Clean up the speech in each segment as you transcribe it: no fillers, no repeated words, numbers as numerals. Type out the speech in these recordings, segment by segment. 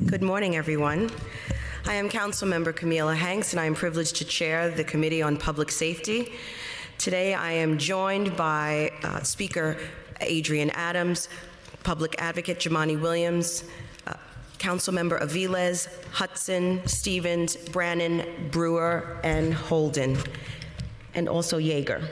Good morning, everyone. I am Councilmember Camila Hanks, and I am privileged to chair the Committee on Public Safety. Today, I am joined by Speaker Adrienne Adams, Public Advocate Jumaane Williams, Councilmember Aviles, Hudson, Stevens, Brannan, Brewer, and Holden, and also Yeager.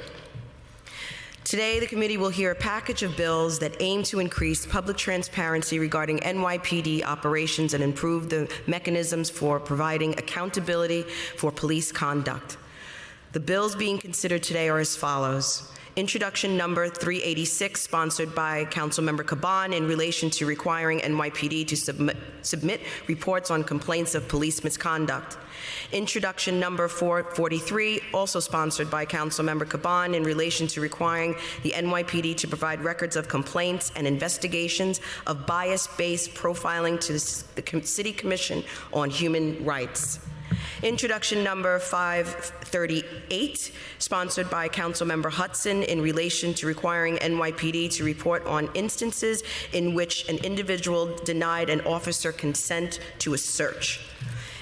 Today, the committee will hear a package of bills that aim to increase public transparency regarding NYPD operations and improve the mechanisms for providing accountability for police conduct. The bills being considered today are as follows. Introduction number 386, sponsored by Councilmember Caban, in relation to requiring NYPD to submit reports on complaints of police misconduct. Introduction number 443, also sponsored by Councilmember Caban, in relation to requiring the NYPD to provide records of complaints and investigations of bias-based profiling to the City Commission on Human Rights. Introduction number 538, sponsored by Councilmember Hudson, in relation to requiring NYPD to report on instances in which an individual denied an officer consent to a search.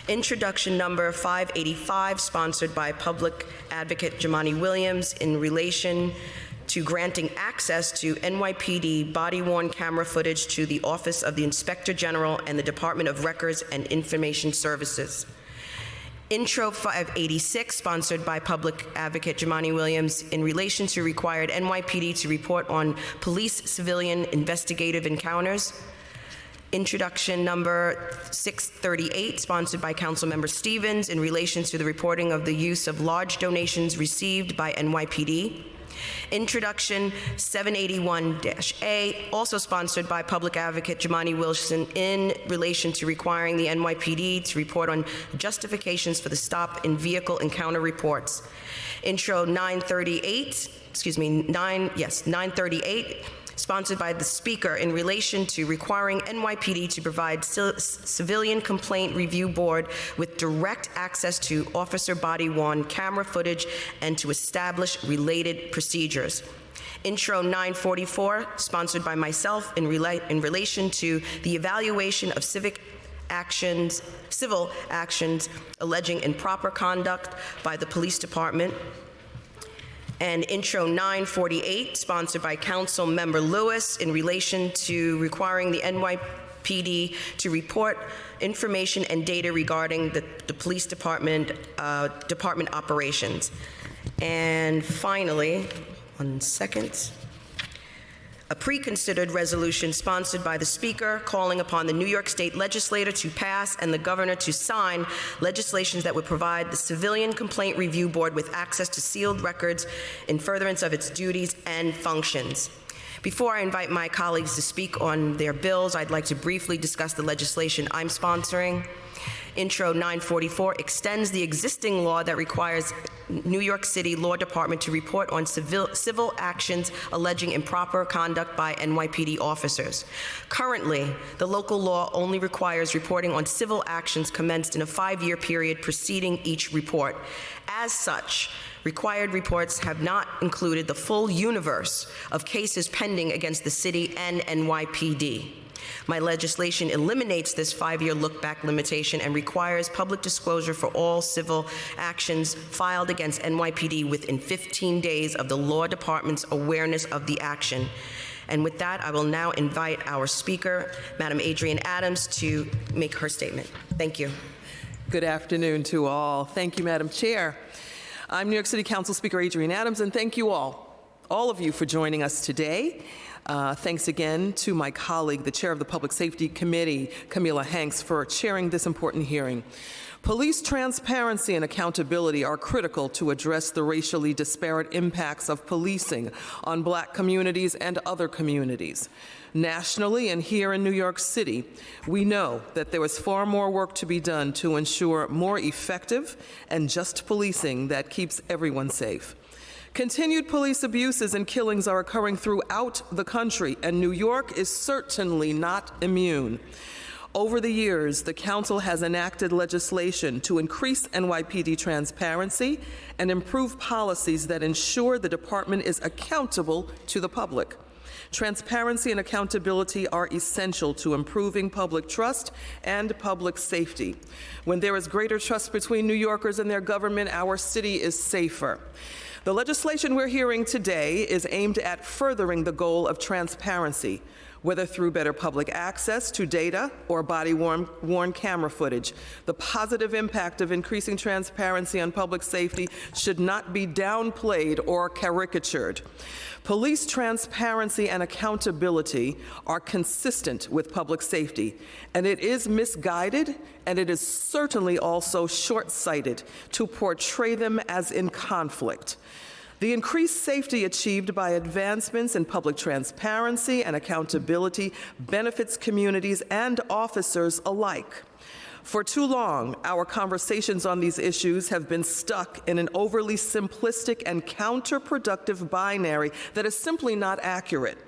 Introduction number 585, sponsored by Public Advocate Jumaane Williams, in relation to granting access to NYPD body-worn camera footage to the Office of the Inspector General and the Department of Records and Information Services. Intro 586, sponsored by Public Advocate Jumaane Williams, in relation to required NYPD to report on police-civilian investigative encounters. Introduction number 638, sponsored by Councilmember Stevens, in relation to the reporting of the use of large donations received by NYPD. Introduction 781-A, also sponsored by Public Advocate Jumaane Wilson, in relation to requiring the NYPD to report on justifications for the stop in vehicle encounter reports. Intro 938, sponsored by the Speaker, in relation to requiring NYPD to provide Civilian Complaint Review Board with direct access to officer body-worn camera footage and to establish related procedures. Intro 944, sponsored by myself, in relation to the evaluation of civil actions alleging improper conduct by the police department. And Intro 948, sponsored by Councilmember Lewis, in relation to requiring the NYPD to report information and data regarding the police department operations. And finally, one second, a pre-considered resolution sponsored by the Speaker calling upon the New York State Legislature to pass and the Governor to sign legislation that would provide the Civilian Complaint Review Board with access to sealed records in furtherance of its duties and functions. Before I invite my colleagues to speak on their bills, I'd like to briefly discuss the legislation I'm sponsoring. Intro 944 extends the existing law that requires New York City Law Department to report on civil actions alleging improper conduct by NYPD officers. Currently, the local law only requires reporting on civil actions commenced in a 5-year period preceding each report. As such, required reports have not included the full universe of cases pending against the city and NYPD. My legislation eliminates this 5-year look-back limitation and requires public disclosure for all civil actions filed against NYPD within 15 days of the law department's awareness of the action. And with that, I will now invite our Speaker, Madam Adrienne Adams, to make her statement. Thank you. Good afternoon to all. Thank you, Madam Chair. I'm New York City Council Speaker Adrienne Adams, and thank you all of you for joining us today. Thanks again to my colleague, the Chair of the Public Safety Committee, Camila Hanks, for chairing this important hearing. Police transparency and accountability are critical to address the racially disparate impacts of policing on Black communities and other communities. Nationally and here in New York City, we know that there is far more work to be done to ensure more effective and just policing that keeps everyone safe. Continued police abuses and killings are occurring throughout the country, and New York is certainly not immune. Over the years, the Council has enacted legislation to increase NYPD transparency and improve policies that ensure the department is accountable to the public. Transparency and accountability are essential to improving public trust and public safety. When there is greater trust between New Yorkers and their government, our city is safer. The legislation we're hearing today is aimed at furthering the goal of transparency, whether through better public access to data or body-worn camera footage. The positive impact of increasing transparency on public safety should not be downplayed or caricatured. Police transparency and accountability are consistent with public safety, and it is misguided, and it is certainly also short-sighted to portray them as in conflict. The increased safety achieved by advancements in public transparency and accountability benefits communities and officers alike. For too long, our conversations on these issues have been stuck in an overly simplistic and counterproductive binary that is simply not accurate.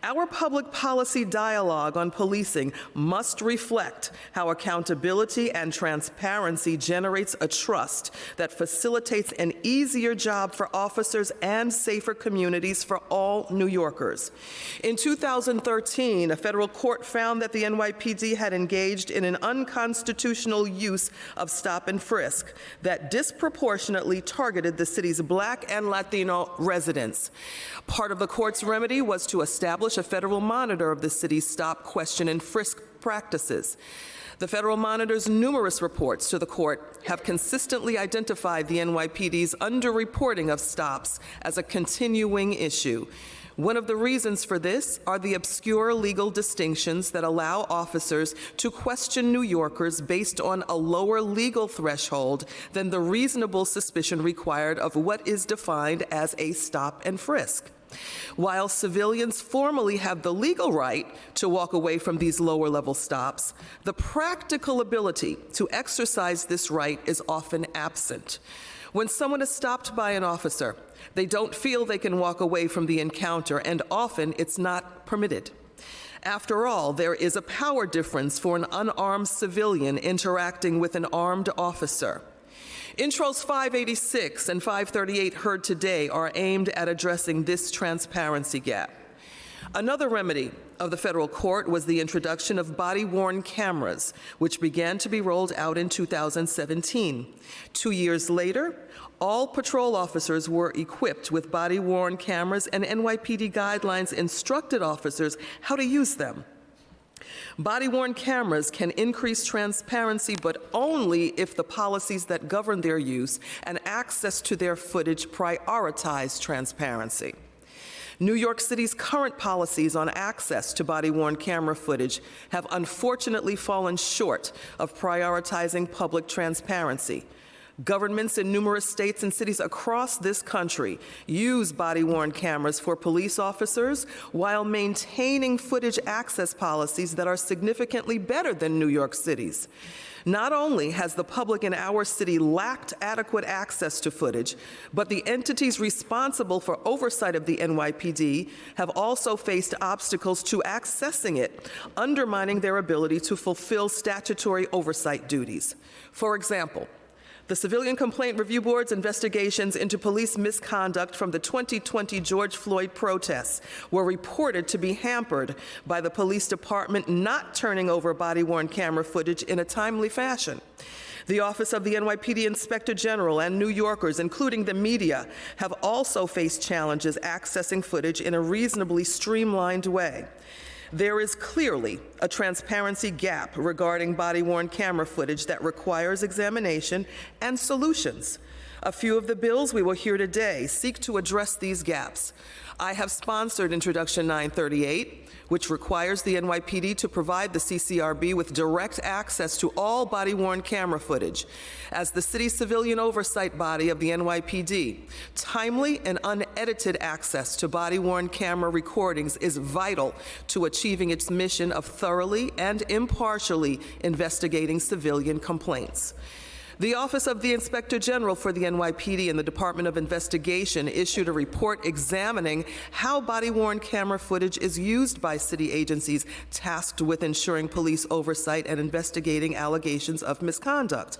Our public policy dialogue on policing must reflect how accountability and transparency generates a trust that facilitates an easier job for officers and safer communities for all New Yorkers. In 2013, a federal court found that the NYPD had engaged in an unconstitutional use of stop and frisk that disproportionately targeted the city's Black and Latino residents. Part of the court's remedy was to establish a federal monitor of the city's stop, question, and frisk practices. The federal monitor's numerous reports to the court have consistently identified the NYPD's underreporting of stops as a continuing issue. One of the reasons for this are the obscure legal distinctions that allow officers to question New Yorkers based on a lower legal threshold than the reasonable suspicion required of what is defined as a stop and frisk. While civilians formally have the legal right to walk away from these lower-level stops, the practical ability to exercise this right is often absent. When someone is stopped by an officer, they don't feel they can walk away from the encounter, and often it's not permitted. After all, there is a power difference for an unarmed civilian interacting with an armed officer. Intros 586 and 538 heard today are aimed at addressing this transparency gap. Another remedy of the federal court was the introduction of body-worn cameras, which began to be rolled out in 2017. 2 years later, all patrol officers were equipped with body-worn cameras, and NYPD guidelines instructed officers how to use them. Body-worn cameras can increase transparency, but only if the policies that govern their use and access to their footage prioritize transparency. New York City's current policies on access to body-worn camera footage have unfortunately fallen short of prioritizing public transparency. Governments in numerous states and cities across this country use body-worn cameras for police officers while maintaining footage access policies that are significantly better than New York City's. Not only has the public in our city lacked adequate access to footage, but the entities responsible for oversight of the NYPD have also faced obstacles to accessing it, undermining their ability to fulfill statutory oversight duties. For example, the Civilian Complaint Review Board's investigations into police misconduct from the 2020 George Floyd protests were reported to be hampered by the police department not turning over body-worn camera footage in a timely fashion. The Office of the NYPD Inspector General and New Yorkers, including the media, have also faced challenges accessing footage in a reasonably streamlined way. There is clearly a transparency gap regarding body-worn camera footage that requires examination and solutions. A few of the bills we will hear today seek to address these gaps. I have sponsored Introduction 938, which requires the NYPD to provide the CCRB with direct access to all body-worn camera footage. As the city's civilian oversight body of the NYPD, timely and unedited access to body-worn camera recordings is vital to achieving its mission of thoroughly and impartially investigating civilian complaints. The Office of the Inspector General for the NYPD and the Department of Investigation issued a report examining how body-worn camera footage is used by city agencies tasked with ensuring police oversight and investigating allegations of misconduct.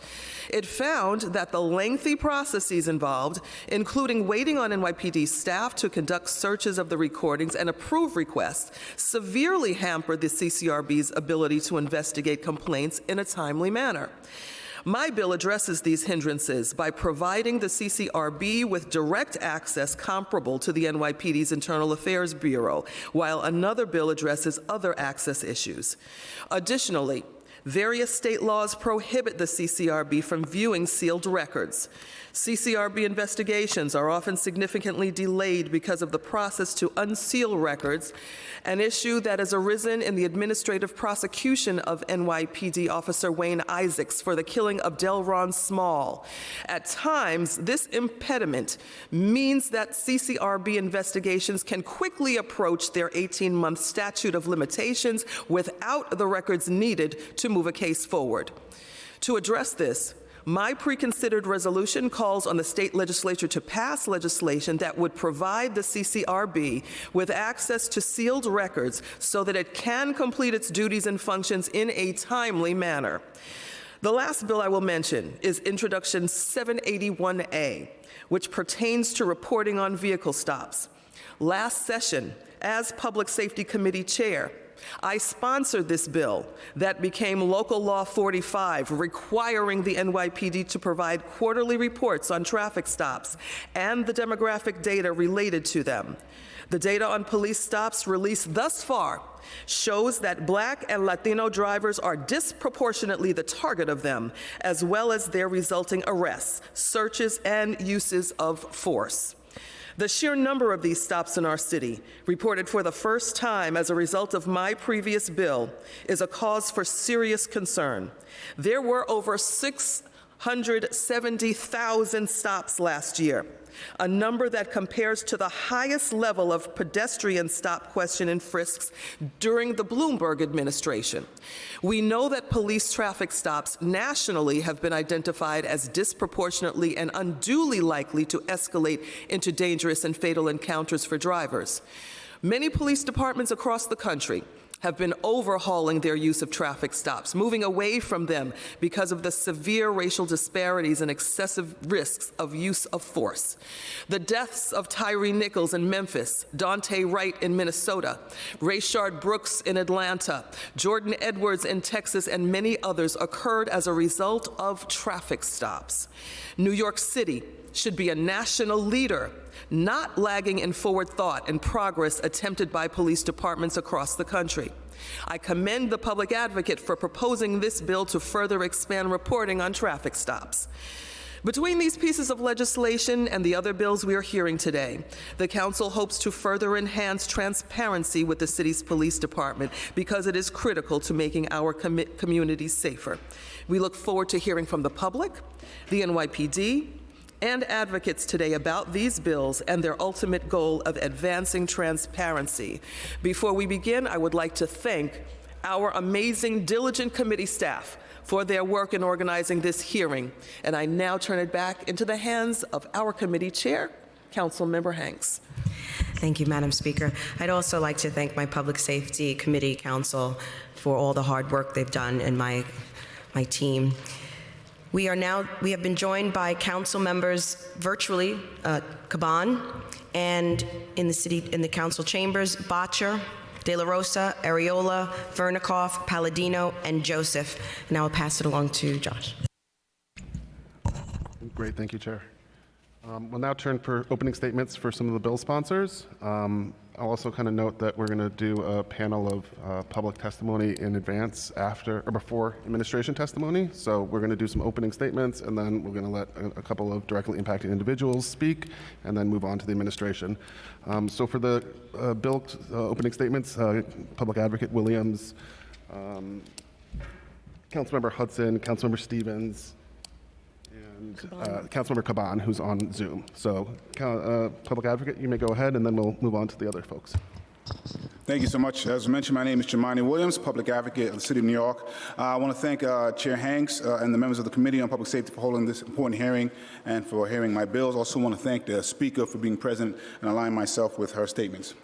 It found that the lengthy processes involved, including waiting on NYPD staff to conduct searches of the recordings and approve requests, severely hampered the CCRB's ability to investigate complaints in a timely manner. My bill addresses these hindrances by providing the CCRB with direct access comparable to the NYPD's Internal Affairs Bureau, while another bill addresses other access issues. Additionally, various state laws prohibit the CCRB from viewing sealed records. CCRB investigations are often significantly delayed because of the process to unseal records, an issue that has arisen in the administrative prosecution of NYPD Officer Wayne Isaacs for the killing of Delron Small. At times, this impediment means that CCRB investigations can quickly approach their 18-month statute of limitations without the records needed to move a case forward. To address this, my preconsidered resolution calls on the state legislature to pass legislation that would provide the CCRB with access to sealed records so that it can complete its duties and functions in a timely manner. The last bill I will mention is Introduction 781A, which pertains to reporting on vehicle stops. Last session, as Public Safety Committee Chair, I sponsored this bill that became Local Law 45, requiring the NYPD to provide quarterly reports on traffic stops and the demographic data related to them. The data on police stops released thus far shows that Black and Latino drivers are disproportionately the target of them, as well as their resulting arrests, searches, and uses of force. The sheer number of these stops in our city, reported for the first time as a result of my previous bill, is a cause for serious concern. There were over 670,000 stops last year, a number that compares to the highest level of pedestrian stop question and frisks during the Bloomberg administration. We know that police traffic stops nationally have been identified as disproportionately and unduly likely to escalate into dangerous and fatal encounters for drivers. Many police departments across the country have been overhauling their use of traffic stops, moving away from them because of the severe racial disparities and excessive risks of use of force. The deaths of Tyree Nichols in Memphis, Dante Wright in Minnesota, Rayshard Brooks in Atlanta, Jordan Edwards in Texas, and many others occurred as a result of traffic stops. New York City should be a national leader, not lagging in forward thought and progress attempted by police departments across the country. I commend the public advocate for proposing this bill to further expand reporting on traffic stops. Between these pieces of legislation and the other bills we are hearing today, the Council hopes to further enhance transparency with the city's police department because it is critical to making our communities safer. We look forward to hearing from the public, the NYPD, and advocates today about these bills and their ultimate goal of advancing transparency. Before we begin, I would like to thank our amazing, diligent committee staff for their work in organizing this hearing. And I now turn it back into the hands of our committee chair, Councilmember Hanks. Thank you, Madam Speaker. I'd also like to thank my Public Safety Committee Council for all the hard work they've done and my team. We have been joined by council members virtually, Caban, and in the council chambers, Bottcher, De La Rosa, Areola, Vernikoff, Palladino, and Joseph. Now I'll pass it along to Josh. Great, thank you, Chair. We'll now turn for opening statements for some of the bill sponsors. I'll also kind of note that we're going to do a panel of public testimony in advance, after or before administration testimony. So we're going to do some opening statements, and then we're going to let a couple of directly impacted individuals speak, and then move on to the administration. So for the bill opening statements, Public Advocate Williams, Councilmember Hudson, Councilmember Stevens, and Councilmember Caban, who's on Zoom. So, Public Advocate, you may go ahead, and then we'll move on to the other folks. Thank Thank you so much. As mentioned, my name is Jemani Williams, Public Advocate of the City of New York. I want to thank Chair Hanks and the members of the Committee on Public Safety for holding this important hearing and for hearing my bills. Also want to thank the Speaker for being present and align myself with her statements.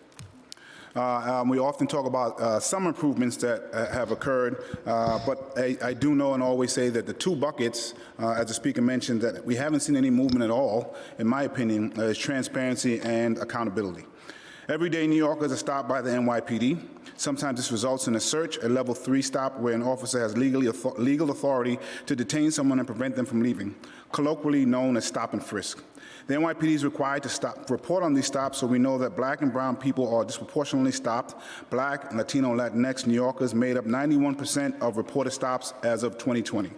We often talk about some improvements that have occurred, but I do know and always say that the two buckets, as the Speaker mentioned, that we haven't seen any movement at all, in my opinion, is transparency and accountability. Every day, New Yorkers are stopped by the NYPD. Sometimes this results in a search, a level 3 stop, where an officer has legal authority to detain someone and prevent them from leaving, colloquially known as stop and frisk. The NYPD is required to report on these stops, so we know that Black and brown people are disproportionately stopped. Black, Latino, and Latinx New Yorkers made up 91% of reported stops as of 2020.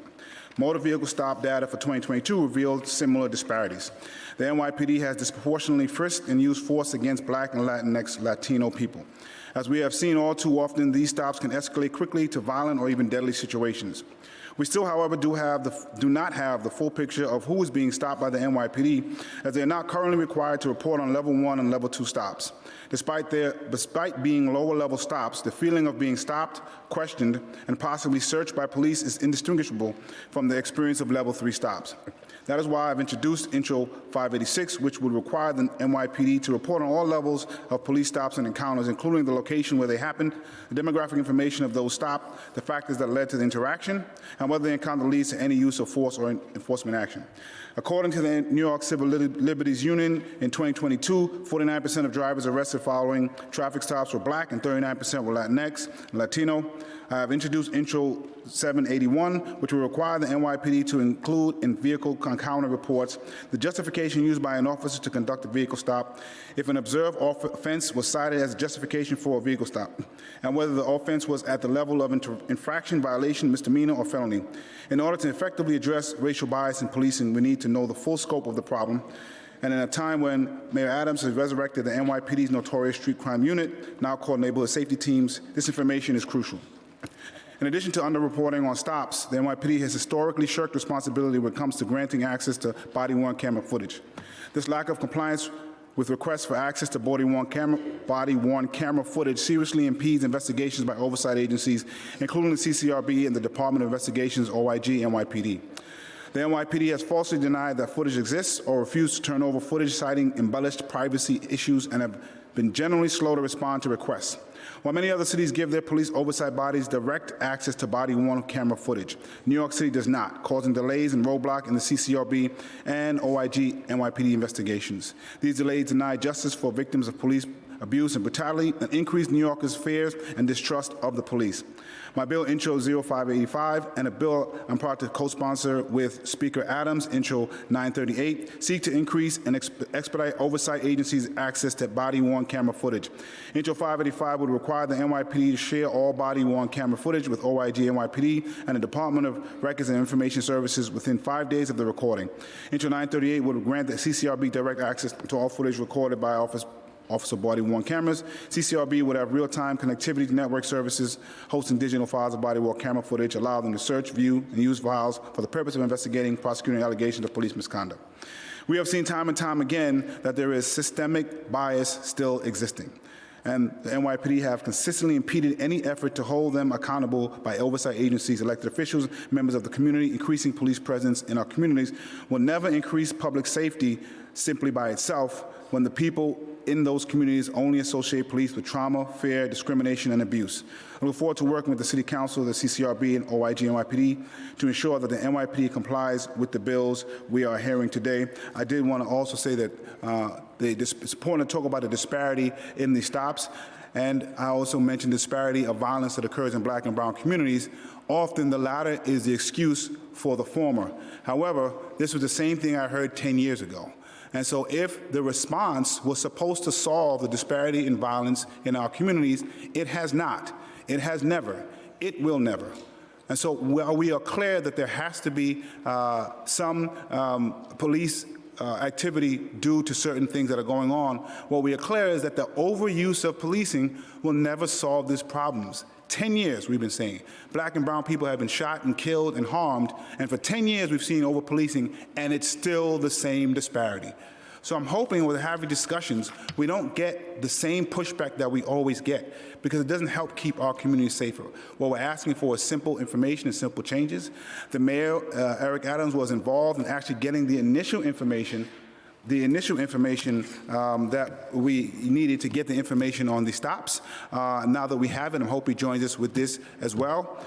Motor vehicle stop data for 2022 revealed similar disparities. The NYPD has disproportionately frisked and used force against Black and Latinx Latino people. As we have seen all too often, these stops can escalate quickly to violent or even deadly situations. We still, however, do not have the full picture of who is being stopped by the NYPD, as they are not currently required to report on level 1 and level 2 stops. Despite being lower level stops, the feeling of being stopped, questioned, and possibly searched by police is indistinguishable from the experience of level 3 stops. That is why I've introduced Intro 586, which would require the NYPD to report on all levels of police stops and encounters, including the location where they happened, the demographic information of those stopped, the factors that led to the interaction, and whether the encounter leads to any use of force or enforcement action. According to the New York Civil Liberties Union, in 2022, 49% of drivers arrested following traffic stops were Black and 39% were Latinx and Latino. I have introduced Intro 781, which will require the NYPD to include in vehicle encounter reports the justification used by an officer to conduct a vehicle stop, if an observed offense was cited as a justification for a vehicle stop, and whether the offense was at the level of infraction, violation, misdemeanor, or felony. In order to effectively address racial bias in policing, we need to know the full scope of the problem. And in a time when Mayor Adams has resurrected the NYPD's notorious street crime unit, now called Neighborhood Safety Teams, this information is crucial. In addition to underreporting on stops, the NYPD has historically shirked responsibility when it comes to granting access to body-worn camera footage. This lack of compliance with requests for access to body-worn camera footage seriously impedes investigations by oversight agencies, including the CCRB and the Department of Investigations, OIG, NYPD. The NYPD has falsely denied that footage exists or refused to turn over footage, citing embellished privacy issues, and have been generally slow to respond to requests. While many other cities give their police oversight bodies direct access to body-worn camera footage, New York City does not, causing delays and roadblock in the CCRB and OIG NYPD investigations. These delays deny justice for victims of police abuse and brutality, and increase New Yorkers' fears and distrust of the police. My bill, Intro 0585, and a bill I'm proud to co-sponsor with Speaker Adams, Intro 938, seek to increase and expedite oversight agencies' access to body-worn camera footage. Intro 585 would require the NYPD to share all body-worn camera footage with OIG NYPD and the Department of Records and Information Services within 5 days of the recording. Intro 938 would grant the CCRB direct access to all footage recorded by officer body-worn cameras. CCRB would have real-time connectivity to network services hosting digital files of body-worn camera footage, allow them to search, view, and use files for the purpose of investigating, prosecuting allegations of police misconduct. We have seen time and time again that there is systemic bias still existing, and the NYPD have consistently impeded any effort to hold them accountable by oversight agencies, elected officials, members of the community. Increasing police presence in our communities will never increase public safety simply by itself when the people in those communities only associate police with trauma, fear, discrimination, and abuse. I look forward to working with the City Council, the CCRB, and OIG NYPD to ensure that the NYPD complies with the bills we are hearing today. I did want to also say that it's important to talk about the disparity in the stops, and I also mentioned disparity of violence that occurs in Black and brown communities. Often the latter is the excuse for the former. However, this was the same thing I heard 10 years ago. And so if the response was supposed to solve the disparity in violence in our communities, it has not. It has never. It will never. And so while we are clear that there has to be some police activity due to certain things that are going on, what we are clear is that the overuse of policing will never solve these problems. 10 years we've been saying. Black and brown people have been shot and killed and harmed, and for 10 years we've seen over-policing, and it's still the same disparity. So I'm hoping with having discussions, we don't get the same pushback that we always get, because it doesn't help keep our community safer. What we're asking for is simple information and simple changes. The mayor, Eric Adams, was involved in actually getting the initial information that we needed to get the information on the stops. Now that we have it, I hope he joins us with this as well,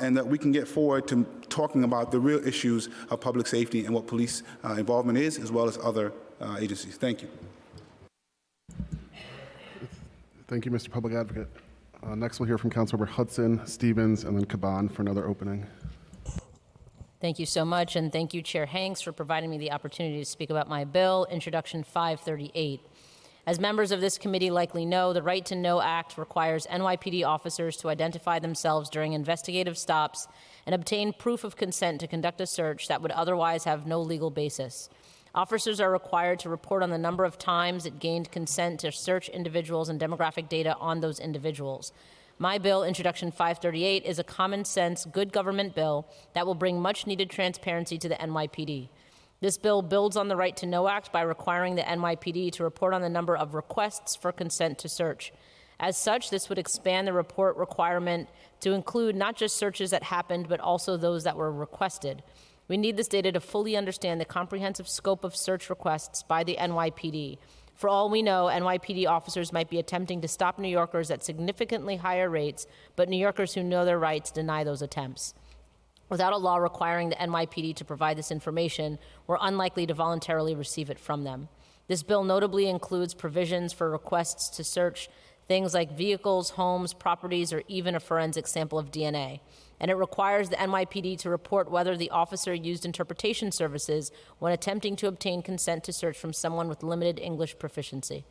and that we can get forward to talking about the real issues of public safety and what police involvement is, as well as other agencies. Thank you. Thank you, Mr. Public Advocate. Next, we'll hear from Councilmember Hudson, Stevens, and then Caban for another opening. Thank you so much, and thank you, Chair Hanks, for providing me the opportunity to speak about my bill, Introduction 538. As members of this committee likely know, the Right to Know Act requires NYPD officers to identify themselves during investigative stops and obtain proof of consent to conduct a search that would otherwise have no legal basis. Officers are required to report on the number of times it gained consent to search individuals and demographic data on those individuals. My bill, Introduction 538, is a common-sense, good government bill that will bring much-needed transparency to the NYPD. This bill builds on the Right to Know Act by requiring the NYPD to report on the number of requests for consent to search. As such, this would expand the report requirement to include not just searches that happened, but also those that were requested. We need this data to fully understand the comprehensive scope of search requests by the NYPD. For all we know, NYPD officers might be attempting to stop New Yorkers at significantly higher rates, but New Yorkers who know their rights deny those attempts. Without a law requiring the NYPD to provide this information, we're unlikely to voluntarily receive it from them. This bill notably includes provisions for requests to search things like vehicles, homes, properties, or even a forensic sample of DNA. And it requires the NYPD to report whether the officer used interpretation services when attempting to obtain consent to search from someone with limited English proficiency.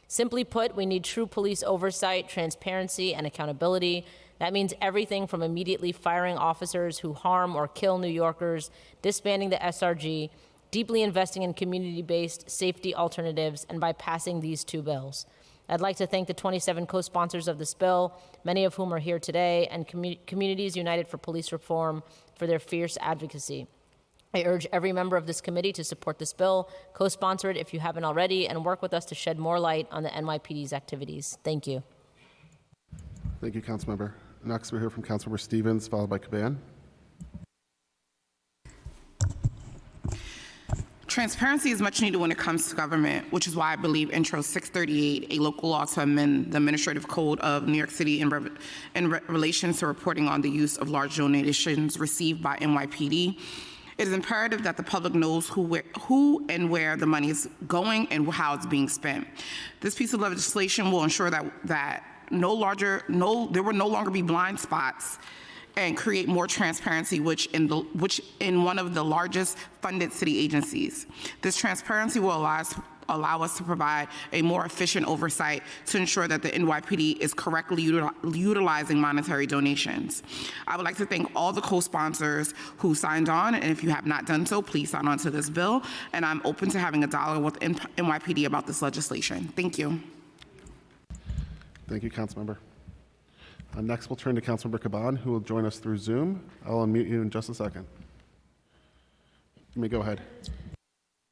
Simply put, we need true police oversight, transparency, and accountability. That means everything from immediately firing officers who harm or kill New Yorkers, disbanding the SRG, deeply investing in community-based safety alternatives, and by passing these two bills. I'd like to thank the 27 co-sponsors of this bill, many of whom are here today, and Communities United for Police Reform for their fierce advocacy. I urge every member of this committee to support this bill, co-sponsor it if you haven't already, and work with us to shed more light on the NYPD's activities. Thank you. Thank you, Councilmember. Next, we'll hear from Councilmember Stevens, followed by Caban. Transparency is much needed when it comes to government, which is why I believe Intro 638, a local law to amend the Administrative Code of New York City in relation to reporting on the use of large donations received by NYPD. It is imperative that the public knows who and where the money is going and how it's being spent. This piece of legislation will ensure that there will no longer be blind spots and create more transparency, which in one of the largest funded city agencies. This transparency will allow us to provide a more efficient oversight to ensure that the NYPD is correctly utilizing monetary donations. I would like to thank all the co-sponsors who signed on, and if you have not done so, please sign on to this bill, and I'm open to having a dialogue with NYPD about this legislation. Thank you. Thank you, Councilmember. Next, we'll turn to Councilmember Caban, who will join us through Zoom. I'll unmute you in just a second. You may go ahead.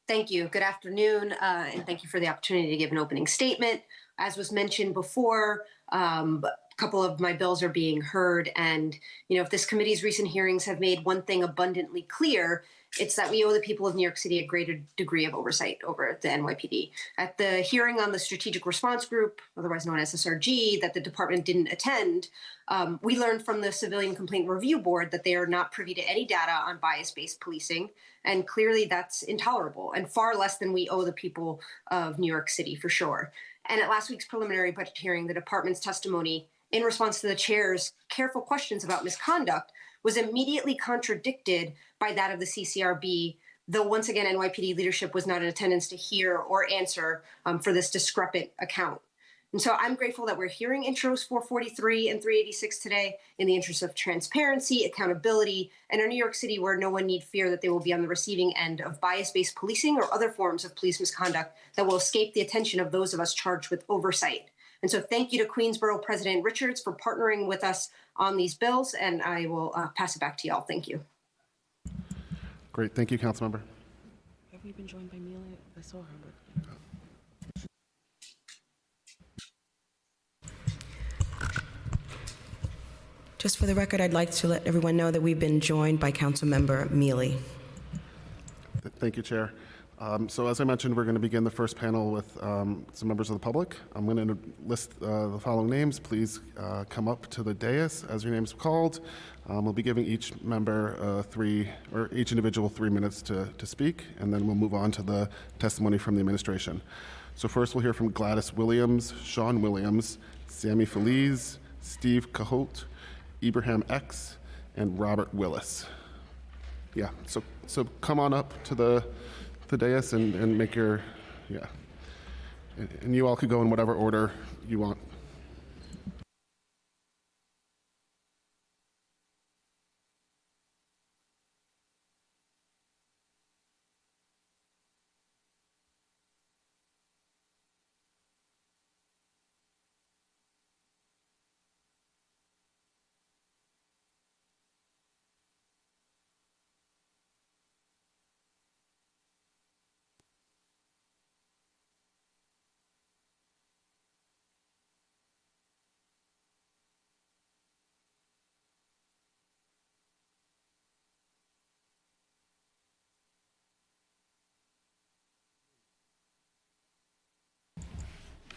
Thank you. Good afternoon, and thank you for the opportunity to give an opening statement. As was mentioned before, a couple of my bills are being heard, and if this committee's recent hearings have made one thing abundantly clear, it's that we owe the people of New York City a greater degree of oversight over the NYPD. At the hearing on the Strategic Response Group, otherwise known as SRG, that the department didn't attend, we learned from the Civilian Complaint Review Board that they are not privy to any data on bias-based policing, and clearly that's intolerable and far less than we owe the people of New York City, for sure. And at last week's preliminary budget hearing, the department's testimony in response to the chair's careful questions about misconduct was immediately contradicted by that of the CCRB, though once again, NYPD leadership was not in attendance to hear or answer for this discrepant account. And so I'm grateful that we're hearing intros 443 and 386 today in the interest of transparency, accountability, and a New York City where no one need fear that they will be on the receiving end of bias-based policing or other forms of police misconduct that will escape the attention of those of us charged with oversight. And so thank you to Queensborough President Richards for partnering with us on these bills, and I will pass it back to y'all. Thank you. Great. Thank you, Councilmember. Have we been joined by Mila? I saw her, but... Just for the record, I'd like to let everyone know that we've been joined by Councilmember Mealy. Thank you, Chair. So as I mentioned, we're going to begin the first panel with some members of the public. I'm going to list the following names. Please come up to the dais as your name's called. We'll be giving each member each individual 3 minutes to speak, and then we'll move on to the testimony from the administration. So first we'll hear from Gladys Williams, Sean Williams, Sammy Feliz, Steve Caholt, Ibrahim X, and Robert Willis. Yeah, so come on up to the dais and make your, yeah. And you all could go in whatever order you want.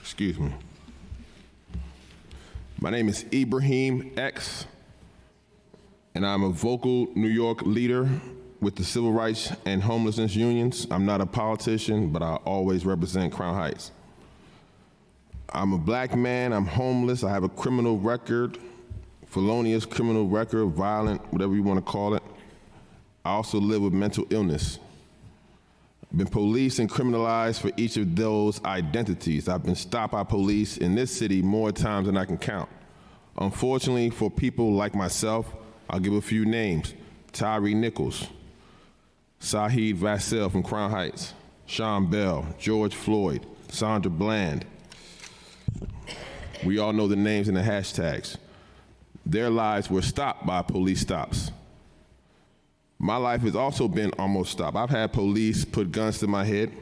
Excuse me. My name is Ibrahim X, and I'm a vocal New York leader with the Civil Rights and Homelessness Unions. I'm not a politician, but I always represent Crown Heights. I'm a black man, I'm homeless, I have a criminal record, felonious criminal record, violent, whatever you want to call it. I also live with mental illness. I've been policed and criminalized for each of those identities. I've been stopped by police in this city more times than I can count. Unfortunately, for people like myself, I'll give a few names. Tyree Nichols, Saheed Vassell from Crown Heights, Sean Bell, George Floyd, Sandra Bland. We all know the names and the hashtags. Their lives were stopped by police stops. My life has also been almost stopped. I've had police put guns to my head.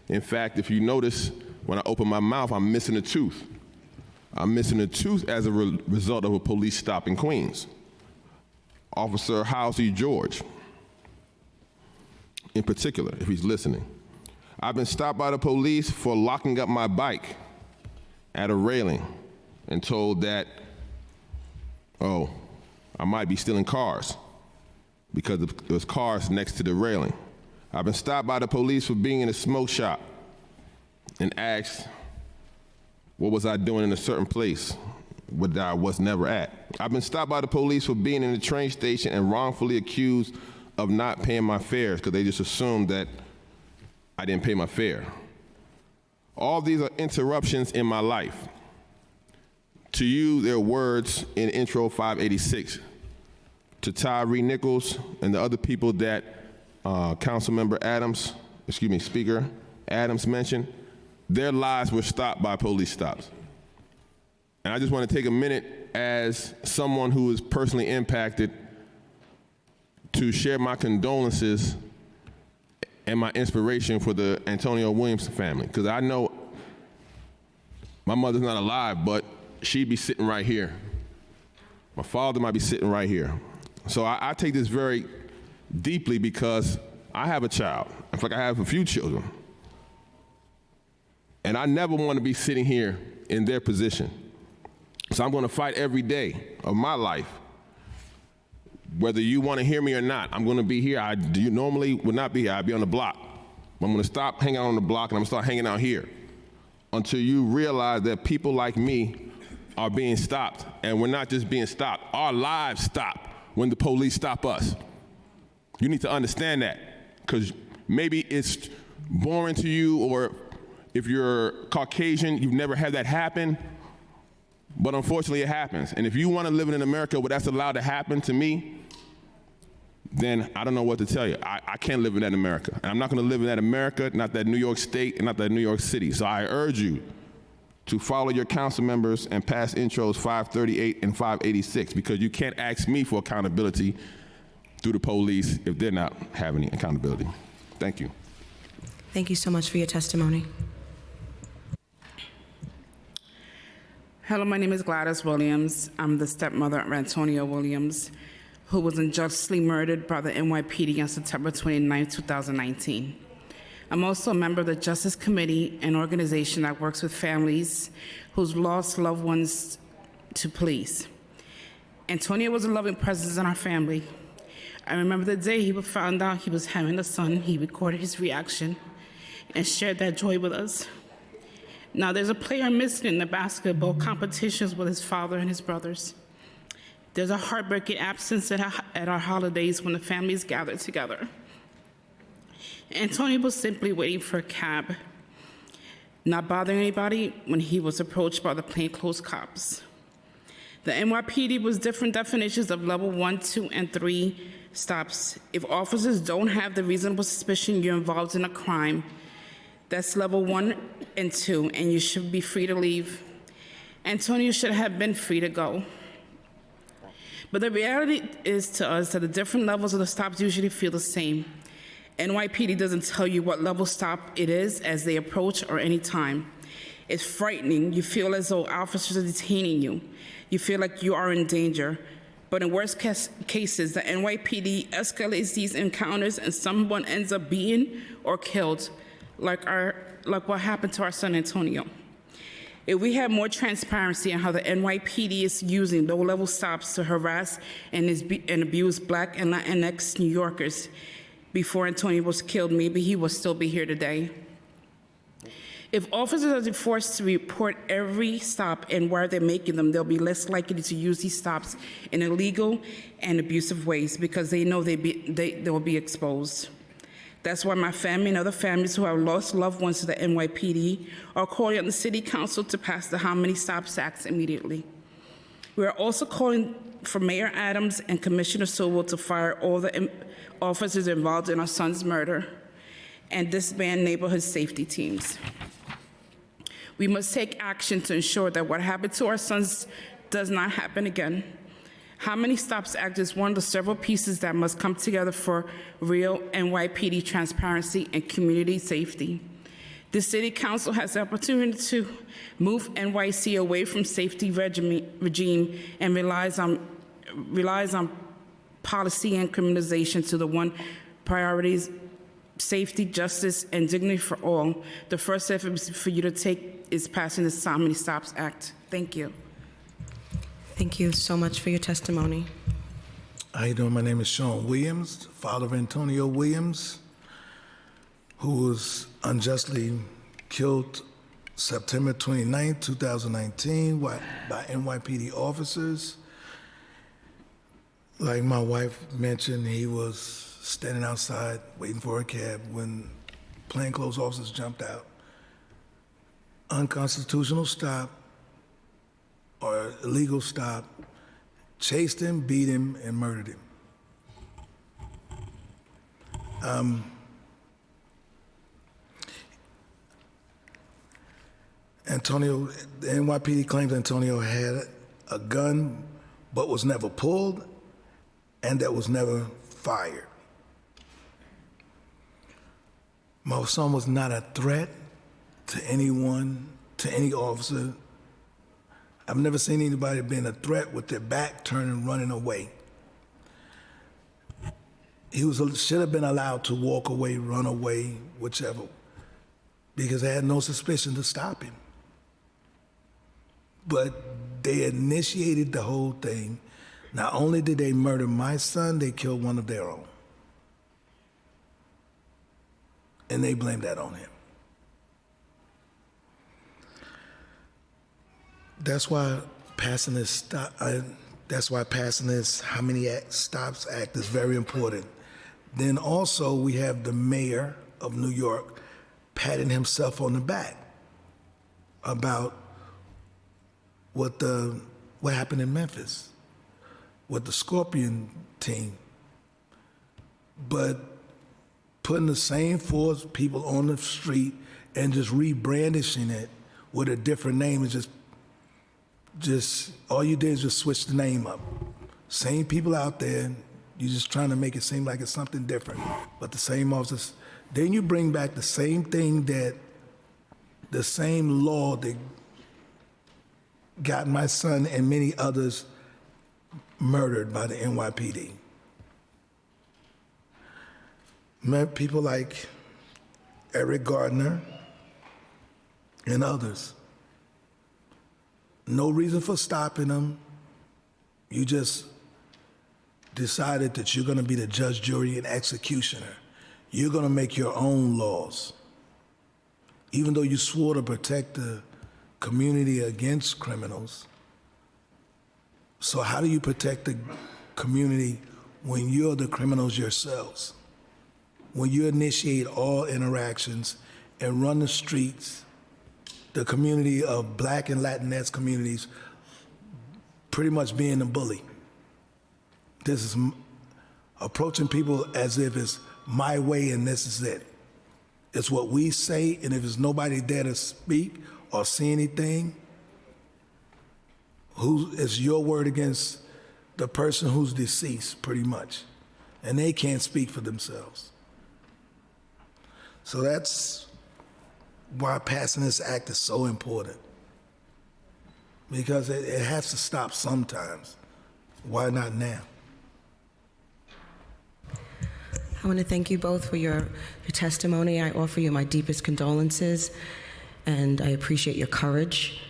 In fact, if you notice, when I open my mouth, I'm missing a tooth. I'm missing a tooth as a result of a police stop in Queens. Officer Halsey George, in particular, if he's listening. I've been stopped by the police for locking up my bike at a railing and told that, oh, I might be stealing cars, because there was cars next to the railing. I've been stopped by the police for being in a smoke shop and asked, what was I doing in a certain place where I was never at? I've been stopped by the police for being in the train station and wrongfully accused of not paying my fares because they just assumed that I didn't pay my fare. All these are interruptions in my life. To you, they're words in Intro 586. To Tyree Nichols and the other people that Speaker Adams mentioned, their lives were stopped by police stops. And I just want to take a minute as someone who is personally impacted to share my condolences and my inspiration for the Antonio Williams family. Because I know my mother's not alive, but she'd be sitting right here. My father might be sitting right here. So I take this very deeply because I have a child. In fact, I have a few children. And I never want to be sitting here in their position. So I'm going to fight every day of my life. Whether you want to hear me or not, I'm going to be here. You normally would not be here. I'd be on the block. But I'm going to stop hanging out on the block and I'm going to start hanging out here until you realize that people like me are being stopped. And we're not just being stopped. Our lives stop when the police stop us. You need to understand that, because maybe it's boring to you, or if you're Caucasian, you've never had that happen, but unfortunately it happens. And if you want to live in an America where that's allowed to happen to me, then I don't know what to tell you. I can't live in that America. And I'm not going to live in that America, not that New York State, and not that New York City. So I urge you to follow your council members and pass intros 538 and 586, because you can't ask me for accountability through the police if they're not having any accountability. Thank you. Thank you so much for your testimony. Hello, my name is Gladys Williams. I'm the stepmother of Antonio Williams, who was unjustly murdered by the NYPD on September 29, 2019. I'm also a member of the Justice Committee, an organization that works with families who's lost loved ones to police. Antonio was a loving presence in our family. I remember the day he found out he was having a son. He recorded his reaction and shared that joy with us. Now, there's a player missing in the basketball competitions with his father and his brothers. There's a heartbreaking absence at our holidays when the families gather together. Antonio was simply waiting for a cab, not bothering anybody when he was approached by the plainclothes cops. The NYPD was different definitions of level 1, 2, and 3 stops. If officers don't have the reasonable suspicion you're involved in a crime, that's level 1 and 2, and you should be free to leave. Antonio should have been free to go. But the reality is to us that the different levels of the stops usually feel the same. NYPD doesn't tell you what level stop it is as they approach or any time. It's frightening. You feel as though officers are detaining you. You feel like you are in danger. But in worst cases, the NYPD escalates these encounters and someone ends up beaten or killed, like what happened to our son Antonio. If we had more transparency on how the NYPD is using low-level stops to harass and abuse Black and Latinx New Yorkers before Antonio was killed, maybe he would still be here today. If officers are forced to report every stop and where they're making them, they'll be less likely to use these stops in illegal and abusive ways because they know they will be exposed. That's why my family and other families who have lost loved ones to the NYPD are calling on the City Council to pass the How Many Stops Act immediately. We are also calling for Mayor Adams and Commissioner Sobel to fire all the officers involved in our son's murder and disband neighborhood safety teams. We must take action to ensure that what happened to our sons does not happen again. How Many Stops Act is one of the several pieces that must come together for real NYPD transparency and community safety. The City Council has the opportunity to move NYC away from safety regime and relies on policy and criminalization to the one priorities: safety, justice, and dignity for all. The first step for you to take is passing the How Many Stops Act. Thank you. Thank you so much for your testimony. How you doing? My name is Sean Williams, father of Antonio Williams, who was unjustly killed September 29, 2019 by NYPD officers. Like my wife mentioned, he was standing outside waiting for a cab when plainclothes officers jumped out. Unconstitutional stop or illegal stop, chased him, beat him, and murdered him. Antonio, the NYPD claims Antonio had a gun but was never pulled and that was never fired. My son was not a threat to anyone, to any officer. I've never seen anybody being a threat with their back turned and running away. He should have been allowed to walk away, run away, whichever, because they had no suspicion to stop him. But they initiated the whole thing. Not only did they murder my son, they killed one of their own. And they blamed that on him. That's why passing this How Many Stops Act is very important. Then also we have the mayor of New York patting himself on the back about what happened in Memphis with the Scorpion team. But putting the same four people on the street and just rebrandishing it with a different name is just all you did is just switch the name up. Same people out there, you're just trying to make it seem like it's something different, but the same officers. Then you bring back the same thing the same law that got my son and many others murdered by the NYPD. Met people like Eric Gardner and others. No reason for stopping them. You just decided that you're going to be the judge, jury, and executioner. You're going to make your own laws. Even though you swore to protect the community against criminals. So how do you protect the community when you're the criminals yourselves? When you initiate all interactions and run the streets, the community of Black and Latinx communities pretty much being the bully. This is approaching people as if it's my way and this is it. It's what we say, and if there's nobody there to speak or see anything, it's your word against the person who's deceased, pretty much. And they can't speak for themselves. So that's why passing this act is so important. Because it has to stop sometimes. Why not now? I want to thank you both for your testimony. I offer you my deepest condolences, and I appreciate your courage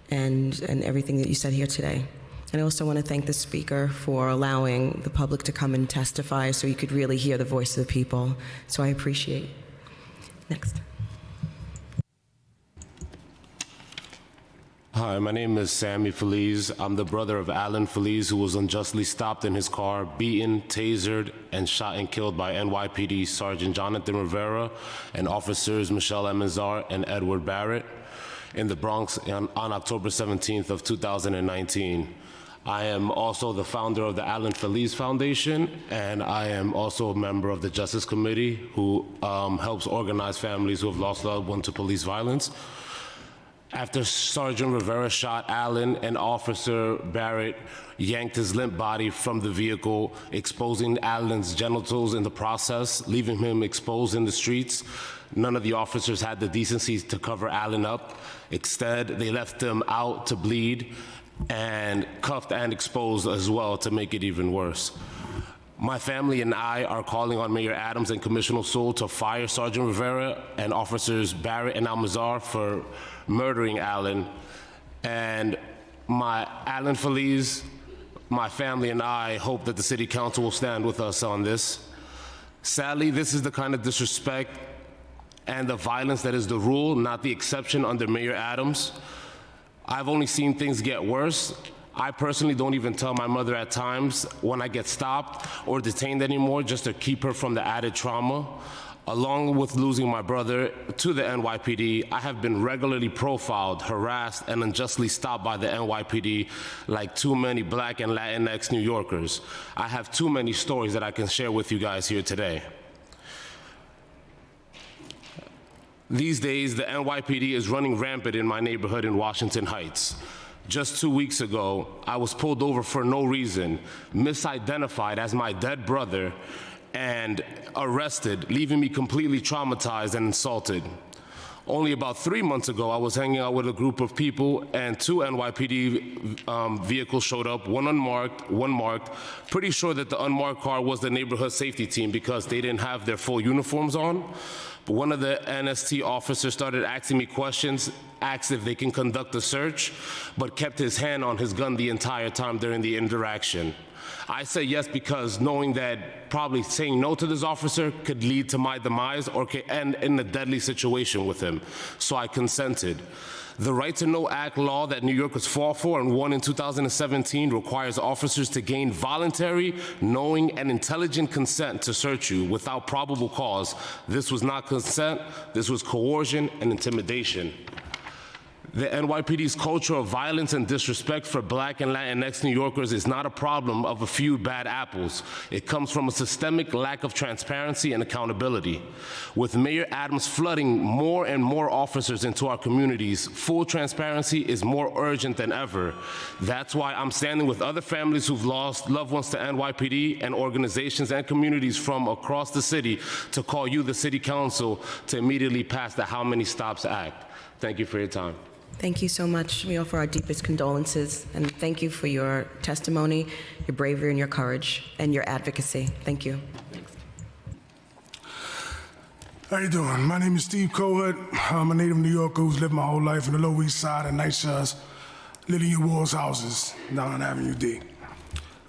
and everything that you said here today. And I also want to thank the speaker for allowing the public to come and testify so you could really hear the voice of the people. So I appreciate it. Next. Hi, my name is Sammy Feliz. I'm the brother of Alan Feliz, who was unjustly stopped in his car, beaten, tasered, and shot and killed by NYPD Sergeant Jonathan Rivera and officers Michelle Amazar and Edward Barrett in the Bronx on October 17th of 2019. I am also the founder of the Alan Feliz Foundation, and I am also a member of the Justice Committee who helps organize families who have lost loved ones to police violence. After Sergeant Rivera shot Alan, and Officer Barrett yanked his limp body from the vehicle, exposing Alan's genitals in the process, leaving him exposed in the streets. None of the officers had the decency to cover Alan up. Instead, they left him out to bleed and cuffed and exposed as well to make it even worse. My family and I are calling on Mayor Adams and Commissioner Sewell to fire Sergeant Rivera and Officers Barrett and Almazar for murdering Alan. And Alan Feliz, my family and I hope that the City Council will stand with us on this. Sadly, this is the kind of disrespect and the violence that is the rule, not the exception under Mayor Adams. I've only seen things get worse. I personally don't even tell my mother at times when I get stopped or detained anymore, just to keep her from the added trauma. Along with losing my brother to the NYPD, I have been regularly profiled, harassed, and unjustly stopped by the NYPD like too many Black and Latinx New Yorkers. I have too many stories that I can share with you guys here today. These days, the NYPD is running rampant in my neighborhood in Washington Heights. Just 2 weeks ago, I was pulled over for no reason, misidentified as my dead brother, and arrested, leaving me completely traumatized and insulted. Only about 3 months ago, I was hanging out with a group of people, and 2 NYPD vehicles showed up, one unmarked, one marked. Pretty sure that the unmarked car was the neighborhood safety team because they didn't have their full uniforms on. But one of the NST officers started asking me questions, asked if they can conduct a search, but kept his hand on his gun the entire time during the interaction. I say yes because knowing that probably saying no to this officer could lead to my demise or could end in a deadly situation with him. So I consented. The Right to Know Act law that New Yorkers fought for and won in 2017 requires officers to gain voluntary, knowing, and intelligent consent to search you without probable cause. This was not consent, this was coercion and intimidation. The NYPD's culture of violence and disrespect for Black and Latinx New Yorkers is not a problem of a few bad apples. It comes from a systemic lack of transparency and accountability. With Mayor Adams flooding more and more officers into our communities, full transparency is more urgent than ever. That's why I'm standing with other families who've lost loved ones to NYPD and organizations and communities from across the city to call you, the City Council, to immediately pass the How Many Stops Act. Thank you for your time. Thank you so much. We offer our deepest condolences, and thank you for your testimony, your bravery, and your courage, and your advocacy. Thank you. How you doing? My name is Steve Cohood. I'm a native New Yorker who's lived my whole life in the Lower East Side at NYCHA's Lillian Ward's houses down on Avenue D.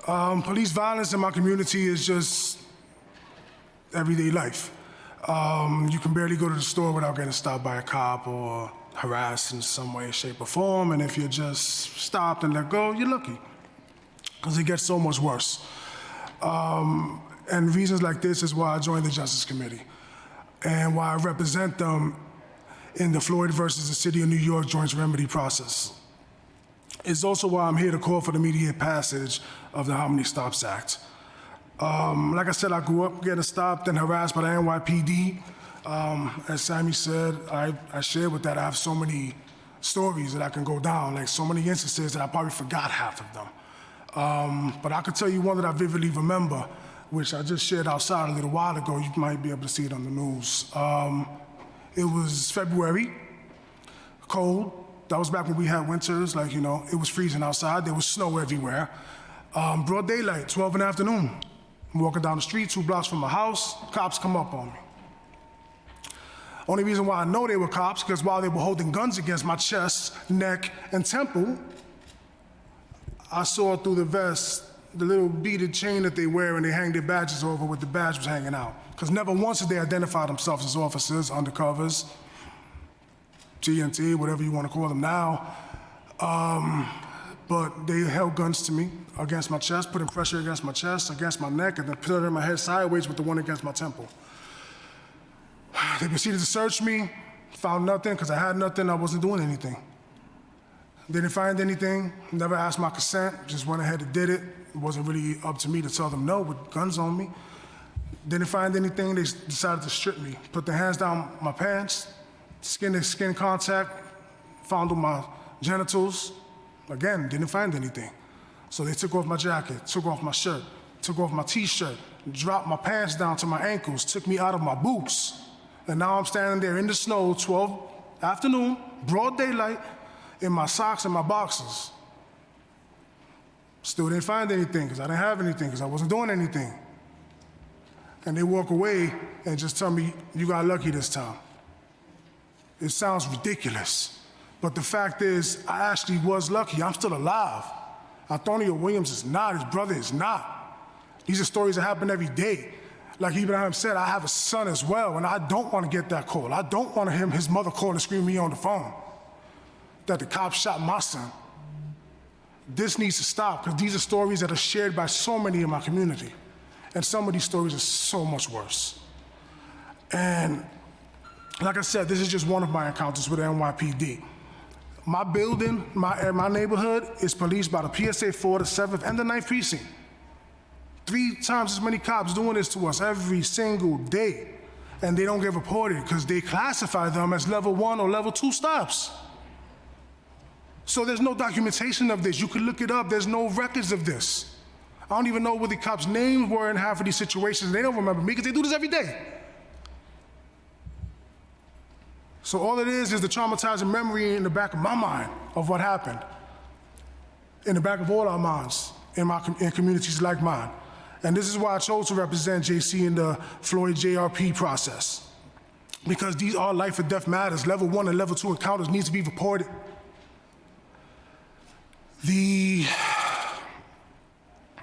Police violence in my community is just everyday life. You can barely go to the store without getting stopped by a cop or harassed in some way, shape, or form, and if you're just stopped and let go, you're lucky, because it gets so much worse. And reasons like this is why I joined the Justice Committee, and why I represent them in the Floyd versus the City of New York joint remedy process. It's also why I'm here to call for the immediate passage of the How Many Stops Act. Like I said, I grew up getting stopped and harassed by the NYPD. As Sammy said, I share with that. I have so many stories that I can go down, like so many instances that I probably forgot half of them. But I could tell you one that I vividly remember, which I just shared outside a little while ago. You might be able to see it on the news. It was February, cold. That was back when we had winters, like, you know, it was freezing outside. There was snow everywhere. Broad daylight, 12 in the afternoon. I'm walking down the street 2 blocks from my house, cops come up on me. Only reason why I know they were cops, because while they were holding guns against my chest, neck, and temple, I saw through the vest the little beaded chain that they wear and they hang their badges over with the badge was hanging out. Because never once did they identify themselves as officers, undercovers, TNT, whatever you want to call them now. But they held guns to me against my chest, putting pressure against my chest, against my neck, and then put it in my head sideways with the one against my temple. They proceeded to search me, found nothing, because I had nothing, I wasn't doing anything. They didn't find anything, never asked my consent, just went ahead and did it. It wasn't really up to me to tell them no with guns on me. Didn't find anything, they decided to strip me. Put their hands down my pants, skin to skin contact, fondled my genitals. Again, didn't find anything. So they took off my jacket, took off my shirt, took off my t-shirt, dropped my pants down to my ankles, took me out of my boots. And now I'm standing there in the snow, 12 afternoon, broad daylight, in my socks and my boxers. Still didn't find anything, because I didn't have anything, because I wasn't doing anything. And they walk away and just tell me, you got lucky this time. It sounds ridiculous, but the fact is, I actually was lucky. I'm still alive. Antonio Williams is not, his brother is not. These are stories that happen every day. Like Ibrahim said, I have a son as well, and I don't want to get that call. I don't want his mother call and scream me on the phone that the cops shot my son. This needs to stop, because these are stories that are shared by so many in my community. And some of these stories are so much worse. And like I said, this is just one of my encounters with the NYPD. My building, my neighborhood is policed by the PSA 4, the 7th, and the 9th precinct. 3 times as many cops doing this to us every single day. And they don't get reported because they classify them as level 1 or level 2 stops. So there's no documentation of this. You can look it up. There's no records of this. I don't even know what the cops' names were in half of these situations. They don't remember me because they do this every day. So all it is the traumatizing memory in the back of my mind of what happened, in the back of all our minds in communities like mine. And this is why I chose to represent JC in the Floyd JRP process, because these are life or death matters. Level 1 and level 2 encounters needs to be reported.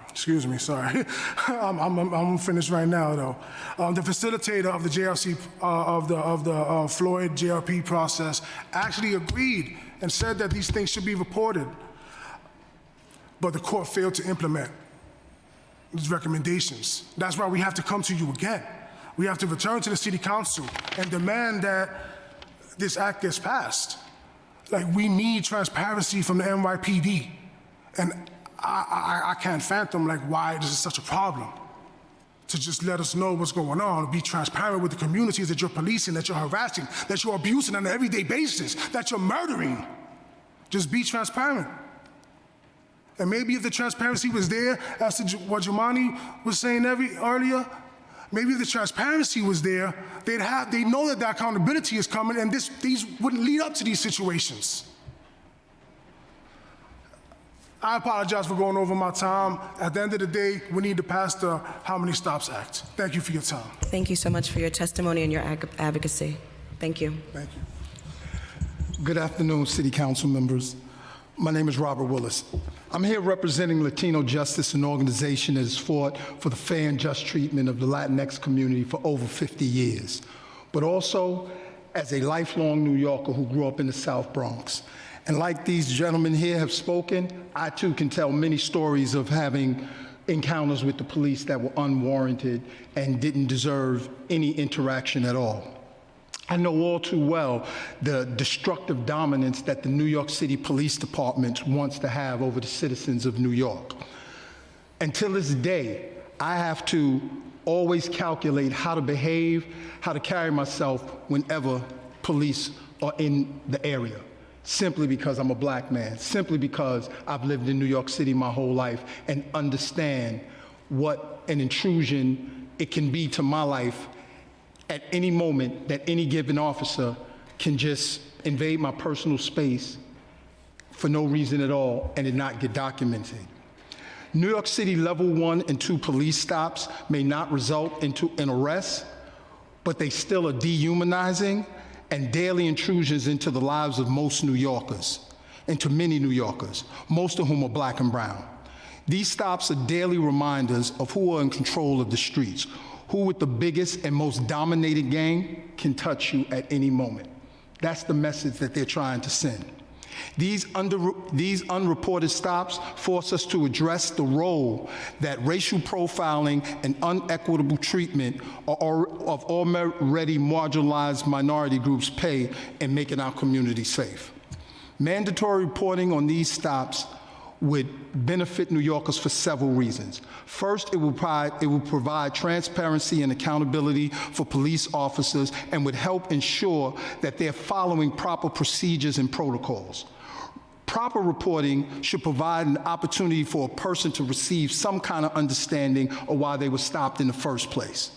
Excuse me, sorry. I'm finished right now, though. The facilitator of the JRC, of the Floyd JRP process actually agreed and said that these things should be reported. But the court failed to implement these recommendations. That's why we have to come to you again. We have to return to the city council and demand that this act gets passed. Like, we need transparency from the NYPD. And I can't fathom like why this is such a problem. To just let us know what's going on, be transparent with the communities that you're policing, that you're harassing, that you're abusing on an everyday basis, that you're murdering. Just be transparent. And maybe if the transparency was there, as to what Jumani was saying earlier, Maybe if the transparency was there, they know that the accountability is coming, and these wouldn't lead up to these situations. I apologize for going over my time. At the end of the day, we need to pass the How Many Stops Act. Thank you for your time. Thank you so much for your testimony and your advocacy. Thank you. Thank you. Good afternoon, City Council members. My name is Robert Willis. I'm here representing Latino Justice, an organization that has fought for the fair and just treatment of the Latinx community for over 50 years, but also as a lifelong New Yorker who grew up in the South Bronx. And like these gentlemen here have spoken, I too can tell many stories of having encounters with the police that were unwarranted and didn't deserve any interaction at all. I know all too well the destructive dominance that the New York City Police Department wants to have over the citizens of New York. Until this day, I have to always calculate how to behave, how to carry myself whenever police are in the area, simply because I'm a black man, simply because I've lived in New York City my whole life and understand what an intrusion it can be to my life at any moment that any given officer can just invade my personal space for no reason at all and it not get documented. New York City level 1 and 2 police stops may not result into an arrest, but they still are dehumanizing and daily intrusions into the lives of most New Yorkers, into many New Yorkers, most of whom are black and brown. These stops are daily reminders of who are in control of the streets, who with the biggest and most dominated gang can touch you at any moment. That's the message that they're trying to send. These unreported stops force us to address the role that racial profiling and unequitable treatment of already marginalized minority groups play in making our community safe. Mandatory reporting on these stops would benefit New Yorkers for several reasons. First, it will provide transparency and accountability for police officers and would help ensure that they're following proper procedures and protocols. Proper reporting should provide an opportunity for a person to receive some kind of understanding of why they were stopped in the first place.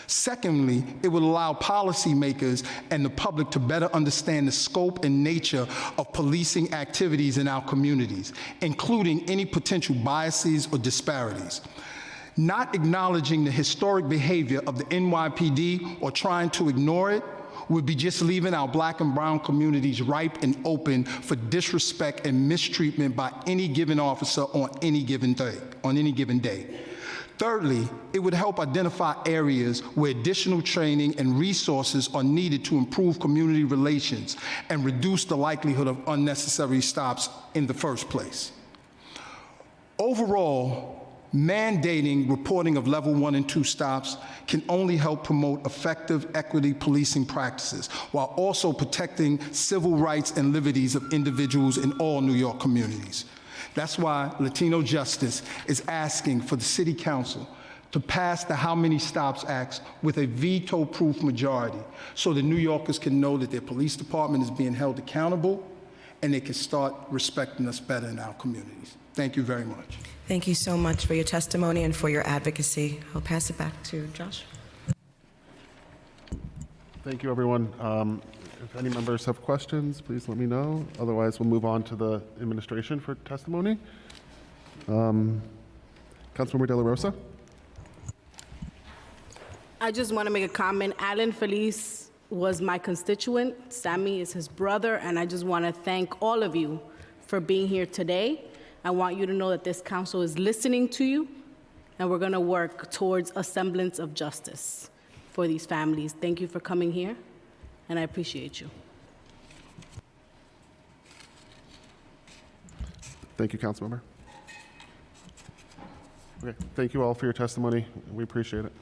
Secondly, it would allow policymakers and the public to better understand the scope and nature of policing activities in our communities, including any potential biases or disparities. Not acknowledging the historic behavior of the NYPD or trying to ignore it would be just leaving our black and brown communities ripe and open for disrespect and mistreatment by any given officer on any given day. Thirdly, it would help identify areas where additional training and resources are needed to improve community relations and reduce the likelihood of unnecessary stops in the first place. Overall, mandating reporting of level 1 and 2 stops can only help promote effective equity policing practices while also protecting civil rights and liberties of individuals in all New York communities. That's why Latino Justice is asking for the City Council to pass the How Many Stops Act with a veto-proof majority so that New Yorkers can know that their police department is being held accountable and they can start respecting us better in our communities. Thank you very much. Thank you so much for your testimony and for your advocacy. I'll pass it back to Josh. Thank you, everyone. If any members have questions, please let me know. Otherwise, we'll move on to the administration for testimony. Councilmember De La Rosa. I just want to make a comment. Alan Feliz was my constituent. Sammy is his brother, and I just want to thank all of you for being here today. I want you to know that this council is listening to you, and we're going to work towards a semblance of justice for these families. Thank you for coming here, and I appreciate you. Thank you, Councilmember. Okay, thank you all for your testimony. We appreciate it.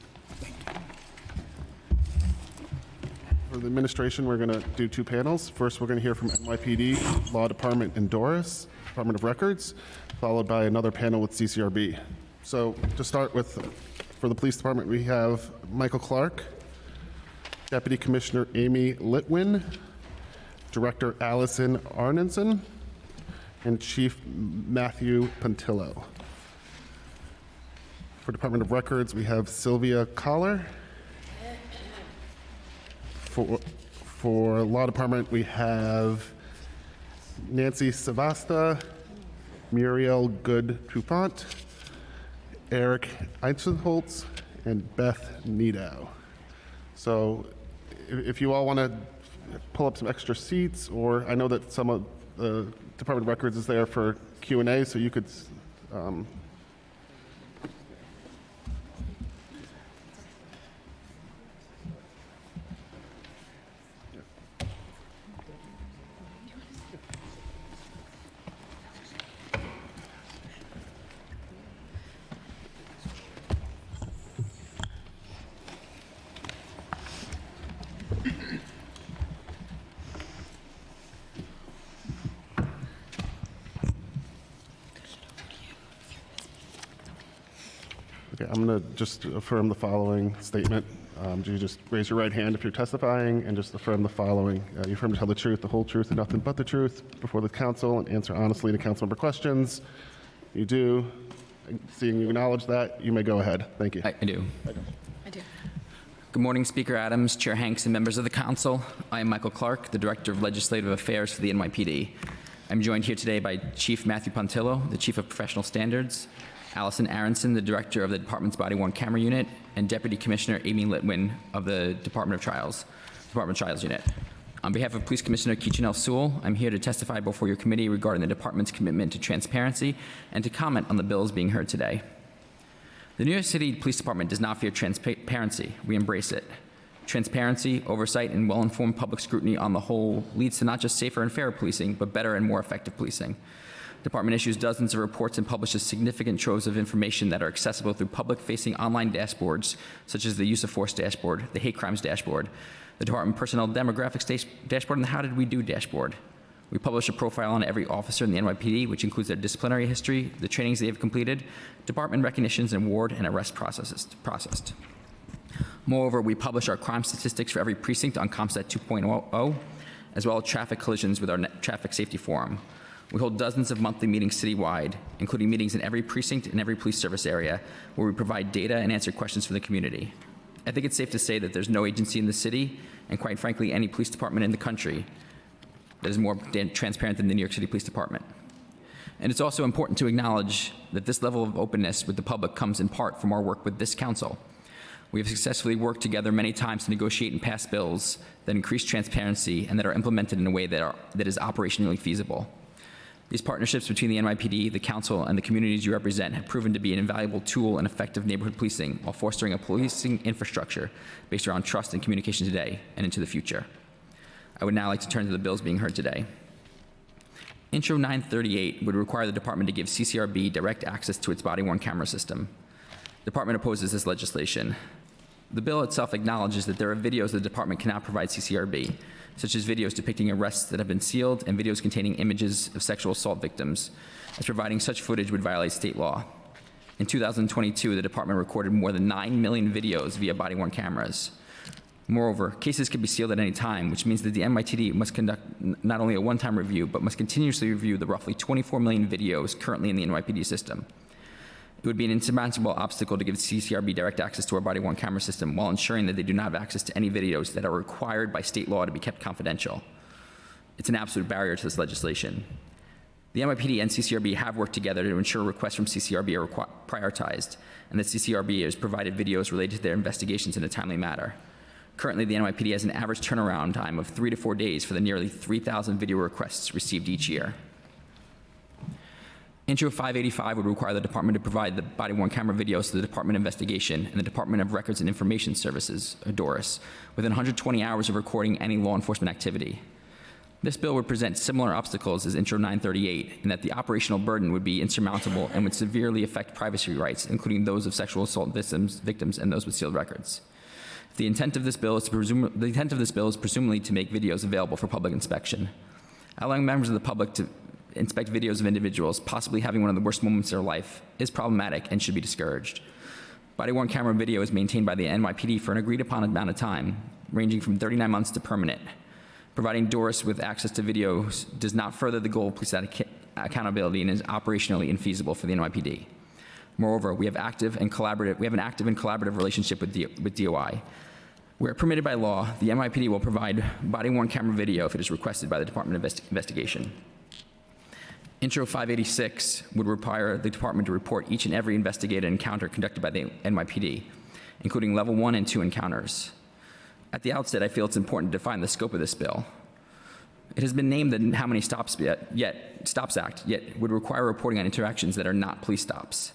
For the administration, we're going to do 2 panels. First, we're going to hear from NYPD, Law Department, and Doris, Department of Records, followed by another panel with CCRB. So to start with, for the police department, we have Michael Clark, Deputy Commissioner Amy Litwin, Director Allison Arnenson, and Chief Matthew Puntillo. For Department of Records, we have Sylvia Collar. For Law Department, we have Nancy Savasta, Muriel Good-Trufant, Eric Eichenholz, and Beth Nidow. So if you all want to pull up some extra seats, or I know that some of the Department of Records is there for Q&A, so you could Okay, I'm going to just affirm the following statement. You just raise your right hand if you're testifying and just affirm the following. You affirm to tell the truth, the whole truth, and nothing but the truth before the council and answer honestly to council member questions. You do. Seeing you acknowledge that, you may go ahead. Thank you. I do. Good morning, Speaker Adams, Chair Hanks, and members of the council. I am Michael Clark, the Director of Legislative Affairs for the NYPD. I'm joined here today by Chief Matthew Pontillo, the Chief of Professional Standards, Allison Aronson, the Director of the Department's Body-worn Camera Unit, and Deputy Commissioner Amy Litwin of the Department Trials Unit. On behalf of Police Commissioner Keechanel Sewell, I'm here to testify before your committee regarding the department's commitment to transparency and to comment on the bills being heard today. The New York City Police Department does not fear transparency. We embrace it. Transparency, oversight, and well-informed public scrutiny on the whole leads to not just safer and fairer policing, but better and more effective policing. The department issues dozens of reports and publishes significant troves of information that are accessible through public-facing online dashboards, such as the Use of Force dashboard, the Hate Crimes dashboard, the Department Personnel Demographics dashboard, and the How Did We Do dashboard. We publish a profile on every officer in the NYPD, which includes their disciplinary history, the trainings they have completed, department recognitions and award, and arrest processed. Moreover, we publish our crime statistics for every precinct on CompStat 2.0, as well as traffic collisions with our traffic safety forum. We hold dozens of monthly meetings citywide, including meetings in every precinct and every police service area, where we provide data and answer questions from the community. I think it's safe to say that there's no agency in the city, and quite frankly, any police department in the country, that is more transparent than the New York City Police Department. And it's also important to acknowledge that this level of openness with the public comes in part from our work with this council. We have successfully worked together many times to negotiate and pass bills that increase transparency and that are implemented in a way that is operationally feasible. These partnerships between the NYPD, the council, and the communities you represent have proven to be an invaluable tool in effective neighborhood policing while fostering a policing infrastructure based around trust and communication today and into the future. I would now like to turn to the bills being heard today. Intro 938 would require the department to give CCRB direct access to its body-worn camera system. The department opposes this legislation. The bill itself acknowledges that there are videos the department cannot provide CCRB, such as videos depicting arrests that have been sealed and videos containing images of sexual assault victims, as providing such footage would violate state law. In 2022, the department recorded more than 9 million videos via body-worn cameras. Moreover, cases can be sealed at any time, which means that the NYPD must conduct not only a one-time review, but must continuously review the roughly 24 million videos currently in the NYPD system. It would be an insurmountable obstacle to give CCRB direct access to our body-worn camera system while ensuring that they do not have access to any videos that are required by state law to be kept confidential. It's an absolute barrier to this legislation. The NYPD and CCRB have worked together to ensure requests from CCRB are prioritized, and that CCRB has provided videos related to their investigations in a timely manner. Currently, the NYPD has an average turnaround time of 3 to 4 days for the nearly 3,000 video requests received each year. Intro 585 would require the department to provide the body-worn camera videos to the Department of Investigation and the Department of Records and Information Services, or DORIS, within 120 hours of recording any law enforcement activity. This bill would present similar obstacles as Intro 938 in that the operational burden would be insurmountable and would severely affect privacy rights, including those of sexual assault victims and those with sealed records. The intent of this bill is presumably to make videos available for public inspection. Allowing members of the public to inspect videos of individuals possibly having one of the worst moments of their life is problematic and should be discouraged. Body-worn camera video is maintained by the NYPD for an agreed-upon amount of time, ranging from 39 months to permanent. Providing DORIS with access to videos does not further the goal of police accountability and is operationally infeasible for the NYPD. Moreover, we have an active and collaborative relationship with DOI. Where permitted by law, the NYPD will provide body-worn camera video if it is requested by the Department of Investigation. Intro 586 would require the department to report each and every investigated encounter conducted by the NYPD, including level 1 and 2 encounters. At the outset, I feel it's important to define the scope of this bill. It has been named the How Many Stops Act, yet would require reporting on interactions that are not police stops.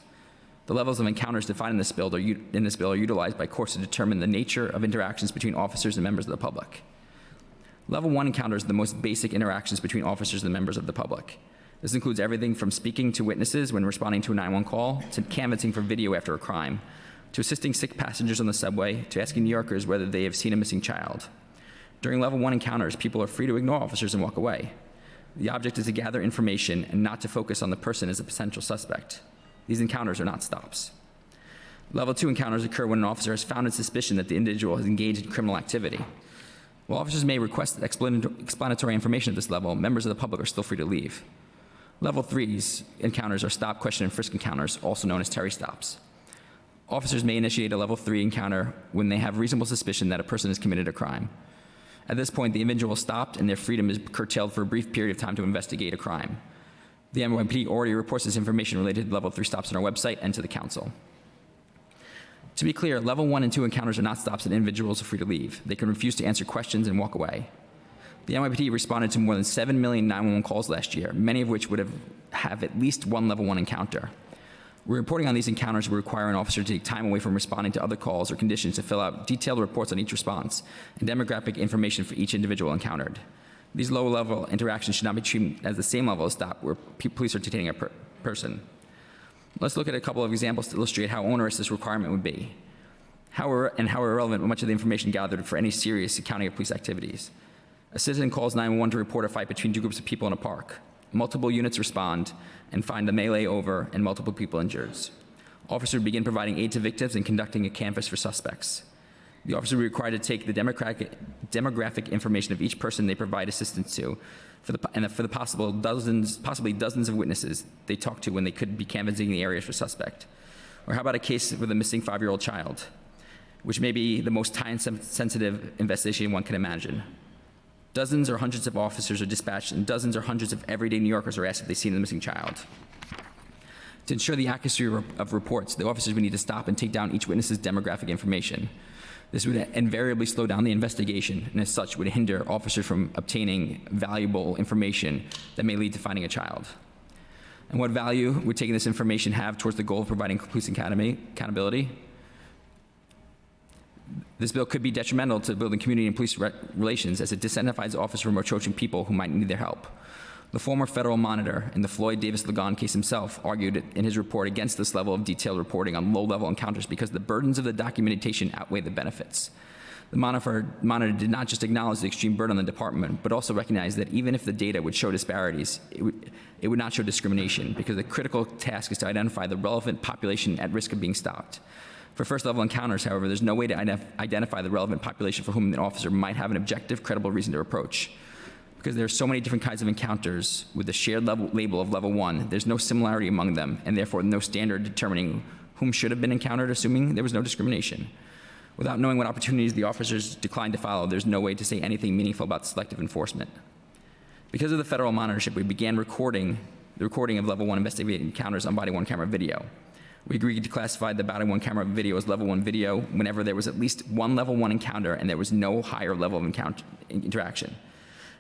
The levels of encounters defined in this bill are utilized by courts to determine the nature of interactions between officers and members of the public. Level 1 encounters are the most basic interactions between officers and members of the public. This includes everything from speaking to witnesses when responding to a 911 call, to canvassing for video after a crime, to assisting sick passengers on the subway, to asking New Yorkers whether they have seen a missing child. During level 1 encounters, people are free to ignore officers and walk away. The object is to gather information and not to focus on the person as a potential suspect. These encounters are not stops. Level 2 encounters occur when an officer has founded suspicion that the individual has engaged in criminal activity. While officers may request explanatory information at this level, members of the public are still free to leave. Level 3's encounters are stop, question, and frisk encounters, also known as Terry stops. Officers may initiate a level 3 encounter when they have reasonable suspicion that a person has committed a crime. At this point, the individual is stopped and their freedom is curtailed for a brief period of time to investigate a crime. The NYPD already reports this information related to level 3 stops on our website and to the council. To be clear, level 1 and 2 encounters are not stops and individuals are free to leave. They can refuse to answer questions and walk away. The NYPD responded to more than 7 million 911 calls last year, many of which would have at least one level 1 encounter. Reporting on these encounters would require an officer to take time away from responding to other calls or conditions to fill out detailed reports on each response and demographic information for each individual encountered. These low-level interactions should not be treated as the same level as stop where police are detaining a person. Let's look at a couple of examples to illustrate how onerous this requirement would be, how irrelevant much of the information gathered for any serious accounting of police activities. A citizen calls 911 to report a fight between two groups of people in a park. Multiple units respond and find the melee over and multiple people injured. Officers begin providing aid to victims and conducting a canvass for suspects. The officer will be required to take the demographic information of each person they provide assistance to for the possibly dozens of witnesses they talk to when they could be canvassing the areas for suspect. Or how about a case with a missing 5-year-old child, which may be the most time-sensitive investigation one can imagine. Dozens or hundreds of officers are dispatched, and dozens or hundreds of everyday New Yorkers are asked if they've seen the missing child. To ensure the accuracy of reports, the officers would need to stop and take down each witness's demographic information. This would invariably slow down the investigation, and as such would hinder officers from obtaining valuable information that may lead to finding a child. And what value would taking this information have towards the goal of providing police accountability? This bill could be detrimental to building community and police relations as it disincentivizes officers from approaching people who might need their help. The former federal monitor in the Floyd Davis Ligon case himself argued in his report against this level of detailed reporting on low-level encounters because the burdens of the documentation outweigh the benefits. The monitor did not just acknowledge the extreme burden on the department, but also recognized that even if the data would show disparities, it would not show discrimination because the critical task is to identify the relevant population at risk of being stopped. For first-level encounters, however, there's no way to identify the relevant population for whom an officer might have an objective, credible reason to approach. Because there are so many different kinds of encounters with the shared label of level 1, there's no similarity among them, and therefore no standard determining whom should have been encountered, assuming there was no discrimination. Without knowing what opportunities the officers declined to follow, there's no way to say anything meaningful about selective enforcement. Because of the federal monitorship, we began the recording of level 1 investigative encounters on body-worn camera video. We agreed to classify the body-worn camera video as level 1 video whenever there was at least one level 1 encounter and there was no higher level of interaction.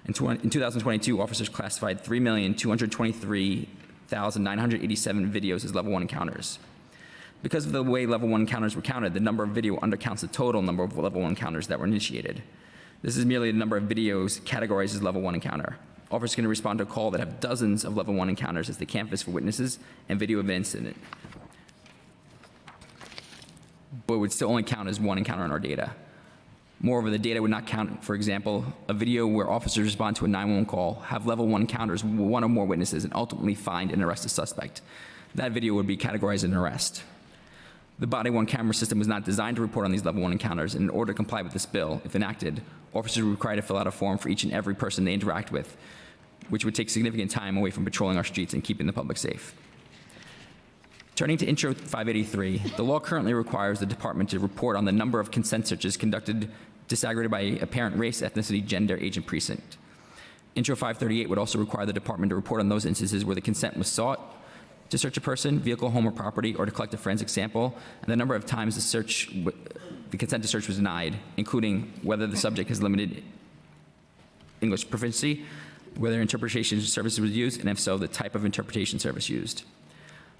In 2022, officers classified 3,223,987 videos as level 1 encounters. Because of the way level 1 encounters were counted, the number of video undercounts the total number of level 1 encounters that were initiated. This is merely the number of videos categorized as level 1 encounter. Officers can respond to a call that have dozens of level 1 encounters as they canvass for witnesses and video of an incident, but would still only count as one encounter in our data. Moreover, the data would not count, for example, a video where officers respond to a 911 call, have level 1 encounters with one or more witnesses, and ultimately find and arrest a suspect. That video would be categorized as an arrest. The body-worn camera system was not designed to report on these level 1 encounters, and in order to comply with this bill, if enacted, officers were required to fill out a form for each and every person they interact with, which would take significant time away from patrolling our streets and keeping the public safe. Turning to Intro 583, the law currently requires the department to report on the number of consent searches conducted disaggregated by apparent race, ethnicity, gender, age, and precinct. Intro 538 would also require the department to report on those instances where the consent was sought to search a person, vehicle, home, or property, or to collect a forensic sample, and the number of times the consent to search was denied, including whether the subject has limited English proficiency, whether interpretation services was used, and if so, the type of interpretation service used.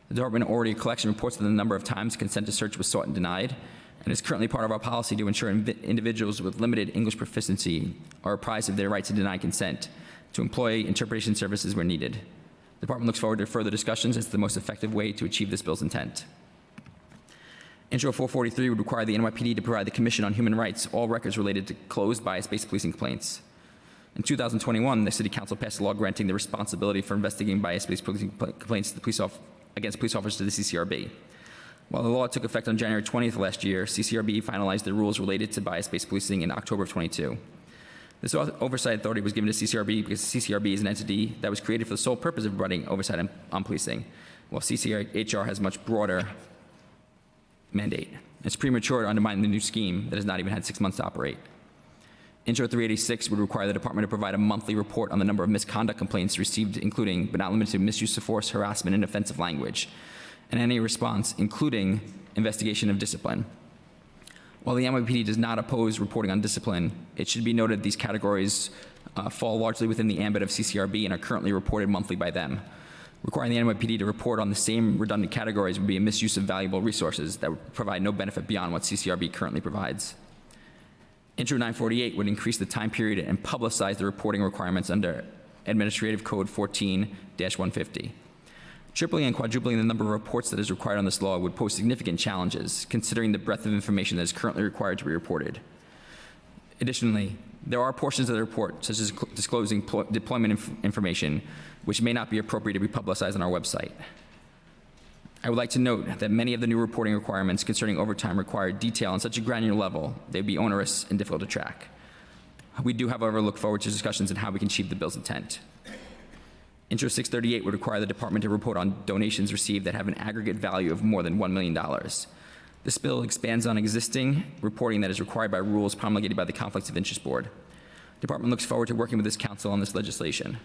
The Department already collects and reports on the number of times consent to search was sought and denied, and is currently part of our policy to ensure individuals with limited English proficiency are apprised of their right to deny consent, to employ interpretation services where needed. The department looks forward to further discussions as to the most effective way to achieve this bill's intent. Intro 443 would require the NYPD to provide the Commission on Human Rights all records related to closed bias-based policing complaints. In 2021, the City Council passed a law granting the responsibility for investigating bias-based policing complaints against police officers to the CCRB. While the law took effect on January 20th last year, CCRB finalized the rules related to bias-based policing in October of 22. This oversight authority was given to CCRB because CCRB is an entity that was created for the sole purpose of providing oversight on policing, while CCHR has a much broader mandate. It's premature to undermine the new scheme that has not even had 6 months to operate. Intro 386 would require the department to provide a monthly report on the number of misconduct complaints received, including but not limited to misuse of force, harassment, and offensive language, and any response, including investigation of discipline. While the NYPD does not oppose reporting on discipline, it should be noted these categories fall largely within the ambit of CCRB and are currently reported monthly by them. Requiring the NYPD to report on the same redundant categories would be a misuse of valuable resources that would provide no benefit beyond what CCRB currently provides. Intro 948 would increase the time period and publicize the reporting requirements under Administrative Code 14-150. Tripling and quadrupling the number of reports that is required on this law would pose significant challenges, considering the breadth of information that is currently required to be reported. Additionally, there are portions of the report, such as disclosing deployment information, which may not be appropriate to be publicized on our website. I would like to note that many of the new reporting requirements concerning overtime require detail on such a granular level, they'd be onerous and difficult to track. We do, however, look forward to discussions on how we can achieve the bill's intent. Intro 638 would require the department to report on donations received that have an aggregate value of more than $1 million. This bill expands on existing reporting that is required by rules promulgated by the Conflicts of Interest Board. The department looks forward to working with this council on this legislation.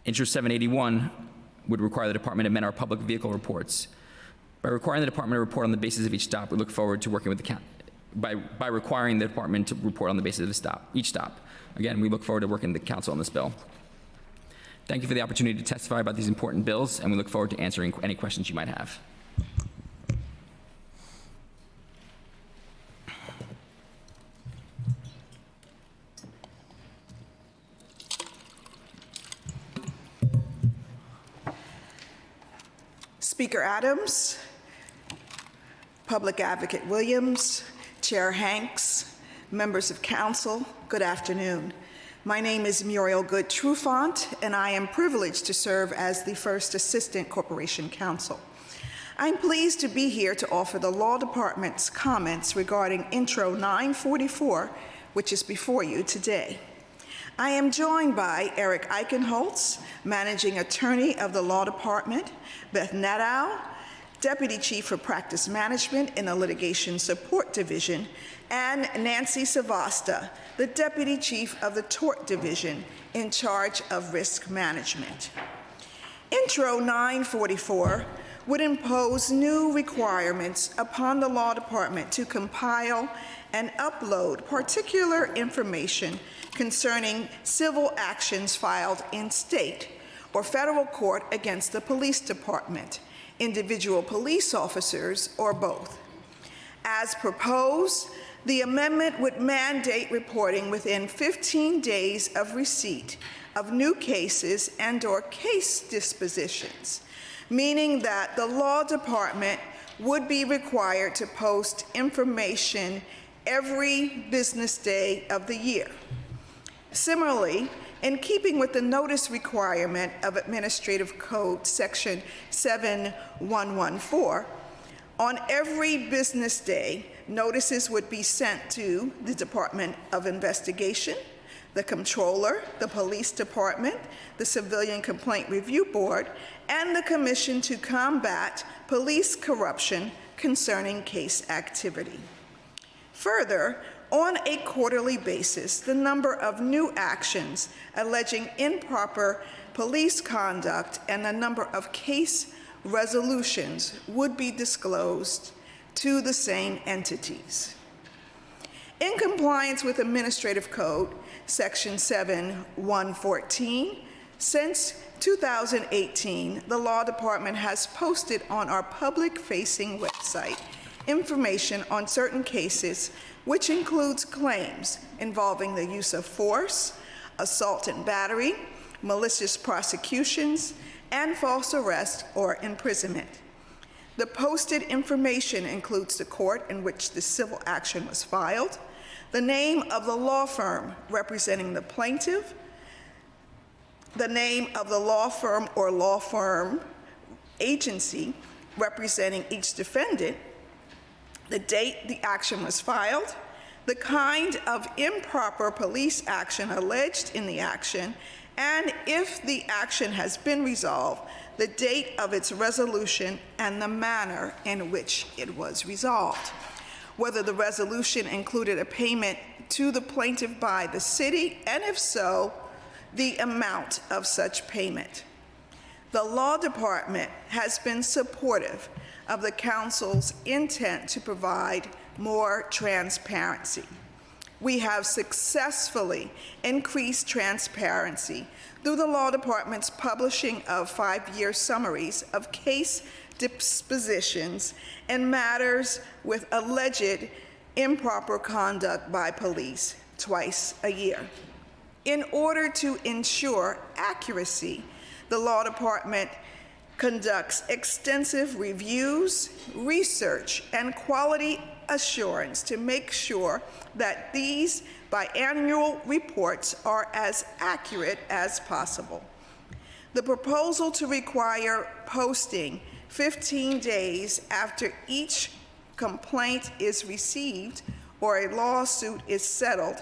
Intro 781 would require the department to amend our public vehicle reports. By requiring the department to report on the basis of each stop, we look forward to working with the by requiring the department to report on the basis of each stop. Again, we look forward to working with the council on this bill. Thank you for the opportunity to testify about these important bills, and we look forward to answering any questions you might have. Speaker Adams, Public Advocate Williams, Chair Hanks, members of council, good afternoon. My name is Muriel Good Trufant, and I am privileged to serve as the First Assistant Corporation Counsel. I'm pleased to be here to offer the Law Department's comments regarding Intro 944, which is before you today. I am joined by Eric Eichenholz, Managing Attorney of the Law Department, Beth Nadeau, Deputy Chief for Practice Management in the Litigation Support Division, and Nancy Savasta, the Deputy Chief of the Tort Division in charge of risk management. Intro 944 would impose new requirements upon the Law Department to compile and upload particular information concerning civil actions filed in state or federal court against the police department, individual police officers, or both. As proposed, the amendment would mandate reporting within 15 days of receipt of new cases and/or case dispositions, meaning that the Law Department would be required to post information every business day of the year. Similarly, in keeping with the notice requirement of Administrative Code Section 7114, on every business day, notices would be sent to the Department of Investigation, the Comptroller, the Police Department, the Civilian Complaint Review Board, and the Commission to Combat Police Corruption concerning case activity. Further, on a quarterly basis, the number of new actions alleging improper police conduct and the number of case resolutions would be disclosed to the same entities. In compliance with Administrative Code, Section 7114, since 2018, the Law Department has posted on our public-facing website information on certain cases, which includes claims involving the use of force, assault and battery, malicious prosecutions, and false arrest or imprisonment. The posted information includes the court in which the civil action was filed, the name of the law firm representing the plaintiff, the name of the law firm or law firm agency representing each defendant, the date the action was filed, the kind of improper police action alleged in the action, and if the action has been resolved, the date of its resolution and the manner in which it was resolved. Whether the resolution included a payment to the plaintiff by the city, and if so, the amount of such payment. The Law Department has been supportive of the Council's intent to provide more transparency. We have successfully increased transparency through the Law Department's publishing of 5-year summaries of case dispositions and matters with alleged improper conduct by police twice a year. In order to ensure accuracy, the Law Department conducts extensive reviews, research, and quality assurance to make sure that these biannual reports are as accurate as possible. The proposal to require posting 15 days after each complaint is received or a lawsuit is settled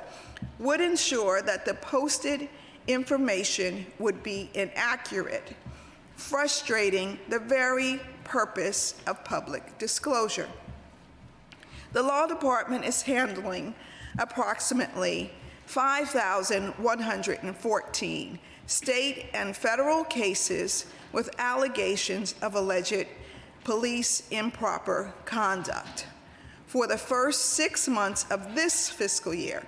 would ensure that the posted information would be inaccurate, frustrating the very purpose of public disclosure. The Law Department is handling approximately 5,114 state and federal cases with allegations of alleged police improper conduct. For the first 6 months of this fiscal year,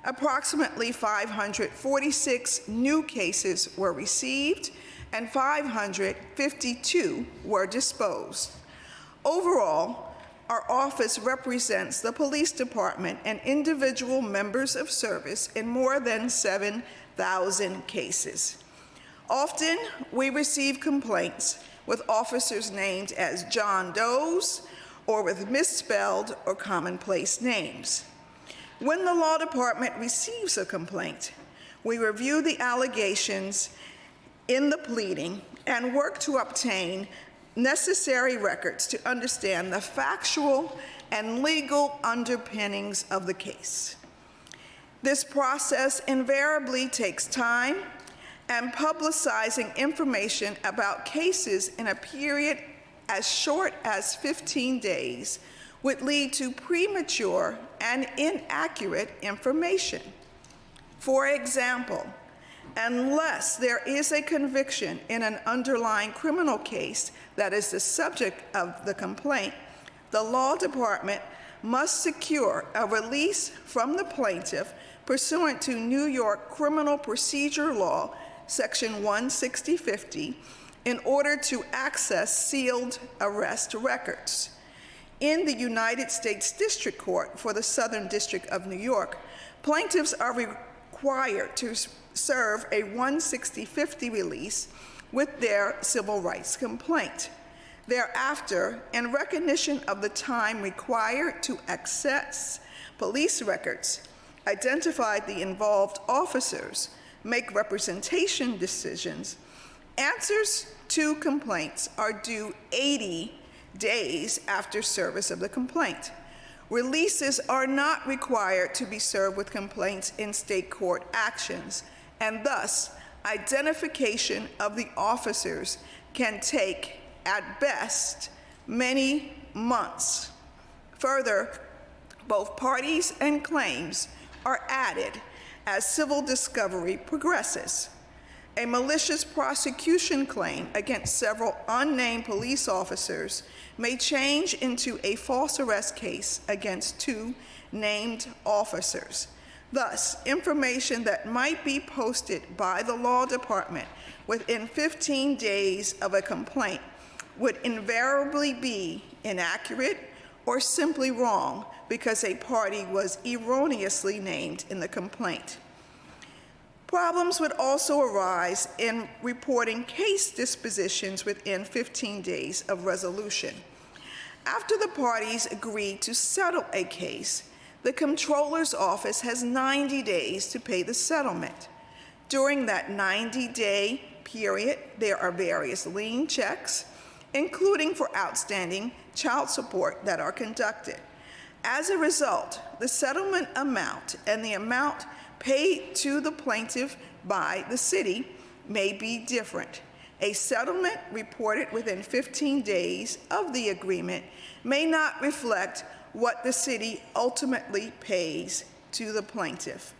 approximately 546 new cases were received and 552 were disposed. Overall, our office represents the police department and individual members of service in more than 7,000 cases. Often, we receive complaints with officers named as John Does or with misspelled or commonplace names. When the Law Department receives a complaint, we review the allegations in the pleading and work to obtain necessary records to understand the factual and legal underpinnings of the case. This process invariably takes time, and publicizing information about cases in a period as short as 15 days would lead to premature and inaccurate information. For example, unless there is a conviction in an underlying criminal case that is the subject of the complaint, the Law Department must secure a release from the plaintiff pursuant to New York Criminal Procedure Law, Section 16050, in order to access sealed arrest records. In the United States District Court for the Southern District of New York, plaintiffs are required to serve a 16050 release with their civil rights complaint. Thereafter, in recognition of the time required to access police records, identify the involved officers, make representation decisions, answers to complaints are due 80 days after service of the complaint. Releases are not required to be served with complaints in state court actions, and thus, identification of the officers can take, at best, many months. Further, both parties and claims are added as civil discovery progresses. A malicious prosecution claim against several unnamed police officers may change into a false arrest case against 2 named officers. Thus, information that might be posted by the law department within 15 days of a complaint would invariably be inaccurate or simply wrong because a party was erroneously named in the complaint. Problems would also arise in reporting case dispositions within 15 days of resolution. After the parties agree to settle a case, the Comptroller's Office has 90 days to pay the settlement. During that 90-day period, there are various lien checks, including for outstanding child support, that are conducted. As a result, the settlement amount and the amount paid to the plaintiff by the city may be different. A settlement reported within 15 days of the agreement may not reflect what the city ultimately pays to the plaintiff.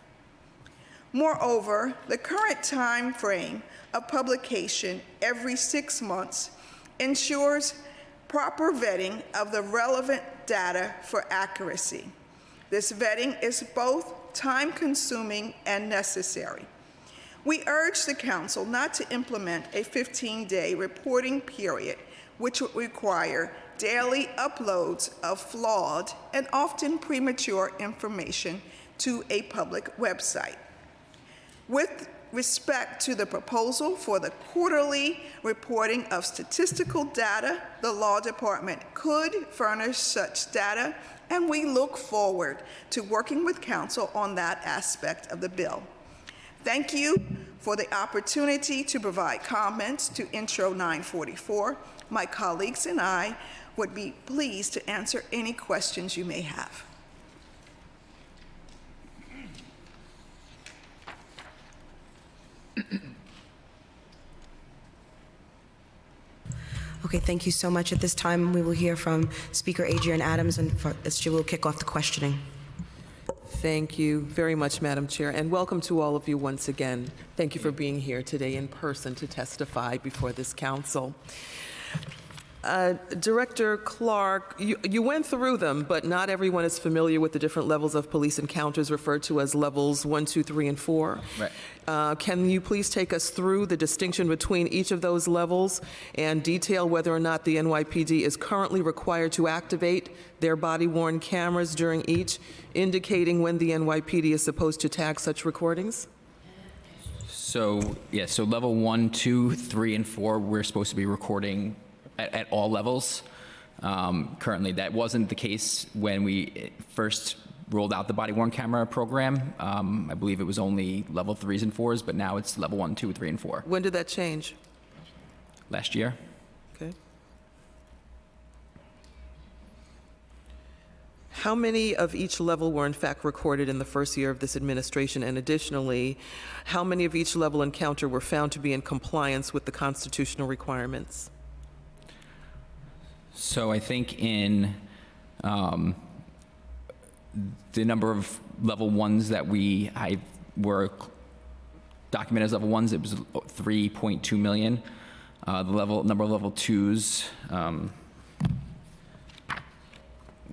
Moreover, the current time frame of publication every 6 months ensures proper vetting of the relevant data for accuracy. This vetting is both time-consuming and necessary. We urge the Council not to implement a 15-day reporting period, which would require daily uploads of flawed and often premature information to a public website. With respect to the proposal for the quarterly reporting of statistical data, the Law Department could furnish such data, and we look forward to working with Council on that aspect of the bill. Thank you for the opportunity to provide comments to Intro 944. My colleagues and I would be pleased to answer any questions you may have. Okay, thank you so much. At this time, we will hear from Speaker Adrian Adams, and she will kick off the questioning. Thank you very much, Madam Chair, and welcome to all of you once again. Thank you for being here today in person to testify before this council. Director Clark, you went through them, but not everyone is familiar with the different levels of police encounters referred to as levels 1, 2, 3, and 4. Right. Can you please take us through the distinction between each of those levels and detail whether or not the NYPD is currently required to activate their body-worn cameras during each, indicating when the NYPD is supposed to tag such recordings? So, yeah, so level 1, 2, 3, and 4, we're supposed to be recording at all levels. Currently, that wasn't the case when we first rolled out the body-worn camera program. I believe it was only level 3s and 4s, but now it's level 1, 2, 3, and 4. When did that change? Last year. Okay. How many of each level were in fact recorded in the first year of this administration? And additionally, how many of each level encounter were found to be in compliance with the constitutional requirements? So I think in the number of level 1s that were documented as level 1s, it was 3.2 million. The number of level 2s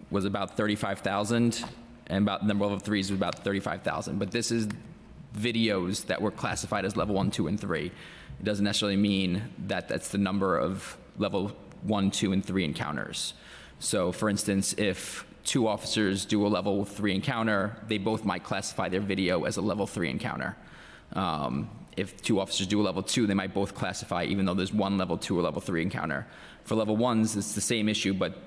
was about 35,000, and about the number of level 3s was about 35,000. But this is videos that were classified as level 1, 2, and 3. It doesn't necessarily mean that that's the number of level 1, 2, and 3 encounters. So, for instance, if 2 officers do a level 3 encounter, they both might classify their video as a level 3 encounter. If 2 officers do a level 2, they might both classify, even though there's 1 level 2 or level 3 encounter. For level 1s, it's the same issue, but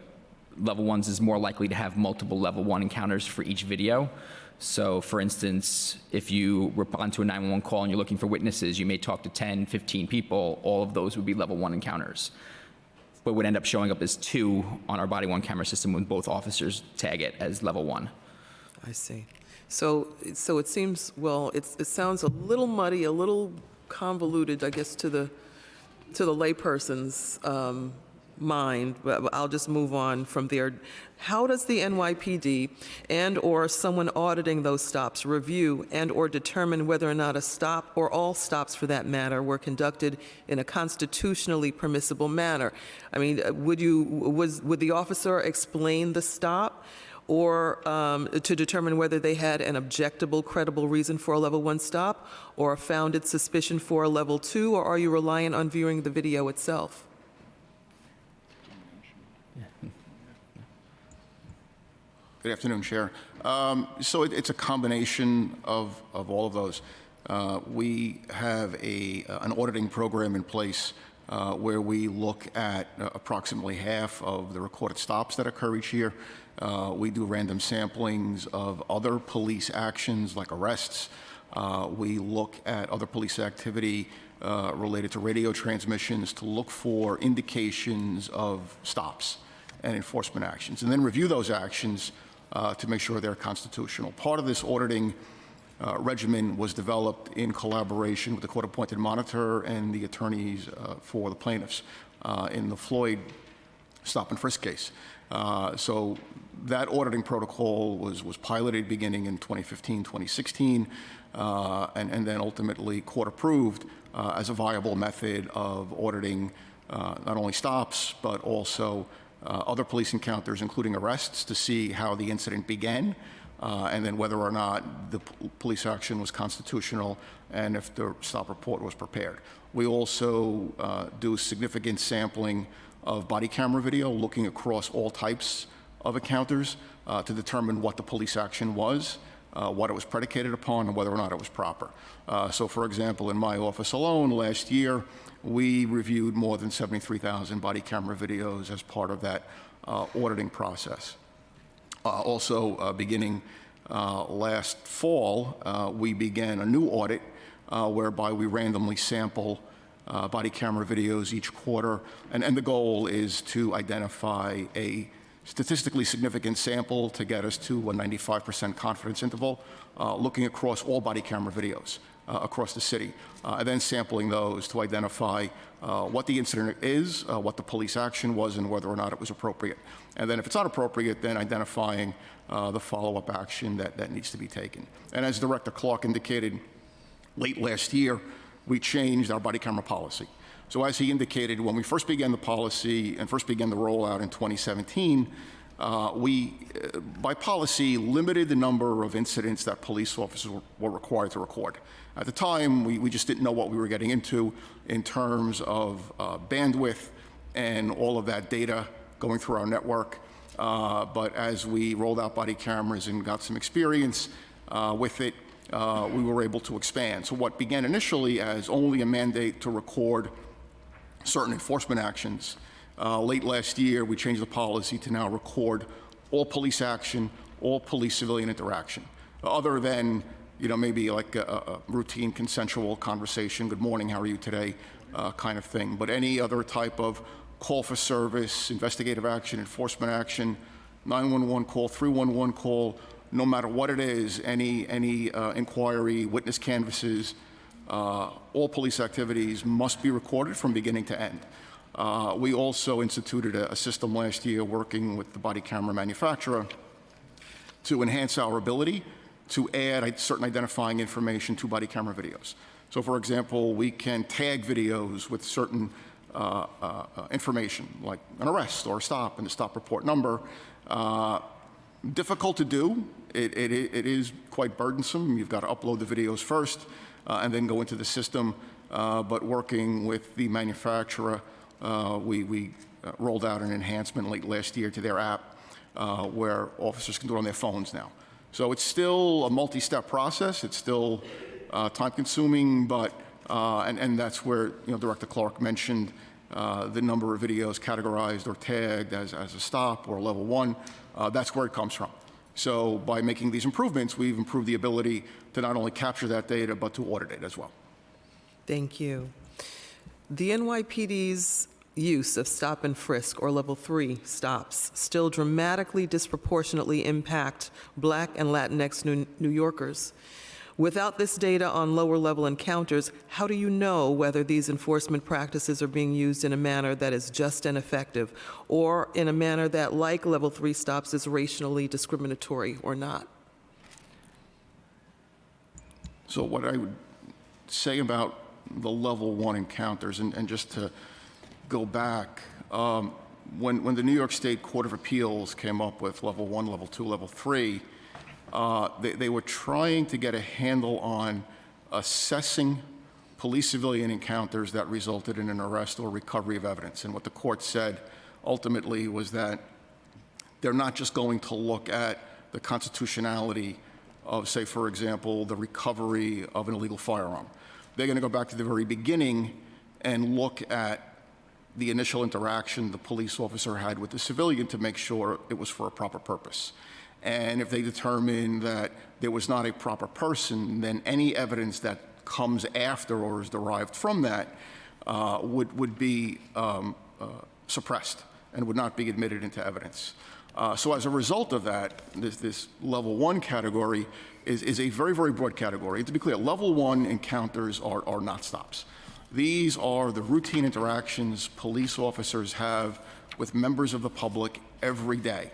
level 1s is more likely to have multiple level 1 encounters for each video. So, for instance, if you respond to a 911 call and you're looking for witnesses, you may talk to 10, 15 people. All of those would be level 1 encounters. but would end up showing up as 2 on our body worn camera system when both officers tag it as level 1. I see. So it seems, well, it sounds a little muddy, a little convoluted, I guess, to the layperson's mind, but I'll just move on from there. How does the NYPD and/or someone auditing those stops review and/or determine whether or not a stop, or all stops for that matter, were conducted in a constitutionally permissible manner? I mean, would the officer explain the stop, or to determine whether they had an objectable, credible reason for a level 1 stop, or a founded suspicion for a level 2, or are you reliant on viewing the video itself? Good afternoon, Chair. So it's a combination of all of those. We have an auditing program in place where we look at approximately half of the recorded stops that occur each year. We do random samplings of other police actions like arrests. We look at other police activity related to radio transmissions to look for indications of stops and enforcement actions, and then review those actions to make sure they're constitutional. Part of this auditing regimen was developed in collaboration with the court-appointed monitor and the attorneys for the plaintiffs in the Floyd stop and frisk case. So that auditing protocol was piloted beginning in 2015, 2016, and then ultimately court-approved as a viable method of auditing not only stops, but also other police encounters, including arrests, to see how the incident began, and then whether or not the police action was constitutional and if the stop report was prepared. We also do significant sampling of body camera video, looking across all types of encounters to determine what the police action was, what it was predicated upon, and whether or not it was proper. So, for example, in my office alone last year, we reviewed more than 73,000 body camera videos as part of that auditing process. Also, beginning last fall, we began a new audit whereby we randomly sample body camera videos each quarter, and the goal is to identify a statistically significant sample to get us to a 95% confidence interval, looking across all body camera videos across the city, and then sampling those to identify what the incident is, what the police action was, and whether or not it was appropriate. And then if it's not appropriate, then identifying the follow-up action that needs to be taken. And as Director Clark indicated, late last year, we changed our body camera policy. So as he indicated, when we first began the policy and first began the rollout in 2017, we, by policy, limited the number of incidents that police officers were required to record. At the time, we just didn't know what we were getting into in terms of bandwidth and all of that data going through our network. But as we rolled out body cameras and got some experience with it, we were able to expand. So what began initially as only a mandate to record certain enforcement actions, late last year we changed the policy to now record all police action, all police-civilian interaction, other than maybe like a routine consensual conversation, good morning, how are you today, kind of thing. But any other type of call for service, investigative action, enforcement action, 911 call, 311 call, no matter what it is, any inquiry, witness canvasses, all police activities must be recorded from beginning to end. We also instituted a system last year working with the body camera manufacturer to enhance our ability to add certain identifying information to body camera videos. So, for example, we can tag videos with certain information, like an arrest or a stop and the stop report number. Difficult to do. It is quite burdensome. You've got to upload the videos first and then go into the system. But working with the manufacturer, we rolled out an enhancement late last year to their app where officers can do it on their phones now. So it's still a multi-step process. It's still time-consuming, but and that's where Director Clark mentioned the number of videos categorized or tagged as a stop or a level 1. That's where it comes from. So by making these improvements, we've improved the ability to not only capture that data, but to audit it as well. Thank you. The NYPD's use of stop and frisk or level 3 stops still dramatically disproportionately impact Black and Latinx New Yorkers. Without this data on lower level encounters, how do you know whether these enforcement practices are being used in a manner that is just and effective, or in a manner that, like level 3 stops, is racially discriminatory or not? So what I would say about the level 1 encounters, and just to go back, when the New York State Court of Appeals came up with level 1, level 2, level 3, they were trying to get a handle on assessing police-civilian encounters that resulted in an arrest or recovery of evidence. And what the court said ultimately was that they're not just going to look at the constitutionality of, say, for example, the recovery of an illegal firearm. They're going to go back to the very beginning and look at the initial interaction the police officer had with the civilian to make sure it was for a proper purpose. And if they determine that there was not a proper person, then any evidence that comes after or is derived from that would be suppressed and would not be admitted into evidence. So as a result of that, this level 1 category is a very, very broad category. And to be clear, level 1 encounters are not stops. These are the routine interactions police officers have with members of the public every day.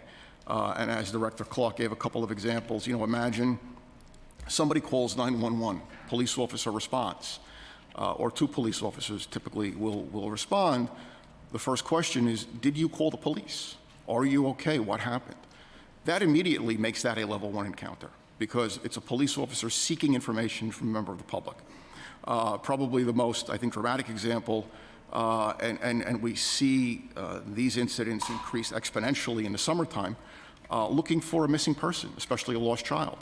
And as Director Clark gave a couple of examples, imagine somebody calls 911, police officer responds, or 2 police officers typically will respond. The first question is, did you call the police? Are you okay? What happened? That immediately makes that a level 1 encounter because it's a police officer seeking information from a member of the public. Probably the most, I think, dramatic example, and we see these incidents increase exponentially in the summertime, looking for a missing person, especially a lost child.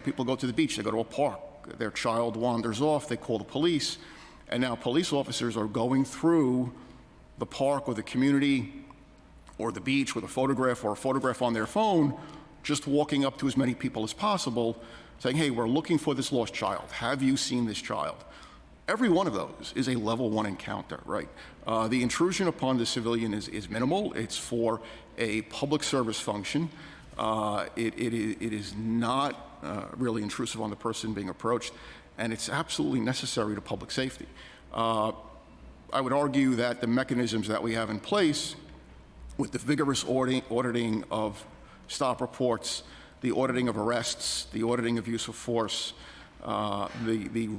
People go to the beach, they go to a park, their child wanders off, they call the police, and now police officers are going through the park or the community or the beach with a photograph on their phone, just walking up to as many people as possible, saying, hey, we're looking for this lost child. Have you seen this child? Every one of those is a level 1 encounter, right? The intrusion upon the civilian is minimal. It's for a public service function. It is not really intrusive on the person being approached, and it's absolutely necessary to public safety. I would argue that the mechanisms that we have in place with the vigorous auditing of stop reports, the auditing of arrests, the auditing of use of force, the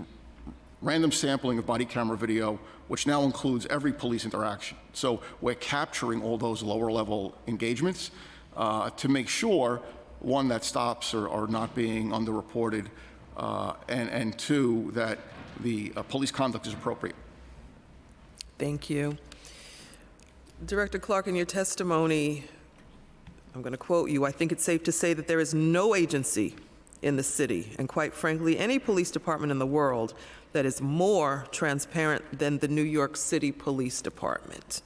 random sampling of body camera video, which now includes every police interaction. So we're capturing all those lower level engagements to make sure, one, that stops are not being underreported, and 2, that the police conduct is appropriate. Thank you. Director Clark, in your testimony, I'm going to quote you, I think it's safe to say that there is no agency in the city, and quite frankly, any police department in the world, that is more transparent than the New York City Police Department.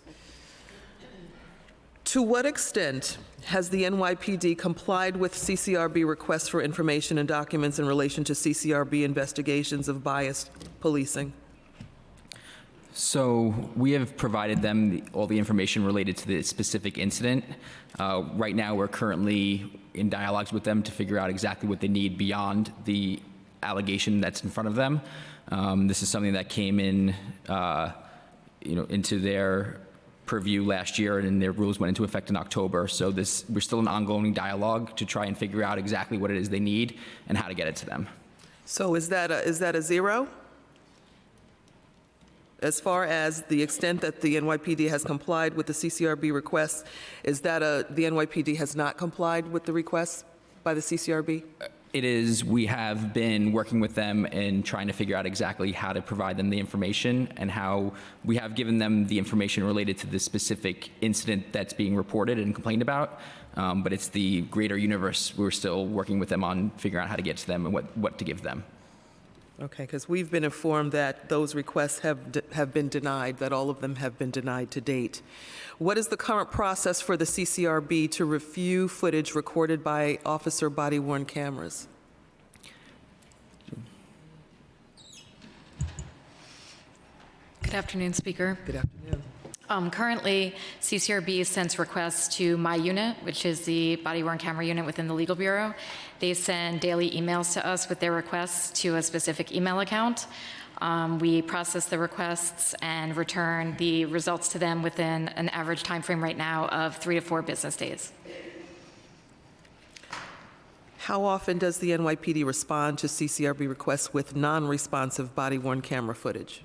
To what extent has the NYPD complied with CCRB requests for information and documents in relation to CCRB investigations of biased policing? So we have provided them all the information related to the specific incident. Right now, we're currently in dialogues with them to figure out exactly what they need beyond the allegation that's in front of them. This is something that came in, into their purview last year, and their rules went into effect in October. So we're still in ongoing dialogue to try and figure out exactly what it is they need and how to get it to them. So is that a 0? As far as the extent that the NYPD has complied with the CCRB requests, is that the NYPD has not complied with the requests by the CCRB? It is. We have been working with them and trying to figure out exactly how to provide them the information, and how we have given them the information related to the specific incident that's being reported and complained about. But it's the greater universe. We're still working with them on figuring out how to get to them and what to give them. Okay, because we've been informed that those requests have been denied, that all of them have been denied to date. What is the current process for the CCRB to review footage recorded by officer body-worn cameras? Good afternoon, Speaker. Good afternoon. Currently, CCRB sends requests to my unit, which is the body-worn camera unit within the Legal Bureau. They send daily emails to us with their requests to a specific email account. We process the requests and return the results to them within an average time frame right now of 3 to 4 business days. How often does the NYPD respond to CCRB requests with non-responsive body-worn camera footage?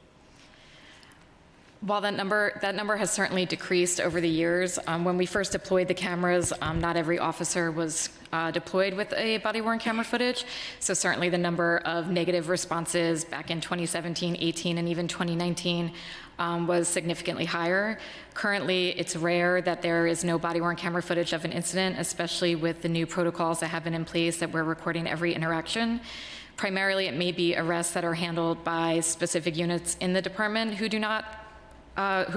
While that number has certainly decreased over the years, when we first deployed the cameras, not every officer was deployed with a body-worn camera footage. So certainly the number of negative responses back in 2017, 18, and even 2019 was significantly higher. Currently, it's rare that there is no body-worn camera footage of an incident, especially with the new protocols that have been in place that we're recording every interaction. Primarily, it may be arrests that are handled by specific units in the department who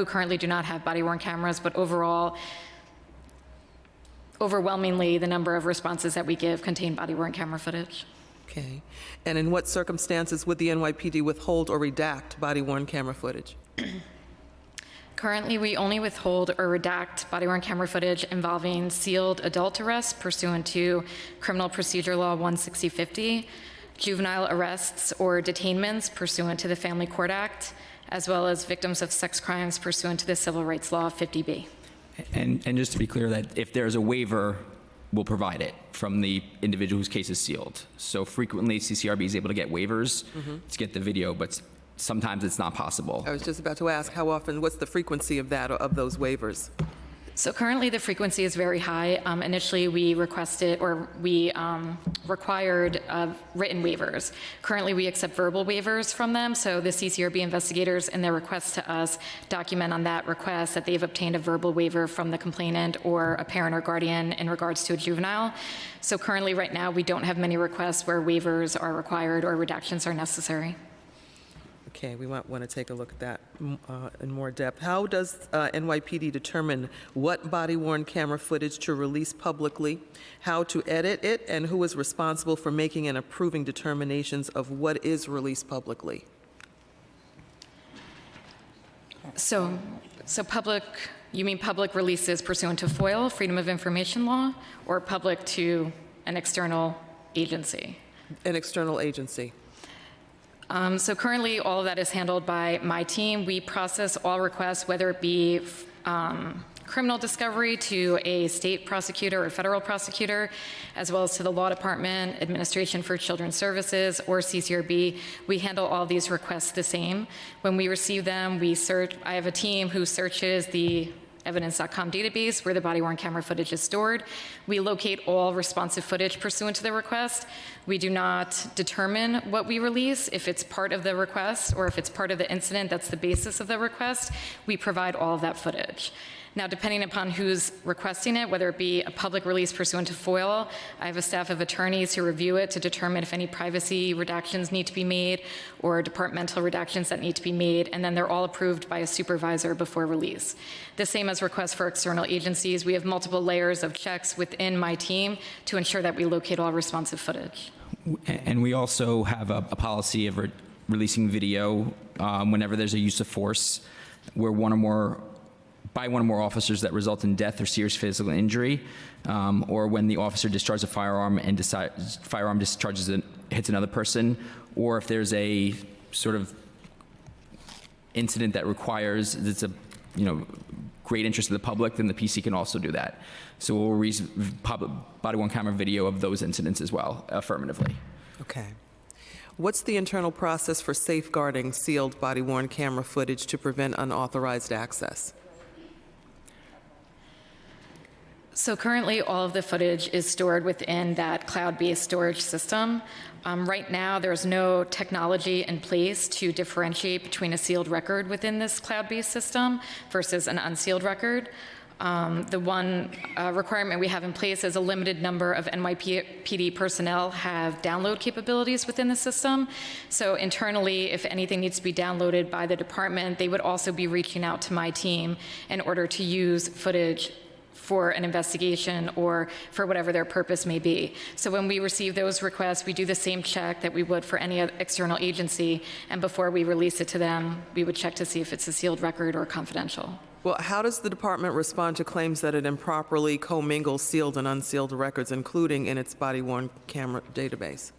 currently do not have body-worn cameras, but overwhelmingly, the number of responses that we give contain body-worn camera footage. Okay. And in what circumstances would the NYPD withhold or redact body-worn camera footage? Currently, we only withhold or redact body-worn camera footage involving sealed adult arrests pursuant to Criminal Procedure Law 16050, juvenile arrests or detainments pursuant to the Family Court Act, as well as victims of sex crimes pursuant to the Civil Rights Law 50B. And just to be clear, that if there's a waiver, we'll provide it from the individual whose case is sealed. So frequently, CCRB is able to get waivers to get the video, but sometimes it's not possible. I was just about to ask, how often, what's the frequency of those waivers? So currently, the frequency is very high. Initially, we requested, or we required written waivers. Currently, we accept verbal waivers from them, so the CCRB investigators, in their requests to us, document on that request that they've obtained a verbal waiver from the complainant or a parent or guardian in regards to a juvenile. So currently, right now, we don't have many requests where waivers are required or redactions are necessary. Okay, we might want to take a look at that in more depth. How does NYPD determine what body-worn camera footage to release publicly, how to edit it, and who is responsible for making and approving determinations of what is released publicly? So public, you mean public releases pursuant to FOIL, Freedom of Information Law, or public to an external agency? An external agency. So currently, all of that is handled by my team. We process all requests, whether it be criminal discovery to a state prosecutor or federal prosecutor, as well as to the law department, Administration for Children's Services, or CCRB. We handle all these requests the same. When we receive them, I have a team who searches the evidence.com database where the body-worn camera footage is stored. We locate all responsive footage pursuant to the request. We do not determine what we release. If it's part of the request or if it's part of the incident that's the basis of the request, we provide all of that footage. Now, depending upon who's requesting it, whether it be a public release pursuant to FOIL, I have a staff of attorneys who review it to determine if any privacy redactions need to be made or departmental redactions that need to be made, and then they're all approved by a supervisor before release. The same as requests for external agencies. We have multiple layers of checks within my team to ensure that we locate all responsive footage. And we also have a policy of releasing video whenever there's a use of force where one or more officers that result in death or serious physical injury, or when the officer discharges a firearm and firearm discharges hits another person, or if there's a sort of incident that requires it's a great interest of the public, then the PC can also do that. So we'll release body-worn camera video of those incidents as well, affirmatively. Okay. What's the internal process for safeguarding sealed body-worn camera footage to prevent unauthorized access? So currently, all of the footage is stored within that cloud-based storage system. Right now, there's no technology in place to differentiate between a sealed record within this cloud-based system versus an unsealed record. The one requirement we have in place is a limited number of NYPD personnel have download capabilities within the system. So internally, if anything needs to be downloaded by the department, they would also be reaching out to my team in order to use footage for an investigation or for whatever their purpose may be. So when we receive those requests, we do the same check that we would for any external agency, and before we release it to them, we would check to see if it's a sealed record or confidential. Well, how does the department respond to claims that it improperly commingles sealed and unsealed records, including in its body-worn camera database?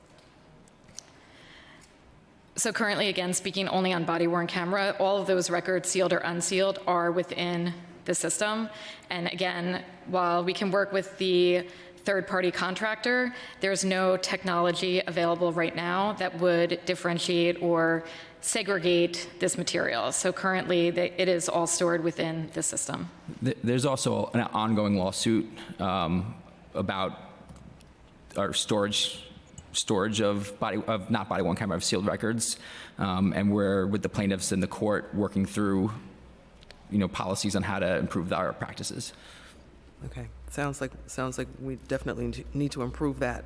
So currently, again, speaking only on body-worn camera, all of those records, sealed or unsealed, are within the system. And again, while we can work with the third-party contractor, there's no technology available right now that would differentiate or segregate this material. So currently, it is all stored within the system. There's also an ongoing lawsuit about our storage of not body-worn camera, of sealed records, and we're with the plaintiffs in the court working through, policies on how to improve our practices. Okay, sounds like we definitely need to improve that.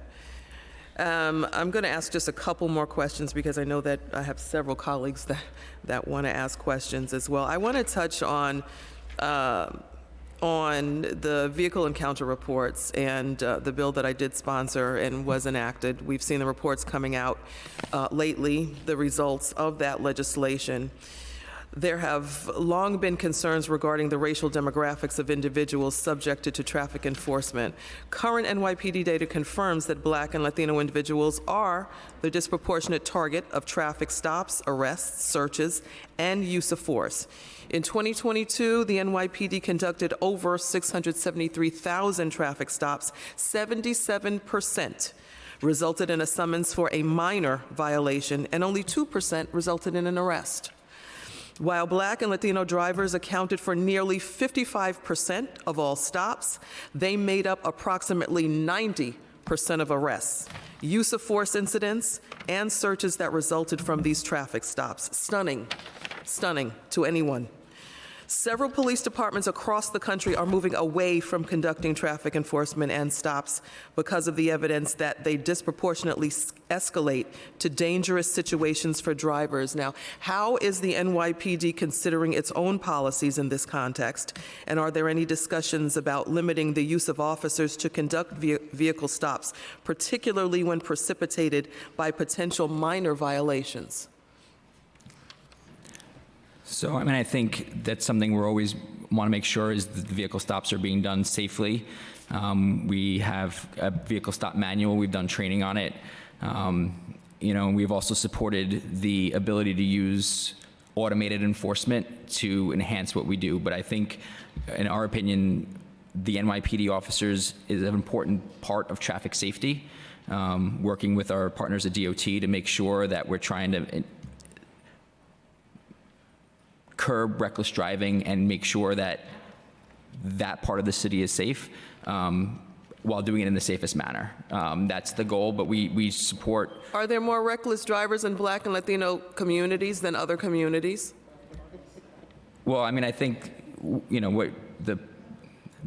I'm going to ask just a couple more questions because I know that I have several colleagues that want to ask questions as well. I want to touch on the vehicle encounter reports and the bill that I did sponsor and was enacted. We've seen the reports coming out lately, the results of that legislation. There have long been concerns regarding the racial demographics of individuals subjected to traffic enforcement. Current NYPD data confirms that Black and Latino individuals are the disproportionate target of traffic stops, arrests, searches, and use of force. In 2022, the NYPD conducted over 673,000 traffic stops. 77% resulted in a summons for a minor violation, and only 2% resulted in an arrest. While Black and Latino drivers accounted for nearly 55% of all stops, they made up approximately 90% of arrests, use of force incidents, and searches that resulted from these traffic stops. Stunning to anyone. Several police departments across the country are moving away from conducting traffic enforcement and stops because of the evidence that they disproportionately escalate to dangerous situations for drivers. Now, how is the NYPD considering its own policies in this context? And are there any discussions about limiting the use of officers to conduct vehicle stops, particularly when precipitated by potential minor violations? So, I think that's something we're always want to make sure is that the vehicle stops are being done safely. We have a vehicle stop manual. We've done training on it. We've also supported the ability to use automated enforcement to enhance what we do. But I think, in our opinion, the NYPD officers is an important part of traffic safety, working with our partners at DOT to make sure that we're trying to curb reckless driving and make sure that that part of the city is safe while doing it in the safest manner. That's the goal, but we support. Are there more reckless drivers in Black and Latino communities than other communities? Well, I think, what the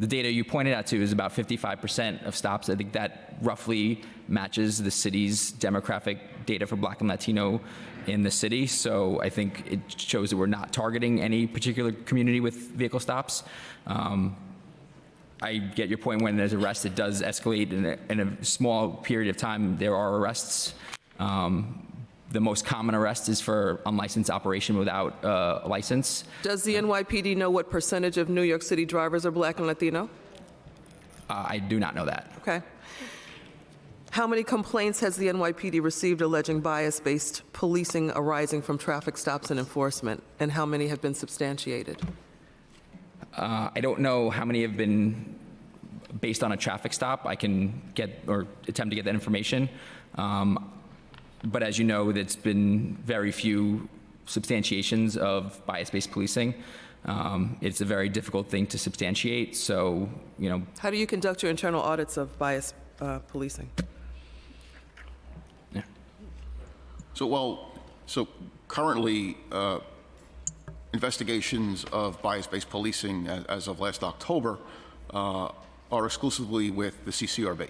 data you pointed out to is about 55% of stops. I think that roughly matches the city's demographic data for Black and Latino in the city. So I think it shows that we're not targeting any particular community with vehicle stops. I get your point. When there's arrests, it does escalate in a small period of time. There are arrests. The most common arrest is for unlicensed operation without a license. Does the NYPD know what percentage of New York City drivers are Black and Latino? I do not know that. Okay. How many complaints has the NYPD received alleging bias-based policing arising from traffic stops and enforcement, and how many have been substantiated? I don't know how many have been based on a traffic stop. I can get or attempt to get that information. But as you know, there's been very few substantiations of bias-based policing. It's a very difficult thing to substantiate, so, How do you conduct your internal audits of bias policing? Yeah. So currently, investigations of bias-based policing as of last October are exclusively with the CCRB.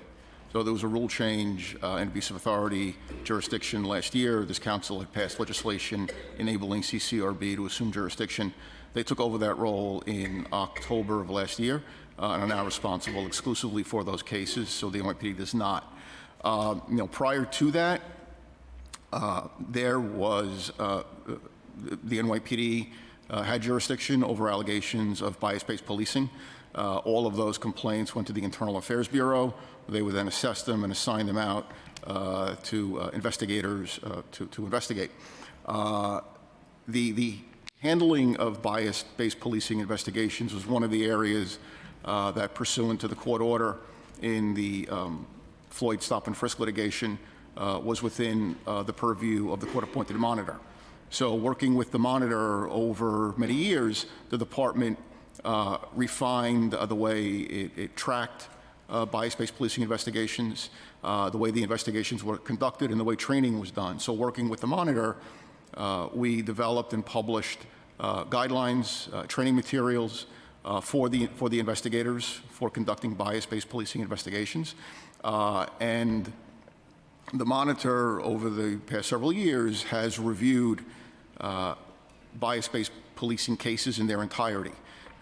So there was a rule change in abuse of authority jurisdiction last year. This council had passed legislation enabling CCRB to assume jurisdiction. They took over that role in October of last year and are now responsible exclusively for those cases, so the NYPD does not. Prior to that, there was the NYPD had jurisdiction over allegations of bias-based policing. All of those complaints went to the Internal Affairs Bureau. They would then assess them and assign them out to investigators to investigate. The handling of bias-based policing investigations was one of the areas that, pursuant to the court order in the Floyd stop and frisk litigation, was within the purview of the court-appointed monitor. So working with the monitor over many years, the department refined the way it tracked bias-based policing investigations, the way the investigations were conducted, and the way training was done. So working with the monitor, we developed and published guidelines, training materials for the investigators for conducting bias-based policing investigations. And the monitor, over the past several years, has reviewed bias-based policing cases in their entirety.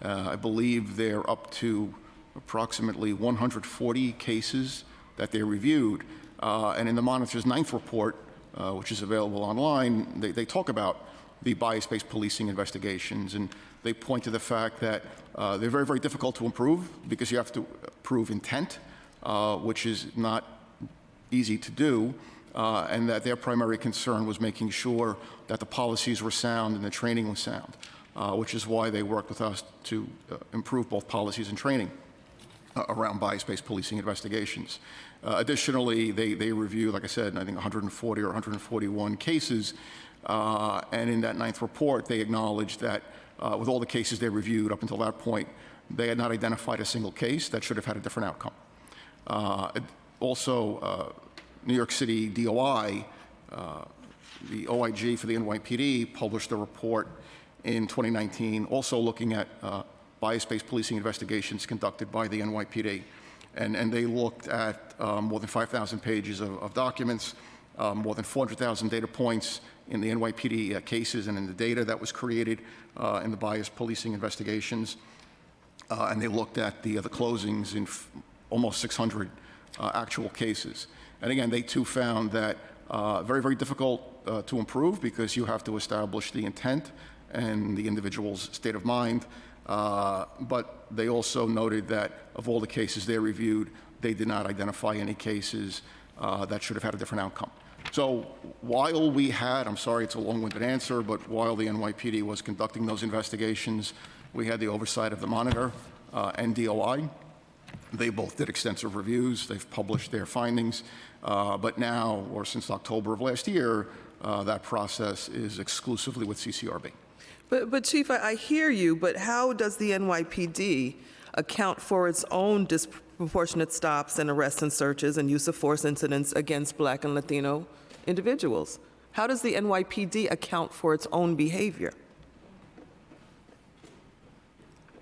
I believe they're up to approximately 140 cases that they reviewed. And in the monitor's 9th report, which is available online, they talk about the bias-based policing investigations, and they point to the fact that they're very, very difficult to improve because you have to prove intent, which is not easy to do, and that their primary concern was making sure that the policies were sound and the training was sound, which is why they worked with us to improve both policies and training around bias-based policing investigations. Additionally, they review, like I said, I think 140 or 141 cases, and in that 9th report, they acknowledged that with all the cases they reviewed up until that point, they had not identified a single case that should have had a different outcome. Also, New York City DOI, the OIG for the NYPD, published a report in 2019 also looking at bias-based policing investigations conducted by the NYPD. And they looked at more than 5,000 pages of documents, more than 400,000 data points in the NYPD cases and in the data that was created in the bias policing investigations. And they looked at the closings in almost 600 actual cases. And again, they too found that very, very difficult to improve because you have to establish the intent and the individual's state of mind. But they also noted that of all the cases they reviewed, they did not identify any cases that should have had a different outcome. So while we had, I'm sorry it's a long-winded answer, but while the NYPD was conducting those investigations, we had the oversight of the monitor and DOI. They both did extensive reviews. They've published their findings. But now, or since October of last year, that process is exclusively with CCRB. But Chief, I hear you, but how does the NYPD account for its own disproportionate stops and arrests and searches and use of force incidents against Black and Latino individuals? How does the NYPD account for its own behavior?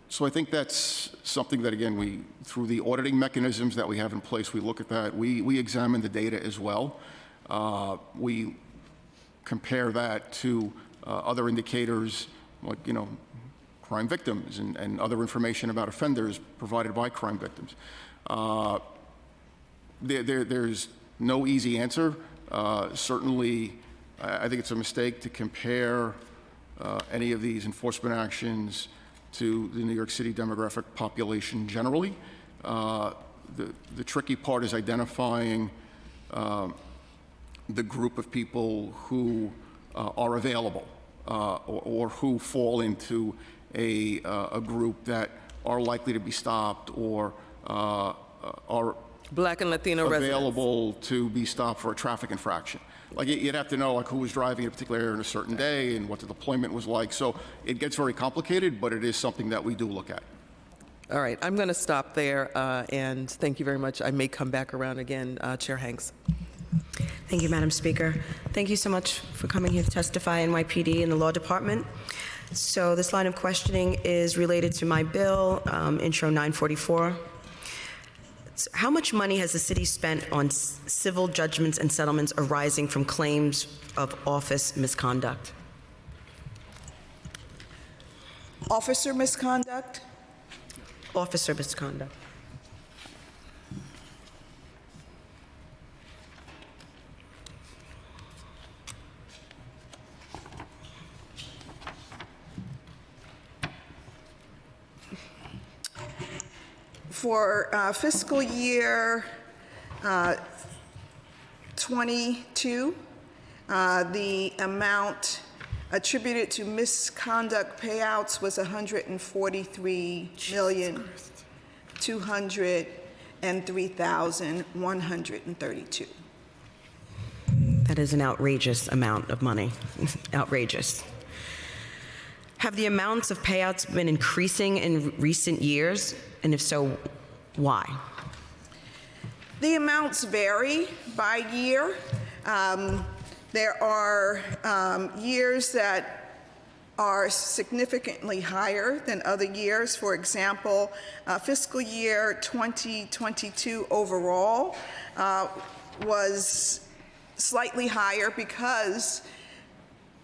So I think that's something that, again, through the auditing mechanisms that we have in place, we look at that. We examine the data as well. We compare that to other indicators, like, crime victims and other information about offenders provided by crime victims. There's no easy answer. Certainly, I think it's a mistake to compare any of these enforcement actions to the New York City demographic population generally. The tricky part is identifying the group of people who are available or who fall into a group that are likely to be stopped or are Black and Latino available to be stopped for a traffic infraction. Like, you'd have to know, like, who was driving in a particular area on a certain day and what the deployment was like. So it gets very complicated, but it is something that we do look at. All right, I'm going to stop there, and thank you very much. I may come back around again. Chair Hanks. Thank you, Madam Speaker. Thank you so much for coming here to testify NYPD and the Law Department. So this line of questioning is related to my bill, Intro 944. How much money has the city spent on civil judgments and settlements arising from claims of office misconduct? Officer misconduct? Officer misconduct. For fiscal year 22, the amount attributed to misconduct payouts was $143,203,132. That is an outrageous amount of money. Outrageous. Have the amounts of payouts been increasing in recent years? And if so, why? The amounts vary by year. There are years that are significantly higher than other years. For example, fiscal year 2022 overall was slightly higher because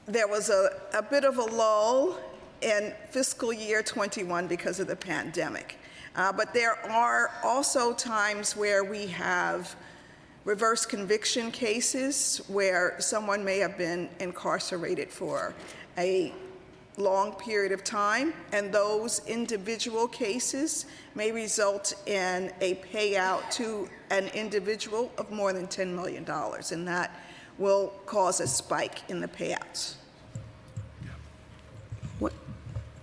there was a bit of a lull in fiscal year 21 because of the pandemic. But there are also times where we have reverse conviction cases where someone may have been incarcerated for a long period of time, and those individual cases may result in a payout to an individual of more than $10 million, and that will cause a spike in the payouts.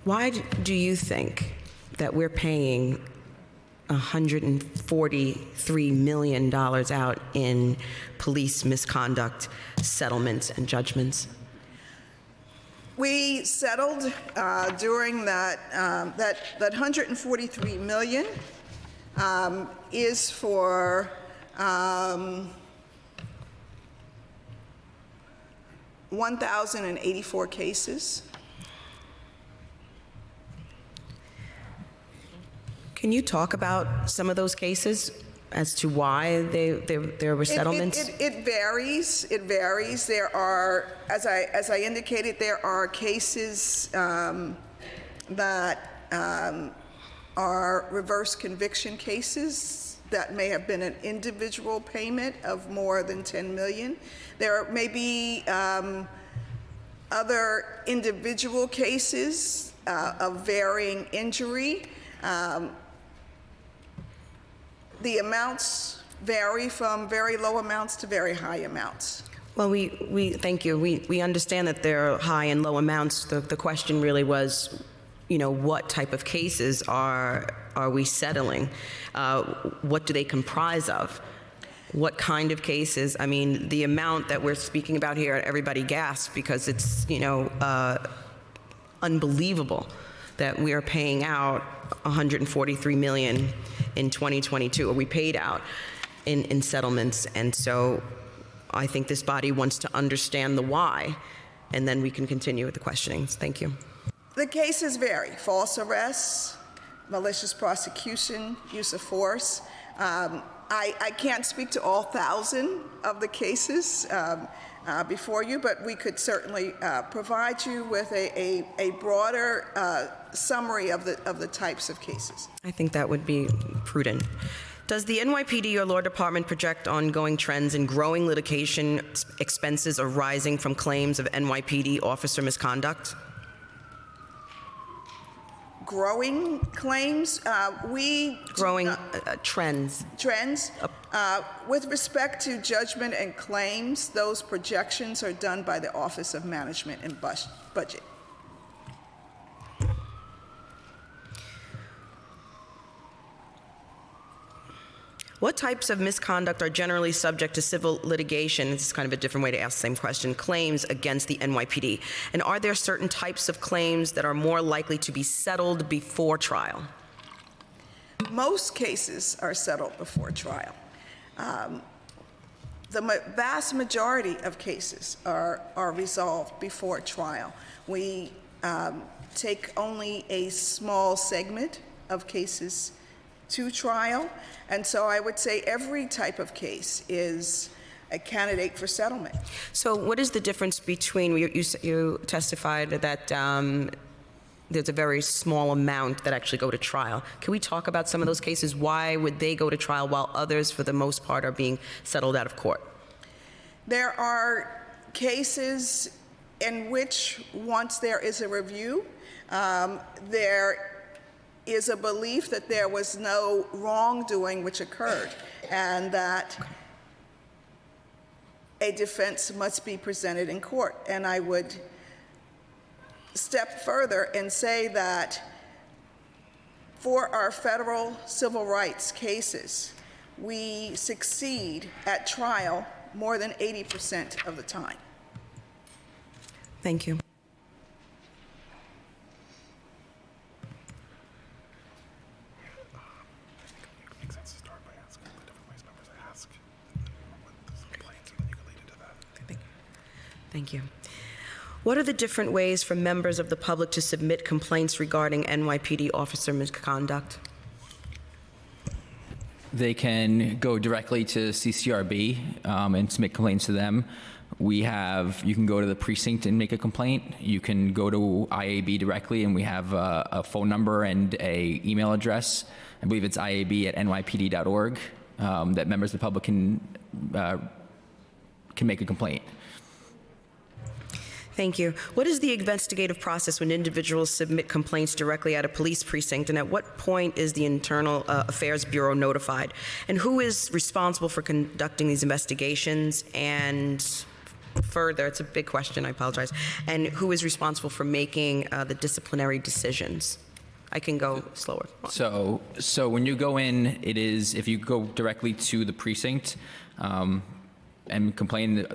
Why do you think that we're paying $143 million out in police misconduct settlements and judgments? We settled during that 143 million is for 1,084 cases. Can you talk about some of those cases as to why there were settlements? It varies. It varies. There are, as I indicated, there are cases that are reverse conviction cases that may have been an individual payment of more than 10 million. There may be other individual cases of varying injury. The amounts vary from very low amounts to very high amounts. Well, we thank you. We understand that there are high and low amounts. The question really was, what type of cases are we settling? What do they comprise of? What kind of cases? I mean, the amount that we're speaking about here, everybody gasps because it's, unbelievable that we are paying out $143 million in 2022, or we paid out in settlements. And so I think this body wants to understand the why, and then we can continue with the questionings. Thank you. The cases vary. False arrests, malicious prosecution, use of force. I can't speak to all 1,000 of the cases before you, but we could certainly provide you with a broader summary of the types of cases. I think that would be prudent. Does the NYPD or Law Department project ongoing trends in growing litigation expenses arising from claims of NYPD officer misconduct? Growing claims, growing trends. Trends. With respect to judgment and claims, those projections are done by the Office of Management and Budget. What types of misconduct are generally subject to civil litigation? This is kind of a different way to ask the same question. Claims against the NYPD. And are there certain types of claims that are more likely to be settled before trial? Most cases are settled before trial. The vast majority of cases are resolved before trial. We take only a small segment of cases to trial, and so I would say every type of case is a candidate for settlement. So what is the difference between, you testified that there's a very small amount that actually go to trial. Can we talk about some of those cases? Why would they go to trial while others, for the most part, are being settled out of court? There are cases in which, once there is a review, there is a belief that there was no wrongdoing which occurred and that a defense must be presented in court. And I would step further and say that for our federal civil rights cases, we succeed at trial more than 80% of the time. Thank you. Thank you. What are the different ways for members of the public to submit complaints regarding NYPD officer misconduct? They can go directly to CCRB and submit complaints to them. You can go to the precinct and make a complaint. You can go to IAB directly, and we have a phone number and a email address. I believe it's iab@nypd.org that members of the public can make a complaint. Thank you. What is the investigative process when individuals submit complaints directly at a police precinct, and at what point is the Internal Affairs Bureau notified? And who is responsible for conducting these investigations? And further, it's a big question, I apologize, and who is responsible for making the disciplinary decisions? I can go slower. So when you go in, if you go directly to the precinct and complain,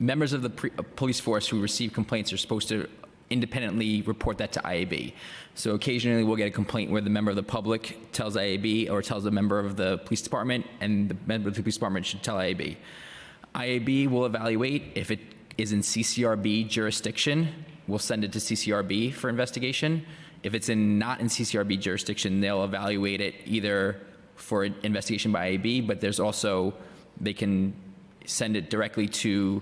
members of the police force who receive complaints are supposed to independently report that to IAB. So occasionally we'll get a complaint where the member of the public tells IAB or tells a member of the police department, and the member of the police department should tell IAB. IAB will evaluate if it is in CCRB jurisdiction. We'll send it to CCRB for investigation. If it's not in CCRB jurisdiction, they'll evaluate it either for investigation by IAB, but there's also, they can send it directly to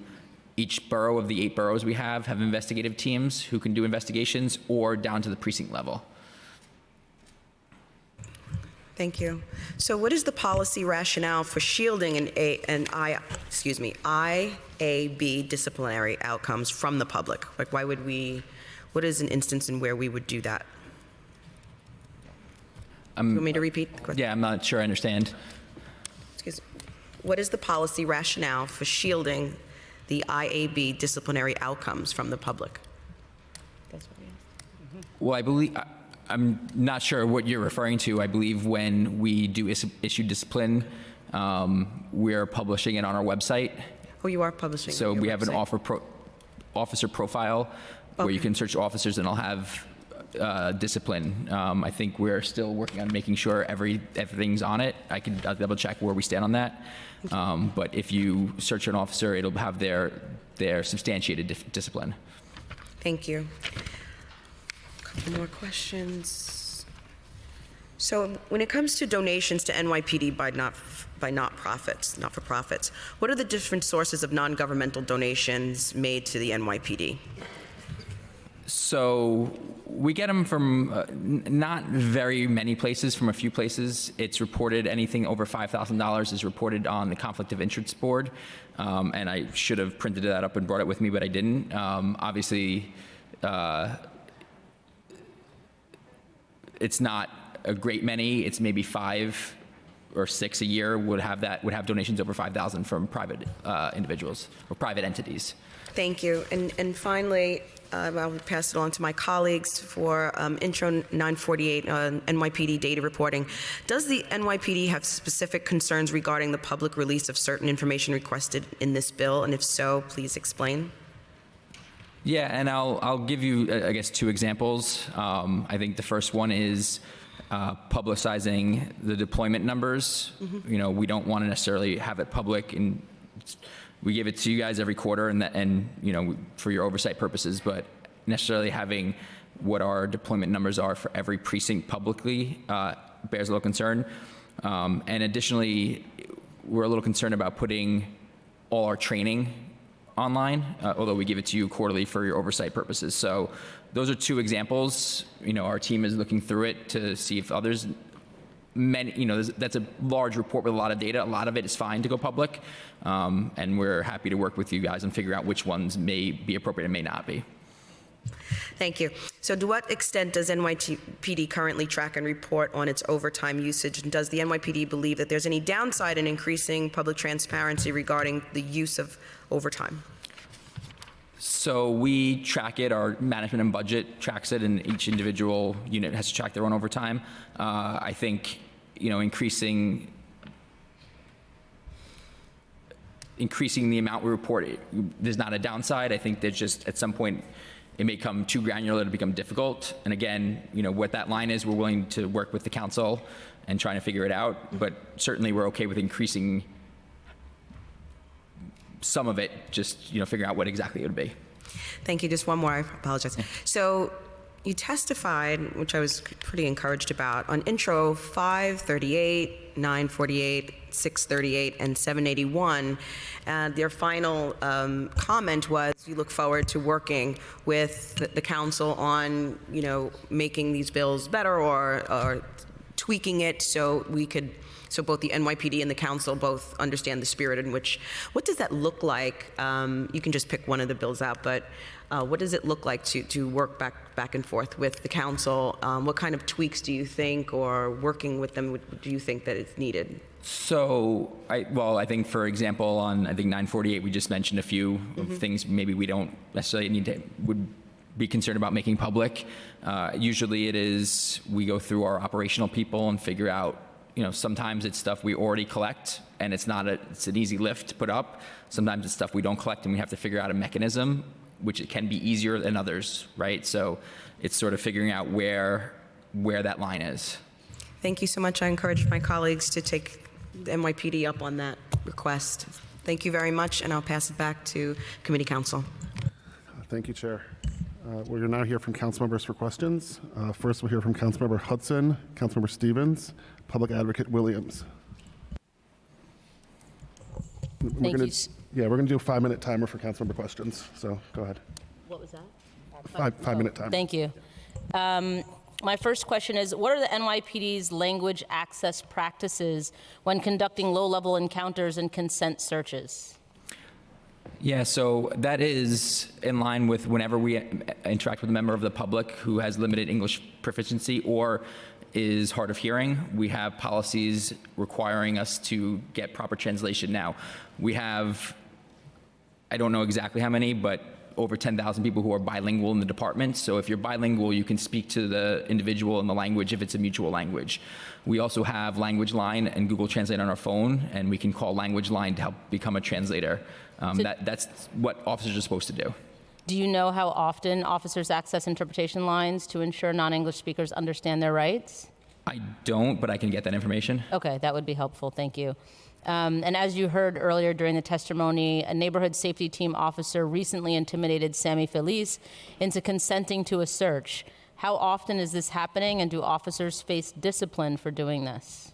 each borough of the 8 boroughs we have investigative teams who can do investigations, or down to the precinct level. Thank you. So what is the policy rationale for shielding IAB disciplinary outcomes from the public? Like, why would we, what is an instance in where we would do that? You want me to repeat the question? Yeah, I'm not sure I understand. Excuse me. What is the policy rationale for shielding the IAB disciplinary outcomes from the public? Well, I believe, I'm not sure what you're referring to. I believe when we do issue discipline, we're publishing it on our website. Oh, you are publishing. So we have an website. officer profile where you can search officers, and I'll have discipline. I think we're still working on making sure everything's on it. I'll double check where we stand on that. But if you search an officer, it'll have their substantiated discipline. Thank you. A couple more questions. So when it comes to donations to NYPD by not-for-profits, what are the different sources of non-governmental donations made to the NYPD? So we get them from not very many places, from a few places. It's reported, anything over $5,000 is reported on the Conflict of Interest Board. And I should have printed that up and brought it with me, but I didn't. Obviously, it's not a great many. It's maybe 5 or 6 a year would have donations over 5,000 from private individuals or private entities. Thank you. And finally, I'll pass it on to my colleagues for Intro 948 on NYPD data reporting. Does the NYPD have specific concerns regarding the public release of certain information requested in this bill? And if so, please explain. Yeah, and I'll give you, I guess, 2 examples. I think the first one is publicizing the deployment numbers. Mm-hmm. You know, we don't want to necessarily have it public, and we give it to you guys every quarter, and you know, for your oversight purposes. But necessarily having what our deployment numbers are for every precinct publicly bears a little concern. And additionally, we're a little concerned about putting all our training online, although we give it to you quarterly for your oversight purposes. So those are 2 examples. You know, our team is looking through it to see if others, that's a large report with a lot of data. A lot of it is fine to go public, and we're happy to work with you guys and figure out which ones may be appropriate and may not be. Thank you. So to what extent does NYPD currently track and report on its overtime usage? And does the NYPD believe that there's any downside in increasing public transparency regarding the use of overtime? So we track it, our management and budget tracks it, and each individual unit has to track their own overtime. I think, increasing the amount we report, there's not a downside. I think there's just, at some point, it may become too granular to become difficult. And again, what that line is, we're willing to work with the council and trying to figure it out. But certainly we're okay with increasing some of it, just, figuring out what exactly it would be. Thank you. Just one more. I apologize. So you testified, which I was pretty encouraged about, on intro 538, 948, 638, and 781. Their final comment was you look forward to working with the council on, making these bills better or tweaking it so both the NYPD and the council both understand the spirit in which. What does that look like? You can just pick one of the bills out, but what does it look like to work back and forth with the council? What kind of tweaks do you think, or working with them, do you think that it's needed? So, I think, for example, on 948, we just mentioned a few of things maybe we don't necessarily would be concerned about making public. Usually it is, we go through our operational people and figure out, sometimes it's stuff we already collect and it's an easy lift to put up. Sometimes it's stuff we don't collect and we have to figure out a mechanism, which it can be easier than others, right? So it's sort of figuring out where that line is. Thank you so much. I encourage my colleagues to take the NYPD up on that request. Thank you very much, and I'll pass it back to Committee Counsel. Thank you, Chair. We're now here from council members for questions. First, we'll hear from Councilmember Hudson, Councilmember Stevens, Public Advocate Williams. We're going to do a 5-minute timer for councilmember questions. So go ahead. What was that? 5-minute timer. Thank you. My first question is, what are the NYPD's language access practices when conducting low-level encounters and consent searches? Yeah, so that is in line with whenever we interact with a member of the public who has limited English proficiency or is hard of hearing. We have policies requiring us to get proper translation. Now, we have, I don't know exactly how many, but over 10,000 people who are bilingual in the department. So if you're bilingual, you can speak to the individual in the language if it's a mutual language. We also have Language Line and Google Translate on our phone, and we can call Language Line to help become a translator. That's what officers are supposed to do. Do you know how often officers access interpretation lines to ensure non-English speakers understand their rights? I don't, but I can get that information. Okay, that would be helpful. Thank you. And as you heard earlier during the testimony, a neighborhood safety team officer recently intimidated Sammy Feliz into consenting to a search. How often is this happening, and do officers face discipline for doing this?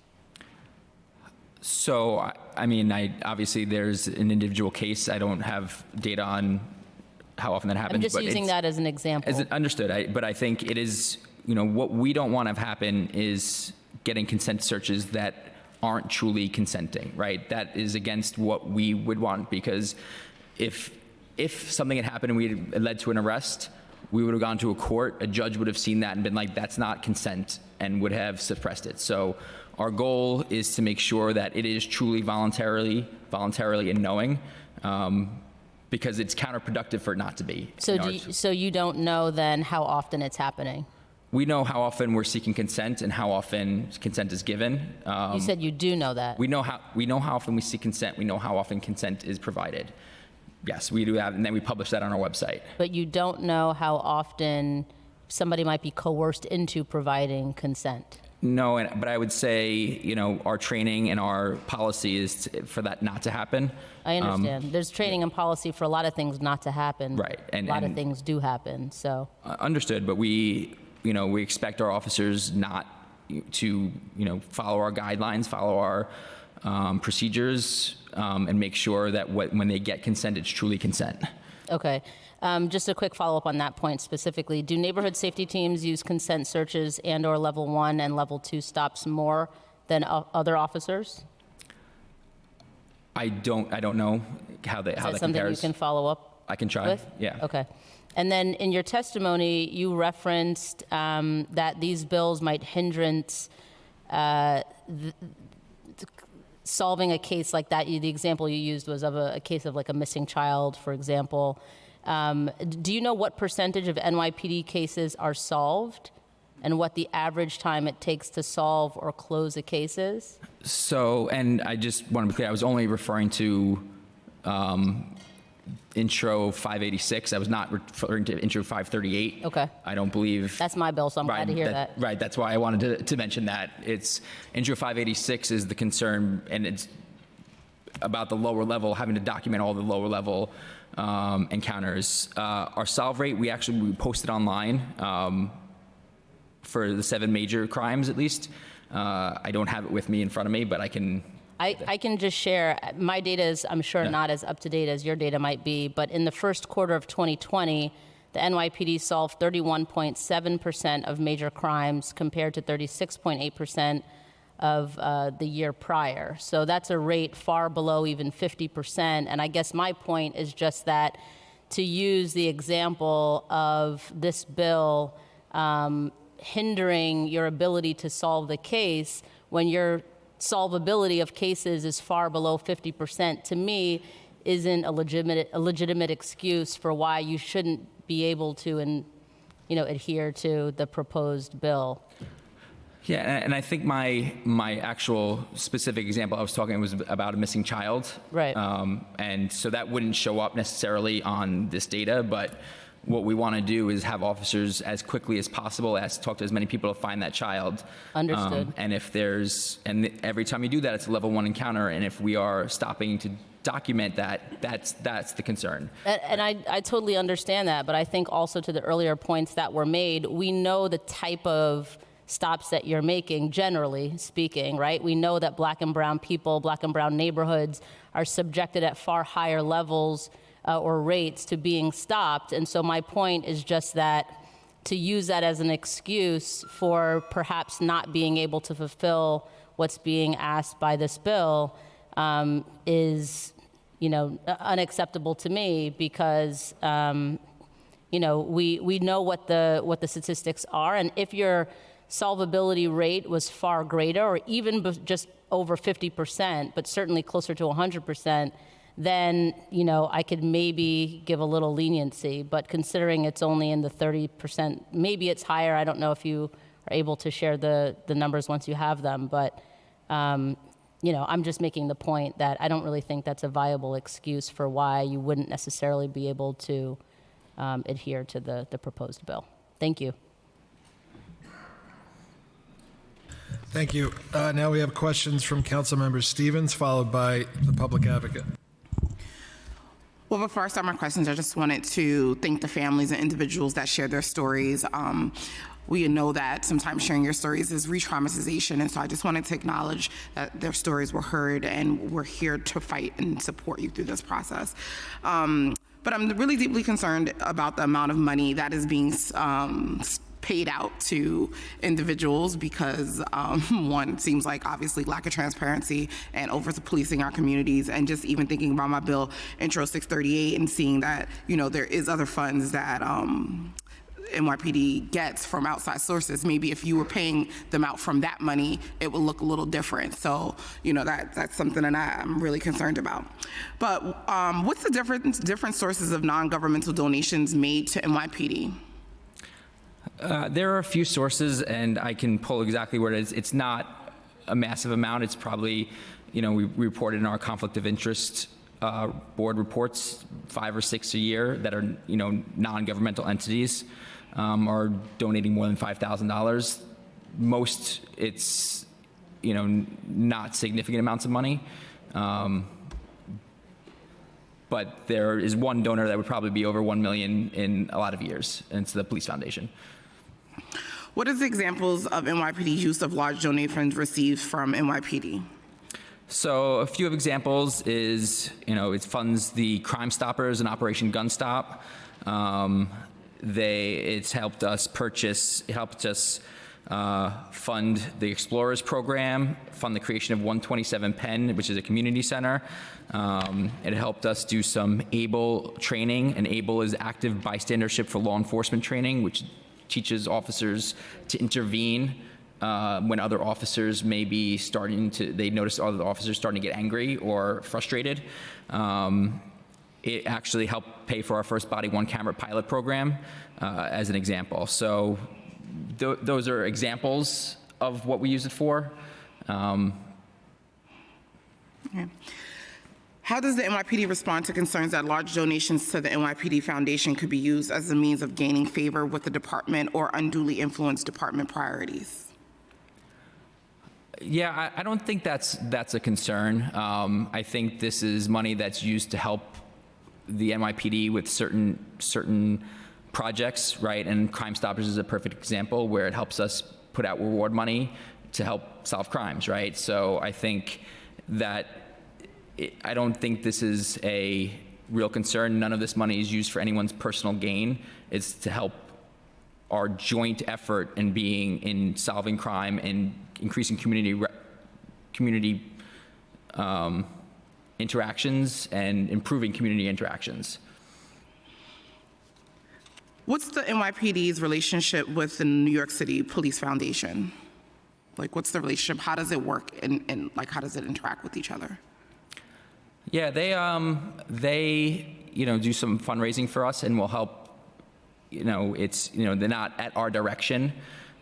So, obviously there's an individual case. I don't have data on how often that happens. I'm just using that as an example. Understood, but I think it is, what we don't want to have happen is getting consent searches that aren't truly consenting, right? That is against what we would want, because if something had happened and it led to an arrest, we would have gone to a court, a judge would have seen that and been like, that's not consent, and would have suppressed it. So our goal is to make sure that it is truly voluntarily and knowing, because it's counterproductive for it not to be. So you don't know then how often it's happening? We know how often we're seeking consent and how often consent is given. You said you do know that. We know how often we seek consent. We know how often consent is provided. Yes, we do have, and then we publish that on our website. But you don't know how often somebody might be coerced into providing consent. No, but I would say, our training and our policy is for that not to happen. I understand. There's training and policy for a lot of things not to happen. Right. And a lot of things do happen, so. Understood, but we expect our officers not to, follow our guidelines, follow our procedures, and make sure that when they get consent, it's truly consent. Okay. Just a quick follow-up on that point specifically. Do neighborhood safety teams use consent searches and/or level 1 and level 2 stops more than other officers? I don't know how that Is that something compares. you can follow up I can try. with? Yeah. Okay. And then in your testimony, you referenced that these bills might hindrance solving a case like that. The example you used was of a case of like a missing child, for example. Do you know what percentage of NYPD cases are solved and what the average time it takes to solve or close a case is? So, and I just want to be clear, I was only referring to Intro 586. I was not referring to Intro 538. Okay. I don't believe. That's my bill, so I'm glad to hear that. Right, that's why I wanted to mention that. It's Intro 586 is the concern, and it's about the lower level, having to document all the lower level encounters. Our solve rate, we posted online for the 7 major crimes, at least. I don't have it with me in front of me, but I can just share. My data is, I'm sure, not as up to date as your data might be, but in the first quarter of 2020, the NYPD solved 31.7% of major crimes compared to 36.8% of the year prior. So that's a rate far below even 50%. And I guess my point is just that to use the example of this bill hindering your ability to solve the case when your solvability of cases is far below 50%, to me, isn't a legitimate excuse for why you shouldn't be able to adhere to the proposed bill. Yeah, and I think my actual specific example I was talking was about a missing child. Right. And so that wouldn't show up necessarily on this data, but what we want to do is have officers as quickly as possible talk to as many people to find that child. Understood. And every time you do that, it's a level 1 encounter. And if we are stopping to document that's the concern. And I totally understand that, but I think also to the earlier points that were made, we know the type of stops that you're making, generally speaking, right? We know that black and brown people, black and brown neighborhoods are subjected at far higher levels or rates to being stopped. And so my point is just that to use that as an excuse for perhaps not being able to fulfill what's being asked by this bill is, unacceptable to me because, we know what the statistics are. And if your solvability rate was far greater or even just over 50%, but certainly closer to 100%, then, I could maybe give a little leniency. But considering it's only in the 30%, maybe it's higher. I don't know if you are able to share the numbers once you have them. But, I'm just making the point that I don't really think that's a viable excuse for why you wouldn't necessarily be able to adhere to the proposed bill. Thank you. Thank you. Now we have questions from Councilmember Stevens, followed by the Public Advocate. Well, before I start my questions, I just wanted to thank the families and individuals that shared their stories. We know that sometimes sharing your stories is re-traumatization, and so I just wanted to acknowledge that their stories were heard, and we're here to fight and support you through this process. But I'm really deeply concerned about the amount of money that is being paid out to individuals because one seems like obviously lack of transparency and over policing our communities, and just even thinking about my bill Intro 638 and seeing that there is other funds that NYPD gets from outside sources. Maybe if you were paying them out from that money, it would look a little different. So that's something that I'm really concerned about. But what's the different sources of non-governmental donations made to NYPD? There are a few sources, and I can pull exactly where it is. It's not a massive amount. It's probably, we reported in our conflict of interest board reports 5 or 6 a year that are, non-governmental entities are donating more than $5,000. Most, it's, not significant amounts of money. But there is one donor that would probably be over 1 million in a lot of years, and it's the Police Foundation. What is the examples of NYPD's use of large donate funds received from NYPD? So a few of examples is, it funds the Crime Stoppers and Operation Gun Stop. It's helped us fund the Explorers program, fund the creation of 127 Penn, which is a community center. It helped us do some ABLE training, and ABLE is active bystandership for law enforcement training, which teaches officers to intervene when other officers may be they notice other officers starting to get angry or frustrated. It actually helped pay for our first Body Worn Camera pilot program, as an example. So those are examples of what we use it for. Okay. How does the NYPD respond to concerns that large donations to the NYPD Foundation could be used as a means of gaining favor with the department or unduly influence department priorities? Yeah, I don't think that's a concern. I think this is money that's used to help the NYPD with certain projects, right? And Crime Stoppers is a perfect example where it helps us put out reward money to help solve crimes, right? So I think that I don't think this is a real concern. None of this money is used for anyone's personal gain. It's to help our joint effort in solving crime and increasing community interactions and improving community interactions. What's the NYPD's relationship with the New York City Police Foundation? Like, what's the relationship? How does it work, and like, how does it interact with each other? Yeah, they do some fundraising for us and will help. They're not at our direction.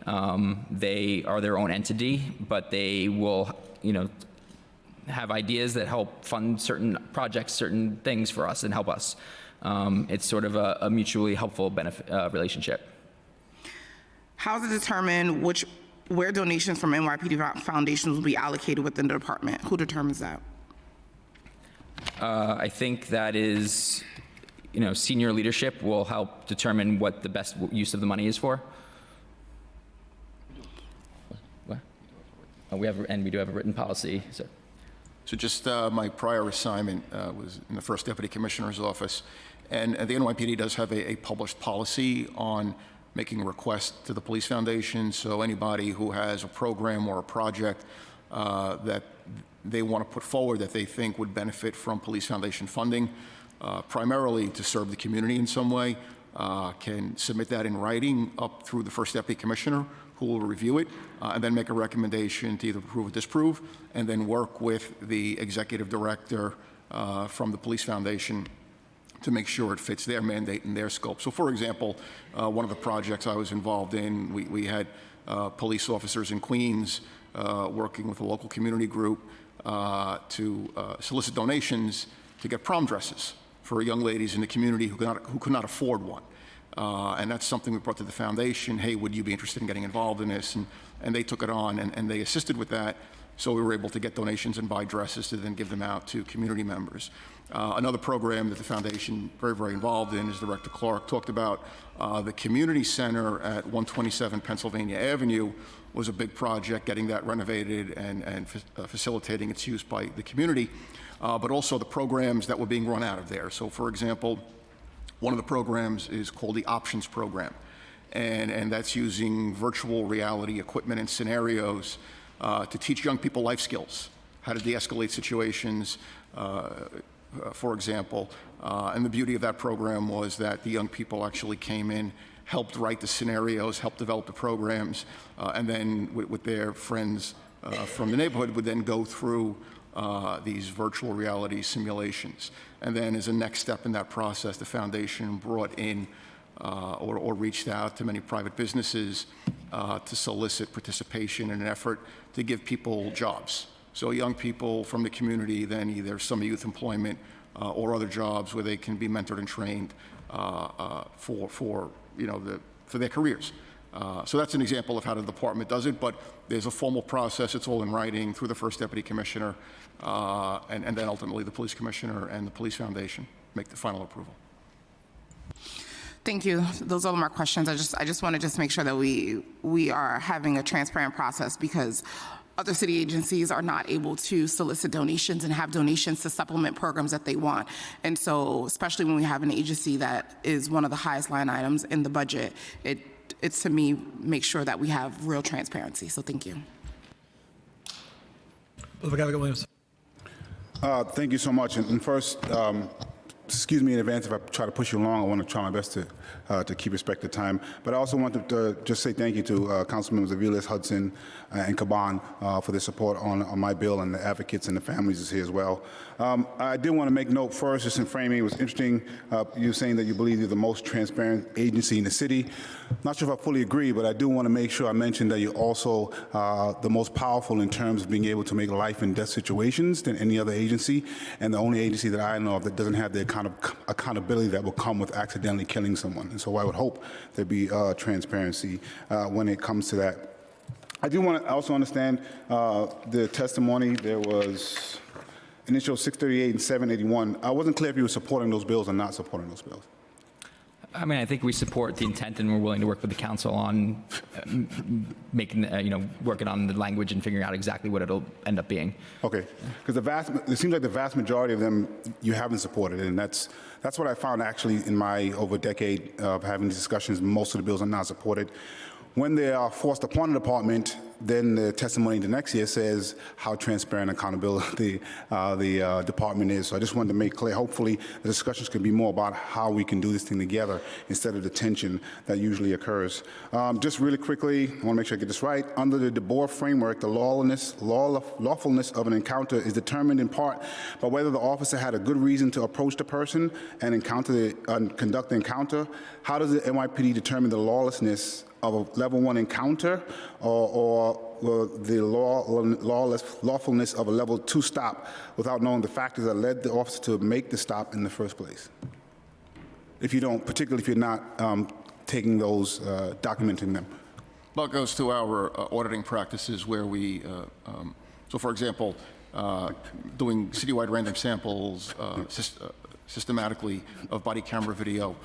They are their own entity, but they will have ideas that help fund certain projects, certain things for us and help us. It's sort of a mutually helpful relationship. How is it determined where donations from NYPD foundations will be allocated within the department? Who determines that? I think that is, senior leadership will help determine what the best use of the money is for. What? We do have a written policy. So just my prior assignment was in the First Deputy Commissioner's office, and the NYPD does have a published policy on making requests to the Police Foundation. So anybody who has a program or a project that they want to put forward that they think would benefit from Police Foundation funding, primarily to serve the community in some way, can submit that in writing up through the First Deputy Commissioner, who will review it and then make a recommendation to either approve or disapprove, and then work with the executive director from the Police Foundation to make sure it fits their mandate and their scope. So for example, one of the projects I was involved in, we had police officers in Queens working with a local community group to solicit donations to get prom dresses for young ladies in the community who could not afford one. And that's something we brought to the foundation. Hey, would you be interested in getting involved in this? And they took it on, and they assisted with that. So we were able to get donations and buy dresses to then give them out to community members. Another program that the foundation very, very involved in, as Director Clark talked about, the community center at 127 Pennsylvania Avenue was a big project, getting that renovated and facilitating its use by the community, but also the programs that were being run out of there. So for example, one of the programs is called the Options Program, and that's using virtual reality equipment and scenarios to teach young people life skills, how to de-escalate situations, for example. And the beauty of that program was that the young people actually came in, helped write the scenarios, helped develop the programs, and then with their friends from the neighborhood would then go through these virtual reality simulations. And then as a next step in that process, the foundation brought in or reached out to many private businesses to solicit participation in an effort to give people jobs. So young people from the community then either summer youth employment or other jobs where they can be mentored and trained for their careers. So that's an example of how the department does it, but there's a formal process. It's all in writing through the First Deputy Commissioner, and then ultimately the Police Commissioner and the Police Foundation make the final approval. Thank you. Those are all my questions. I just want to just make sure that we are having a transparent process, because other city agencies are not able to solicit donations and have donations to supplement programs that they want. And so, especially when we have an agency that is one of the highest line items in the budget, it it's to me make sure that we have real transparency. So thank you. Public Advocate Williams. Thank you so much. And first, excuse me in advance if I try to push you along. I want to try my best to keep respect of time. But I also want to just say thank you to Council Members Aviles, Hudson, and Caban for their support on my bill, and the advocates and the families is here as well. I did want to make note first, just in framing, it was interesting you saying that you believe you're the most transparent agency in the city. Not sure if I fully agree, but I do want to make sure I mention that you're also the most powerful in terms of being able to make life and death situations than any other agency, and the only agency that I know of that doesn't have the kind of accountability that will come with accidentally killing someone. And so I would hope there'd be transparency when it comes to that. I do want to also understand the testimony. There was initial 638 and 781. I wasn't clear if you were supporting those bills or not supporting those bills. I mean, I think we support the intent, and we're willing to work with the council on making, working on the language and figuring out exactly what it'll end up being. Okay, because it seems like the vast majority of them you haven't supported, and that's what I found actually in my over a decade of having these discussions. Most of the bills are not supported. When they are forced upon the department, then the testimony the next year says how transparent and accountable the department is. So I just wanted to make clear, hopefully the discussions can be more about how we can do this thing together instead of the tension that usually occurs. Just really quickly, I want to make sure I get this right. Under the DeBoer framework, the lawfulness of an encounter is determined in part by whether the officer had a good reason to approach the person and conduct the encounter. How does the NYPD determine the lawlessness of a level 1 encounter or the lawfulness of a level 2 stop without knowing the factors that led the officer to make the stop in the first place? If you don't, particularly if you're not taking those, documenting them. Well, it goes to our auditing practices where we, so for example, doing citywide random samples systematically of body camera video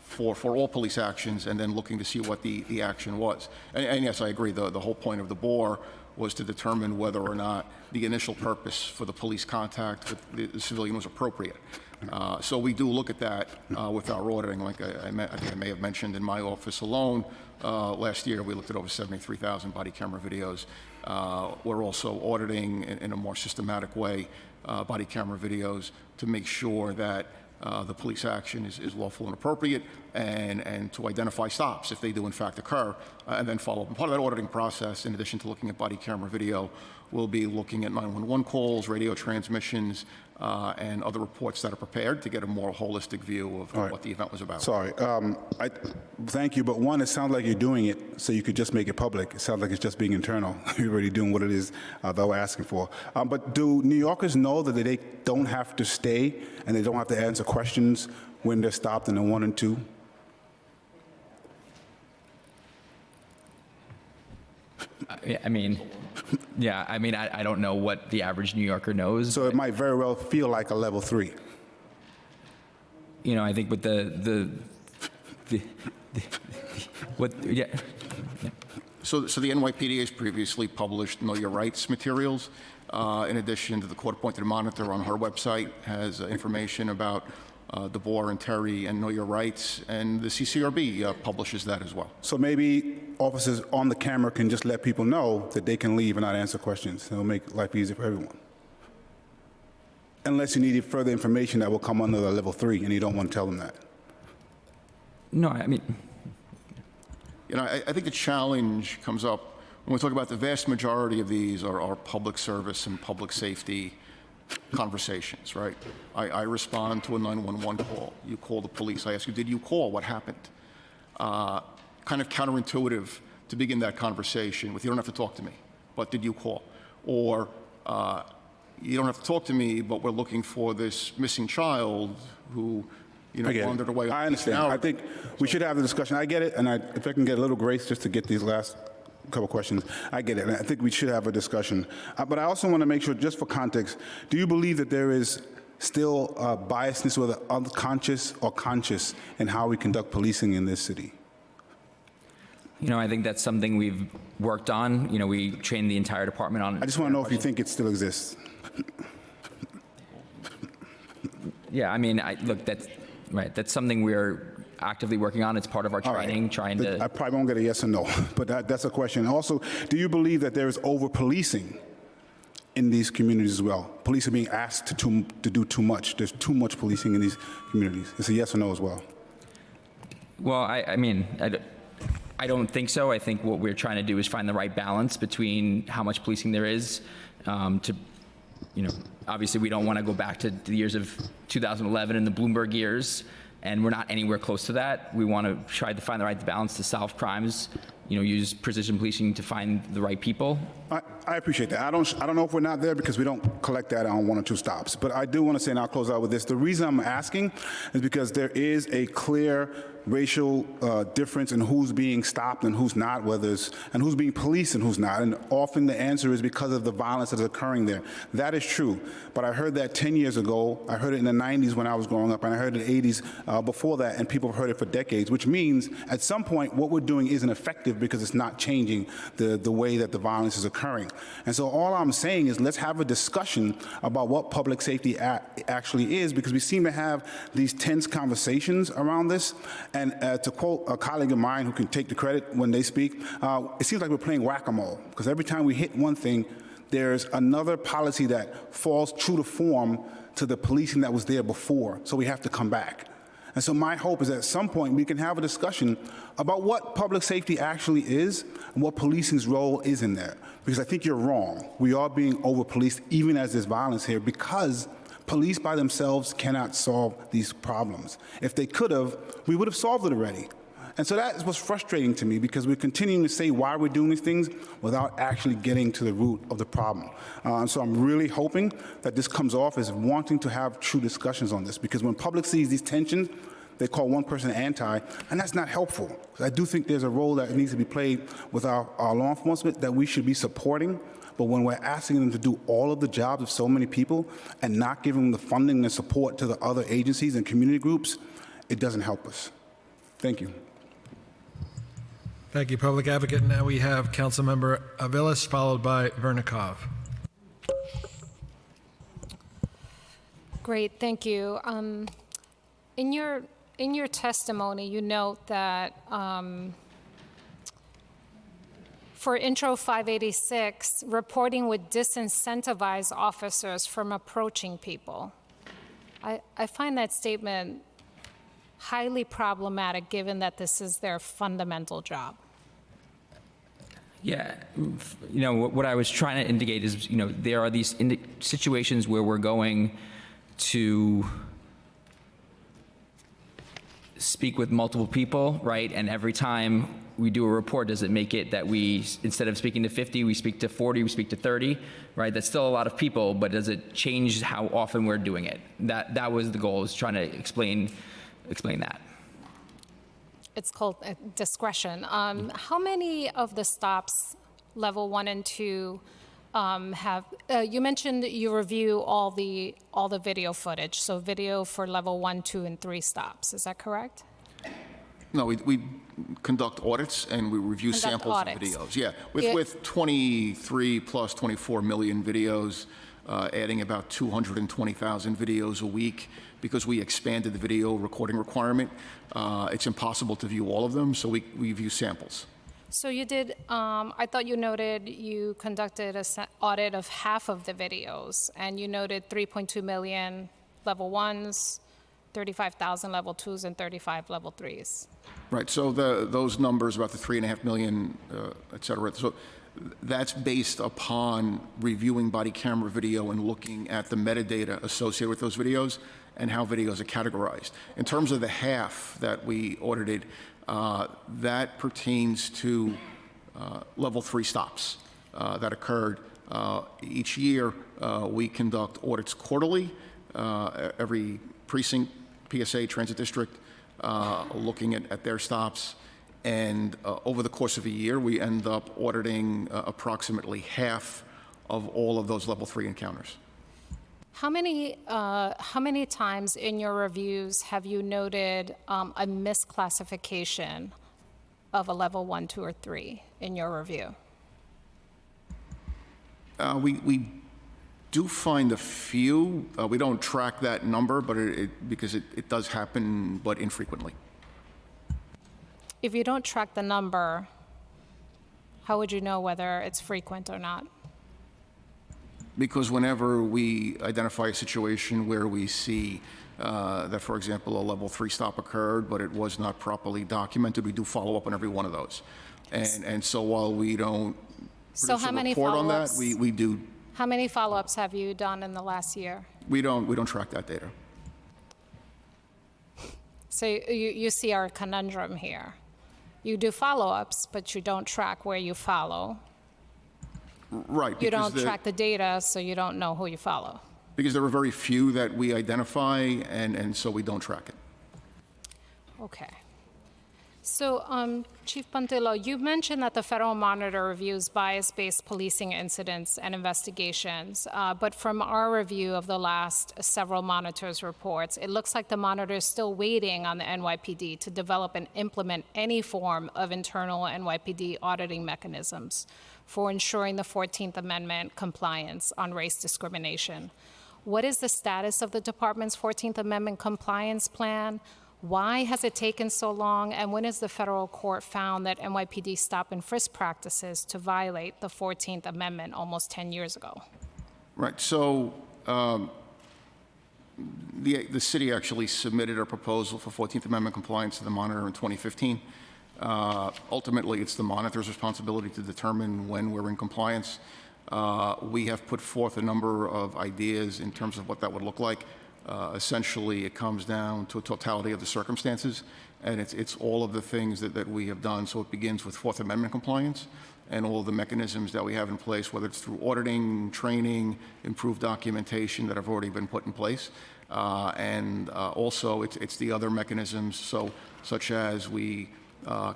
for all police actions, and then looking to see what the action was. And yes, I agree, the whole point of the BOR was to determine whether or not the initial purpose for the police contact with the civilian was appropriate. So we do look at that with our auditing. Like I think I may have mentioned, in my office alone, last year we looked at over 73,000 body camera videos. We're also auditing in a more systematic way body camera videos to make sure that the police action is lawful and appropriate, and to identify stops if they do in fact occur, and then follow up. And part of that auditing process, in addition to looking at body camera video, we'll be looking at 911 calls, radio transmissions, and other reports that are prepared to get a more holistic view of what the event was about. Sorry, thank you, but one, it sounds like you're doing it so you could just make it public. It sounds like it's just being internal. You're already doing what it is that we're asking for. But do New Yorkers know that they don't have to stay and they don't have to answer questions when they're stopped in the 1 and 2? I mean, yeah, I mean, I don't know what the average New Yorker knows. So it might very well feel like a level 3. You know, I think with yeah. So the NYPD has previously published Know Your Rights materials. In addition to the court-appointed monitor on her website has information about DeBoer and Terry and Know Your Rights, and the CCRB publishes that as well. So maybe officers on the camera can just let people know that they can leave and not answer questions. It'll make life easier for everyone. Unless you need further information that will come under the level 3 and you don't want to tell them that. No, I mean, you know, I think the challenge comes up when we talk about the vast majority of these are public service and public safety conversations, right? I respond to a 911 call. You call the police. I ask you, did you call? What happened? Kind of counterintuitive to begin that conversation with, you don't have to talk to me, but did you call? Or you don't have to talk to me, but we're looking for this missing child who, you know, wandered away. I understand. I think we should have the discussion. I get it, and if I can get a little grace just to get these last couple questions, I get it, and I think we should have a discussion. But I also want to make sure, just for context, do you believe that there is still biasness, whether unconscious or conscious, in how we conduct policing in this city? you know, I think that's something we've worked on. You know, we train the entire department on. I just want to know if you think it still exists. Yeah, I mean, look, that's right. That's something we're actively working on. It's part of our All right. training, trying to. I probably won't get a yes or no, but that's a question. Also, do you believe that there is over-policing in these communities as well? Police are being asked to do too much. There's too much policing in these communities. It's a yes or no as well. Well, I mean, I don't think so. I think what we're trying to do is find the right balance between how much policing there is to, you know, obviously we don't want to go back to the years of 2011 and the Bloomberg years, and we're not anywhere close to that. We want to try to find the right balance to solve crimes, you know, use precision policing to find the right people. I appreciate that. I don't know if we're not there because we don't collect that on 1 or 2 stops. But I do want to say, and I'll close out with this, the reason I'm asking is because there is a clear racial difference in who's being stopped and who's not, and who's being policed and who's not. And often the answer is because of the violence that's occurring there. That is true. But I heard that 10 years ago. I heard it in the 90s when I was growing up, and I heard it in the 80s before that, and people have heard it for decades, which means at some point what we're doing isn't effective because it's not changing the way that the violence is occurring. And so all I'm saying is let's have a discussion about what public safety actually is, because we seem to have these tense conversations around this. And to quote a colleague of mine who can take the credit when they speak, it seems like we're playing whack-a-mole, because every time we hit one thing, there's another policy that falls true to form to the policing that was there before, so we have to come back. And so my hope is that at some point we can have a discussion about what public safety actually is and what policing's role is in there. Because I think you're wrong. We are being over-policed even as there's violence here, because police by themselves cannot solve these problems. If they could have, we would have solved it already. And so that is what's frustrating to me, because we're continuing to say why we're doing these things without actually getting to the root of the problem. So I'm really hoping that this comes off as wanting to have true discussions on this, because when public sees these tensions, they call one person anti, and that's not helpful. I do think there's a role that needs to be played with our law enforcement that we should be supporting. But when we're asking them to do all of the jobs of so many people and not giving them the funding and support to the other agencies and community groups, it doesn't help us. Thank you. Thank you, Public Advocate. Now we have Councilmember Aviles, followed by Vernikov. Great, thank you. In your testimony, you note that for Intro 586, reporting would disincentivize officers from approaching people. I find that statement highly problematic, given that this is their fundamental job. Yeah, you know, what I was trying to indicate is, you know, there are these situations where we're going to speak with multiple people, right? And every time we do a report, does it make it that we, instead of speaking to 50, we speak to 40, we speak to 30, right? That's still a lot of people, but does it change how often we're doing it? That was the goal, is trying to explain that. It's called discretion. How many of the stops, level 1 and 2, have, you mentioned you review all the video footage, so video for level 1, 2, and 3 stops, is that correct? No, we conduct audits and we review samples of videos. Yeah, with 23 plus 24 million videos, adding about 220,000 videos a week, because we expanded the video recording requirement. It's impossible to view all of them, so we view samples. So you did, I thought you noted you conducted an audit of half of the videos, and you noted 3.2 million level 1s, 35,000 level 2s, and 35 level 3s. Right, so those numbers, about the 3.5 million, et cetera, so that's based upon reviewing body camera video and looking at the metadata associated with those videos and how videos are categorized. In terms of the half that we audited, that pertains to level 3 stops that occurred each year. We conduct audits quarterly, every precinct, PSA, transit district, looking at their stops. And over the course of a year, we end up auditing approximately half of all of those level 3 encounters. How many times in your reviews have you noted a misclassification of a level 1, 2, or 3 in your review? We do find a few. We don't track that number, but because it does happen, but infrequently. if you don't track the number, how would you know whether it's frequent or not? Because whenever we identify a situation where we see that, for example, a level 3 stop occurred, but it was not properly documented, we do follow up on every one of those. And so while we don't So produce how a many report on that, follow-ups? we do, How many follow-ups have you done in the last year? we don't track that data. So you see our conundrum here. You do follow-ups, but you don't track where you follow. Right. You because don't track the data, so you don't know who you follow. Because there are very few that we identify, and so we don't track it. Okay. So, Chief Pantillo, you mentioned that the Federal Monitor reviews bias-based policing incidents and investigations, but from our review of the last several monitors' reports, it looks like the monitor is still waiting on the NYPD to develop and implement any form of internal NYPD auditing mechanisms for ensuring the 14th Amendment compliance on race discrimination. What is the status of the department's 14th Amendment compliance plan? Why has it taken so long? And when has the federal court found that NYPD stop and frisk practices to violate the 14th Amendment almost 10 years ago? Right. So the city actually submitted a proposal for 14th Amendment compliance to the monitor in 2015. Ultimately, it's the monitor's responsibility to determine when we're in compliance. We have put forth a number of ideas in terms of what that would look like. Essentially, it comes down to a totality of the circumstances, and it's all of the things that we have done. So it begins with Fourth Amendment compliance and all of the mechanisms that we have in place, whether it's through auditing, training, improved documentation that have already been put in place. And also, it's the other mechanisms, such as we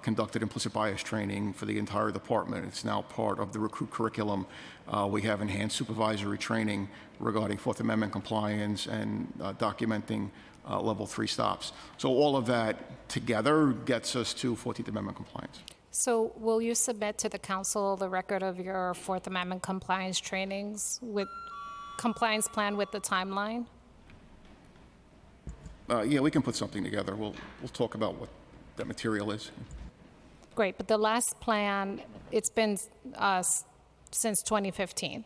conducted implicit bias training for the entire department. It's now part of the recruit curriculum. We have enhanced supervisory training regarding Fourth Amendment compliance and documenting level 3 stops. So all of that together gets us to 14th Amendment compliance. So will you submit to the council the record of your Fourth Amendment compliance trainings with compliance plan with the timeline? Yeah, we can put something together. We'll talk about what that material is. Great, but the last plan, it's been since 2015.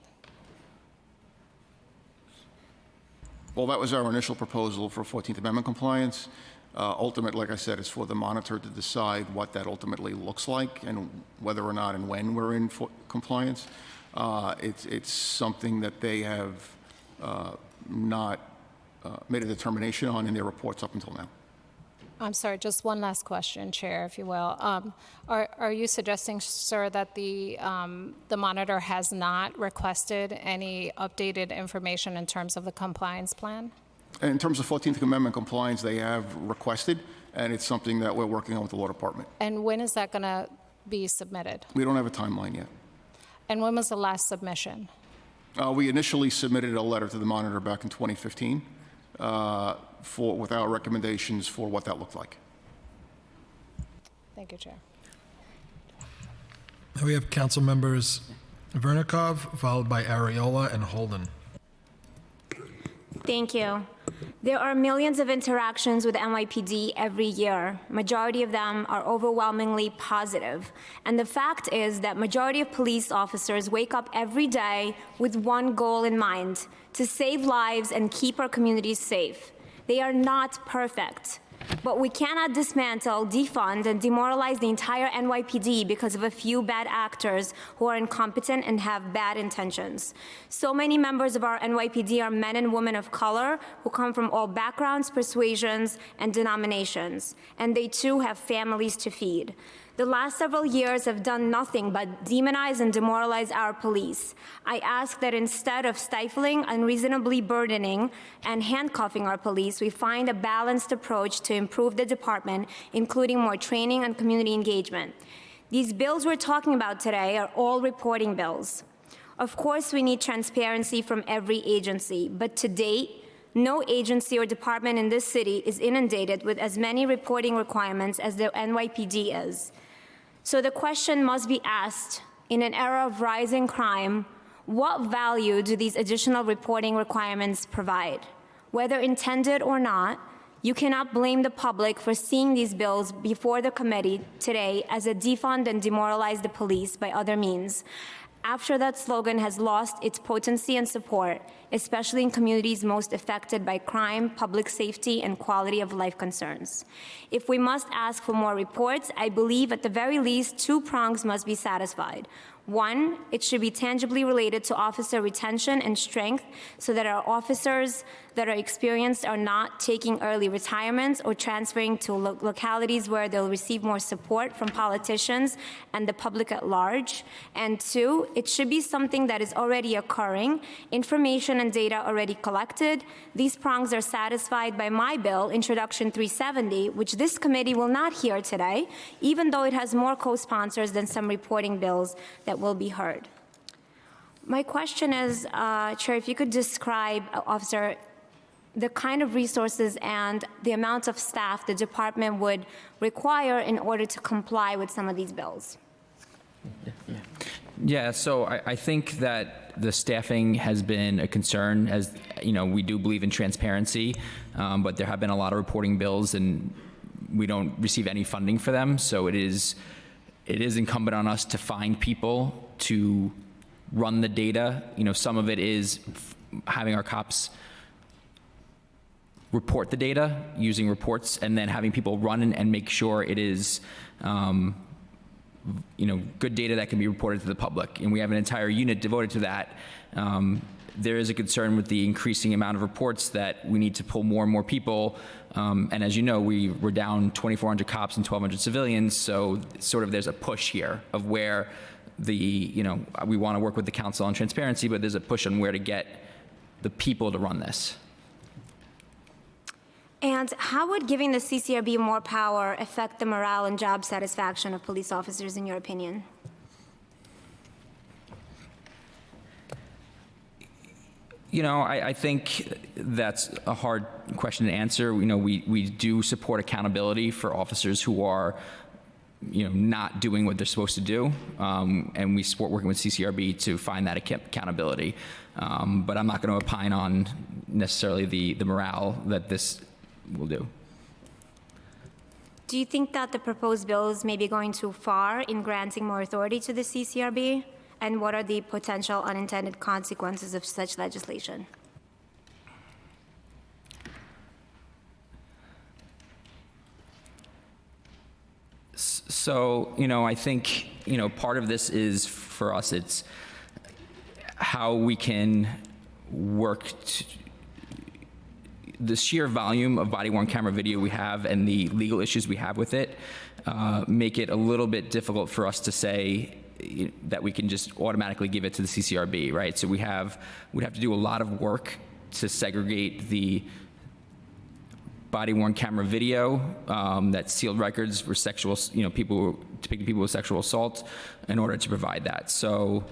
Well, that was our initial proposal for 14th Amendment compliance. Ultimately, like I said, it's for the monitor to decide what that ultimately looks like and whether or not and when we're in compliance. It's something that they have not made a determination on in their reports up until now. I'm sorry, just one last question, Chair, if you will. Are you suggesting, sir, that the monitor has not requested any updated information in terms of the compliance plan? In terms of 14th Amendment compliance, they have requested, and it's something that we're working on with the law department. And when is that going to be submitted? We don't have a timeline yet. And when was the last submission? We initially submitted a letter to the monitor back in 2015 with our recommendations for what that looked like. Thank you, Chair. Now we have council members Vernikov, followed by Areola and Holden. Thank you. There are millions of interactions with NYPD every year. Majority of them are overwhelmingly positive. And the fact is that majority of police officers wake up every day with one goal in mind: to save lives and keep our communities safe. They are not perfect, but we cannot dismantle, defund, and demoralize the entire NYPD because of a few bad actors who are incompetent and have bad intentions. So many members of our NYPD are men and women of color who come from all backgrounds, persuasions, and denominations, and they too have families to feed. The last several years have done nothing but demonize and demoralize our police. I ask that instead of stifling, unreasonably burdening, and handcuffing our police, we find a balanced approach to improve the department, including more training and community engagement. These bills we're talking about today are all reporting bills. Of course, we need transparency from every agency, but to date, no agency or department in this city is inundated with as many reporting requirements as the NYPD is. So the question must be asked, in an era of rising crime, what value do these additional reporting requirements provide? Whether intended or not, You cannot blame the public for seeing these bills before the committee today as a defund and demoralize the police by other means, after that slogan has lost its potency and support, especially in communities most affected by crime, public safety, and quality of life concerns. If we must ask for more reports, I believe at the very least 2 prongs must be satisfied. 1, it should be tangibly related to officer retention and strength so that our officers that are experienced are not taking early retirements or transferring to localities where they'll receive more support from politicians and the public at large. And 2, it should be something that is already occurring, information and data already collected. These prongs are satisfied by my bill, Introduction 370, which this committee will not hear today, even though it has more co-sponsors than some reporting bills that will be heard. My question is, Chair, if you could describe, Officer, the kind of resources and the amount of staff the department would require in order to comply with some of these bills. Yeah, so I think that the staffing has been a concern, as you know, we do believe in transparency, but there have been a lot of reporting bills and we don't receive any funding for them, so it is incumbent on us to find people to run the data. You know, some of it is having our cops report the data using reports and then having people run and make sure it is good data that can be reported to the public. And we have an entire unit devoted to that. There is a concern with the increasing amount of reports that we need to pull more and more people. And as you know, we're down 2,400 cops and 1,200 civilians. So sort of there's a push here of where we want to work with the council on transparency, but there's a push on where to get the people to run this. And how would giving the CCRB more power affect the morale and job satisfaction of police officers, in your opinion? You know, I think that's a hard question to answer. You know, we do support accountability for officers who are, not doing what they're supposed to do, and we support working with CCRB to find that accountability. But I'm not going to opine on necessarily the morale that this will do. Do you think that the proposed bills may be going too far in granting more authority to the CCRB? And what are the potential unintended consequences of such legislation? So, I think, part of this is for us, it's how we can work the sheer volume of body-worn camera video we have and the legal issues we have with it make it a little bit difficult for us to say that we can just automatically give it to the CCRB, right? So we'd have to do a lot of work to segregate the body-worn camera video, that sealed records for sexual, people depicting people with sexual assault, in order to provide that. So,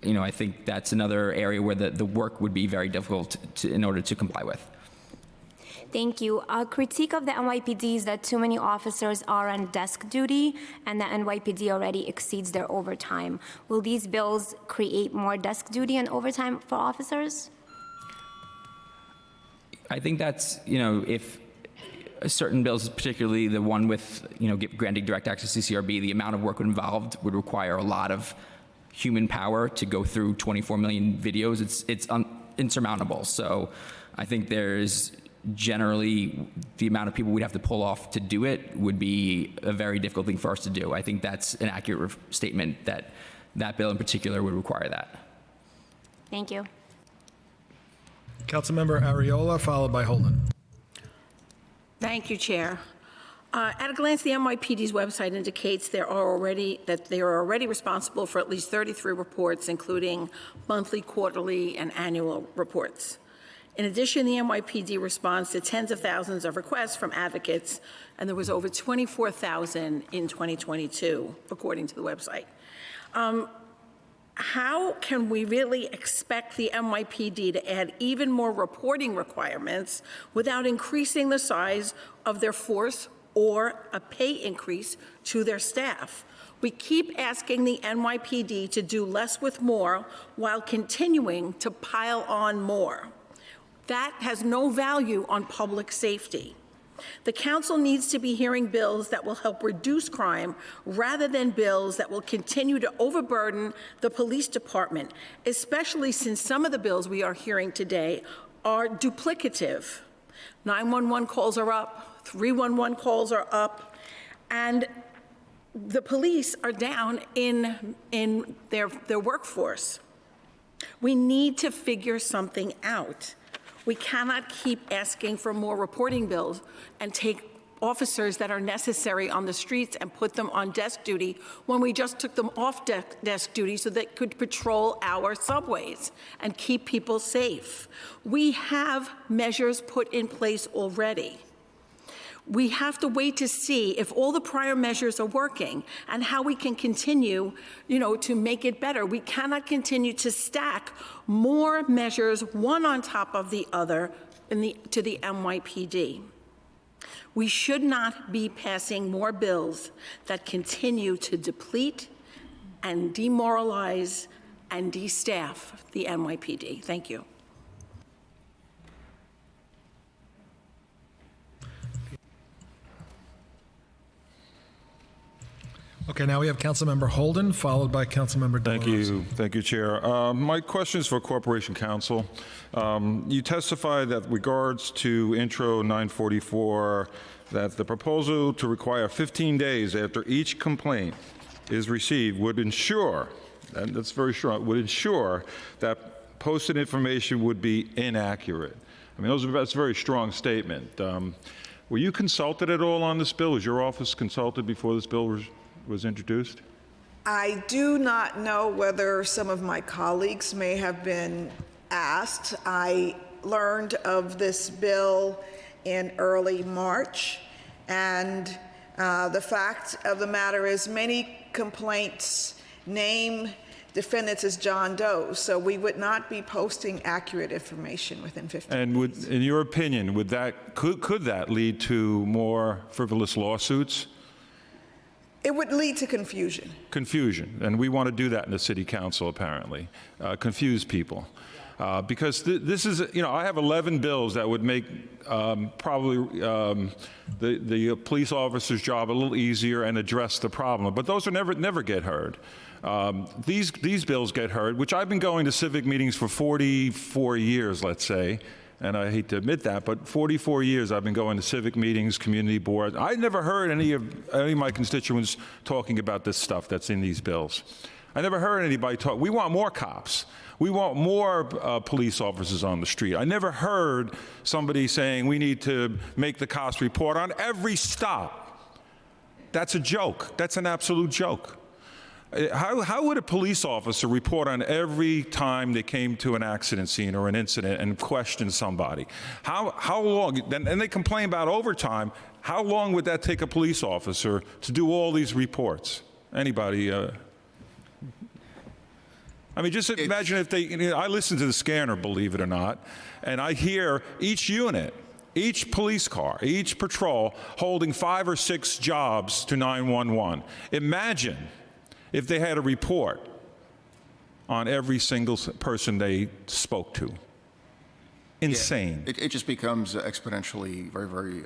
I think that's another area where the work would be very difficult in order to comply with. Thank you. A critique of the NYPD is that too many officers are on desk duty and the NYPD already exceeds their overtime. Will these bills create more desk duty and overtime for officers? I think that's, if certain bills, particularly the one with, granting direct access to CCRB, the amount of work involved would require a lot of human power to go through 24 million videos. It's insurmountable. So I think there's generally the amount of people we'd have to pull off to do it would be a very difficult thing for us to do. I think that's an accurate statement that that bill in particular would require that. Thank you. Councilmember Ariola, followed by Holden. Thank you, Chair. At a glance, the NYPD's website indicates they are already responsible for at least 33 reports, including monthly, quarterly, and annual reports. In addition, the NYPD responds to tens of thousands of requests from advocates, and there was over 24,000 in 2022, according to the website. How can we really expect the NYPD to add even more reporting requirements without increasing the size of their force or a pay increase to their staff? We keep asking the NYPD to do less with more while continuing to pile on more. That has no value on public safety. The council needs to be hearing bills that will help reduce crime rather than bills that will continue to overburden the police department, especially since some of the bills we are hearing today are duplicative. 911 calls are up, 311 calls are up, and the police are down in their workforce. We need to figure something out. We cannot keep asking for more reporting bills and take officers that are necessary on the streets and put them on desk duty when we just took them off desk duty so they could patrol our subways and keep people safe. We have measures put in place already. We have to wait to see if all the prior measures are working and how we can continue, to make it better. We cannot continue to stack more measures, one on top of the other, to the NYPD. We should not be passing more bills that continue to deplete and demoralize and destaff the NYPD. Thank you. Okay, now we have Councilmember Holden, followed by Councilmember DeLaRosa. Thank you, Chair. My question is for Corporation Counsel. You testified that regards to Intro 944, that the proposal to require 15 days after each complaint is received would ensure, and that's very strong, would ensure that posted information would be inaccurate. I mean, that's a very strong statement. Were you consulted at all on this bill? Was your office consulted before this bill was introduced? I do not know whether some of my colleagues may have been asked. I learned of this bill in early March, and the fact of the matter is many complaints name defendants as John Doe, so we would not be posting accurate information within 15 And days. in your opinion, could that lead to more frivolous lawsuits? It would lead to confusion. Confusion, and we want to do that in the city council, apparently, confuse people. Because this is, I have 11 bills that would make probably the police officer's job a little easier and address the problem, but those are never get heard. These bills get heard, which I've been going to civic meetings for 44 years, let's say, and I hate to admit that, but 44 years I've been going to civic meetings, community boards. I never heard any of my constituents talking about this stuff that's in these bills. I never heard anybody talk. We want more cops. We want more police officers on the street. I never heard somebody saying we need to make the cops report on every stop. That's a joke. That's an absolute joke. How would a police officer report on every time they came to an accident scene or an incident and question somebody? How long, and they complain about overtime, how long would that take a police officer to do all these reports? Anybody? I mean, just imagine if they, I listen to the scanner, believe it or not, and I hear each unit, each police car, each patrol holding 5 or 6 jobs to 911. Imagine if they had a report on every single person they spoke to. Insane. Yeah, it just becomes exponentially very, very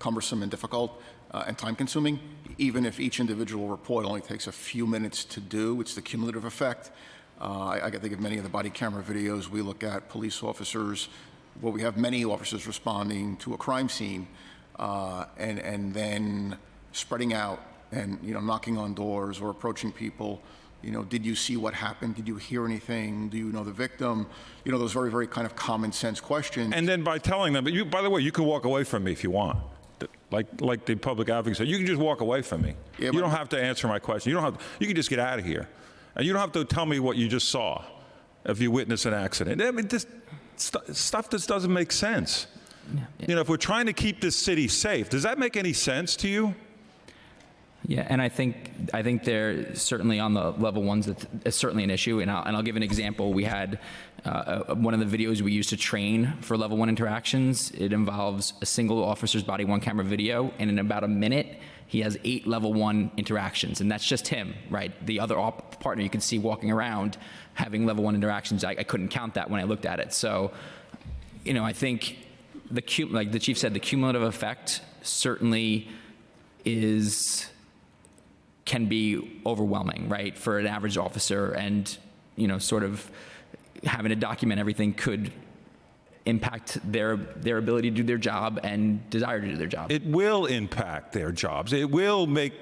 cumbersome and difficult and time-consuming. Even if each individual report only takes a few minutes to do, it's the cumulative effect. I can think of many of the body camera videos. We look at police officers, where we have many officers responding to a crime scene, and then spreading out and knocking on doors or approaching people. Did you see what happened? Did you hear anything? Do you know the victim? Those very, very kind of common sense questions. And then by telling them, by the way, you can walk away from me if you want. Like the public advocate said, you can just walk away from me. Yeah, you don't have to answer my question. You can just get out of here. And you don't have to tell me what you just saw if you witness an accident. I mean, this stuff just doesn't make sense. Yeah. If we're trying to keep this city safe, does that make any sense to you? Yeah, and I think they're certainly on the level ones. It's certainly an issue, and I'll give an example. We had one of the videos we used to train for level 1 interactions. It involves a single officer's body 1 camera video, and in about a minute, he has 8 level 1 interactions, and that's just him, right? The other partner you can see walking around having level 1 interactions. I couldn't count that when I looked at it. So I think like the chief said, the cumulative effect certainly can be overwhelming, right, for an average officer, and sort of having to document everything could impact their ability to do their job and desire to do their job. It will impact their jobs. It will make,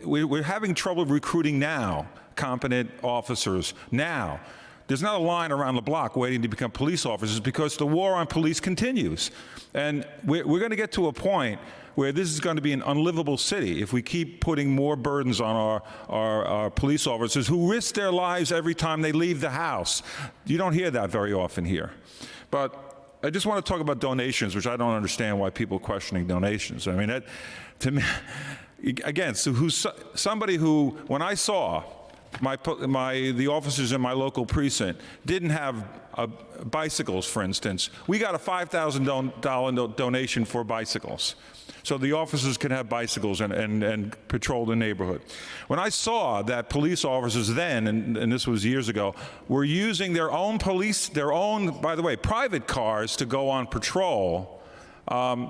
we're having trouble recruiting now, competent officers now. There's not a line around the block waiting to become police officers because the war on police continues. And we're going to get to a point where this is going to be an unlivable city if we keep putting more burdens on our police officers who risk their lives every time they leave the house. You don't hear that very often here. But I just want to talk about donations, which I don't understand why people are questioning donations. I mean, that, to me, again, so somebody who, when I saw the officers in my local precinct didn't have bicycles, for instance, we got a $5,000 donation for bicycles, so the officers can have bicycles and patrol the neighborhood. When I saw that police officers then, and this was years ago, were using their own, by the way, private cars to go on patrol,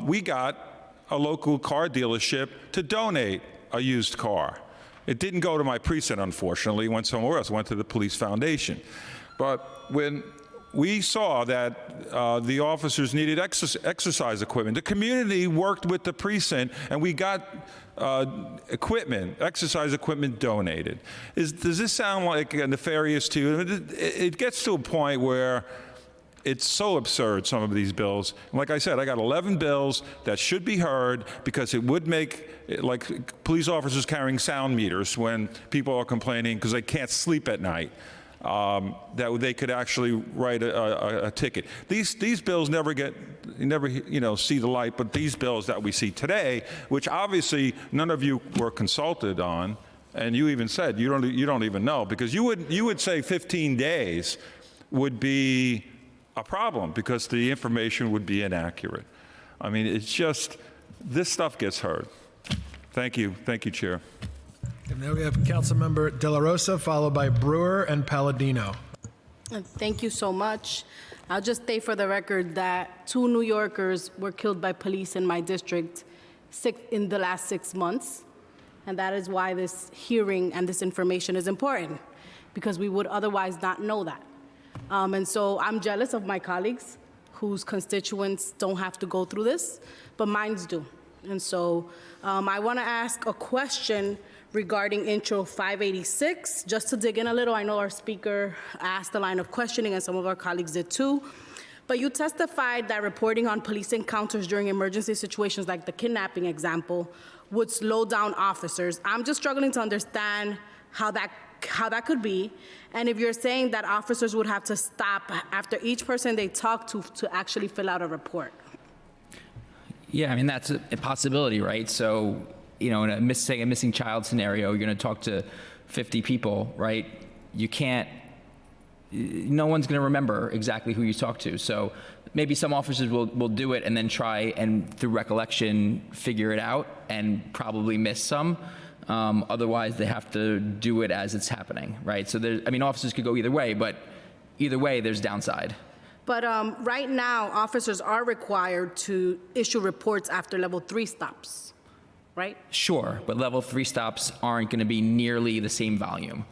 we got a local car dealership to donate a used car. It didn't go to my precinct, unfortunately. It went somewhere else. It went to the Police Foundation. But when we saw that the officers needed exercise equipment, the community worked with the precinct, and we got exercise equipment donated. Does this sound like nefarious to you? It gets to a point where it's so absurd, some of these bills. And like I said, I got 11 bills that should be heard because it would make, like police officers carrying sound meters when people are complaining because they can't sleep at night, that they could actually write a ticket. These bills never see the light, but these bills that we see today, which obviously none of you were consulted on, and you even said you don't even know, because you would say 15 days would be a problem because the information would be inaccurate. I mean, it's just, this stuff gets heard. Thank you, Chair. And now we have Councilmember De La Rosa, followed by Brewer and Palladino. Thank you so much. I'll just state for the record that 2 New Yorkers were killed by police in my district in the last 6 months. And that is why this hearing and this information is important, because we would otherwise not know that. And so I'm jealous of my colleagues whose constituents don't have to go through this, but mine's do. And so I want to ask a question regarding Intro 586, just to dig in a little. I know our speaker asked a line of questioning, and some of our colleagues did too. But you testified that reporting on police encounters during emergency situations like the kidnapping example would slow down officers. I'm just struggling to understand how that could be, and if you're saying that officers would have to stop after each person they talk to actually fill out a report. Yeah, I mean, that's a possibility, right? So, in a missing child scenario, you're going to talk to 50 people, right? No one's going to remember exactly who you talked to. So maybe some officers will do it and then try and, through recollection, figure it out and probably miss some. Otherwise, they have to do it as it's happening, right? So officers could go either way, but either way, there's downside. But right now, officers are required to issue reports after level 3 stops, right? Sure, but level 3 stops aren't going to be nearly the same volume.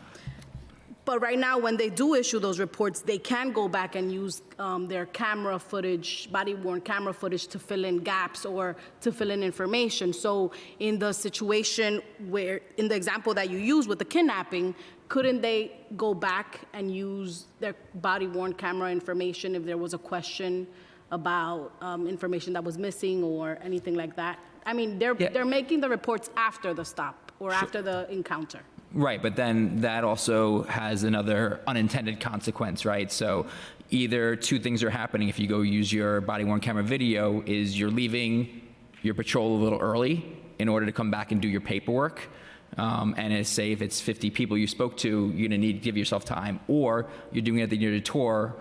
But right now, when they do issue those reports, they can go back and use their camera footage, body-worn camera footage, to fill in gaps or to fill in information. So in the situation where, in the example that you used with the kidnapping, couldn't they go back and use their body-worn camera information if there was a question about information that was missing or anything like that? I mean, they're making the reports after the stop or after the encounter. Right, but then that also has another unintended consequence, right? So either 2 things are happening if you go use your body-worn camera video, is you're leaving your patrol a little early in order to come back and do your paperwork. And say if it's 50 people you spoke to, you're going to need to give yourself time. Or you're doing it at the end of the tour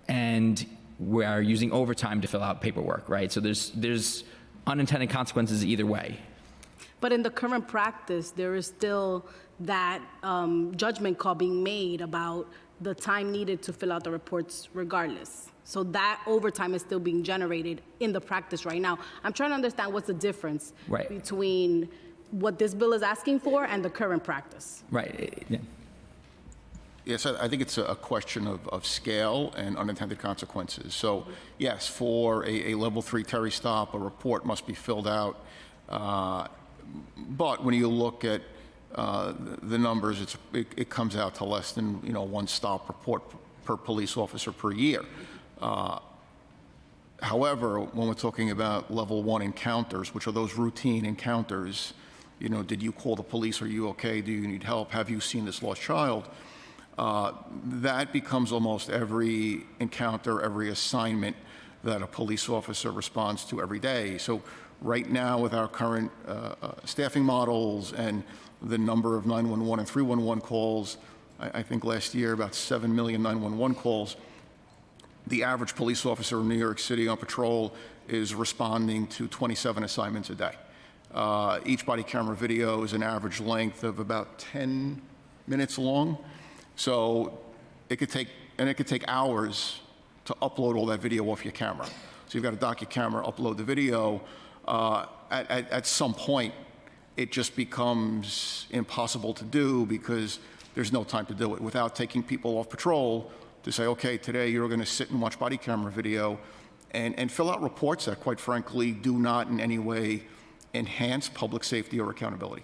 and we are using overtime to fill out paperwork, right? So there's unintended consequences either way. But in the current practice, there is still that judgment call being made about the time needed to fill out the reports regardless. So that overtime is still being generated in the practice right now. I'm trying to understand what's the difference between what this bill is asking for and the current practice. Right. Yeah. Yes, I think it's a question of scale and unintended consequences. So, yes, for a level 3 Terry stop, a report must be filled out. But when you look at the numbers, it comes out to less than 1 stop report per police officer per year. However, when we're talking about level 1 encounters, which are those routine encounters, did you call the police? Are you okay? Do you need help? Have you seen this lost child? That becomes almost every encounter, every assignment that a police officer responds to every day. So right now, with our current staffing models and the number of 911 and 311 calls, I think last year about 7 million 911 calls, the average police officer in New York City on patrol is responding to 27 assignments a day. Each body camera video is an average length of about 10 minutes long. So it could take hours to upload all that video off your camera. So you've got to dock your camera, upload the video. At some point, it just becomes impossible to do because there's no time to do it without taking people off patrol to say, okay, today you're going to sit and watch body camera video and fill out reports that, quite frankly, do not in any way enhance public safety or accountability.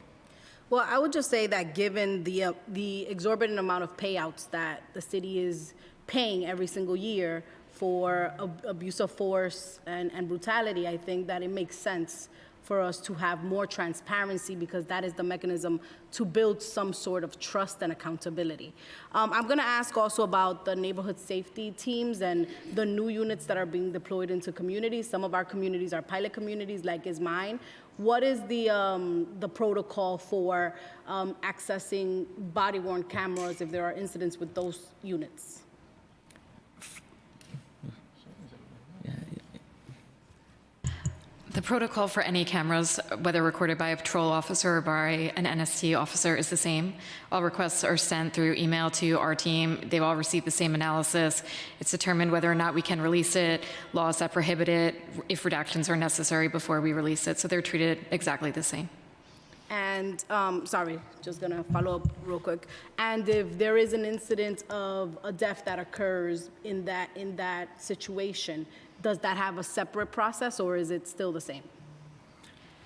Well, I would just say that given the exorbitant amount of payouts that the city is paying every single year for abuse of force and brutality, I think that it makes sense for us to have more transparency because that is the mechanism to build some sort of trust and accountability. I'm going to ask also about the neighborhood safety teams and the new units that are being deployed into communities. Some of our communities are pilot communities, like is mine. What is the protocol for accessing body-worn cameras if there are incidents with those units? The protocol for any cameras, whether recorded by a patrol officer or by an NST officer, is the same. All requests are sent through email to our team. They've all received the same analysis. It's determined whether or not we can release it, laws that prohibit it, if redactions are necessary before we release it. So they're treated exactly the same. And, sorry, just gonna follow up real quick. And if there is an incident of a death that occurs in that situation, does that have a separate process or is it still the same?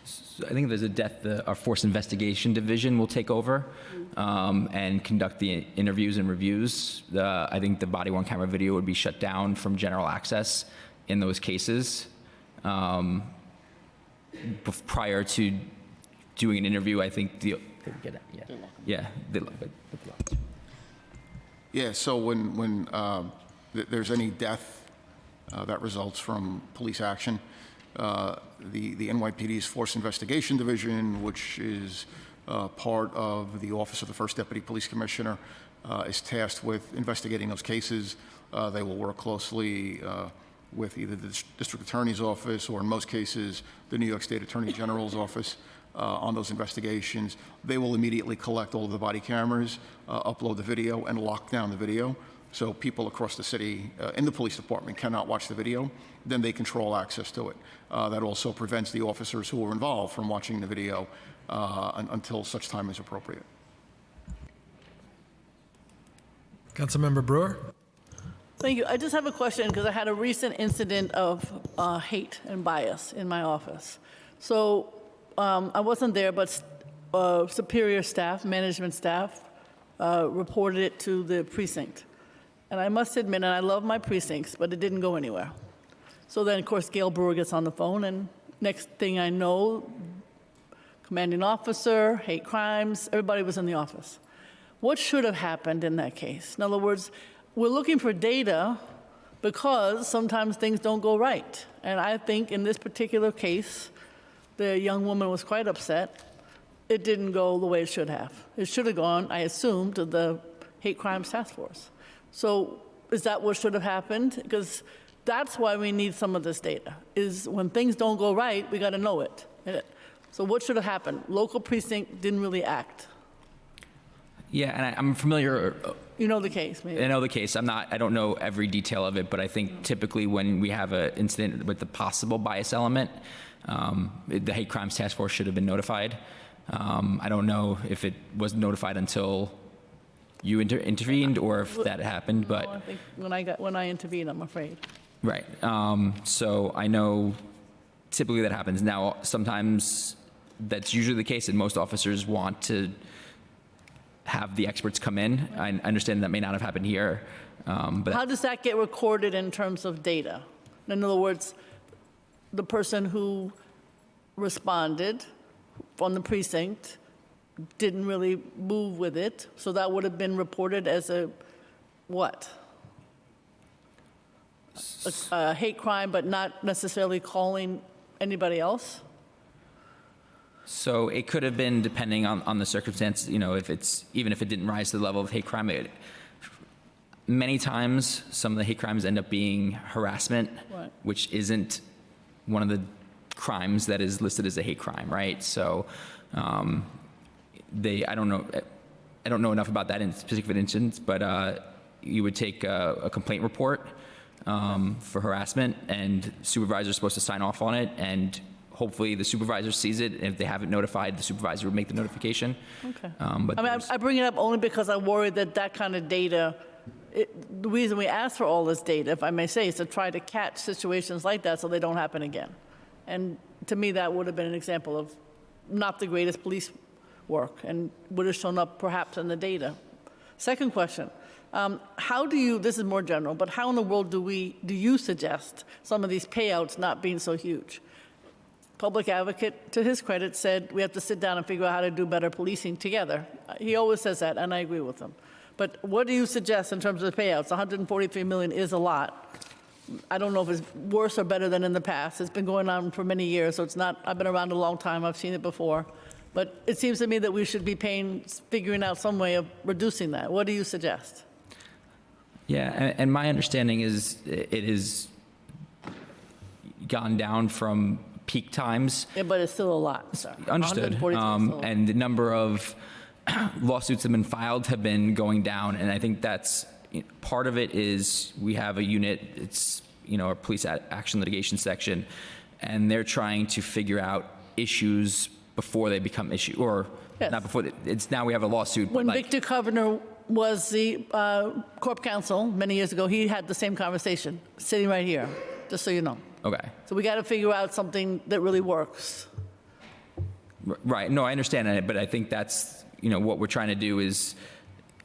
So I think if there's a death, our force investigation division will take over and conduct the interviews and reviews. I think the body-worn camera video would be shut down from general access in those cases. Prior to doing an interview, I think So when there's any death that results from police action, the NYPD's Force Investigation Division, which is part of the Office of the First Deputy Police Commissioner, is tasked with investigating those cases. They will work closely with either the District Attorney's Office or, in most cases, the New York State Attorney General's Office on those investigations. They will immediately collect all of the body cameras, upload the video, and lock down the video. So people across the city in the police department cannot watch the video. Then they control access to it. That also prevents the officers who are involved from watching the video until such time as appropriate. Councilmember Brewer? Thank you. I just have a question because I had a recent incident of hate and bias in my office. So I wasn't there, but superior staff, management staff, reported it to the precinct. And I must admit, and I love my precincts, but it didn't go anywhere. So then, of course, Gail Brewer gets on the phone, and next thing I know, commanding officer, hate crimes, everybody was in the office. What should have happened in that case? In other words, we're looking for data because sometimes things don't go right. And I think in this particular case, the young woman was quite upset. It didn't go the way it should have. It should have gone, I assume, to the Hate Crimes Task Force. So is that what should have happened? Because that's why we need some of this data, is when things don't go right, we got to know it. So what should have happened? Local precinct didn't really act. Yeah, and I'm familiar. You know the case, maybe? I know the case. I don't know every detail of it, but I think typically when we have an incident with the possible bias element, the hate crimes task force should have been notified. I don't know if it was notified until you intervened or if that happened, but No, I think when I intervene, I'm afraid. right. So I know typically that happens. Now, sometimes that's usually the case, and most officers want to have the experts come in. I understand that may not have happened here, but How does that get recorded in terms of data? In other words, the person who responded from the precinct didn't really move with it, so that would have been reported as a what? A hate crime, but not necessarily calling anybody else? so it could have been depending on the circumstance. Even if it didn't rise to the level of hate crime. Many times, some of the hate crimes end up being harassment, Right. which isn't one of the crimes that is listed as a hate crime, right? So, I don't know enough about that in specific instance, but you would take a complaint report for harassment, and supervisor's supposed to sign off on it, and hopefully the supervisor sees it. If they haven't notified, the supervisor would make the notification. Okay. But I mean, I bring it up only because I worry that kind of data, the reason we ask for all this data, if I may say, is to try to catch situations like that so they don't happen again. And to me, that would have been an example of not the greatest police work and would have shown up perhaps in the data. Second question, how do you, this is more general, but how in the world do you suggest some of these payouts not being so huge? Public advocate, to his credit, said we have to sit down and figure out how to do better policing together. He always says that, and I agree with him. But what do you suggest in terms of the payouts? 143 million is a lot. I don't know if it's worse or better than in the past. It's been going on for many years, so it's not, I've been around a long time, I've seen it before. But it seems to me that we should be figuring out some way of reducing that. What do you suggest? Yeah, and my understanding is it has gone down from peak times. Yeah, but it's still a lot, sir. Understood. 143 is still a lot. And the number of lawsuits that have been filed have been going down, and I think that's part of it. Is we have a unit, it's our police action litigation section, and they're trying to figure out issues before they become issue, or Yes. not before. It's now we have a lawsuit. When but Victor Covenor was the corp counsel many years ago, he had the same conversation, sitting right here, just so you know. Okay. So we got to figure out something that really works. Right. No, I understand that, but I think that's what we're trying to do is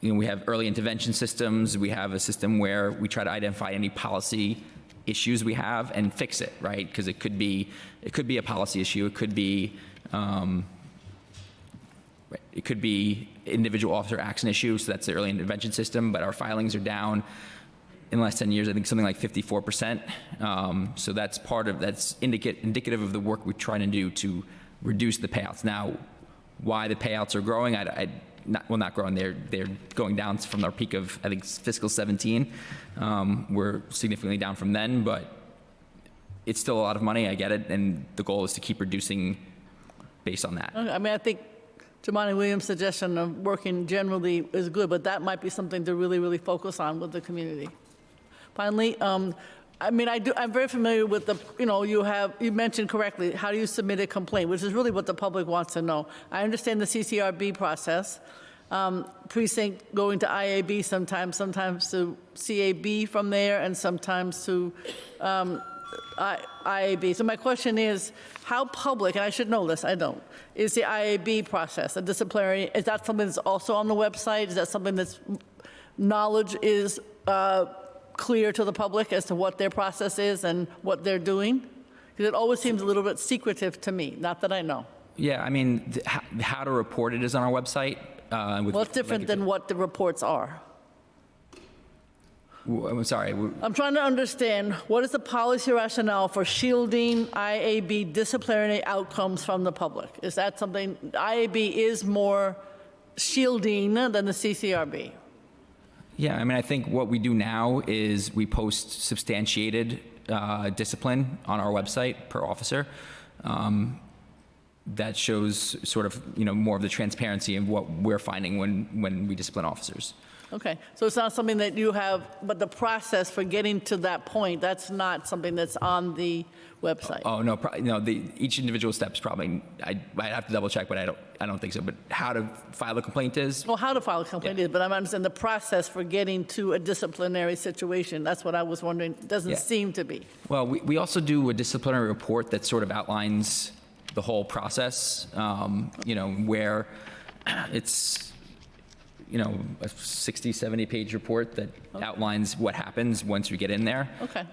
we have early intervention systems. We have a system where we try to identify any policy issues we have and fix it, right? Because it could be a policy issue. It could be individual officer action issues. So that's the early intervention system. But our filings are down in the last 10 years. I think something like 54%. So that's that's indicative of the work we're trying to do to reduce the payouts. Now, why the payouts are growing, not growing. They're going down from our peak of, I think, fiscal 17. We're significantly down from then, but it's still a lot of money. I get it, and the goal is to keep reducing based on that. I mean, I think Jumaane Williams' suggestion of working generally is good, but that might be something to really, really focus on with the community. Finally, I mean, I'm very familiar with you mentioned correctly, how do you submit a complaint, which is really what the public wants to know. I understand the CCRB process, precinct going to IAB sometimes to CAB from there, and sometimes to IAB. So my question is, how public, and I should know this, I don't, is the IAB process, the disciplinary, is that something that's also on the website? Is that something that's knowledge is clear to the public as to what their process is and what they're doing? Because it always seems a little bit secretive to me, not that I know. Yeah, I mean, how to report it is on our website. Well, it's different than what the reports are. I'm sorry. I'm trying to understand, what is the policy rationale for shielding IAB disciplinary outcomes from the public? Is that something, IAB is more shielding than the CCRB? Yeah, I mean, I think what we do now is we post substantiated discipline on our website per officer. that shows sort of, more of the transparency of what we're finding when we discipline officers. Okay, so it's not something that you have, but the process for getting to that point, that's not something that's on the website? Oh, no, each individual step's probably, I'd have to double check, but I don't think so. But how to file a complaint is? Well, how to file a complaint is, but I'm understanding the process for getting to a disciplinary situation. That's what I was wondering. It doesn't seem to be. Well, we also do a disciplinary report that sort of outlines the whole process, where it's, a 60, 70-page report that outlines what happens once we get in there. Okay.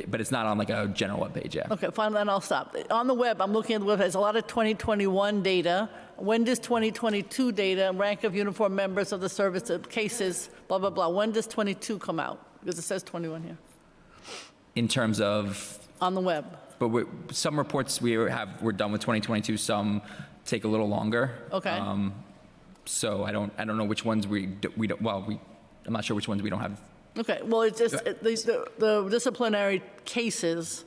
But it's not on like a general webpage, yeah. Okay, fine, then I'll stop. On the web, I'm looking at the web, there's a lot of 2021 data. When does 2022 data, rank of uniformed members of the service cases, blah, blah, blah, when does 22 come out? Because it says 21 here. In terms of? On the web. But some reports we're done with 2022, some take a little longer. Okay. So I don't know which ones we don't, I'm not sure which ones we don't have. Okay, well, it's just, the disciplinary cases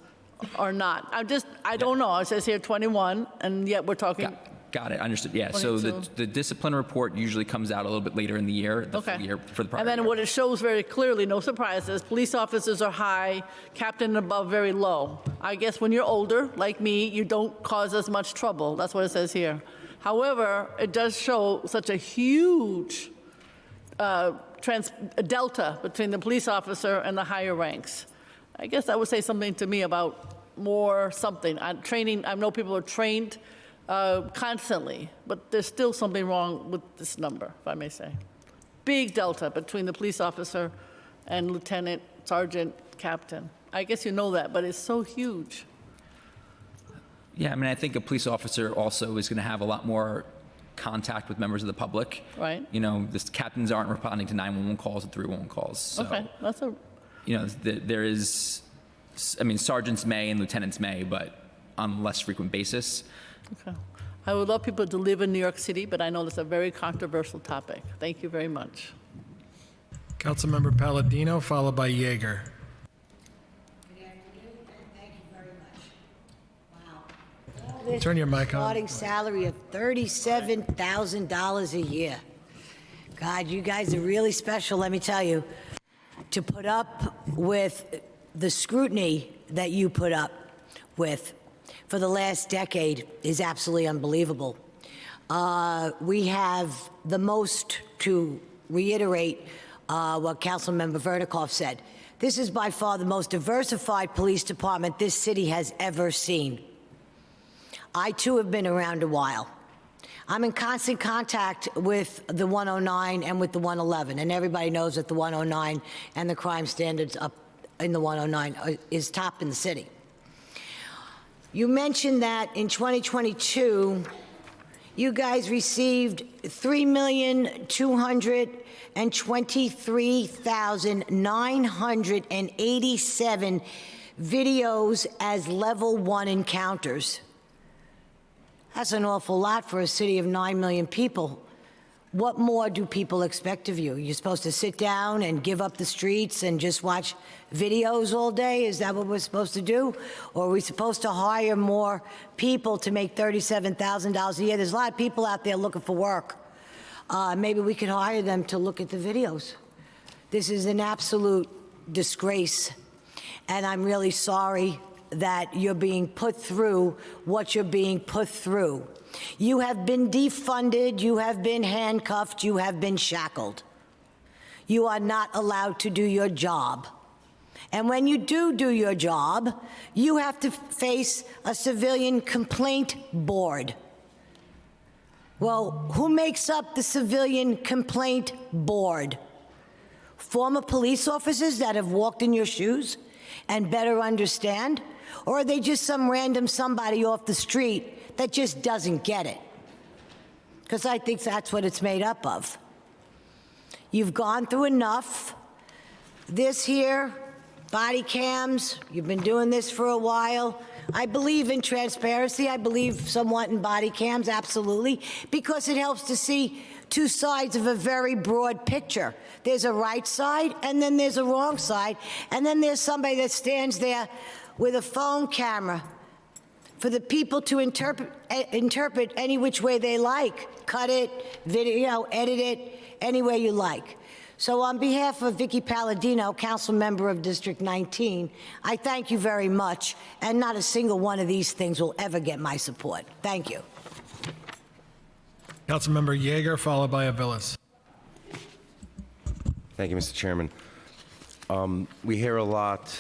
are not. I don't know. It says here 21, and yet we're talking. Got it, understood, yeah. So the discipline report usually comes out a little bit later in the year, full year for the prior And then year. what it shows very clearly, no surprises, police officers are high, captain and above very low. I guess when you're older, like me, you don't cause as much trouble. That's what it says here. However, it does show such a huge delta between the police officer and the higher ranks. I guess that would say something to me about more something. I know people are trained constantly, but there's still something wrong with this number, if I may say. Big delta between the police officer and lieutenant, sergeant, captain. I guess you know that, but it's so huge. Yeah, I mean, I think a police officer also is going to have a lot more contact with members of the public. Right. The captains aren't responding to 911 calls and 311 calls. So, Okay, that's a... there is, sergeants may and lieutenants may, but on a less frequent basis. Okay. I would love people to live in New York City, but I know that's a very controversial topic. Thank you very much. Councilmember Palladino, followed by Yeager. Turn your mic on. Starting salary of $37,000 a year. God, you guys are really special, let me tell you. To put up with the scrutiny that you put up with for the last decade is absolutely unbelievable. We have the most, to reiterate what Councilmember Vertikoff said, this is by far the most diversified police department this city has ever seen. I, too, have been around a while. I'm in constant contact with the 109 and with the 111, and everybody knows that the 109 and the crime standards up in the 109 is top in the city. You mentioned that in 2022, you guys received 3,223,987 videos as level 1 encounters. That's an awful lot for a city of 9 million people. What more do people expect of you? You're supposed to sit down and give up the streets and just watch videos all day? Is that what we're supposed to do? Or are we supposed to hire more people to make $37,000 a year? There's a lot of people out there looking for work. Maybe we could hire them to look at the videos. This is an absolute disgrace, and I'm really sorry that you're being put through what you're being put through. You have been defunded, you have been handcuffed, you have been shackled. You are not allowed to do your job. And when you do your job, you have to face a civilian complaint board. Well, who makes up the civilian complaint board? Former police officers that have walked in your shoes and better understand? Or are they just some random somebody off the street that just doesn't get it? Because I think that's what it's made up of. You've gone through enough. This here, body cams, you've been doing this for a while. I believe in transparency. I believe somewhat in body cams, absolutely, because it helps to see two sides of a very broad picture. There's a right side, and then there's a wrong side, and then there's somebody that stands there with a phone camera for the people to interpret any which way they like. Cut it, video, edit it, any way you like. So on behalf of Vicky Palladino, council member of District 19, I thank you very much, and not a single one of these things will ever get my support. Thank you. Councilmember Yeager, followed by Aviles. Thank you, Mr. Chairman. We hear a lot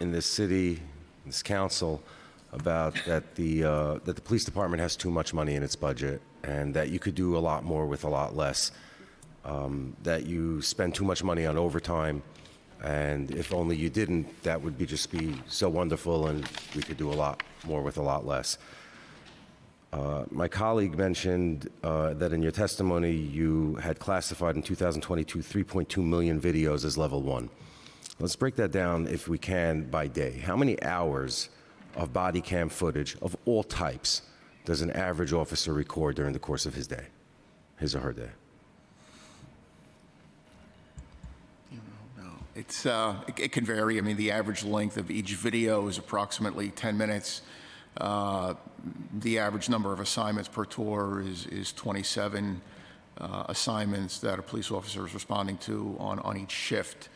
in this city, this council, about that the police department has too much money in its budget and that you could do a lot more with a lot less. That you spend too much money on overtime, and if only you didn't, that would just be so wonderful, and we could do a lot more with a lot less. My colleague mentioned that in your testimony you had classified in 2022 3.2 million videos as level 1. Let's break that down, if we can, by day. How many hours of body cam footage of all types does an average officer record during the course of his day, his or her day? It can vary. I mean, the average length of each video is approximately 10 minutes. The average number of assignments per tour is 27 assignments that a police officer is responding to on each shift.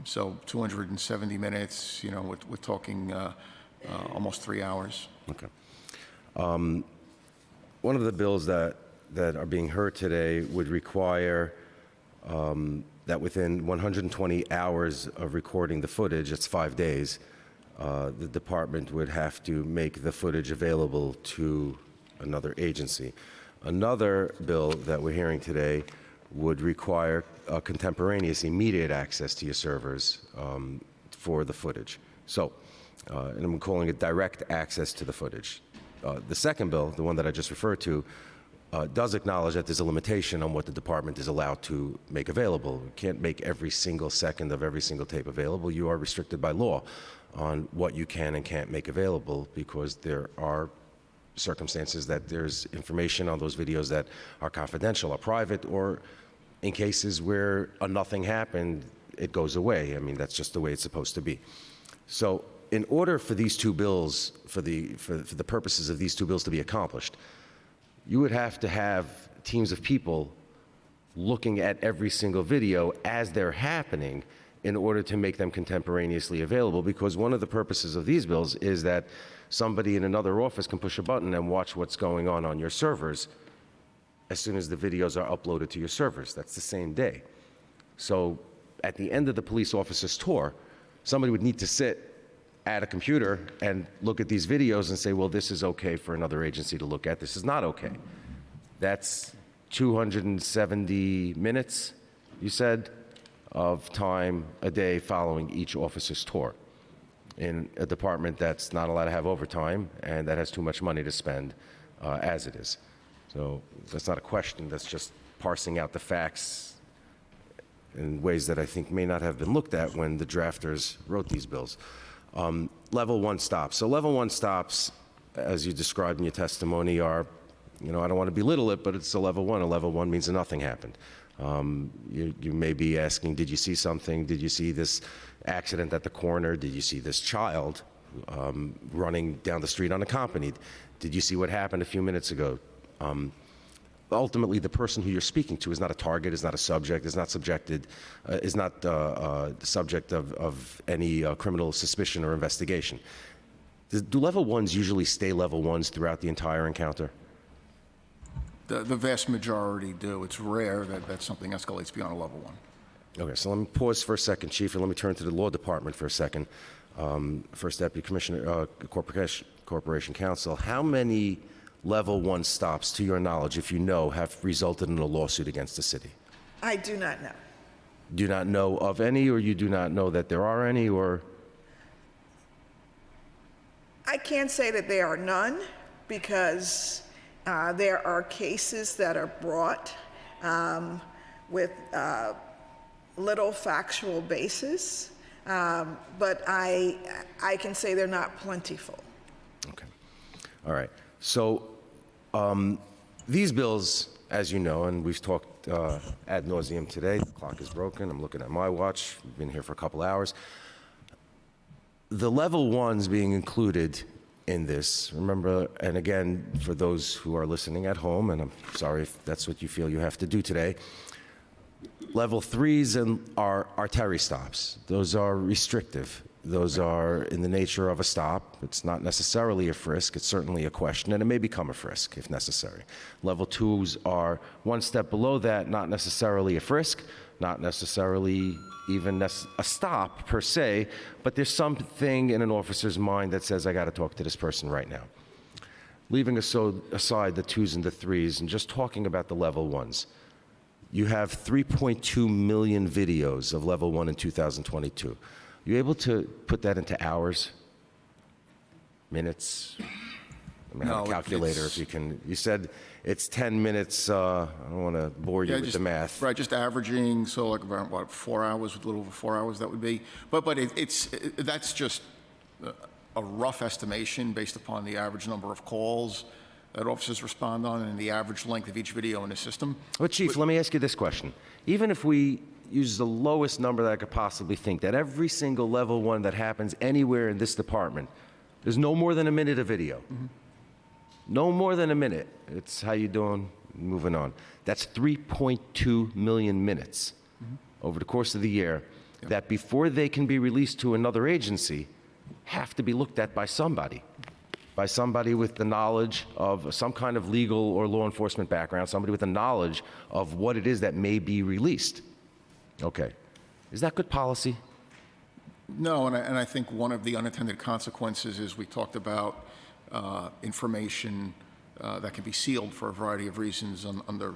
So 270 minutes, you know, we're talking almost 3 hours. Okay. One of the bills that are being heard today would require that within 120 hours of recording the footage, it's 5 days, the department would have to make the footage available to another agency. Another bill that we're hearing today would require contemporaneous, immediate access to your servers for the footage. So, and I'm calling it direct access to the footage. The second bill, the one that I just referred to, does acknowledge that there's a limitation on what the department is allowed to make available. You can't make every single second of every single tape available. You are restricted by law on what you can and can't make available, because there are circumstances that there's information on those videos that are confidential or private, or in cases where nothing happened, it goes away. I mean, that's just the way it's supposed to be. So in order for these two bills, for the purposes of these two bills to be accomplished, you would have to have teams of people looking at every single video as they're happening in order to make them contemporaneously available, because one of the purposes of these bills is that somebody in another office can push a button and watch what's going on your servers as soon as the videos are uploaded to your servers. That's the same day. So at the end of the police officer's tour, somebody would need to sit at a computer and look at these videos and say, well, this is okay for another agency to look at, this is not okay. That's 270 minutes, you said, of time a day following each officer's tour in a department that's not allowed to have overtime and that has too much money to spend as it is. So that's not a question, that's just parsing out the facts in ways that I think may not have been looked at when the drafters wrote these bills. Level 1 stops. So level 1 stops, as you described in your testimony, are, you know, I don't want to belittle it, but it's a level 1. A level 1 means that nothing happened. You may be asking, did you see something? Did you see this accident at the corner? Did you see this child running down the street unaccompanied? Did you see what happened a few minutes ago? Ultimately, the person who you're speaking to is not a target, is not a subject, is not subjected, is not the subject of any criminal suspicion or investigation. Do level 1s usually stay level 1s throughout the entire encounter? The vast majority do. It's rare that something escalates beyond a level 1. Okay, so let me pause for a second, Chief, and let me turn to the Law Department for a second. First Deputy Commissioner, Corporation Counsel, how many level 1 stops, to your knowledge, if you know, have resulted in a lawsuit against the city? I do not know. Do you not know of any, or you do not know that there are any, or? I can't say that there are none, because there are cases that are brought with little factual basis, but I can say they're not plentiful. Okay. All right. So these bills, as you know, and we've talked ad nauseum today, the clock is broken. I'm looking at my watch. We've been here for a couple hours. The level 1s being included in this. Remember, and again, for those who are listening at home, and I'm sorry if that's what you feel you have to do today, level 3s are Terry stops. Those are restrictive. Those are in the nature of a stop. It's not necessarily a frisk. It's certainly a question, and it may become a frisk if necessary. Level 2s are one step below that, not necessarily a frisk, not necessarily even a stop per se, but there's something in an officer's mind that says, I got to talk to this person right now. Leaving aside the 2s and the 3s and just talking about the level 1s, you have 3.2 million videos of level 1 in 2022. You able to put that into hours, minutes? I mean, No, a calculator, it's- if you can. You said it's 10 minutes. I don't want to bore you with the math. Right, just averaging, so like about, what, 4 hours, a little over 4 hours that would be. But that's just a rough estimation based upon the average number of calls that officers respond on and the average length of each video in the system. But Chief, let me ask you this question. Even if we use the lowest number that I could possibly think, that every single level 1 that happens anywhere in this department, there's no more than a minute of video. No more than a minute. It's how you doing, moving on. That's 3.2 million minutes over the course of the year that before they can be released to another agency have to be looked at by somebody with the knowledge of some kind of legal or law enforcement background, somebody with the knowledge of what it is that may be released. Okay. Is that good policy? No, and I think one of the unintended consequences is we talked about information that can be sealed for a variety of reasons under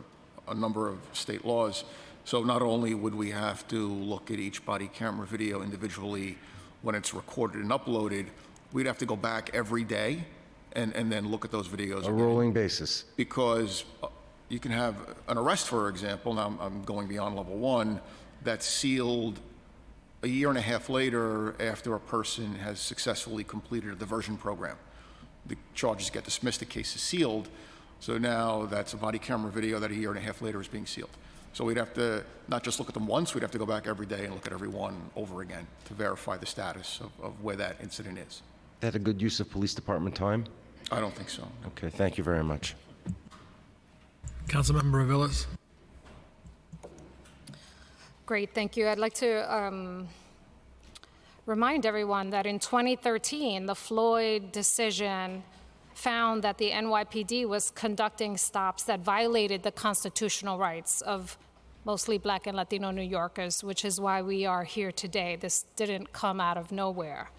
a number of state laws. So not only would we have to look at each body camera video individually when it's recorded and uploaded, we'd have to go back every day and then look at those videos. A rolling basis. Because you can have an arrest, for example, now I'm going beyond level 1, that's sealed a year and a half later after a person has successfully completed a diversion program. The charges get dismissed, the case is sealed, so now that's a body camera video that a year and a half later is being sealed. So we'd have to not just look at them once, we'd have to go back every day and look at every one over again to verify the status of where that incident is. That a good use of police department time? I don't think so. Okay, thank you very much. Councilmember Aviles. Great, thank you. I'd like to remind everyone that in 2013, the Floyd decision found that the NYPD was conducting stops that violated the constitutional rights of mostly Black and Latino New Yorkers, which is why we are here today. This didn't come out of nowhere.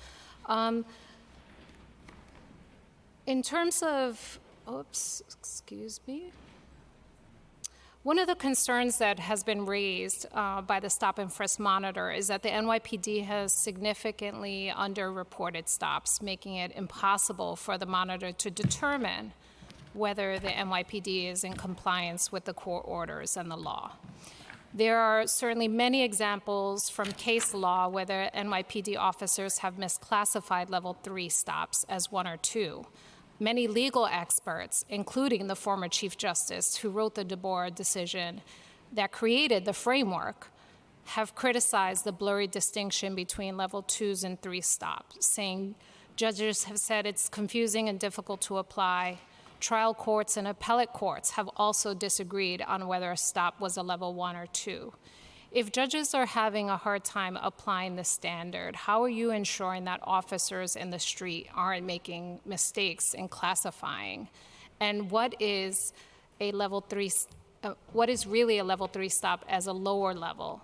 In terms of, excuse me. One of the concerns that has been raised by the Stop and Frisk Monitor is that the NYPD has significantly underreported stops, making it impossible for the monitor to determine whether the NYPD is in compliance with the court orders and the law. There are certainly many examples from case law where the NYPD officers have misclassified level 3 stops as 1 or 2. Many legal experts, including the former Chief Justice who wrote the DeBoer decision that created the framework, have criticized the blurry distinction between level 2s and 3 stops, saying judges have said it's confusing and difficult to apply. Trial courts and appellate courts have also disagreed on whether a stop was a level 1 or 2. If judges are having a hard time applying the standard, how are you ensuring that officers in the street aren't making mistakes in classifying? And what is a level 3? What is really a level 3 stop as a lower level,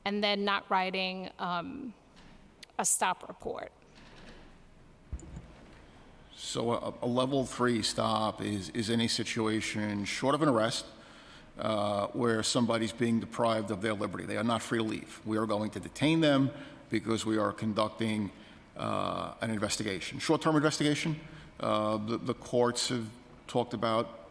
and then not writing a stop report? So a level 3 stop is any situation short of an arrest where somebody's being deprived of their liberty. They are not free to leave. We are going to detain them because we are conducting an investigation, short-term investigation. The courts have talked about,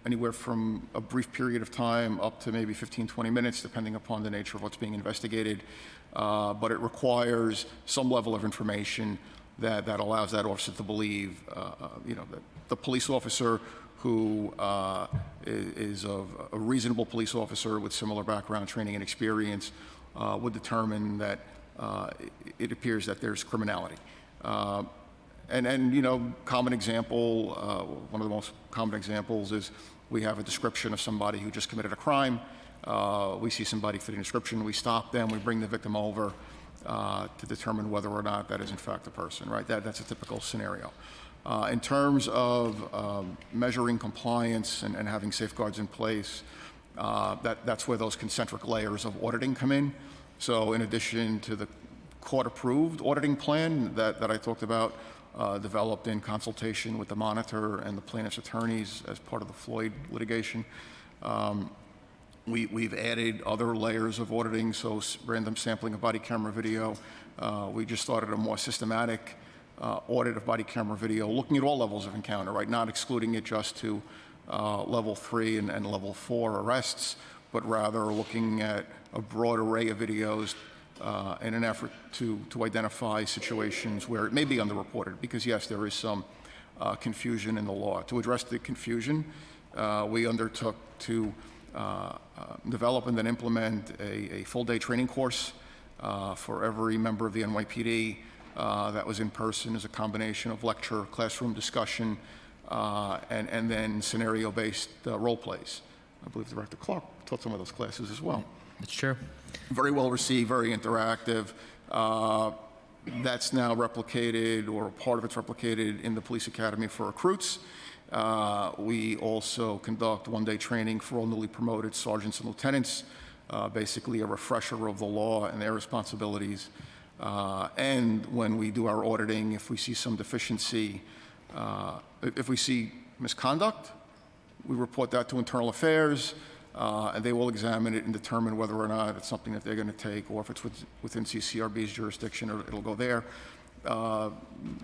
anywhere from a brief period of time up to maybe 15, 20 minutes, depending upon the nature of what's being investigated. But it requires some level of information that allows that officer to believe, that the police officer who is a reasonable police officer with similar background, training, and experience would determine that it appears that there's criminality. And you know, common example, one of the most common examples is we have a description of somebody who just committed a crime. We see somebody fitting description, we stop them, we bring the victim over to determine whether or not that is in fact the person, right? That's a typical scenario. In terms of measuring compliance and having safeguards in place, that's where those concentric layers of auditing come in. So in addition to the court-approved auditing plan that I talked about, developed in consultation with the monitor and the plaintiff's attorneys as part of the Floyd litigation, we've added other layers of auditing, so random sampling of body camera video. We just started a more systematic audit of body camera video, looking at all levels of encounter, right? Not excluding it just to level 3 and level 4 arrests, but rather looking at a broad array of videos in an effort to identify situations where it may be underreported, because yes, there is some confusion in the law. To address the confusion, we undertook to develop and then implement a full-day training course for every member of the NYPD that was in person as a combination of lecture, classroom discussion, and then scenario-based role plays. I believe Director Clark taught some of those classes as well. That's true. Very well received, very interactive. That's now replicated, or part of it's replicated in the Police Academy for recruits. We also conduct one-day training for all newly promoted sergeants and lieutenants, basically a refresher of the law and their responsibilities. And when we do our auditing, if we see some deficiency, if we see misconduct, we report that to Internal Affairs, and they will examine it and determine whether or not it's something that they're going to take, or if it's within CCRB's jurisdiction, or it'll go there.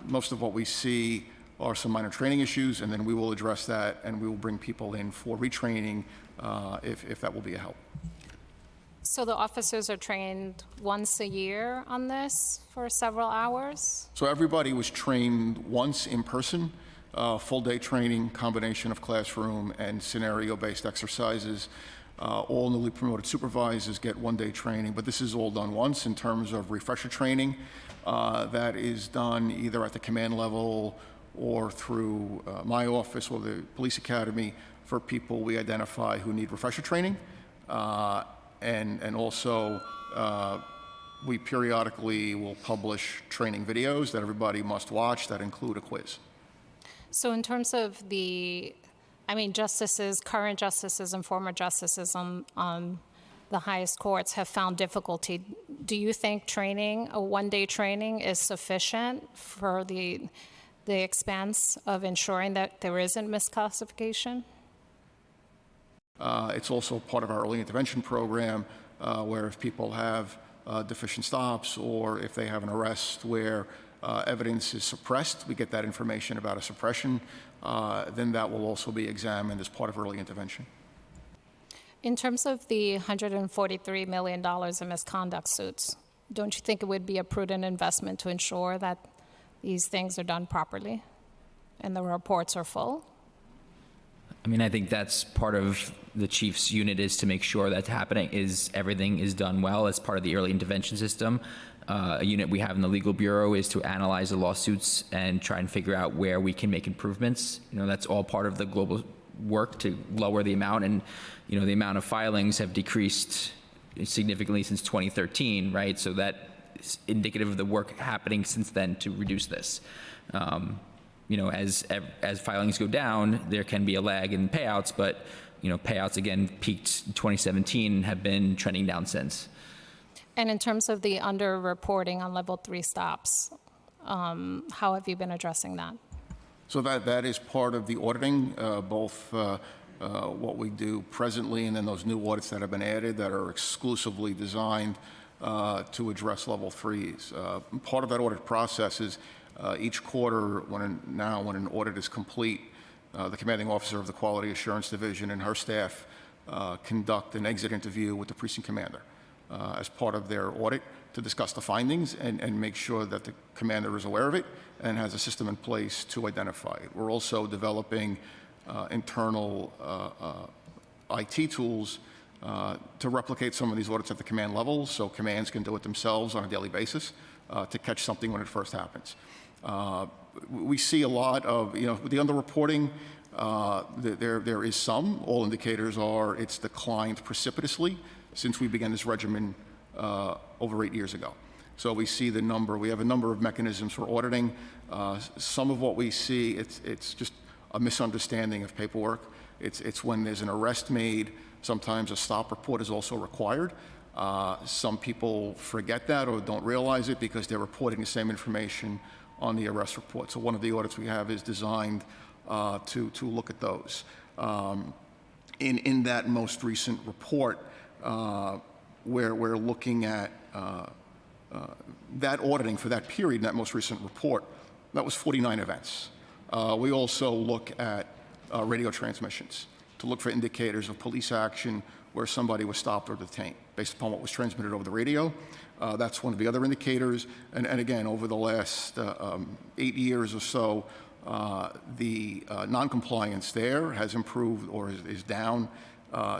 Most of what we see are some minor training issues, and then we will address that, and we will bring people in for retraining if that will be a help. So the officers are trained once a year on this for several hours? So everybody was trained once in person, full-day training, combination of classroom and scenario-based exercises. All newly promoted supervisors get one-day training, but this is all done once. In terms of refresher training, that is done either at the command level or through my office or the Police Academy for people we identify who need refresher training. And also, we periodically will publish training videos that everybody must watch that include a quiz. So in terms of justices, current justices and former justices on the highest courts have found difficulty. Do you think a one-day training is sufficient for the expense of ensuring that there isn't misclassification? It's also part of our early intervention program, where if people have deficient stops, or if they have an arrest where evidence is suppressed, we get that information about a suppression, then that will also be examined as part of early intervention. In terms of the $143 million in misconduct suits, don't you think it would be a prudent investment to ensure that these things are done properly and the reports are full? I mean, I think that's part of the chief's unit, is to make sure that's happening, everything is done well as part of the early intervention system. A unit we have in the legal bureau is to analyze the lawsuits and try and figure out where we can make improvements. That's all part of the global work to lower the amount, and the amount of filings have decreased significantly since 2013, right? So that is indicative of the work happening since then to reduce this. As filings go down, there can be a lag in payouts, but payouts again peaked in 2017 and have been trending down since. And in terms of the underreporting on level 3 stops, how have you been addressing that? So that is part of the auditing, both what we do presently and then those new audits that have been added that are exclusively designed to address level 3s. Part of that audit process is each quarter, when an audit is complete, the commanding officer of the Quality Assurance Division and her staff conduct an exit interview with the precinct commander as part of their audit to discuss the findings and make sure that the commander is aware of it and has a system in place to identify it. We're also developing internal IT tools to replicate some of these audits at the command level, so commands can do it themselves on a daily basis to catch something when it first happens. we see a lot of, with the underreporting, there is some. All indicators are it's declined precipitously since we began this regimen over 8 years ago. So we see the number. We have a number of mechanisms for auditing. Some of what we see, it's just a misunderstanding of paperwork. It's when there's an arrest made, sometimes a stop report is also required. Some people forget that or don't realize it because they're reporting the same information on the arrest report. So one of the audits we have is designed to look at those. In that most recent report, where we're looking at that auditing for that period in that most recent report, that was 49 events. We also look at radio transmissions to look for indicators of police action where somebody was stopped or detained based upon what was transmitted over the radio. That's one of the other indicators. And again, over the last 8 years or so, the noncompliance there has improved or is down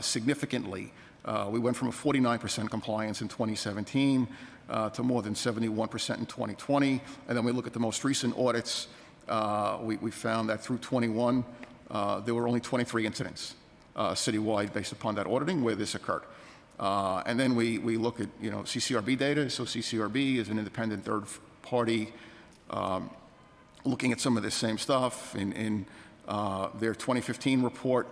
significantly. We went from a 49% compliance in 2017 to more than 71% in 2020. And then we look at the most recent audits, we found that through 21, there were only 23 incidents citywide based upon that auditing where this occurred. And then we look at CCRB data. So CCRB is an independent third party looking at some of this same stuff. In their 2015 report,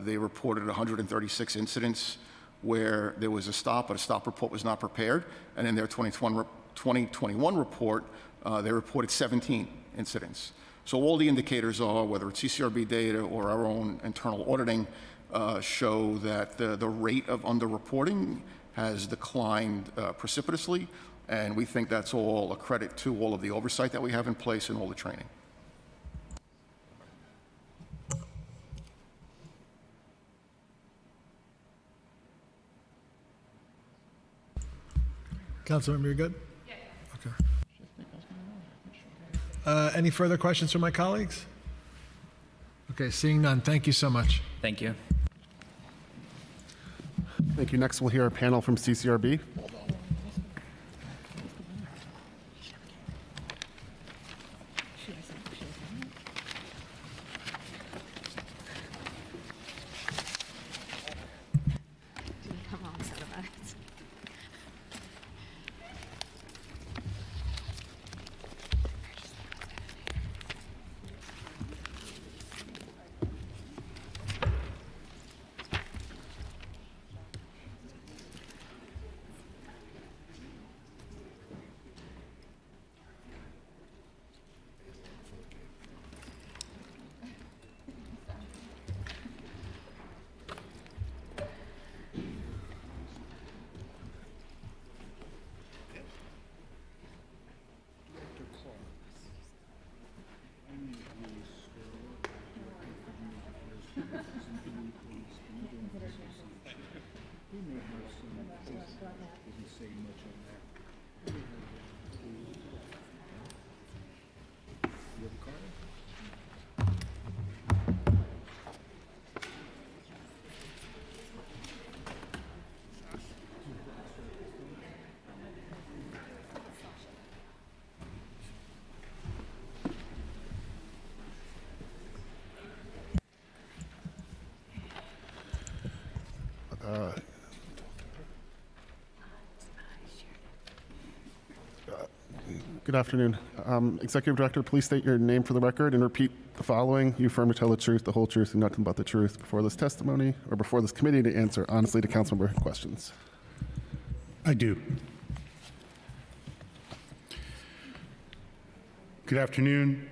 they reported 136 incidents where there was a stop, but a stop report was not prepared. And in their 2021 report, they reported 17 incidents. So all the indicators are, whether it's CCRB data or our own internal auditing, show that the rate of underreporting has declined precipitously, and we think that's all a credit to all of the oversight that we have in place and all the training. Councilmember, you're good? Yes. Okay. Any further questions from my colleagues? Okay, seeing none, thank you so much. Thank you. Thank you. Next, we'll hear a panel from CCRB. Good afternoon. Executive Director, please state your name for the record and repeat the following. You affirm to tell the truth, the whole truth, and nothing but the truth before this testimony or before this committee to answer honestly to council member questions. I do. Good afternoon.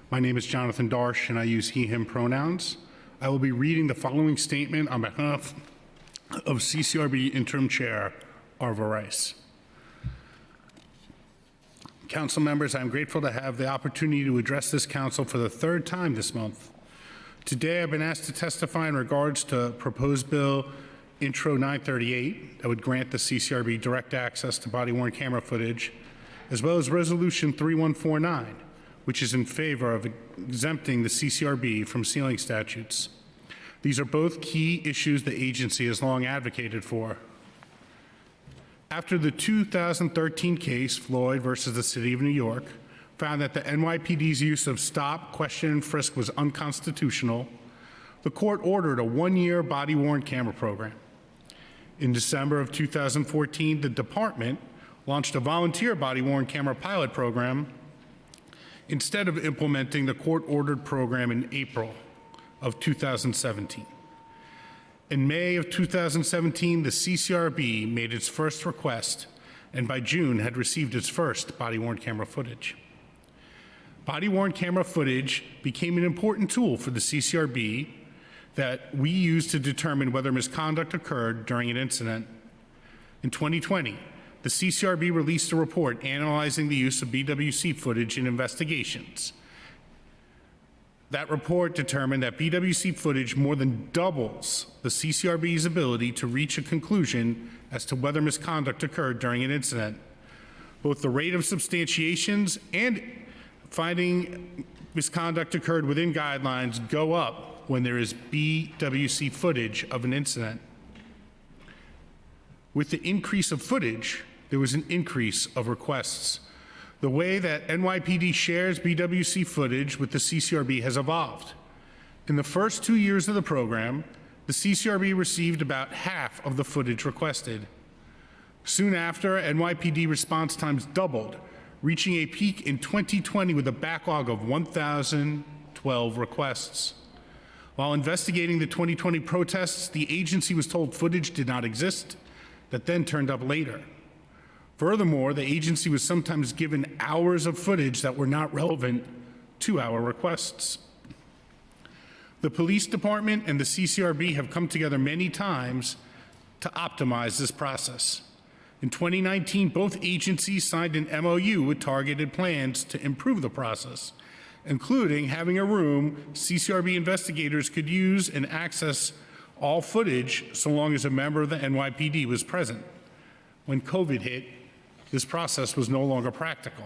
My name is Jonathan Darsh, and I use he, him pronouns. I will be reading the following statement on behalf of CCRB Interim Chair Arvo Rice. Council members, I'm grateful to have the opportunity to address this council for the third time this month. Today, I've been asked to testify in regards to proposed bill Intro 938 that would grant the CCRB direct access to body-worn camera footage, as well as Resolution 3149, which is in favor of exempting the CCRB from sealing statutes. These are both key issues the agency has long advocated for. After the 2013 case, Floyd versus the City of New York, found that the NYPD's use of stop, question, and frisk was unconstitutional, the court ordered a one-year body-worn camera program. In December of 2014, the department launched a volunteer body-worn camera pilot program instead of implementing the court-ordered program in April of 2017. In May of 2017, the CCRB made its first request, and by June had received its first body-worn camera footage. Body-worn camera footage became an important tool for the CCRB that we use to determine whether misconduct occurred during an incident. In 2020, the CCRB released a report analyzing the use of BWC footage in investigations. That report determined that BWC footage more than doubles the CCRB's ability to reach a conclusion as to whether misconduct occurred during an incident. Both the rate of substantiations and finding misconduct occurred within guidelines go up when there is BWC footage of an incident. With the increase of footage, there was an increase of requests. The way that NYPD shares BWC footage with the CCRB has evolved. In the first 2 years of the program, the CCRB received about half of the footage requested. Soon after, NYPD response times doubled, reaching a peak in 2020 with a backlog of 1,012 requests. While investigating the 2020 protests, the agency was told footage did not exist, that then turned up later. Furthermore, the agency was sometimes given hours of footage that were not relevant to our requests. The police department and the CCRB have come together many times to optimize this process. In 2019, both agencies signed an MOU with targeted plans to improve the process, including having a room CCRB investigators could use and access all footage so long as a member of the NYPD was present. When COVID hit, this process was no longer practical.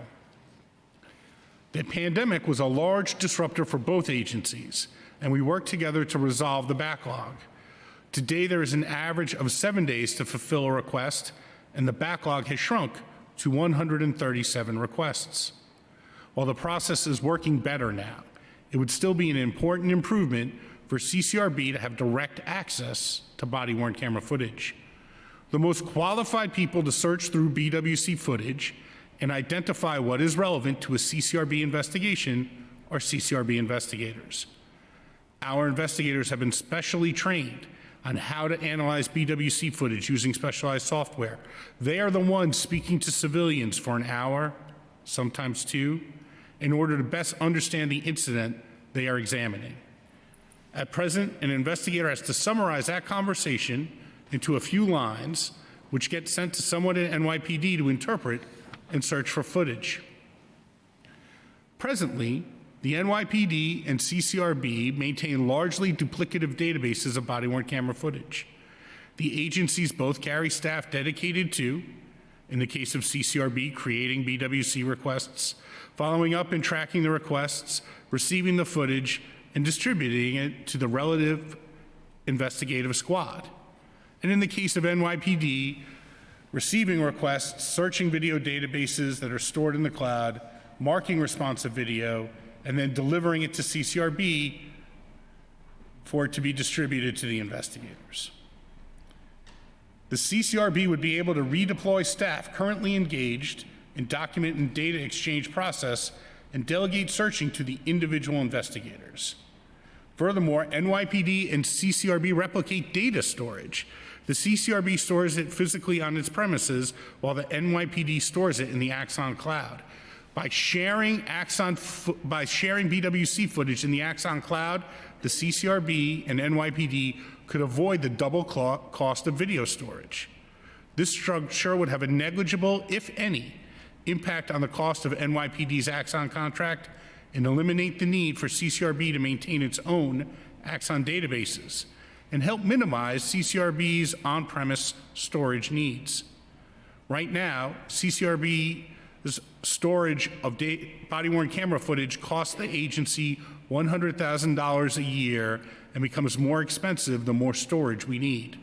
The pandemic was a large disruptor for both agencies, and we worked together to resolve the backlog. Today, there is an average of 7 days to fulfill a request, and the backlog has shrunk to 137 requests. While the process is working better now, it would still be an important improvement for CCRB to have direct access to body-worn camera footage. The most qualified people to search through BWC footage and identify what is relevant to a CCRB investigation are CCRB investigators. Our investigators have been specially trained on how to analyze BWC footage using specialized software. They are the ones speaking to civilians for an hour, sometimes two, in order to best understand the incident they are examining. At present, an investigator has to summarize that conversation into a few lines, which get sent to someone at NYPD to interpret and search for footage. Presently, the NYPD and CCRB maintain largely duplicative databases of body-worn camera footage. The agencies both carry staff dedicated to, in the case of CCRB, creating BWC requests, following up and tracking the requests, receiving the footage, and distributing it to the relative investigative squad. And in the case of NYPD, receiving requests, searching video databases that are stored in the cloud, marking responsive video, and then delivering it to CCRB for it to be distributed to the investigators. The CCRB would be able to redeploy staff currently engaged in document and data exchange process and delegate searching to the individual investigators. Furthermore, NYPD and CCRB replicate data storage. The CCRB stores it physically on its premises, while the NYPD stores it in the Axon cloud. By sharing BWC footage in the Axon cloud, the CCRB and NYPD could avoid the double cost of video storage. This structure would have a negligible, if any, impact on the cost of NYPD's Axon contract and eliminate the need for CCRB to maintain its own Axon databases and help minimize CCRB's on-premise storage needs. Right now, CCRB's storage of body-worn camera footage costs the agency $100,000 a year and becomes more expensive the more storage we need.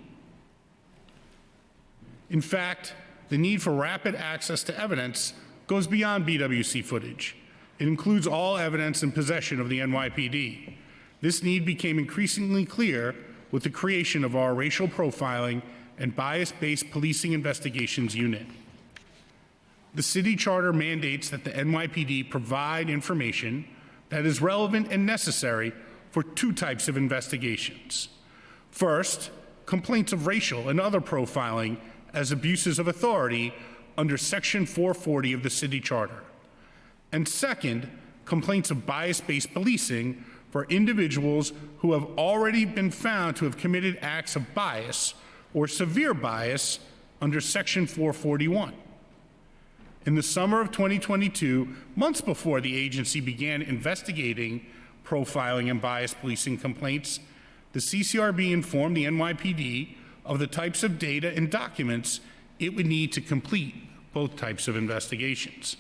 In fact, the need for rapid access to evidence goes beyond BWC footage. It includes all evidence in possession of the NYPD. This need became increasingly clear with the creation of our Racial Profiling and Bias-Based Policing Investigations Unit. The city charter mandates that the NYPD provide information that is relevant and necessary for two types of investigations. First, complaints of racial and other profiling as abuses of authority under Section 440 of the city charter. And second, complaints of bias-based policing for individuals who have already been found to have committed acts of bias or severe bias under Section 441. In the summer of 2022, months before the agency began investigating profiling and bias policing complaints, the CCRB informed the NYPD of the types of data and documents it would need to complete both types of investigations.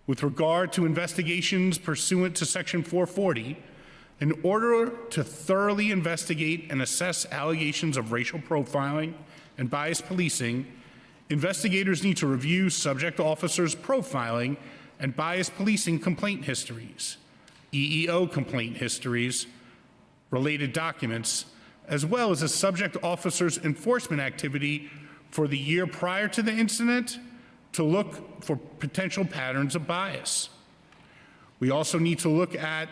With regard to investigations pursuant to Section 440, in order to thoroughly investigate and assess allegations of racial profiling and bias policing, investigators need to review subject officers' profiling and bias policing complaint histories, EEO complaint histories, related documents, as well as a subject officer's enforcement activity for the year prior to the incident to look for potential patterns of bias. We also need to look at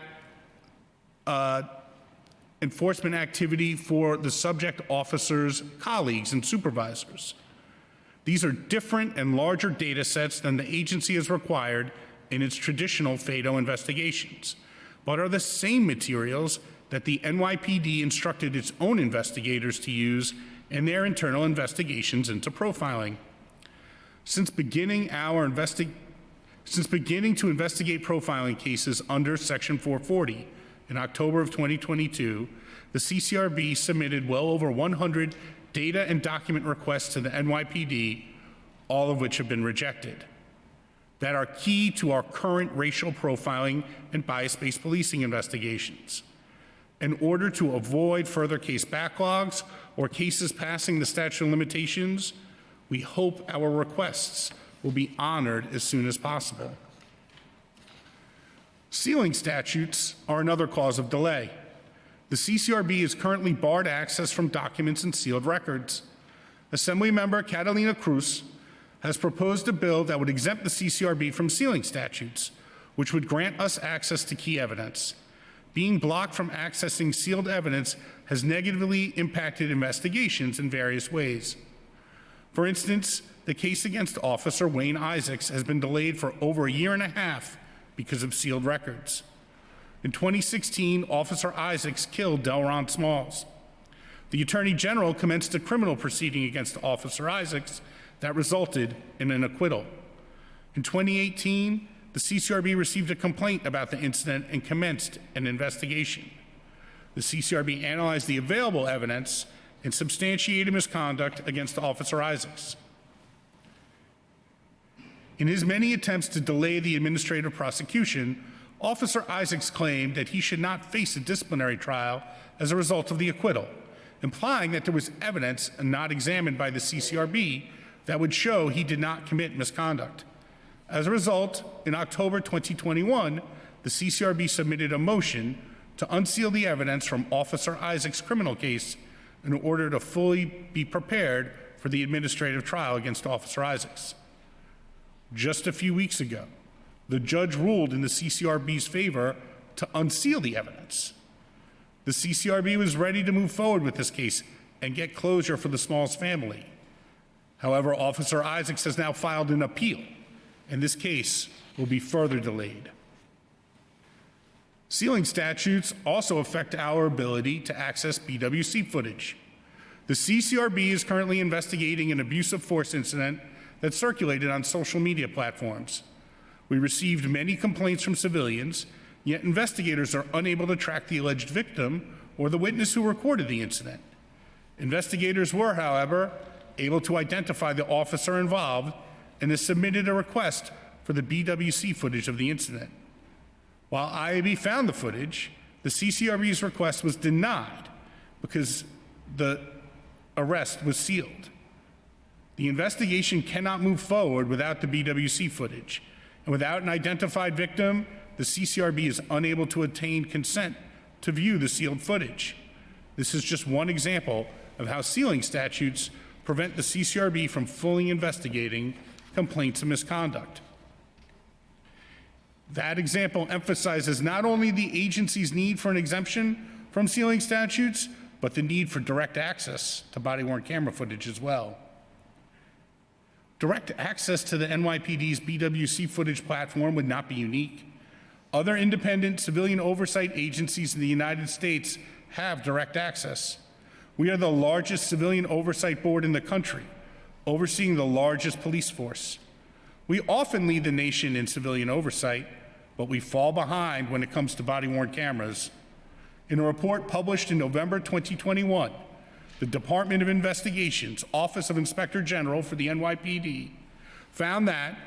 enforcement activity for the subject officer's colleagues and supervisors. These are different and larger data sets than the agency has required in its traditional FADO investigations, but are the same materials that the NYPD instructed its own investigators to use in their internal investigations into profiling. Since beginning to investigate profiling cases under Section 440 in October of 2022, the CCRB submitted well over 100 data and document requests to the NYPD, all of which have been rejected, that are key to our current racial profiling and bias-based policing investigations. In order to avoid further case backlogs or cases passing the statute of limitations, we hope our requests will be honored as soon as possible. Sealing statutes are another cause of delay. The CCRB is currently barred access from documents and sealed records. Assemblymember Catalina Cruz has proposed a bill that would exempt the CCRB from sealing statutes, which would grant us access to key evidence. Being blocked from accessing sealed evidence has negatively impacted investigations in various ways. For instance, the case against Officer Wayne Isaacs has been delayed for over a year and a half because of sealed records. In 2016, Officer Isaacs killed Delron Smalls. The Attorney General commenced a criminal proceeding against Officer Isaacs that resulted in an acquittal. In 2018, the CCRB received a complaint about the incident and commenced an investigation. The CCRB analyzed the available evidence and substantiated misconduct against Officer Isaacs. In his many attempts to delay the administrative prosecution, Officer Isaacs claimed that he should not face a disciplinary trial as a result of the acquittal, implying that there was evidence not examined by the CCRB that would show he did not commit misconduct. As a result, in October 2021, the CCRB submitted a motion to unseal the evidence from Officer Isaacs' criminal case in order to fully be prepared for the administrative trial against Officer Isaacs. Just a few weeks ago, the judge ruled in the CCRB's favor to unseal the evidence. The CCRB was ready to move forward with this case and get closure for the Smalls family. However, Officer Isaacs has now filed an appeal, and this case will be further delayed. Sealing statutes also affect our ability to access BWC footage. The CCRB is currently investigating an abuse of force incident that circulated on social media platforms. We received many complaints from civilians, yet investigators are unable to track the alleged victim or the witness who recorded the incident. Investigators were, however, able to identify the officer involved and has submitted a request for the BWC footage of the incident. While IAB found the footage, the CCRB's request was denied because the arrest was sealed. The investigation cannot move forward without the BWC footage, And without an identified victim, the CCRB is unable to obtain consent to view the sealed footage. This is just one example of how sealing statutes prevent the CCRB from fully investigating complaints of misconduct. That example emphasizes not only the agency's need for an exemption from sealing statutes, but the need for direct access to body-worn camera footage as well. Direct access to the NYPD's BWC footage platform would not be unique. Other independent civilian oversight agencies in the United States have direct access. We are the largest civilian oversight board in the country, overseeing the largest police force. We often lead the nation in civilian oversight, but we fall behind when it comes to body-worn cameras. In a report published in November 2021, the Department of Investigation's Office of Inspector General for the NYPD found that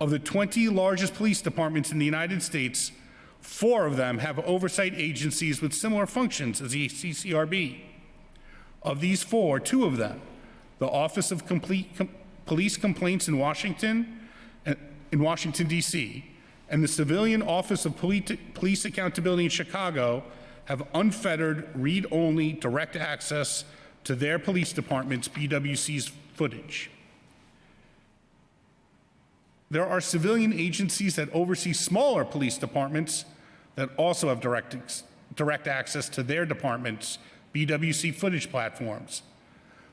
of the 20 largest police departments in the United States, 4 of them have oversight agencies with similar functions as the CCRB. Of these 4, 2 of them, the Office of Police Complaints in Washington, D.C., and the Civilian Office of Police Accountability in Chicago have unfettered, read-only, direct access to their police department's BWC's footage. There are civilian agencies that oversee smaller police departments that also have direct access to their department's BWC footage platforms.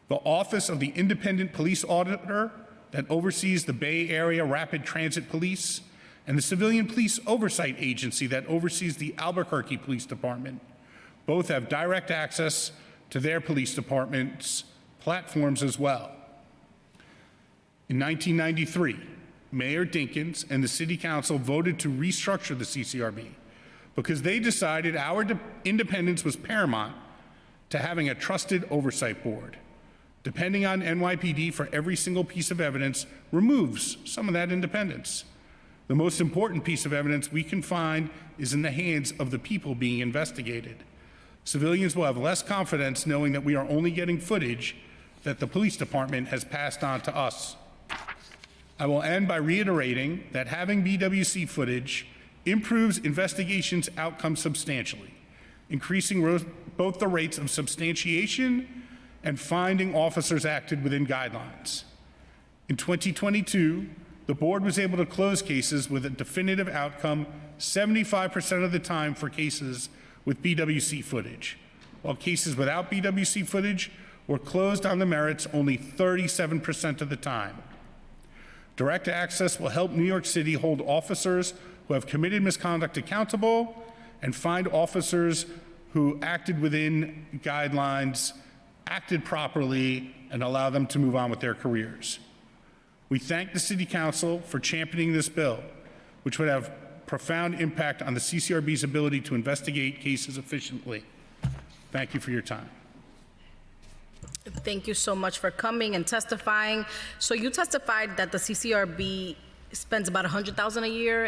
The Office of the Independent Police Auditor that oversees the Bay Area Rapid Transit Police, and the Civilian Police Oversight Agency that oversees the Albuquerque Police Department. Both have direct access to their police department's platforms as well. In 1993, Mayor Dinkins and the City Council voted to restructure the CCRB because they decided our independence was paramount to having a trusted oversight board. Depending on NYPD for every single piece of evidence removes some of that independence. The most important piece of evidence we can find is in the hands of the people being investigated. Civilians will have less confidence knowing that we are only getting footage that the police department has passed on to us. I will end by reiterating that having BWC footage improves investigations outcomes substantially, increasing both the rates of substantiation and finding officers acted within guidelines. In 2022, the board was able to close cases with a definitive outcome 75% of the time for cases with BWC footage, while cases without BWC footage were closed on the merits only 37% of the time. Direct access will help New York City hold officers who have committed misconduct accountable and find officers who acted within guidelines, acted properly, and allow them to move on with their careers. We thank the City Council for championing this bill, which would have profound impact on the CCRB's ability to investigate cases efficiently. Thank you for your time. Thank you so much for coming and testifying. So you testified that the CCRB spends about $100,000 a year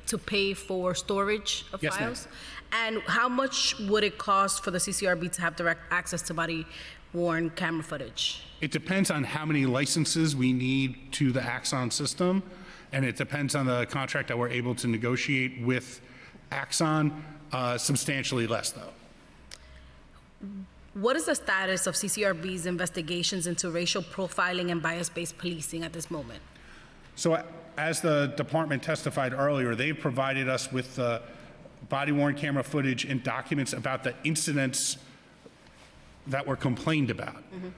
to pay for storage of Yes, ma'am. files. And how much would it cost for the CCRB to have direct access to body-worn camera footage? It depends on how many licenses we need to the Axon system, and it depends on the contract that we're able to negotiate with Axon, substantially less though. What is the status of CCRB's investigations into racial profiling and bias-based policing at this moment? So as the department testified earlier, they provided us with body-worn camera footage and documents about the incidents that were complained about. Mm-hmm.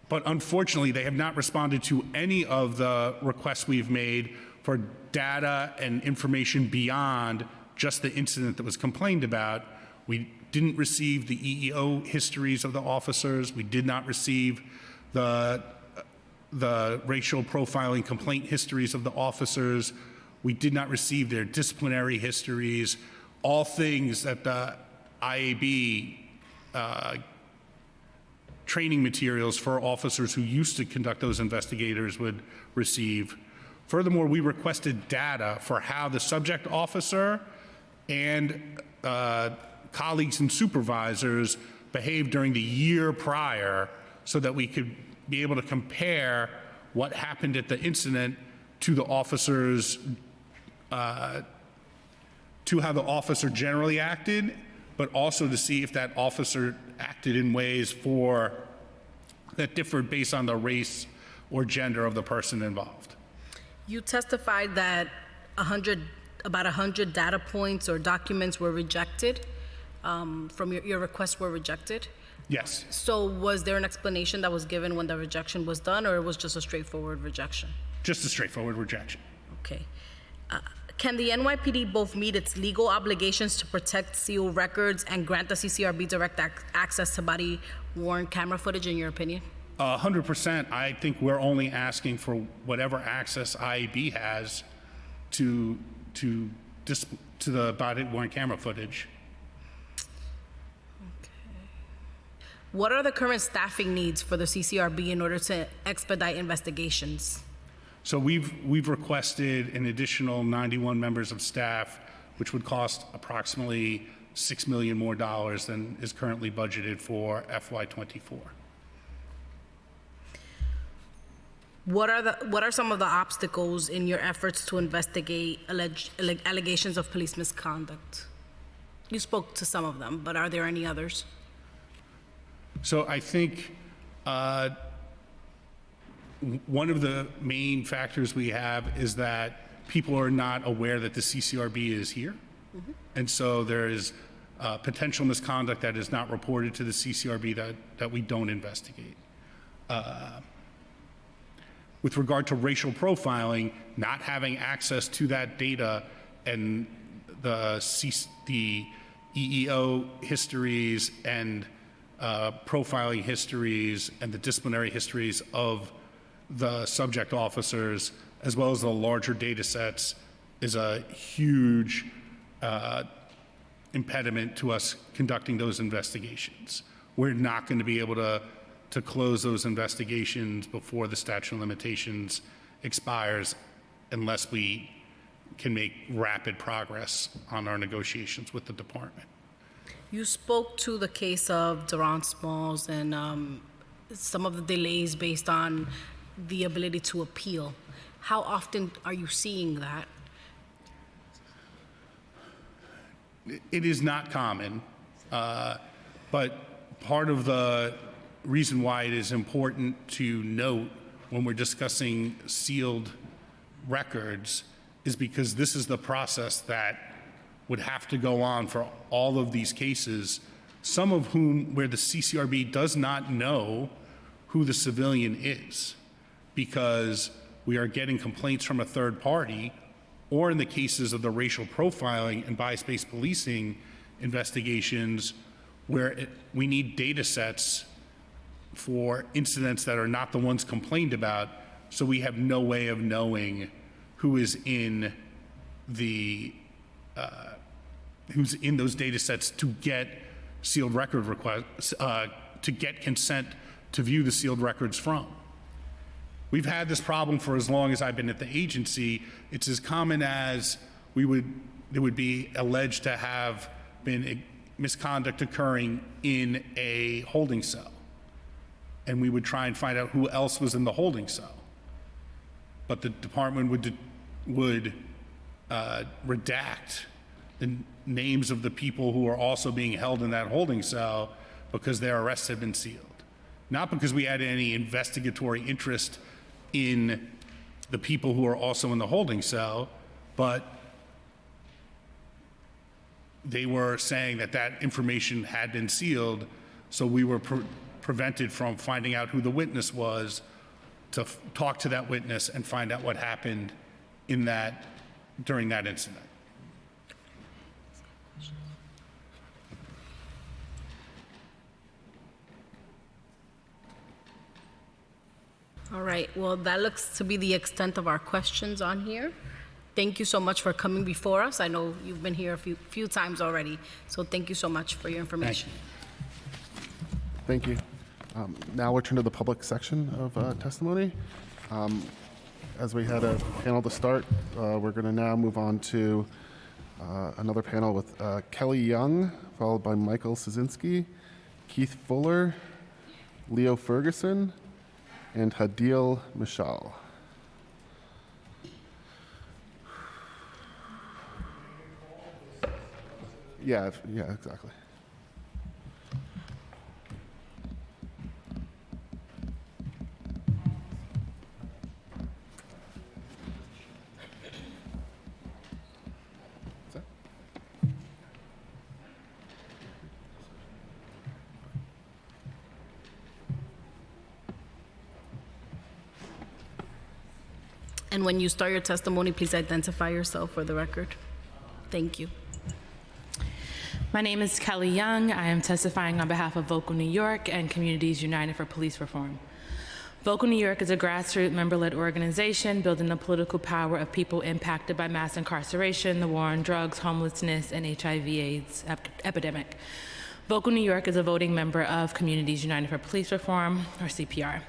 But unfortunately, they have not responded to any of the requests we've made for data and information beyond just the incident that was complained about. We didn't receive the EEO histories of the officers. We did not receive the racial profiling complaint histories of the officers. We did not receive their disciplinary histories, all things that the IAB training materials for officers who used to conduct those investigators would receive. Furthermore, we requested data for how the subject officer and colleagues and supervisors behaved during the year prior so that we could be able to compare what happened at the incident to the officers, to how the officer generally acted, but also to see if that officer acted in ways that differed based on the race or gender of the person involved. You testified that about 100 data points or documents were rejected, from your requests were rejected. Yes. So was there an explanation that was given when the rejection was done, or it was just a straightforward rejection? Just a straightforward rejection. Okay. Can the NYPD both meet its legal obligations to protect sealed records and grant the CCRB direct access to body-worn camera footage, in your opinion? 100%. I think we're only asking for whatever access IAB has to the body-worn camera footage. What are the current staffing needs for the CCRB in order to expedite investigations? So we've requested an additional 91 members of staff, which would cost approximately $6 million more than is currently budgeted for FY24. What are some of the obstacles in your efforts to investigate allegations of police misconduct? You spoke to some of them, but are there any others? So I think one of the main factors we have is that people are not aware that the CCRB is here. Mm-hmm. And so there is potential misconduct that is not reported to the CCRB that we don't investigate. With regard to racial profiling, not having access to that data and the EEO histories and profiling histories and the disciplinary histories of the subject officers, as well as the larger data sets, is a huge impediment to us conducting those investigations. We're not going to be able to close those investigations before the statute of limitations expires unless we can make rapid progress on our negotiations with the department. You spoke to the case of Daron Smalls and some of the delays based on the ability to appeal. How often are you seeing that? It is not common, but part of the reason why it is important to note when we're discussing sealed records is because this is the process that would have to go on for all of these cases, some of whom where the CCRB does not know who the civilian is because we are getting complaints from a third party, or in the cases of the racial profiling and bias-based policing investigations where we need data sets for incidents that are not the ones complained about, so we have no way of knowing who is in the who's in those data sets to get sealed record requests, to get consent to view the sealed records from. We've had this problem for as long as I've been at the agency. It's as common as there would be alleged to have been misconduct occurring in a holding cell. And we would try and find out who else was in the holding cell. But the department would redact the names of the people who are also being held in that holding cell because their arrests had been sealed. Not because we had any investigatory interest in the people who are also in the holding cell, but they were saying that that information had been sealed, so we were prevented from finding out who the witness was to talk to that witness and find out what happened during that incident. All right, well, that looks to be the extent of our questions on here. Thank you so much for coming before us. I know you've been here a few times already, so thank you so much for your information. Thank you. Now we'll turn to the public section of testimony. As we had a panel to start, we're going to now move on to another panel with Kelly Young, followed by Michael Szynski, Keith Fuller, Leo Ferguson, and Hadil Mishal. Yeah, yeah, exactly. And when you start your testimony, please identify yourself for the record. Thank you. My name is Kelly Young. I am testifying on behalf of Vocal New York and Communities United for Police Reform. Vocal New York is a grassroots member-led organization building the political power of people impacted by mass incarceration, the war on drugs, homelessness, and HIV/AIDS epidemic. Vocal New York is a voting member of Communities United for Police Reform, or CPR.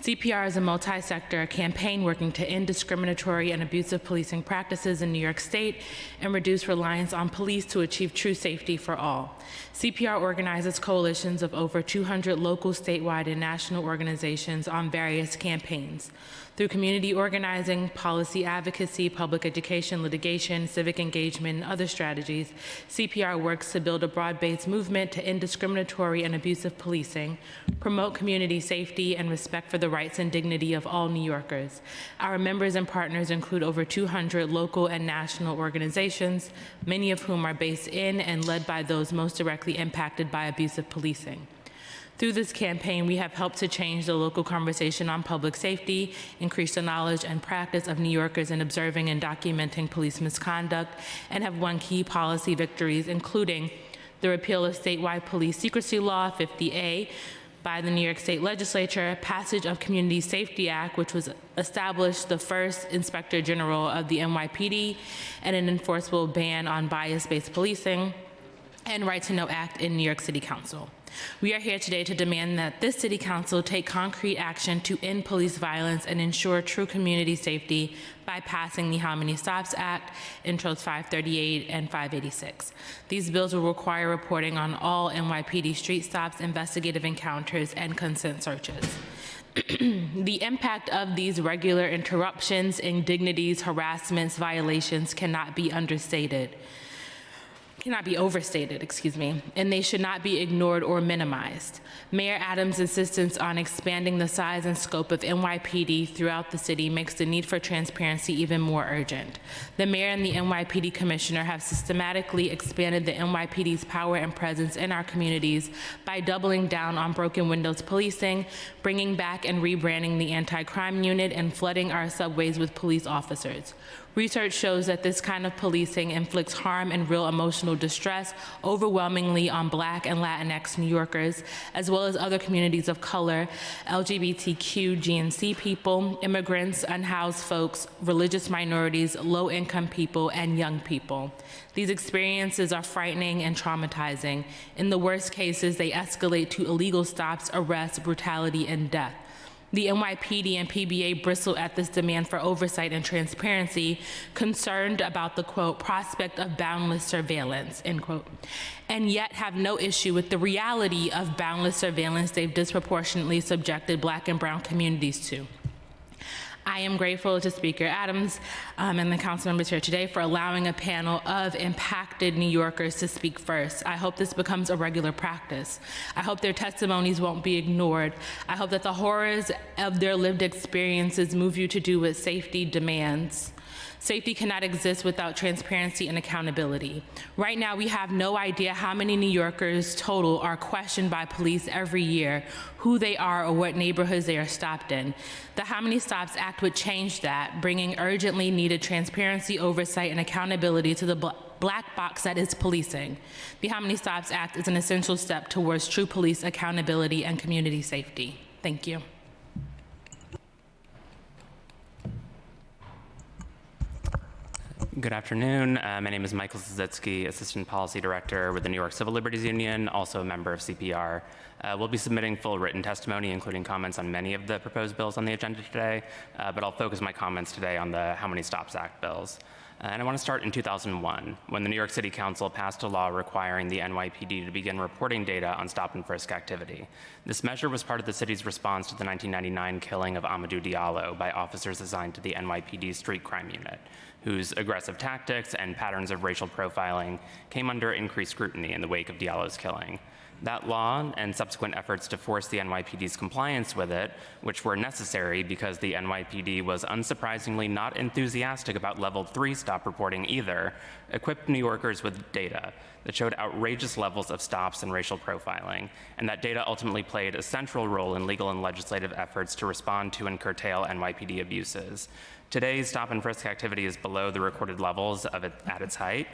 CPR is a multi-sector campaign working to end discriminatory and abusive policing practices in New York State and reduce reliance on police to achieve true safety for all. CPR organizes coalitions of over 200 local, statewide, and national organizations on various campaigns. Through community organizing, policy advocacy, public education, litigation, civic engagement, and other strategies, CPR works to build a broad-based movement to end discriminatory and abusive policing, promote community safety, and respect for the rights and dignity of all New Yorkers. Our members and partners include over 200 local and national organizations, many of whom are based in and led by those most directly impacted by abusive policing. Through this campaign, we have helped to change the local conversation on public safety, increase the knowledge and practice of New Yorkers in observing and documenting police misconduct, and have won key policy victories, including the repeal of statewide police secrecy law 50A by the New York State Legislature, passage of Community Safety Act, which was established the first Inspector General of the NYPD, and an enforceable ban on bias-based policing, and Right to Know Act in New York City Council. We are here today to demand that this City Council take concrete action to end police violence and ensure true community safety by passing the How Many Stops Act, Intros 538 and 586. These bills will require reporting on all NYPD street stops, investigative encounters, and consent searches. The impact of these regular interruptions, indignities, harassments, violations cannot be overstated, and they should not be ignored or minimized. Mayor Adams' insistence on expanding the size and scope of NYPD throughout the city makes the need for transparency even more urgent. The mayor and the NYPD commissioner have systematically expanded the NYPD's power and presence in our communities by doubling down on broken windows policing, bringing back and rebranding the anti-crime unit, and flooding our subways with police officers. Research shows that this kind of policing inflicts harm and real emotional distress overwhelmingly on Black and Latinx New Yorkers, as well as other communities of color, LGBTQ, GNC people, immigrants, unhoused folks, religious minorities, low-income people, and young people. These experiences are frightening and traumatizing. In the worst cases, they escalate to illegal stops, arrests, brutality, and death. The NYPD and PBA bristle at this demand for oversight and transparency, concerned about the, quote, prospect of boundless surveillance, end quote, and yet have no issue with the reality of boundless surveillance they've disproportionately subjected Black and brown communities to. I am grateful to Speaker Adams and the council members here today for allowing a panel of impacted New Yorkers to speak first. I hope this becomes a regular practice. I hope their testimonies won't be ignored. I hope that the horrors of their lived experiences move you to do what safety demands. Safety cannot exist without transparency and accountability. Right now, we have no idea how many New Yorkers total are questioned by police every year, who they are or what neighborhoods they are stopped in. The How Many Stops Act would change that, bringing urgently needed transparency, oversight, and accountability to the black box that is policing. The How Many Stops Act is an essential step towards true police accountability and community safety. Thank you. Good afternoon. My name is Michael Zizitsky, Assistant Policy Director with the New York Civil Liberties Union, also a member of CPR. We'll be submitting full written testimony, including comments on many of the proposed bills on the agenda today, but I'll focus my comments today on the How Many Stops Act bills. And I want to start in 2001, when the New York City Council passed a law requiring the NYPD to begin reporting data on stop and frisk activity. This measure was part of the city's response to the 1999 killing of Amadou Diallo by officers assigned to the NYPD Street Crime Unit, whose aggressive tactics and patterns of racial profiling came under increased scrutiny in the wake of Diallo's killing. That law and subsequent efforts to force the NYPD's compliance with it, which were necessary because the NYPD was unsurprisingly not enthusiastic about level 3 stop reporting either, equipped New Yorkers with data that showed outrageous levels of stops and racial profiling, and that data ultimately played a central role in legal and legislative efforts to respond to and curtail NYPD abuses. Today's stop and frisk activity is below the recorded levels of it at its height,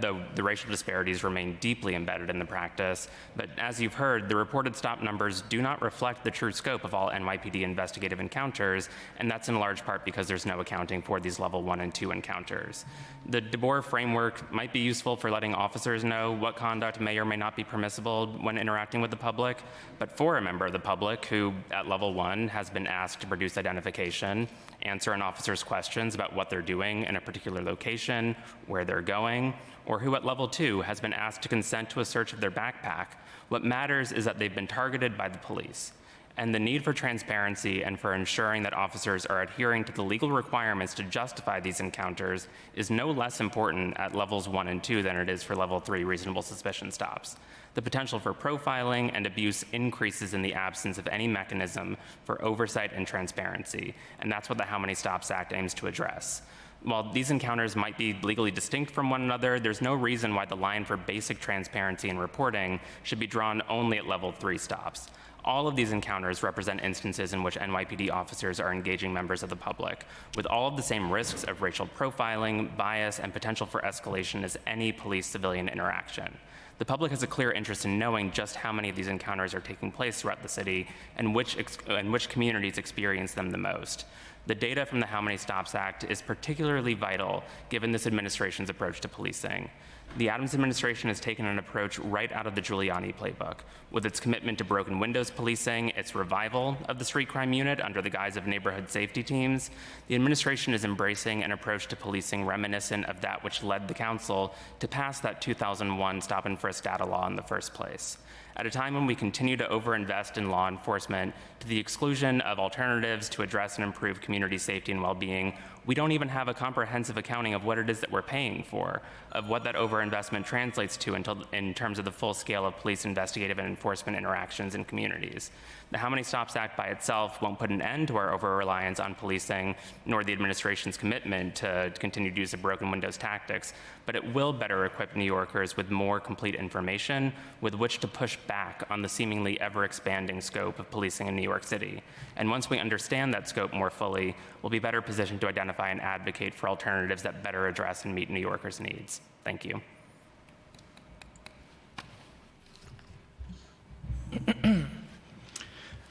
though the racial disparities remain deeply embedded in the practice. But as you've heard, the reported stop numbers do not reflect the true scope of all NYPD investigative encounters, and that's in large part because there's no accounting for these level 1 and 2 encounters. The DeBoer framework might be useful for letting officers know what conduct may or may not be permissible when interacting with the public, but for a member of the public who, at level 1, has been asked to produce identification, answer an officer's questions about what they're doing in a particular location, where they're going, or who at level 2 has been asked to consent to a search of their backpack, what matters is that they've been targeted by the police. And the need for transparency and for ensuring that officers are adhering to the legal requirements to justify these encounters is no less important at levels 1 and 2 than it is for level 3 reasonable suspicion stops. The potential for profiling and abuse increases in the absence of any mechanism for oversight and transparency, and that's what the How Many Stops Act aims to address. While these encounters might be legally distinct from one another, there's no reason why the line for basic transparency and reporting should be drawn only at level 3 stops. All of these encounters represent instances in which NYPD officers are engaging members of the public, with all of the same risks of racial profiling, bias, and potential for escalation as any police-civilian interaction. The public has a clear interest in knowing just how many of these encounters are taking place throughout the city and which communities experience them the most. The data from the How Many Stops Act is particularly vital given this administration's approach to policing. The Adams administration has taken an approach right out of the Giuliani playbook, with its commitment to broken windows policing, its revival of the street crime unit under the guise of neighborhood safety teams. The administration is embracing an approach to policing reminiscent of that which led the council to pass that 2001 stop and frisk data law in the first place. At a time when we continue to overinvest in law enforcement to the exclusion of alternatives to address and improve community safety and well-being, we don't even have a comprehensive accounting of what it is that we're paying for, of what that overinvestment translates to in terms of the full scale of police investigative and enforcement interactions in communities. The How Many Stops Act by itself won't put an end to our over-reliance on policing, nor the administration's commitment to continued use of broken windows tactics, but it will better equip New Yorkers with more complete information with which to push back on the seemingly ever-expanding scope of policing in New York City. And once we understand that scope more fully, we'll be better positioned to identify and advocate for alternatives that better address and meet New Yorkers' needs. Thank you.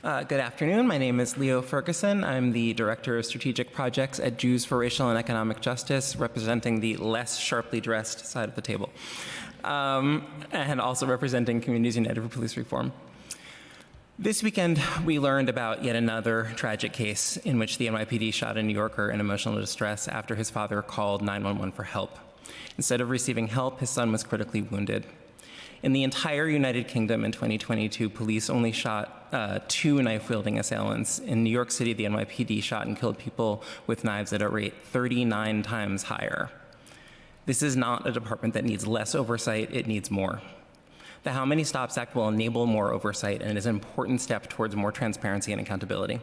Good afternoon. My name is Leo Ferguson. I'm the Director of Strategic Projects at Jews for Racial and Economic Justice, representing the less sharply dressed side of the table, and also representing Communities United for Police Reform. This weekend, we learned about yet another tragic case in which the NYPD shot a New Yorker in emotional distress after his father called 911 for help. Instead of receiving help, his son was critically wounded. In the entire United Kingdom in 2022, police only shot 2 knife-wielding assailants. In New York City, the NYPD shot and killed people with knives at a rate 39 times higher. This is not a department that needs less oversight, it needs more. The How Many Stops Act will enable more oversight, and it is an important step towards more transparency and accountability.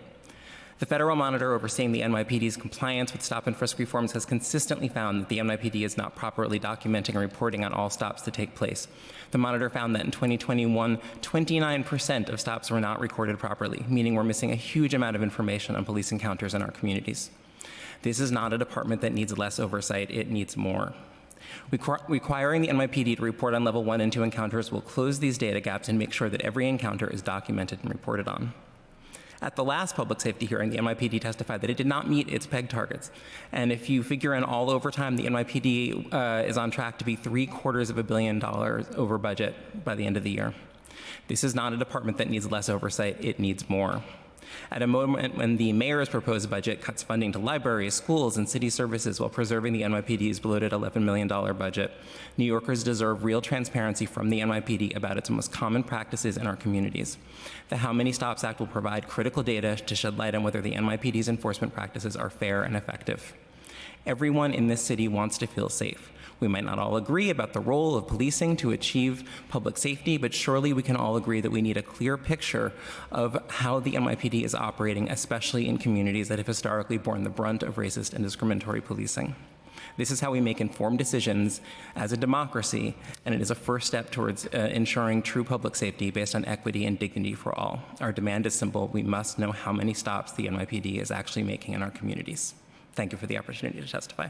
The federal monitor overseeing the NYPD's compliance with stop and frisk reforms has consistently found that the NYPD is not properly documenting and reporting on all stops that take place. The monitor found that in 2021, 29% of stops were not recorded properly, meaning we're missing a huge amount of information on police encounters in our communities. This is not a department that needs less oversight, it needs more. Requiring the NYPD to report on level 1 and 2 encounters will close these data gaps and make sure that every encounter is documented and reported on. At the last public safety hearing, the NYPD testified that it did not meet its PEG targets. And if you figure in all overtime, the NYPD is on track to be $750 million over budget by the end of the year. This is not a department that needs less oversight, it needs more. At a moment when the mayor's proposed budget cuts funding to libraries, schools, and city services while preserving the NYPD's bloated $11 million budget, New Yorkers deserve real transparency from the NYPD about its most common practices in our communities. The How Many Stops Act will provide critical data to shed light on whether the NYPD's enforcement practices are fair and effective. Everyone in this city wants to feel safe. We might not all agree about the role of policing to achieve public safety, but surely we can all agree that we need a clear picture of how the NYPD is operating, especially in communities that have historically borne the brunt of racist and discriminatory policing. This is how we make informed decisions as a democracy, and it is a first step towards ensuring true public safety based on equity and dignity for all. Our demand is simple. We must know how many stops the NYPD is actually making in our communities. Thank you for the opportunity to testify.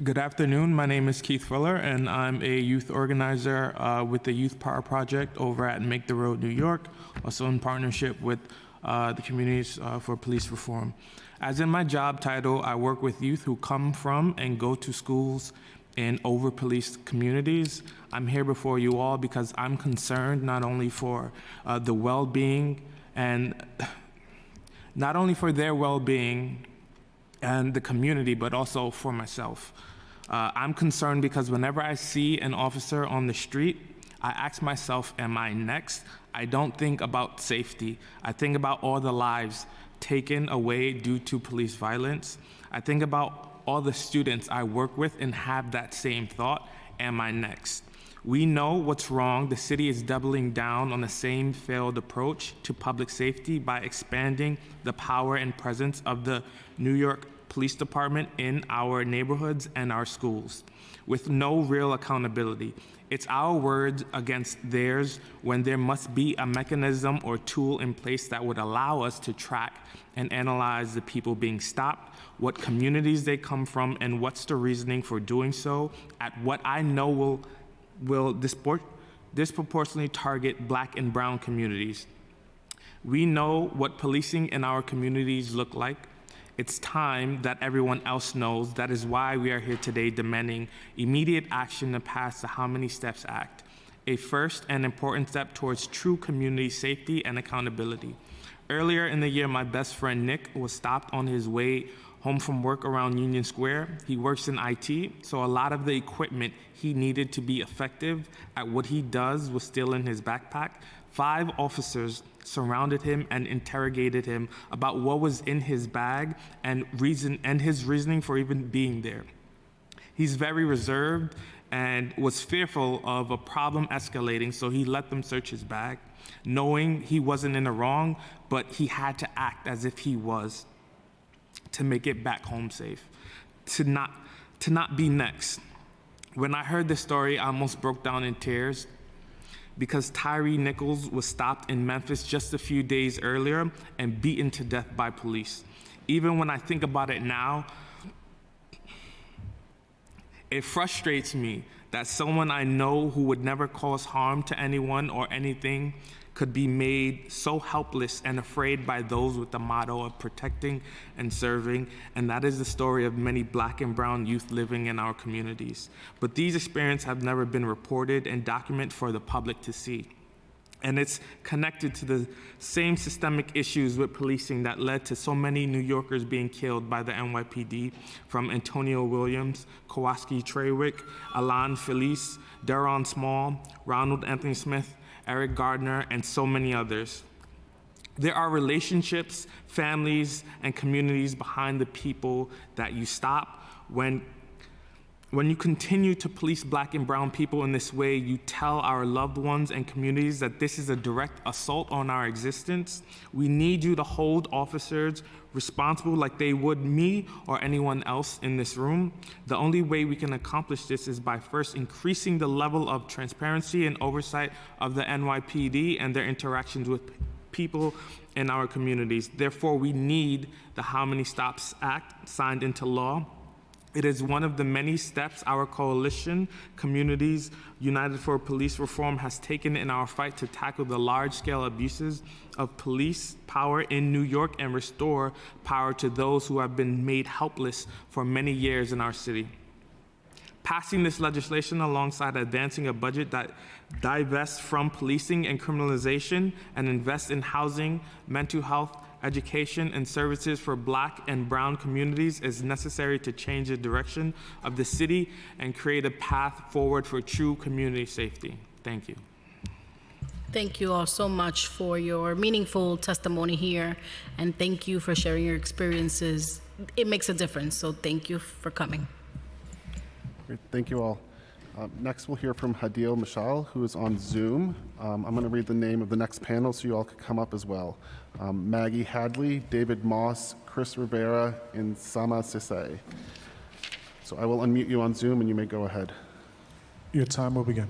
Good afternoon. My name is Keith Fuller, and I'm a youth organizer with the Youth Power Project over at Make the Road New York, also in partnership with the Communities for Police Reform. As in my job title, I work with youth who come from and go to schools in over-policed communities. I'm here before you all because I'm concerned not only for the well-being and not only for their well-being and the community, but also for myself. I'm concerned because whenever I see an officer on the street, I ask myself, am I next? I don't think about safety. I think about all the lives taken away due to police violence. I think about all the students I work with and have that same thought, am I next? We know what's wrong. The city is doubling down on the same failed approach to public safety by expanding the power and presence of the New York Police Department in our neighborhoods and our schools, with no real accountability. It's our words against theirs when there must be a mechanism or tool in place that would allow us to track and analyze the people being stopped, what communities they come from, and what's the reasoning for doing so at what I know will disproportionately target Black and brown communities. We know what policing in our communities look like. It's time that everyone else knows. That is why we are here today demanding immediate action to pass the How Many Steps Act, a first and important step towards true community safety and accountability. Earlier in the year, my best friend Nick was stopped on his way home from work around Union Square. He works in IT, so a lot of the equipment he needed to be effective at what he does was still in his backpack. 5 officers surrounded him and interrogated him about what was in his bag and his reasoning for even being there. He's very reserved and was fearful of a problem escalating, so he let them search his bag, knowing he wasn't in the wrong, but he had to act as if he was to make it back home safe, to not be next. When I heard this story, I almost broke down in tears because Tyree Nichols was stopped in Memphis just a few days earlier and beaten to death by police. Even when I think about it now, it frustrates me that someone I know who would never cause harm to anyone or anything could be made so helpless and afraid by those with the motto of protecting and serving, and that is the story of many Black and brown youth living in our communities. But these experiences have never been reported and documented for the public to see. And it's connected to the same systemic issues with policing that led to so many New Yorkers being killed by the NYPD, from Antonio Williams, Kowalski Trawick, Alan Felice, Daron Small, Ronald Anthony Smith, Eric Gardner, and so many others. There are relationships, families, and communities behind the people that you stop. When you continue to police Black and brown people in this way, you tell our loved ones and communities that this is a direct assault on our existence. We need you to hold officers responsible like they would me or anyone else in this room. The only way we can accomplish this is by first increasing the level of transparency and oversight of the NYPD and their interactions with people in our communities. Therefore, we need the How Many Stops Act signed into law. It is one of the many steps our coalition, Communities United for Police Reform, has taken in our fight to tackle the large-scale abuses of police power in New York and restore power to those who have been made helpless for many years in our city. Passing this legislation alongside advancing a budget that divests from policing and criminalization and invests in housing, mental health, education, and services for Black and brown communities is necessary to change the direction of the city and create a path forward for true community safety. Thank you. Thank you all so much for your meaningful testimony here, and thank you for sharing your experiences. It makes a difference, so thank you for coming. Great, thank you all. Next, we'll hear from Hadil Mishal, who is on Zoom. I'm going to read the name of the next panel so you all can come up as well. Maggie Hadley, David Moss, Chris Rivera, and Sama Sisay. So I will unmute you on Zoom and you may go ahead. Your time will begin.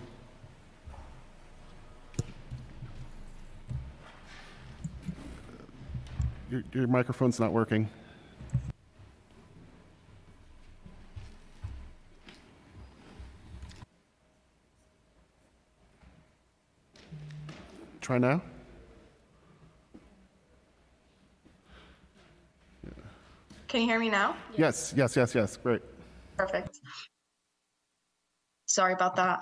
Your microphone's not working. Try now. Can you hear me now? Yes. Great. Perfect. Sorry about that.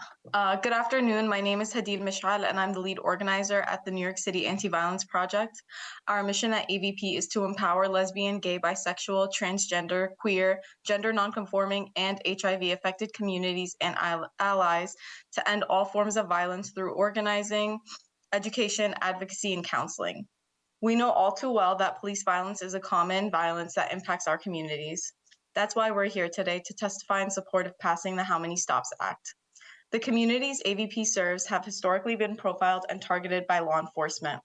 Good afternoon. My name is Hadid Mishal, and I'm the lead organizer at the New York City Anti-Violence Project. Our mission at AVP is to empower lesbian, gay, bisexual, transgender, queer, gender nonconforming, and HIV-affected communities and allies to end all forms of violence through organizing, education, advocacy, and counseling. We know all too well that police violence is a common violence that impacts our communities. That's why we're here today to testify in support of passing the How Many Stops Act. The communities AVP serves have historically been profiled and targeted by law enforcement.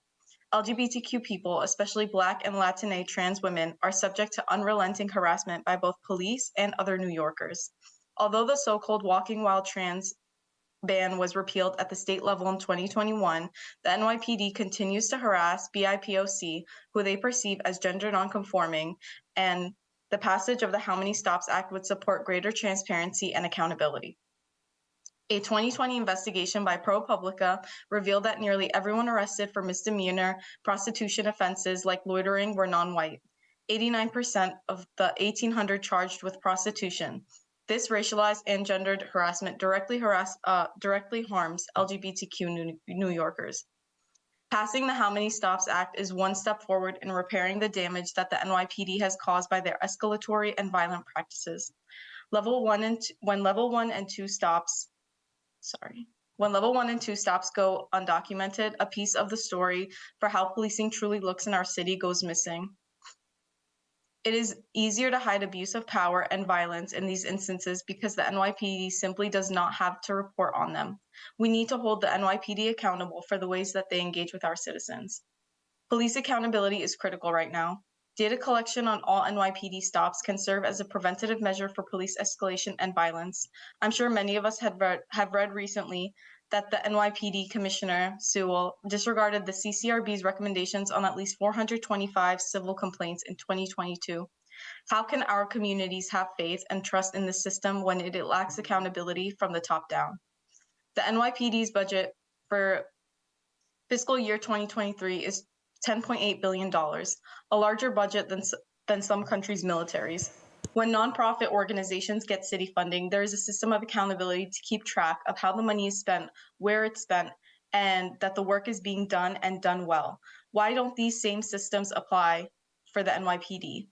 LGBTQ people, especially Black and Latina trans women, are subject to unrelenting harassment by both police and other New Yorkers. Although the so-called Walking Wild trans ban was repealed at the state level in 2021, the NYPD continues to harass BIPOC, who they perceive as gender nonconforming, and the passage of the How Many Stops Act would support greater transparency and accountability. A 2020 investigation by ProPublica revealed that nearly everyone arrested for misdemeanor prostitution offenses like loitering were non-white. 89% of the 1,800 charged with prostitution. This racialized and gendered harassment directly harms LGBTQ New Yorkers. Passing the How Many Stops Act is one step forward in repairing the damage that the NYPD has caused by their escalatory and violent practices. When level 1 and 2 stops go undocumented, a piece of the story for how policing truly looks in our city goes missing. It is easier to hide abuse of power and violence in these instances because the NYPD simply does not have to report on them. We need to hold the NYPD accountable for the ways that they engage with our citizens. Police accountability is critical right now. Data collection on all NYPD stops can serve as a preventative measure for police escalation and violence. I'm sure many of us have read recently that the NYPD Commissioner, Sewell, disregarded the CCRB's recommendations on at least 425 civil complaints in 2022. How can our communities have faith and trust in the system when it lacks accountability from the top down? The NYPD's budget for fiscal year 2023 is $10.8 billion, a larger budget than some countries' militaries. When nonprofit organizations get city funding, there is a system of accountability to keep track of how the money is spent, where it's spent, and that the work is being done and done well. Why don't these same systems apply for the NYPD?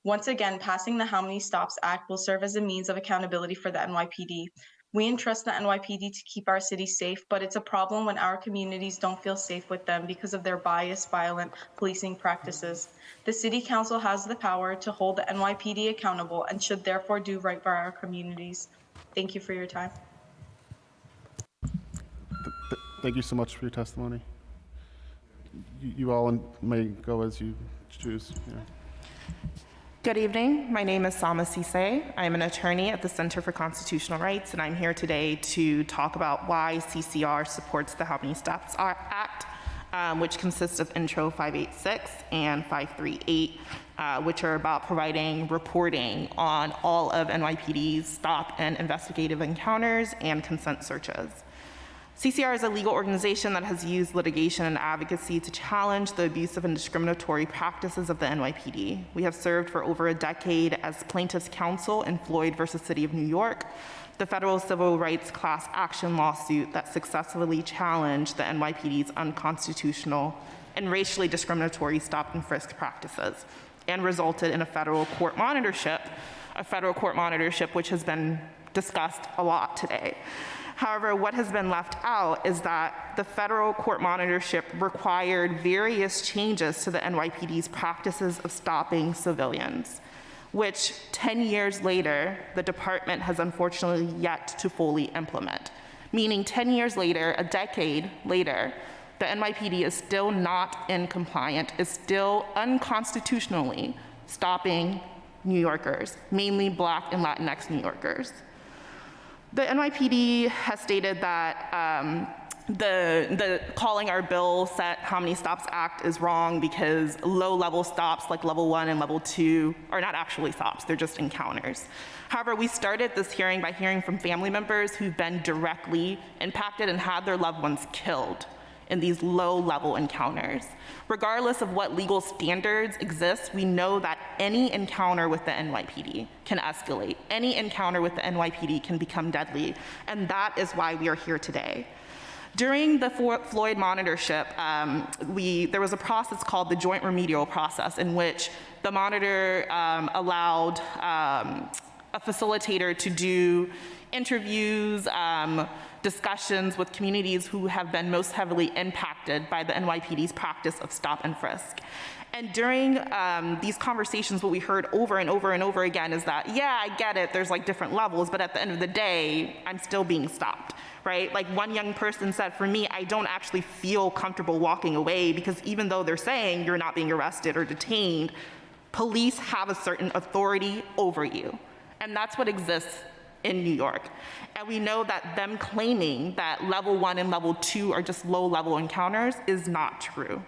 Once again, passing the How Many Stops Act will serve as a means of accountability for the NYPD. We entrust the NYPD to keep our city safe, but it's a problem when our communities don't feel safe with them because of their biased, violent policing practices. The City Council has the power to hold the NYPD accountable and should therefore do right by our communities. Thank you for your time. Thank you so much for your testimony. You all may go as you choose. Yeah. Good evening. My name is Sama Sisay. I'm an attorney at the Center for Constitutional Rights, and I'm here today to talk about why CCR supports the How Many Stops Act, which consists of Intro 586 and 538, which are about providing reporting on all of NYPD's stop and investigative encounters and consent searches. CCR is a legal organization that has used litigation and advocacy to challenge the abusive and discriminatory practices of the NYPD. We have served for over a decade as plaintiffs' counsel in Floyd versus City of New York, the federal civil rights class action lawsuit that successfully challenged the NYPD's unconstitutional and racially discriminatory stop and frisk practices, and resulted in a federal court monitorship which has been discussed a lot today. However, what has been left out is that the federal court monitorship required various changes to the NYPD's practices of stopping civilians, which 10 years later, the department has unfortunately yet to fully implement. Meaning 10 years later, a decade later, the NYPD is still not in compliance, is still unconstitutionally stopping New Yorkers, mainly Black and Latinx New Yorkers. The NYPD has stated that the calling our bill Set How Many Stops Act is wrong because low-level stops like level 1 and level 2 are not actually stops, they're just encounters. However, we started this hearing by hearing from family members who've been directly impacted and had their loved ones killed in these low-level encounters. Regardless of what legal standards exist, we know that any encounter with the NYPD can escalate. Any encounter with the NYPD can become deadly, and that is why we are here today. During the Floyd monitorship, there was a process called the joint remedial process in which the monitor allowed a facilitator to do interviews, discussions with communities who have been most heavily impacted by the NYPD's practice of stop and frisk. And during these conversations, what we heard over and over and over again is that, yeah, I get it, there's like different levels, but at the end of the day, I'm still being stopped, right? Like one young person said, for me, I don't actually feel comfortable walking away because even though they're saying you're not being arrested or detained, police have a certain authority over you. And that's what exists in New York. And we know that them claiming that level 1 and level 2 are just low-level encounters is not true.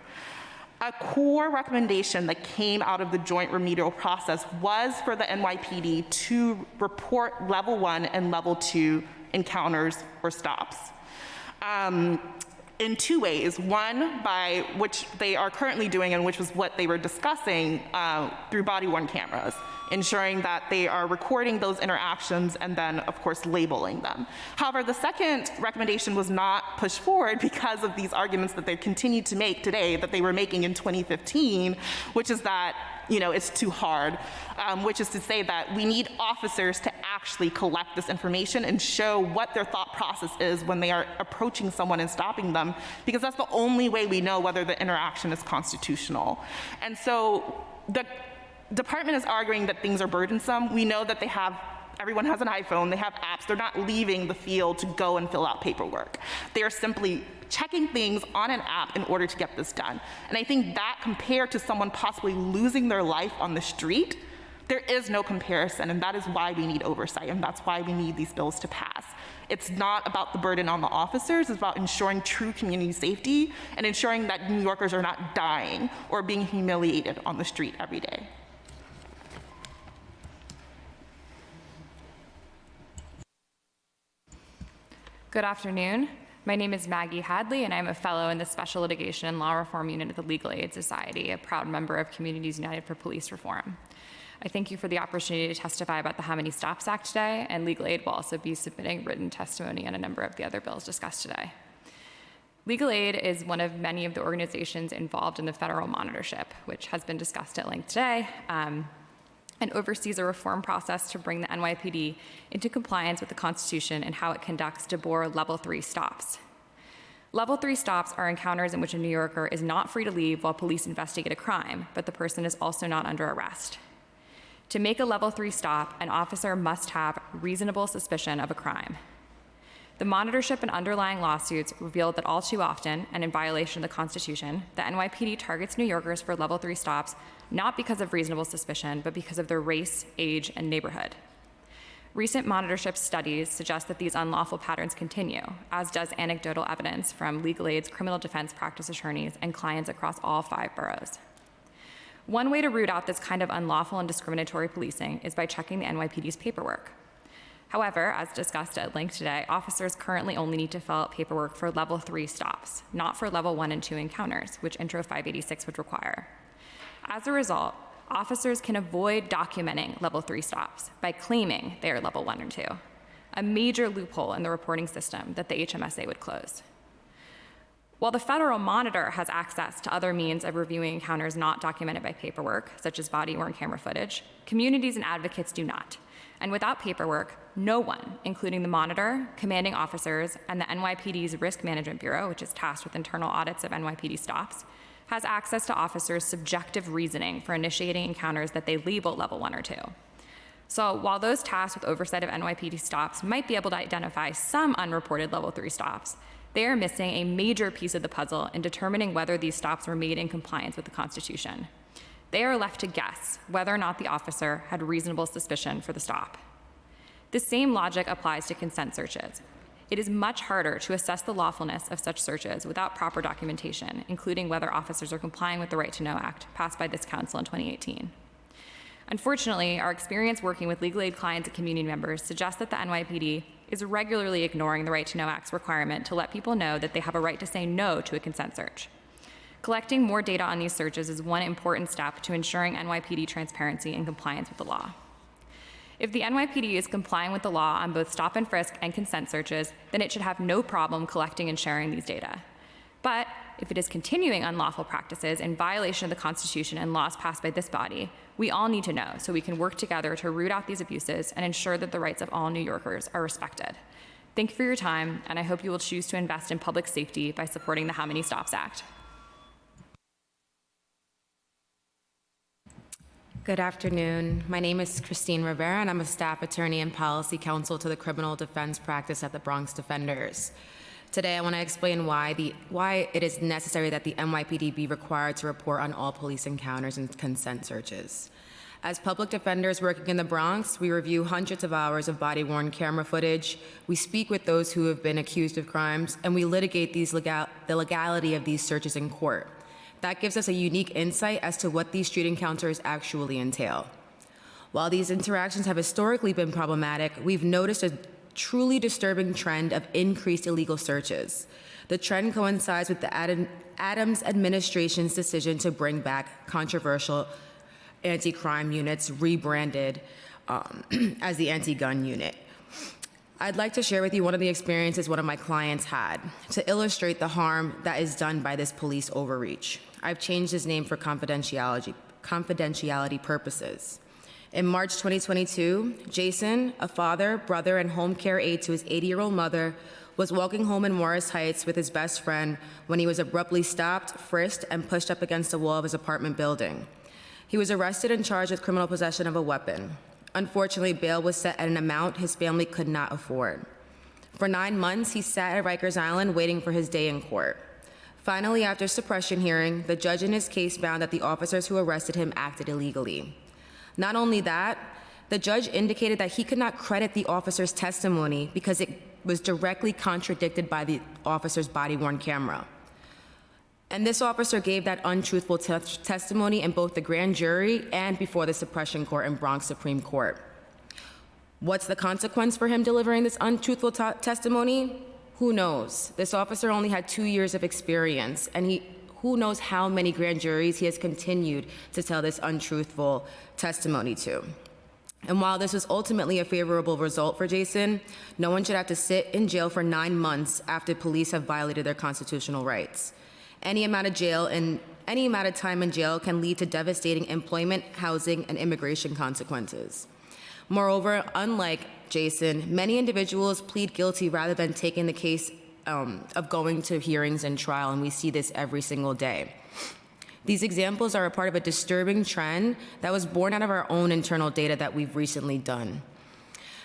A core recommendation that came out of the joint remedial process was for the NYPD to report level 1 and level 2 encounters or stops. In two ways. One, by which they are currently doing and which was what they were discussing through body-worn cameras, ensuring that they are recording those interactions and then, of course, labeling them. However, the second recommendation was not pushed forward because of these arguments that they continued to make today that they were making in 2015, which is that it's too hard, which is to say that we need officers to actually collect this information and show what their thought process is when they are approaching someone and stopping them, because that's the only way we know whether the interaction is constitutional. And so the department is arguing that things are burdensome. We know that everyone has an iPhone, they have apps, they're not leaving the field to go and fill out paperwork. They are simply checking things on an app in order to get this done. And I think that compared to someone possibly losing their life on the street, there is no comparison, and that is why we need oversight, and that's why we need these bills to pass. It's not about the burden on the officers, it's about ensuring true community safety and ensuring that New Yorkers are not dying or being humiliated on the street every day. Good afternoon. My name is Maggie Hadley, and I'm a fellow in the Special Litigation and Law Reform Unit of the Legal Aid Society, a proud member of Communities United for Police Reform. I thank you for the opportunity to testify about the How Many Stops Act today, and Legal Aid will also be submitting written testimony on a number of the other bills discussed today. Legal Aid is one of many of the organizations involved in the federal monitorship, which has been discussed at length today, and oversees a reform process to bring the NYPD into compliance with the Constitution and how it conducts DeBoer Level 3 stops. Level 3 stops are encounters in which a New Yorker is not free to leave while police investigate a crime, but the person is also not under arrest. To make a Level 3 stop, an officer must have reasonable suspicion of a crime. The monitorship and underlying lawsuits revealed that all too often, and in violation of the Constitution, the NYPD targets New Yorkers for Level 3 stops not because of reasonable suspicion, but because of their race, age, and neighborhood. Recent monitorship studies suggest that these unlawful patterns continue, as does anecdotal evidence from Legal Aid's criminal defense practice attorneys and clients across all 5 boroughs. One way to root out this kind of unlawful and discriminatory policing is by checking the NYPD's paperwork. However, as discussed at length today, officers currently only need to fill out paperwork for level 3 stops, not for level 1 and 2 encounters, which Intro 586 would require. As a result, officers can avoid documenting level 3 stops by claiming they are level 1 or 2, a major loophole in the reporting system that the HMSA would close. While the federal monitor has access to other means of reviewing encounters not documented by paperwork, such as body-worn camera footage, communities and advocates do not. And without paperwork, no one, including the monitor, commanding officers, and the NYPD's Risk Management Bureau, which is tasked with internal audits of NYPD stops, has access to officers' subjective reasoning for initiating encounters that they label level 1 or 2. So while those tasked with oversight of NYPD stops might be able to identify some unreported level 3 stops, they are missing a major piece of the puzzle in determining whether these stops were made in compliance with the Constitution. They are left to guess whether or not the officer had reasonable suspicion for the stop. The same logic applies to consent searches. It is much harder to assess the lawfulness of such searches without proper documentation, including whether officers are complying with the Right to Know Act passed by this council in 2018. Unfortunately, our experience working with legal aid clients and community members suggests that the NYPD is regularly ignoring the Right to Know Act's requirement to let people know that they have a right to say no to a consent search. Collecting more data on these searches is one important step to ensuring NYPD transparency and compliance with the law. If the NYPD is complying with the law on both stop and frisk and consent searches, then it should have no problem collecting and sharing these data. But if it is continuing unlawful practices in violation of the Constitution and laws passed by this body, we all need to know so we can work together to root out these abuses and ensure that the rights of all New Yorkers are respected. Thank you for your time, and I hope you will choose to invest in public safety by supporting the How Many Stops Act. Good afternoon. My name is Christine Rivera, and I'm a staff attorney and policy counsel to the criminal defense practice at the Bronx Defenders. Today, I want to explain why it is necessary that the NYPD be required to report on all police encounters and consent searches. As public defenders working in the Bronx, we review hundreds of hours of body-worn camera footage, we speak with those who have been accused of crimes, and we litigate the legality of these searches in court. That gives us a unique insight as to what these street encounters actually entail. While these interactions have historically been problematic, we've noticed a truly disturbing trend of increased illegal searches. The trend coincides with the Adams administration's decision to bring back controversial anti-crime units rebranded as the anti-gun unit. I'd like to share with you one of the experiences one of my clients had to illustrate the harm that is done by this police overreach. I've changed his name for confidentiality purposes. In March 2022, Jason, a father, brother, and home care aide to his 80-year-old mother, was walking home in Morris Heights with his best friend when he was abruptly stopped, frisked, and pushed up against the wall of his apartment building. He was arrested and charged with criminal possession of a weapon. Unfortunately, bail was set at an amount his family could not afford. For 9 months, he sat at Rikers Island waiting for his day in court. Finally, after suppression hearing, the judge in his case found that the officers who arrested him acted illegally. Not only that, the judge indicated that he could not credit the officer's testimony because it was directly contradicted by the officer's body-worn camera. And this officer gave that untruthful testimony in both the grand jury and before the suppression court in Bronx Supreme Court. What's the consequence for him delivering this untruthful testimony? Who knows? This officer only had 2 years of experience, and who knows how many grand juries he has continued to tell this untruthful testimony to. And while this was ultimately a favorable result for Jason, no one should have to sit in jail for 9 months after police have violated their constitutional rights. Any amount of time in jail can lead to devastating employment, housing, and immigration consequences. Moreover, unlike Jason, many individuals plead guilty rather than taking the case of going to hearings and trial, and we see this every single day. These examples are a part of a disturbing trend that was born out of our own internal data that we've recently done.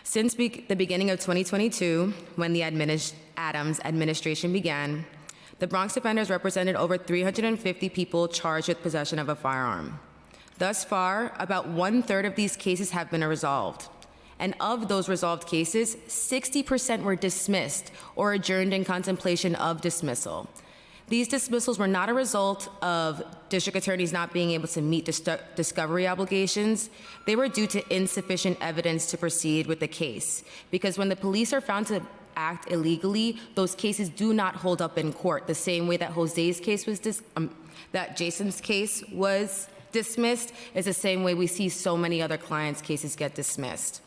Since the beginning of 2022, when the Adams administration began, the Bronx Defenders represented over 350 people charged with possession of a firearm. Thus far, about 1/3 of these cases have been resolved. And of those resolved cases, 60% were dismissed or adjourned in contemplation of dismissal. These dismissals were not a result of district attorneys not being able to meet discovery obligations. They were due to insufficient evidence to proceed with the case. Because when the police are found to act illegally, those cases do not hold up in court the same way that Jose's case was that Jason's case was dismissed is the same way we see so many other clients' cases get dismissed.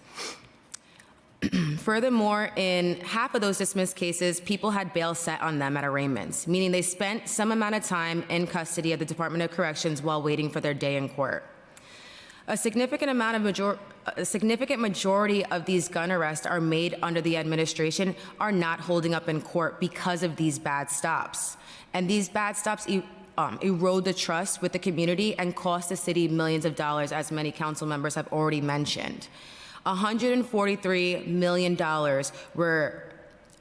Furthermore, in half of those dismissed cases, people had bail set on them at arraignments, meaning they spent some amount of time in custody at the Department of Corrections while waiting for their day in court. A significant majority of these gun arrests are made under the administration are not holding up in court because of these bad stops. And these bad stops erode the trust with the community and cost the city millions of dollars, as many council members have already mentioned. $143 million were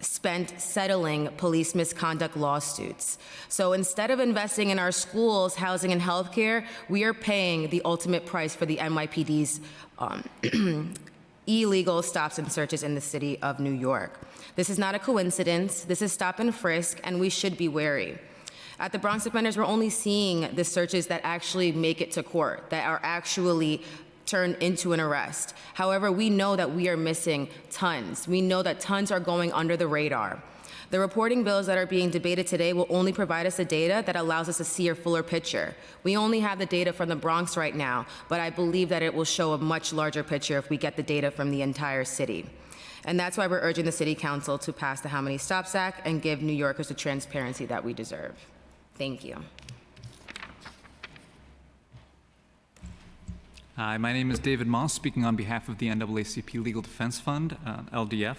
spent settling police misconduct lawsuits. So instead of investing in our schools, housing, and healthcare, we are paying the ultimate price for the NYPD's illegal stops and searches in the city of New York. This is not a coincidence. This is stop and frisk, and we should be wary. At the Bronx Defenders, we're only seeing the searches that actually make it to court, that are actually turned into an arrest. However, we know that we are missing tons. We know that tons are going under the radar. The reporting bills that are being debated today will only provide us the data that allows us to see a fuller picture. We only have the data from the Bronx right now, but I believe that it will show a much larger picture if we get the data from the entire city. And that's why we're urging the City Council to pass the How Many Stops Act and give New Yorkers the transparency that we deserve. Thank you. Hi, my name is David Moss, speaking on behalf of the NAACP Legal Defense Fund, LDF.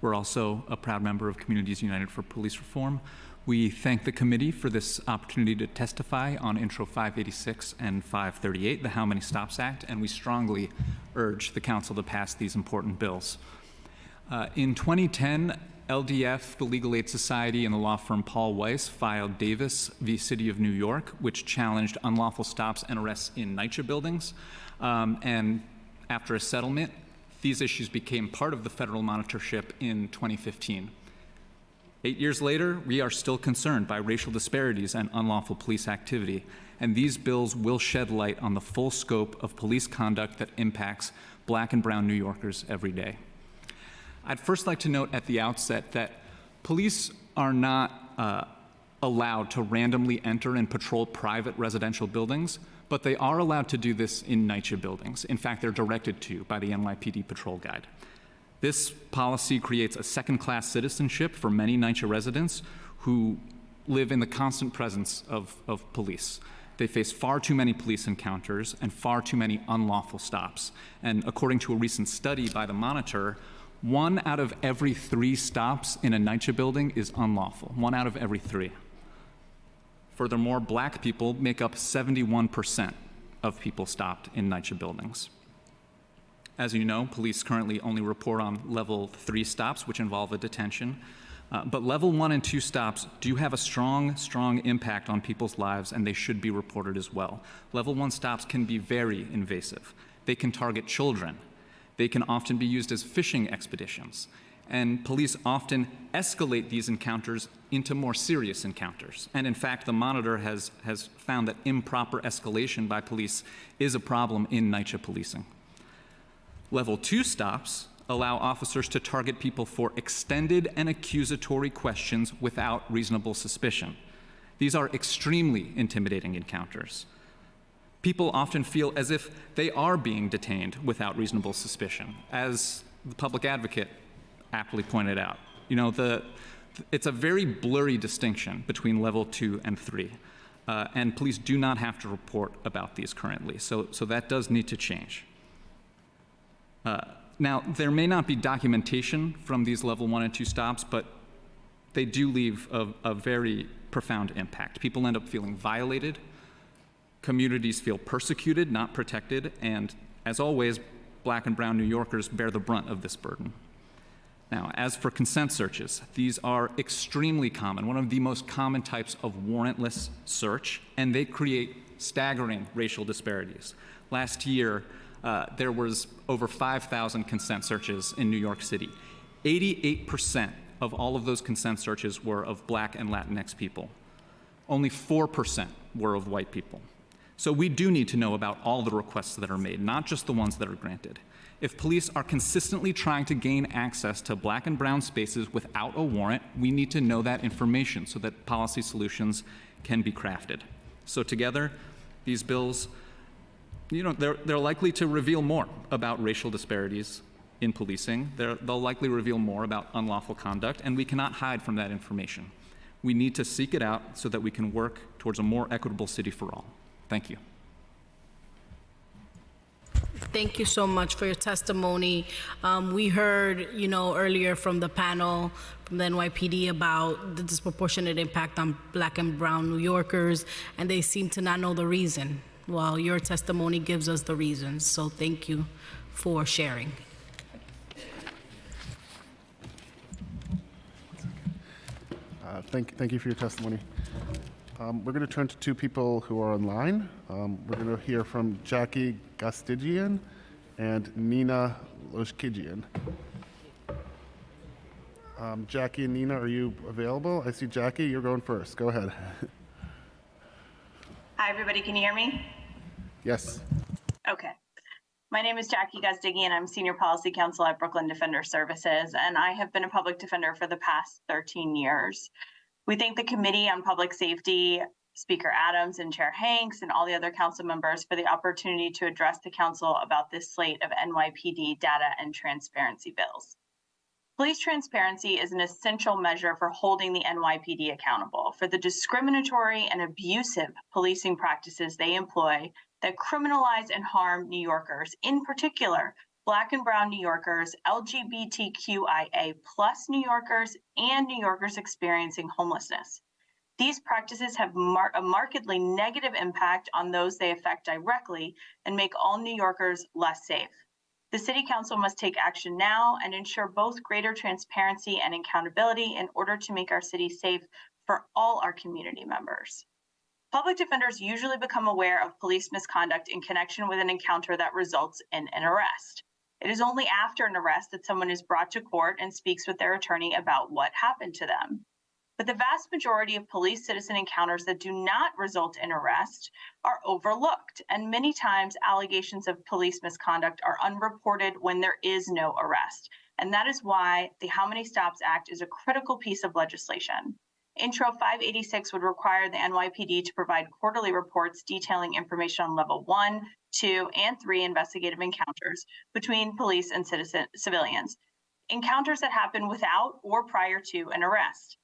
We're also a proud member of Communities United for Police Reform. We thank the committee for this opportunity to testify on Intro 586 and 538, the How Many Stops Act, and we strongly urge the council to pass these important bills. In 2010, LDF, the Legal Aid Society, and the law firm Paul Weiss filed Davis v. City of New York, which challenged unlawful stops and arrests in NYCHA buildings. And after a settlement, these issues became part of the federal monitorship in 2015. 8 years later, we are still concerned by racial disparities and unlawful police activity, and these bills will shed light on the full scope of police conduct that impacts Black and brown New Yorkers every day. I'd first like to note at the outset that police are not allowed to randomly enter and patrol private residential buildings, but they are allowed to do this in NYCHA buildings. In fact, they're directed to by the NYPD Patrol Guide. This policy creates a second-class citizenship for many NYCHA residents who live in the constant presence of police. They face far too many police encounters and far too many unlawful stops. And according to a recent study by the Monitor, 1 out of every 3 stops in a NYCHA building is unlawful. 1 out of every 3. Furthermore, Black people make up 71% of people stopped in NYCHA buildings. As you know, police currently only report on level 3 stops, which involve a detention. But level 1 and 2 stops do have a strong impact on people's lives, and they should be reported as well. Level 1 stops can be very invasive. They can target children. They can often be used as fishing expeditions. And police often escalate these encounters into more serious encounters. And in fact, the Monitor has found that improper escalation by police is a problem in NYCHA policing. Level 2 stops allow officers to target people for extended and accusatory questions without reasonable suspicion. These are extremely intimidating encounters. People often feel as if they are being detained without reasonable suspicion, as the public advocate aptly pointed out. You know, it's a very blurry distinction between level 2 and 3, and police do not have to report about these currently, so that does need to change. Now, there may not be documentation from these level 1 and 2 stops, but they do leave a very profound impact. People end up feeling violated, communities feel persecuted, not protected, and as always, Black and brown New Yorkers bear the brunt of this burden. Now, as for consent searches, these are extremely common, one of the most common types of warrantless search, and they create staggering racial disparities. Last year, there was over 5,000 consent searches in New York City. 88% of all of those consent searches were of Black and Latinx people. Only 4% were of white people. So we do need to know about all the requests that are made, not just the ones that are granted. If police are consistently trying to gain access to black and brown spaces without a warrant, we need to know that information so that policy solutions can be crafted. So together, these bills, they're likely to reveal more about racial disparities in policing. They'll likely reveal more about unlawful conduct, and we cannot hide from that information. We need to seek it out so that we can work towards a more equitable city for all. Thank you. Thank you so much for your testimony. We heard, earlier from the panel from the NYPD about the disproportionate impact on black and brown New Yorkers, and they seem to not know the reason. Well, your testimony gives us the reasons, so thank you for sharing. Thank you for your testimony. We're going to turn to two people who are online. We're going to hear from Jackie Gastigian and Nina Loshkigian. Jackie and Nina, are you available? I see Jackie, you're going first. Go ahead. Hi, everybody. Can you hear me? Yes. Okay. My name is Jackie Gazdiggy, and I'm Senior Policy Counsel at Brooklyn Defender Services, and I have been a public defender for the past 13 years. We thank the Committee on Public Safety, Speaker Adams and Chair Hanks, and all the other council members for the opportunity to address the council about this slate of NYPD data and transparency bills. Police transparency is an essential measure for holding the NYPD accountable for the discriminatory and abusive policing practices they employ that criminalize and harm New Yorkers, in particular, Black and Brown New Yorkers, LGBTQIA+ New Yorkers, and New Yorkers experiencing homelessness. These practices have a markedly negative impact on those they affect directly and make all New Yorkers less safe. The City Council must take action now and ensure both greater transparency and accountability in order to make our city safe for all our community members. Public defenders usually become aware of police misconduct in connection with an encounter that results in an arrest. It is only after an arrest that someone is brought to court and speaks with their attorney about what happened to them. But the vast majority of police-citizen encounters that do not result in arrest are overlooked, and many times allegations of police misconduct are unreported when there is no arrest. And that is why the How Many Stops Act is a critical piece of legislation. Intro 586 would require the NYPD to provide quarterly reports detailing information on level 1, 2, and 3 investigative encounters between police and civilians, encounters that happen without or prior to an arrest.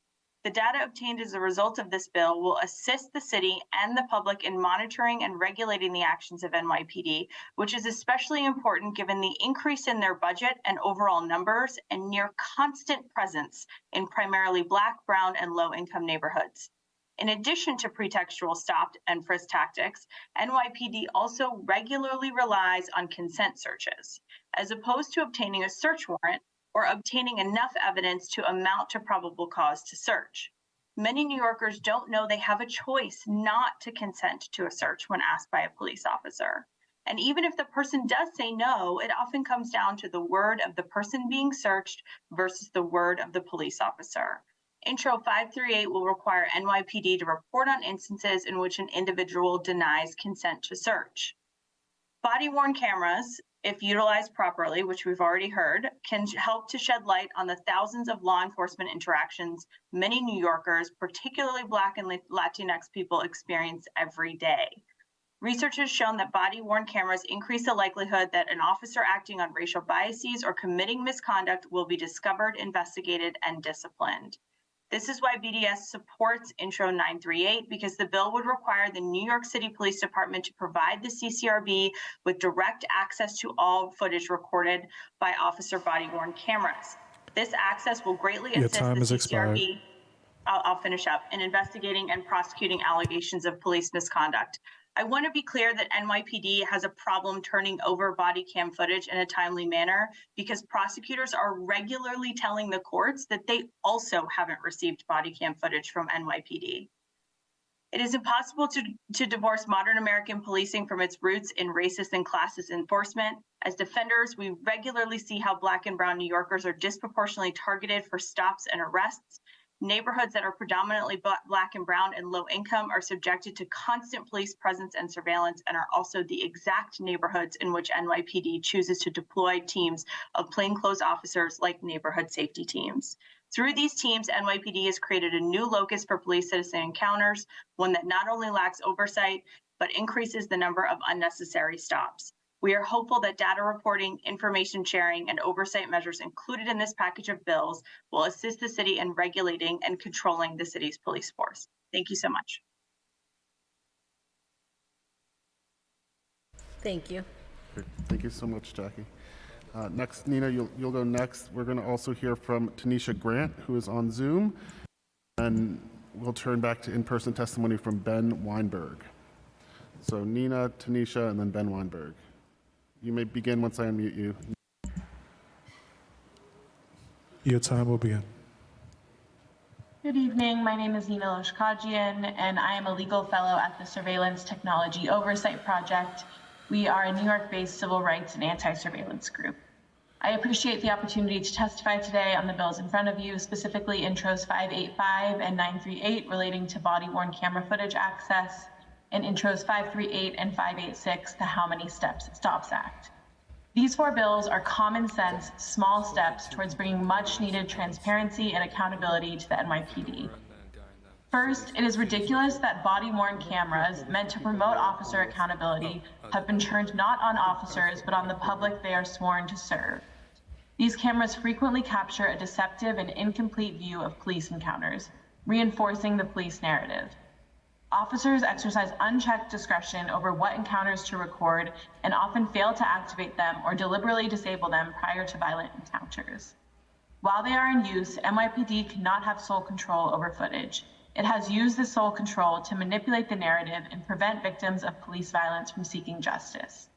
The data obtained as a result of this bill will assist the city and the public in monitoring and regulating the actions of NYPD, which is especially important given the increase in their budget and overall numbers and near constant presence in primarily Black, brown, and low-income neighborhoods. In addition to pretextual stop and frisk tactics, NYPD also regularly relies on consent searches, as opposed to obtaining a search warrant or obtaining enough evidence to amount to probable cause to search. Many New Yorkers don't know they have a choice not to consent to a search when asked by a police officer. And even if the person does say no, it often comes down to the word of the person being searched versus the word of the police officer. Intro 538 will require NYPD to report on instances in which an individual denies consent to search. Body-worn cameras, if utilized properly, which we've already heard, can help to shed light on the thousands of law enforcement interactions many New Yorkers, particularly Black and Latinx people, experience every day. Research has shown that body-worn cameras increase the likelihood that an officer acting on racial biases or committing misconduct will be discovered, investigated, and disciplined. This is why BDS supports Intro 938, because the bill would require the New York City Police Department to provide the CCRB with direct access to all footage recorded by officer body-worn cameras. This access will greatly assist the CCRB, I'll finish up, in investigating and prosecuting allegations of police misconduct. I want to be clear that NYPD has a problem turning over body cam footage in a timely manner because prosecutors are regularly telling the courts that they also haven't received body cam footage from NYPD. It is impossible to divorce modern American policing from its roots in racist and classist enforcement. As defenders, we regularly see how Black and brown New Yorkers are disproportionately targeted for stops and arrests. Neighborhoods that are predominantly Black and brown and low income are subjected to constant police presence and surveillance and are also the exact neighborhoods in which NYPD chooses to deploy teams of plainclothes officers like neighborhood safety teams. Through these teams, NYPD has created a new locus for police-citizen encounters, one that not only lacks oversight, but increases the number of unnecessary stops. We are hopeful that data reporting, information sharing, and oversight measures included in this package of bills will assist the city in regulating and controlling the city's police force. Thank you so much. Thank you. Great. Thank you so much, Jackie. Next, Nina, you'll go next. We're going to also hear from Tanisha Grant, who is on Zoom, and we'll turn back to in-person testimony from Ben Weinberg. So Nina, Tanisha, and then Ben Weinberg. You may begin once I unmute you. Your time will begin. Good evening. My name is Nina Loshkajian, and I am a legal fellow at the Surveillance Technology Oversight Project. We are a New York-based civil rights and anti-surveillance group. I appreciate the opportunity to testify today on the bills in front of you, specifically Intros 585 and 938 relating to body-worn camera footage access, and Intros 538 and 586, the How Many Steps Stops Act. These four bills are common sense, small steps towards bringing much needed transparency and accountability to the NYPD. First, it is ridiculous that body-worn cameras meant to promote officer accountability have been turned not on officers, but on the public they are sworn to serve. These cameras frequently capture a deceptive and incomplete view of police encounters, reinforcing the police narrative. Officers exercise unchecked discretion over what encounters to record and often fail to activate them or deliberately disable them prior to violent encounters. While they are in use, NYPD cannot have sole control over footage. It has used this sole control to manipulate the narrative and prevent victims of police violence from seeking justice.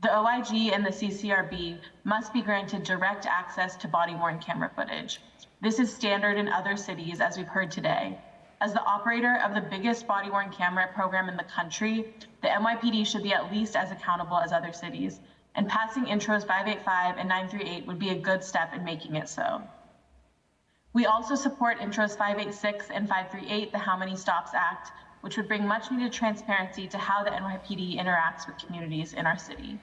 The OIG and the CCRB must be granted direct access to body-worn camera footage. This is standard in other cities, as we've heard today. As the operator of the biggest body-worn camera program in the country, the NYPD should be at least as accountable as other cities, and passing Intros 585 and 938 would be a good step in making it so. We also support Intros 586 and 538, the How Many Stops Act, which would bring much needed transparency to how the NYPD interacts with communities in our city.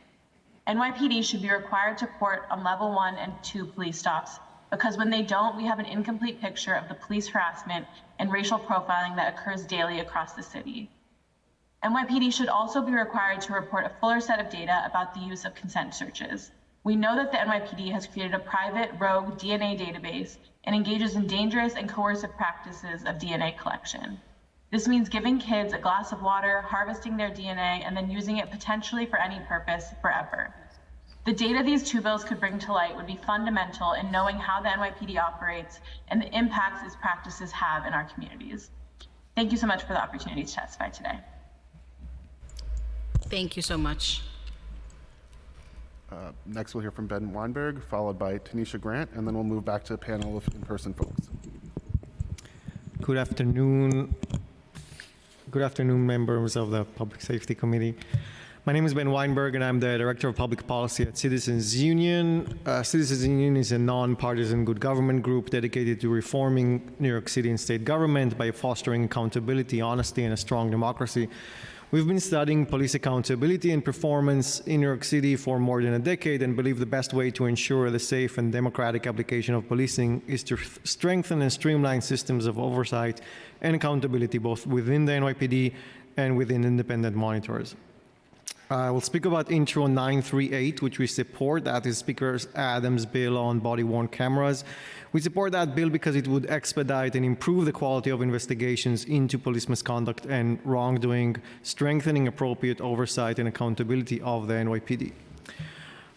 NYPD should be required to report on level 1 and 2 police stops, because when they don't, we have an incomplete picture of the police harassment and racial profiling that occurs daily across the city. NYPD should also be required to report a fuller set of data about the use of consent searches. We know that the NYPD has created a private rogue DNA database and engages in dangerous and coercive practices of DNA collection. This means giving kids a glass of water, harvesting their DNA, and then using it potentially for any purpose forever. The data these two bills could bring to light would be fundamental in knowing how the NYPD operates and the impacts its practices have in our communities. Thank you so much for the opportunity to testify today. Thank you so much. Next, we'll hear from Ben Weinberg, followed by Tanisha Grant, and then we'll move back to a panel of in-person folks. Good afternoon. Good afternoon, members of the Public Safety Committee. My name is Ben Weinberg, and I'm the Director of Public Policy at Citizens Union. Citizens Union is a nonpartisan good government group dedicated to reforming New York City and state government by fostering accountability, honesty, and a strong democracy. We've been studying police accountability and performance in New York City for more than a decade and believe the best way to ensure the safe and democratic application of policing is to strengthen and streamline systems of oversight and accountability both within the NYPD and within independent monitors. I will speak about Intro 938, which we support. That is Speaker Adams' bill on body-worn cameras. We support that bill because it would expedite and improve the quality of investigations into police misconduct and wrongdoing, strengthening appropriate oversight and accountability of the NYPD.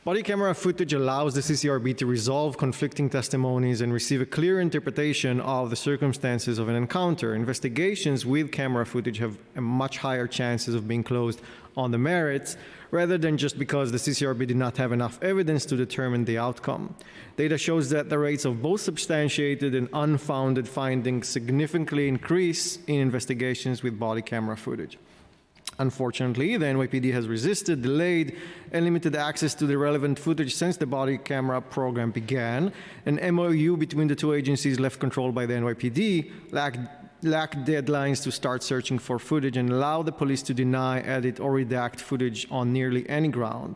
Body camera footage allows the CCRB to resolve conflicting testimonies and receive a clear interpretation of the circumstances of an encounter. Investigations with camera footage have a much higher chances of being closed on the merits, rather than just because the CCRB did not have enough evidence to determine the outcome. Data shows that the rates of both substantiated and unfounded findings significantly increase in investigations with body camera footage. Unfortunately, the NYPD has resisted, delayed, and limited access to the relevant footage since the body camera program began. An MOU between the two agencies left controlled by the NYPD lacked deadlines to start searching for footage and allow the police to deny, edit, or redact footage on nearly any ground.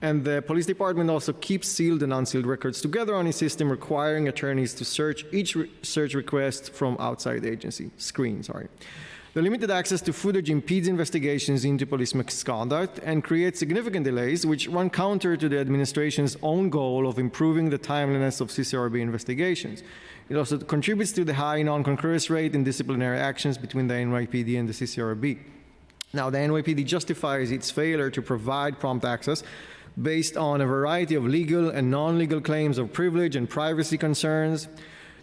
And the police department also keeps sealed and unsealed records together on a system requiring attorneys to search each search request from outside the agency screen. The limited access to footage impedes investigations into police misconduct and creates significant delays, which run counter to the administration's own goal of improving the timeliness of CCRB investigations. It also contributes to the high non-concurrence rate in disciplinary actions between the NYPD and the CCRB. Now, the NYPD justifies its failure to provide prompt access based on a variety of legal and non-legal claims of privilege and privacy concerns.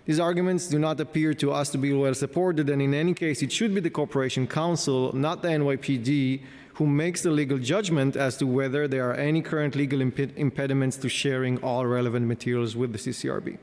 These arguments do not appear to us to be well supported, and in any case, it should be the Corporation Counsel, not the NYPD, who makes the legal judgment as to whether there are any current legal impediments to sharing all relevant materials with the CCRB.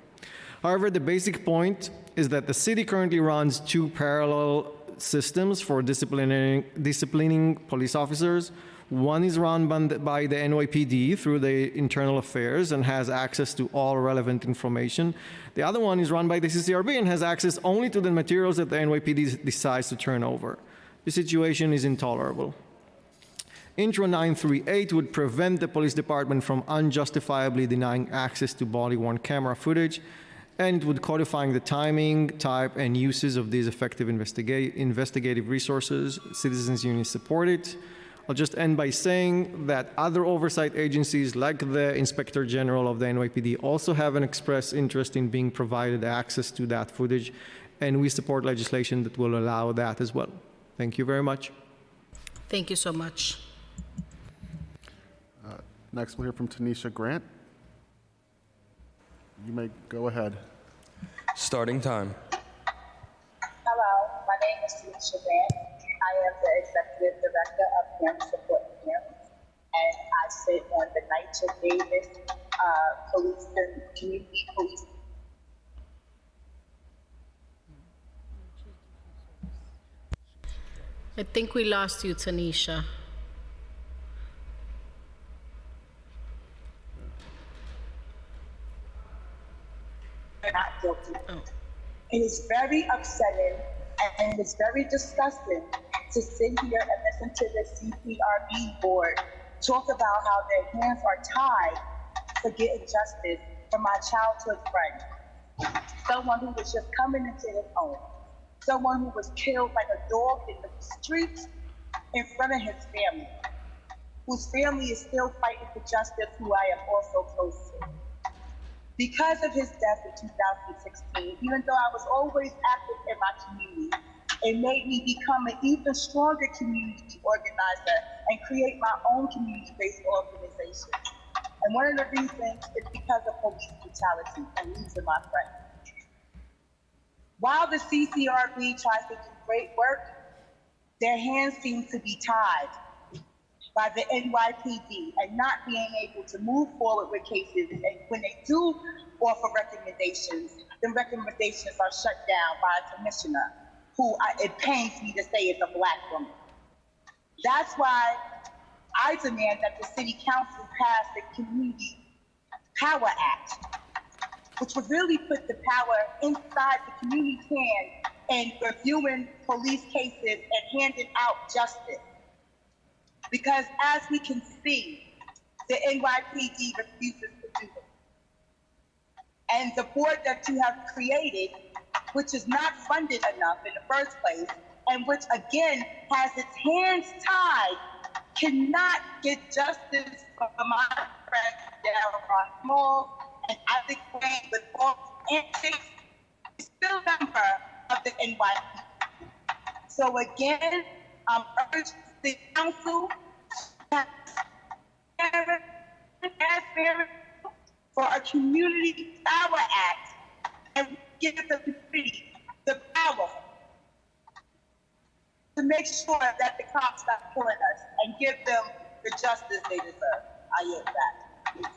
However, the basic point is that the city currently runs two parallel systems for disciplining police officers. One is run by the NYPD through the internal affairs and has access to all relevant information. The other one is run by the CCRB and has access only to the materials that the NYPD decides to turn over. The situation is intolerable. Intro 938 would prevent the police department from unjustifiably denying access to body-worn camera footage, and it would codifying the timing, type, and uses of these effective investigative resources. Citizens Union support it. I'll just end by saying that other oversight agencies like the Inspector General of the NYPD also have an express interest in being provided access to that footage, and we support legislation that will allow that as well. Thank you very much. Thank you so much. Next, we'll hear from Tanisha Grant. You may go ahead. Starting time. Hello, my name is Tanisha Grant. I am the Executive Director of Parent Support Parents, and I sit on the NYCHA Davis Police and Community Police. I think we lost you, Tanisha. Not guilty. It is very upsetting and it's very disgusting to sit here and listen to the CCRB board talk about how their hands are tied for getting justice for my childhood friend, someone who was just coming into his home, someone who was killed like a dog in the streets in front of his family, whose family is still fighting for justice, who I am also close to. Because of his death in 2016, even though I was always active in my community, it made me become an even stronger community organizer and create my own community-based organization. And one of the reasons is because of police brutality and losing my friend. While the CCRB tries to do great work, their hands seem to be tied by the NYPD and not being able to move forward with cases. And when they do offer recommendations, the recommendations are shut down by a commissioner who it pains me to say is a Black woman. That's why I demand that the City Council pass the Community Power Act, which would really put the power inside the community's hand in reviewing police cases and handing out justice. Because as we can see, the NYPD refuses to do it. And the board that you have created, which is not funded enough in the first place, and which again has its hands tied, cannot get justice for my friend Darrell Small and Isaac Wayne with all antics, still a member of the NYPD. So again, I'm urging the council for a Community Power Act and give the community the power to make sure that the cops stop killing us and give them the justice they deserve. I yield back.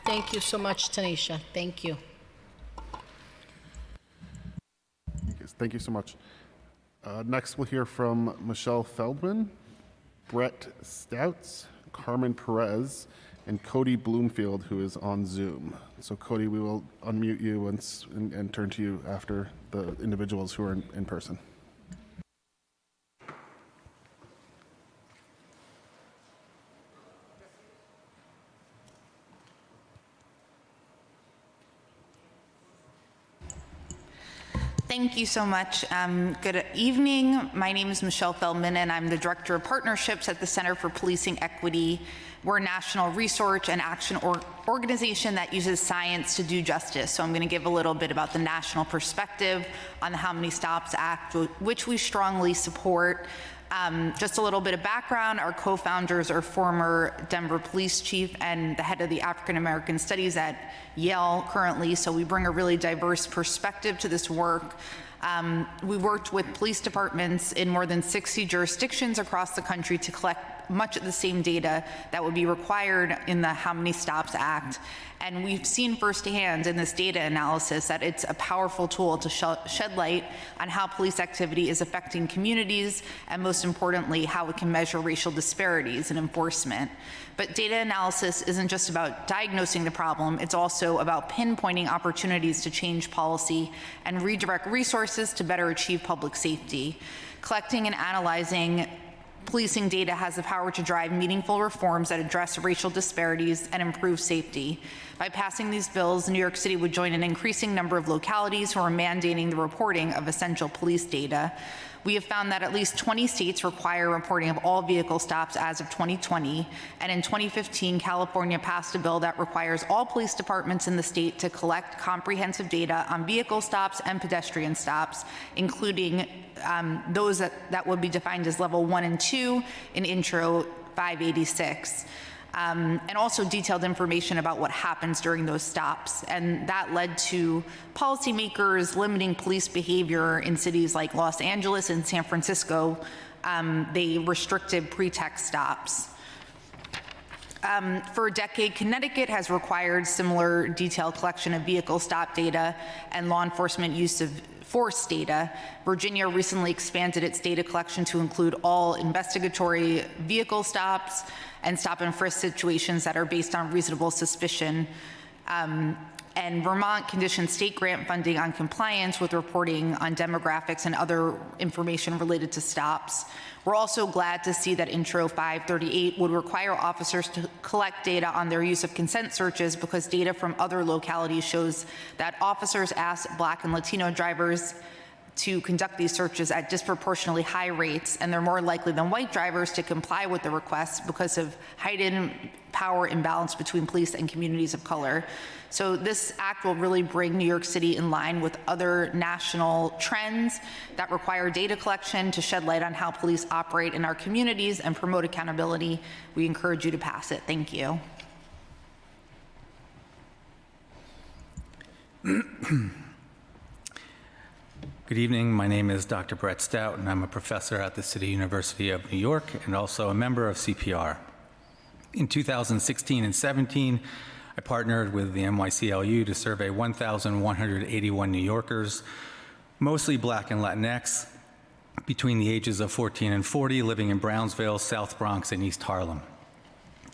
Thank you so much, Tanisha. Thank you. Thank you so much. Next, we'll hear from Michelle Feldman, Brett Stouts, Carmen Perez, and Cody Bloomfield, who is on Zoom. So Cody, we will unmute you and turn to you after the individuals who are in person. Thank you so much. Good evening. My name is Michelle Feldman, and I'm the Director of Partnerships at the Center for Policing Equity. We're a national research and action organization that uses science to do justice. So I'm going to give a little bit about the national perspective on the How Many Stops Act, which we strongly support. Just a little bit of background, our co-founders are former Denver police chief and the head of the African American Studies at Yale currently, so we bring a really diverse perspective to this work. We worked with police departments in more than 60 jurisdictions across the country to collect much of the same data that would be required in the How Many Stops Act. And we've seen firsthand in this data analysis that it's a powerful tool to shed light on how police activity is affecting communities, and most importantly, how it can measure racial disparities in enforcement. But data analysis isn't just about diagnosing the problem, it's also about pinpointing opportunities to change policy and redirect resources to better achieve public safety. Collecting and analyzing policing data has the power to drive meaningful reforms that address racial disparities and improve safety. By passing these bills, New York City would join an increasing number of localities who are mandating the reporting of essential police data. We have found that at least 20 states require reporting of all vehicle stops as of 2020, and in 2015, California passed a bill that requires all police departments in the state to collect comprehensive data on vehicle stops and pedestrian stops, including those that would be defined as level 1 and 2 in Intro 586. And also detailed information about what happens during those stops. And that led to policymakers limiting police behavior in cities like Los Angeles and San Francisco. They restricted pretext stops. For a decade, Connecticut has required similar detailed collection of vehicle stop data and law enforcement use of force data. Virginia recently expanded its data collection to include all investigatory vehicle stops and stop and frisk situations that are based on reasonable suspicion. And Vermont conditioned state grant funding on compliance with reporting on demographics and other information related to stops. We're also glad to see that Intro 538 would require officers to collect data on their use of consent searches, because data from other localities shows that officers ask Black and Latino drivers to conduct these searches at disproportionately high rates, and they're more likely than white drivers to comply with the requests because of heightened power imbalance between police and communities of color. So this act will really bring New York City in line with other national trends that require data collection to shed light on how police operate in our communities and promote accountability. We encourage you to pass it. Thank you. Good evening. My name is Dr. Brett Stout, and I'm a professor at the City University of New York and also a member of CPR. In 2016 and 17, I partnered with the NYCLU to survey 1,181 New Yorkers, mostly Black and Latinx, between the ages of 14 and 40, living in Brownsville, South Bronx, and East Harlem.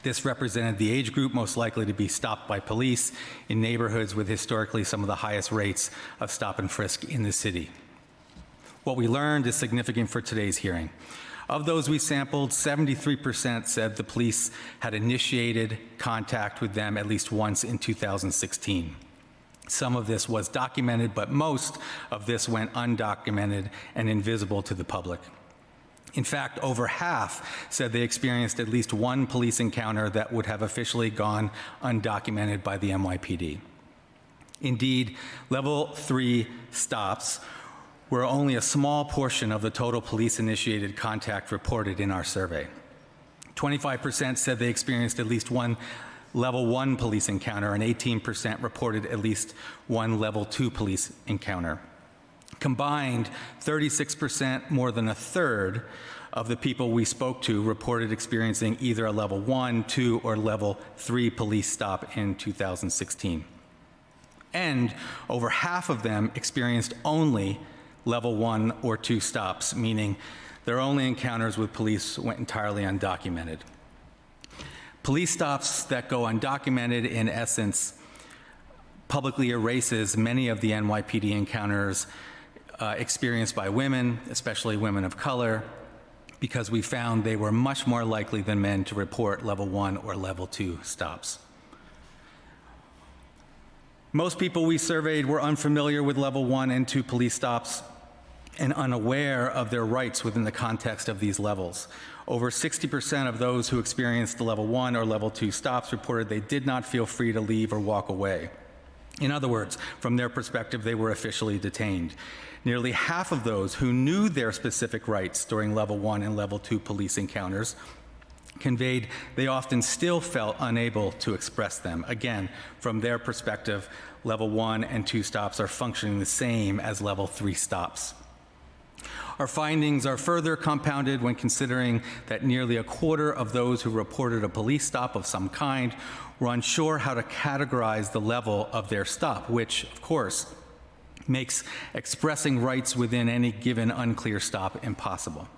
This represented the age group most likely to be stopped by police in neighborhoods with historically some of the highest rates of stop and frisk in the city. What we learned is significant for today's hearing. Of those we sampled, 73% said the police had initiated contact with them at least once in 2016. Some of this was documented, but most of this went undocumented and invisible to the public. In fact, over half said they experienced at least one police encounter that would have officially gone undocumented by the NYPD. Indeed, level 3 stops were only a small portion of the total police-initiated contact reported in our survey. 25% said they experienced at least one level 1 police encounter, and 18% reported at least one level 2 police encounter. Combined, 36%, more than a third, of the people we spoke to reported experiencing either a level 1, 2, or level 3 police stop in 2016. And over half of them experienced only level 1 or 2 stops, meaning their only encounters with police went entirely undocumented. Police stops that go undocumented, in essence, publicly erases many of the NYPD encounters experienced by women, especially women of color, because we found they were much more likely than men to report level 1 or level 2 stops. Most people we surveyed were unfamiliar with level 1 and 2 police stops and unaware of their rights within the context of these levels. Over 60% of those who experienced the level 1 or level 2 stops reported they did not feel free to leave or walk away. In other words, from their perspective, they were officially detained. Nearly half of those who knew their specific rights during level 1 and level 2 police encounters conveyed they often still felt unable to express them. Again, from their perspective, level 1 and 2 stops are functioning the same as level 3 stops. Our findings are further compounded when considering that nearly a quarter of those who reported a police stop of some kind were unsure how to categorize the level of their stop, which, of course, makes expressing rights within any given unclear stop impossible.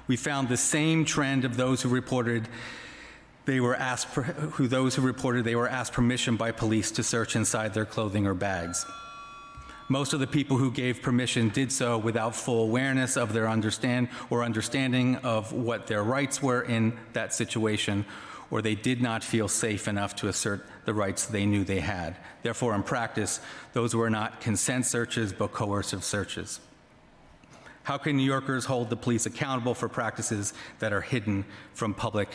We found the same trend of those who reported they were asked permission by police to search inside their clothing or bags. Most of the people who gave permission did so without full awareness of their understanding of what their rights were in that situation, or they did not feel safe enough to assert the rights they knew they had. Therefore, in practice, those were not consent searches, but coercive searches. How can New Yorkers hold the police accountable for practices that are hidden from public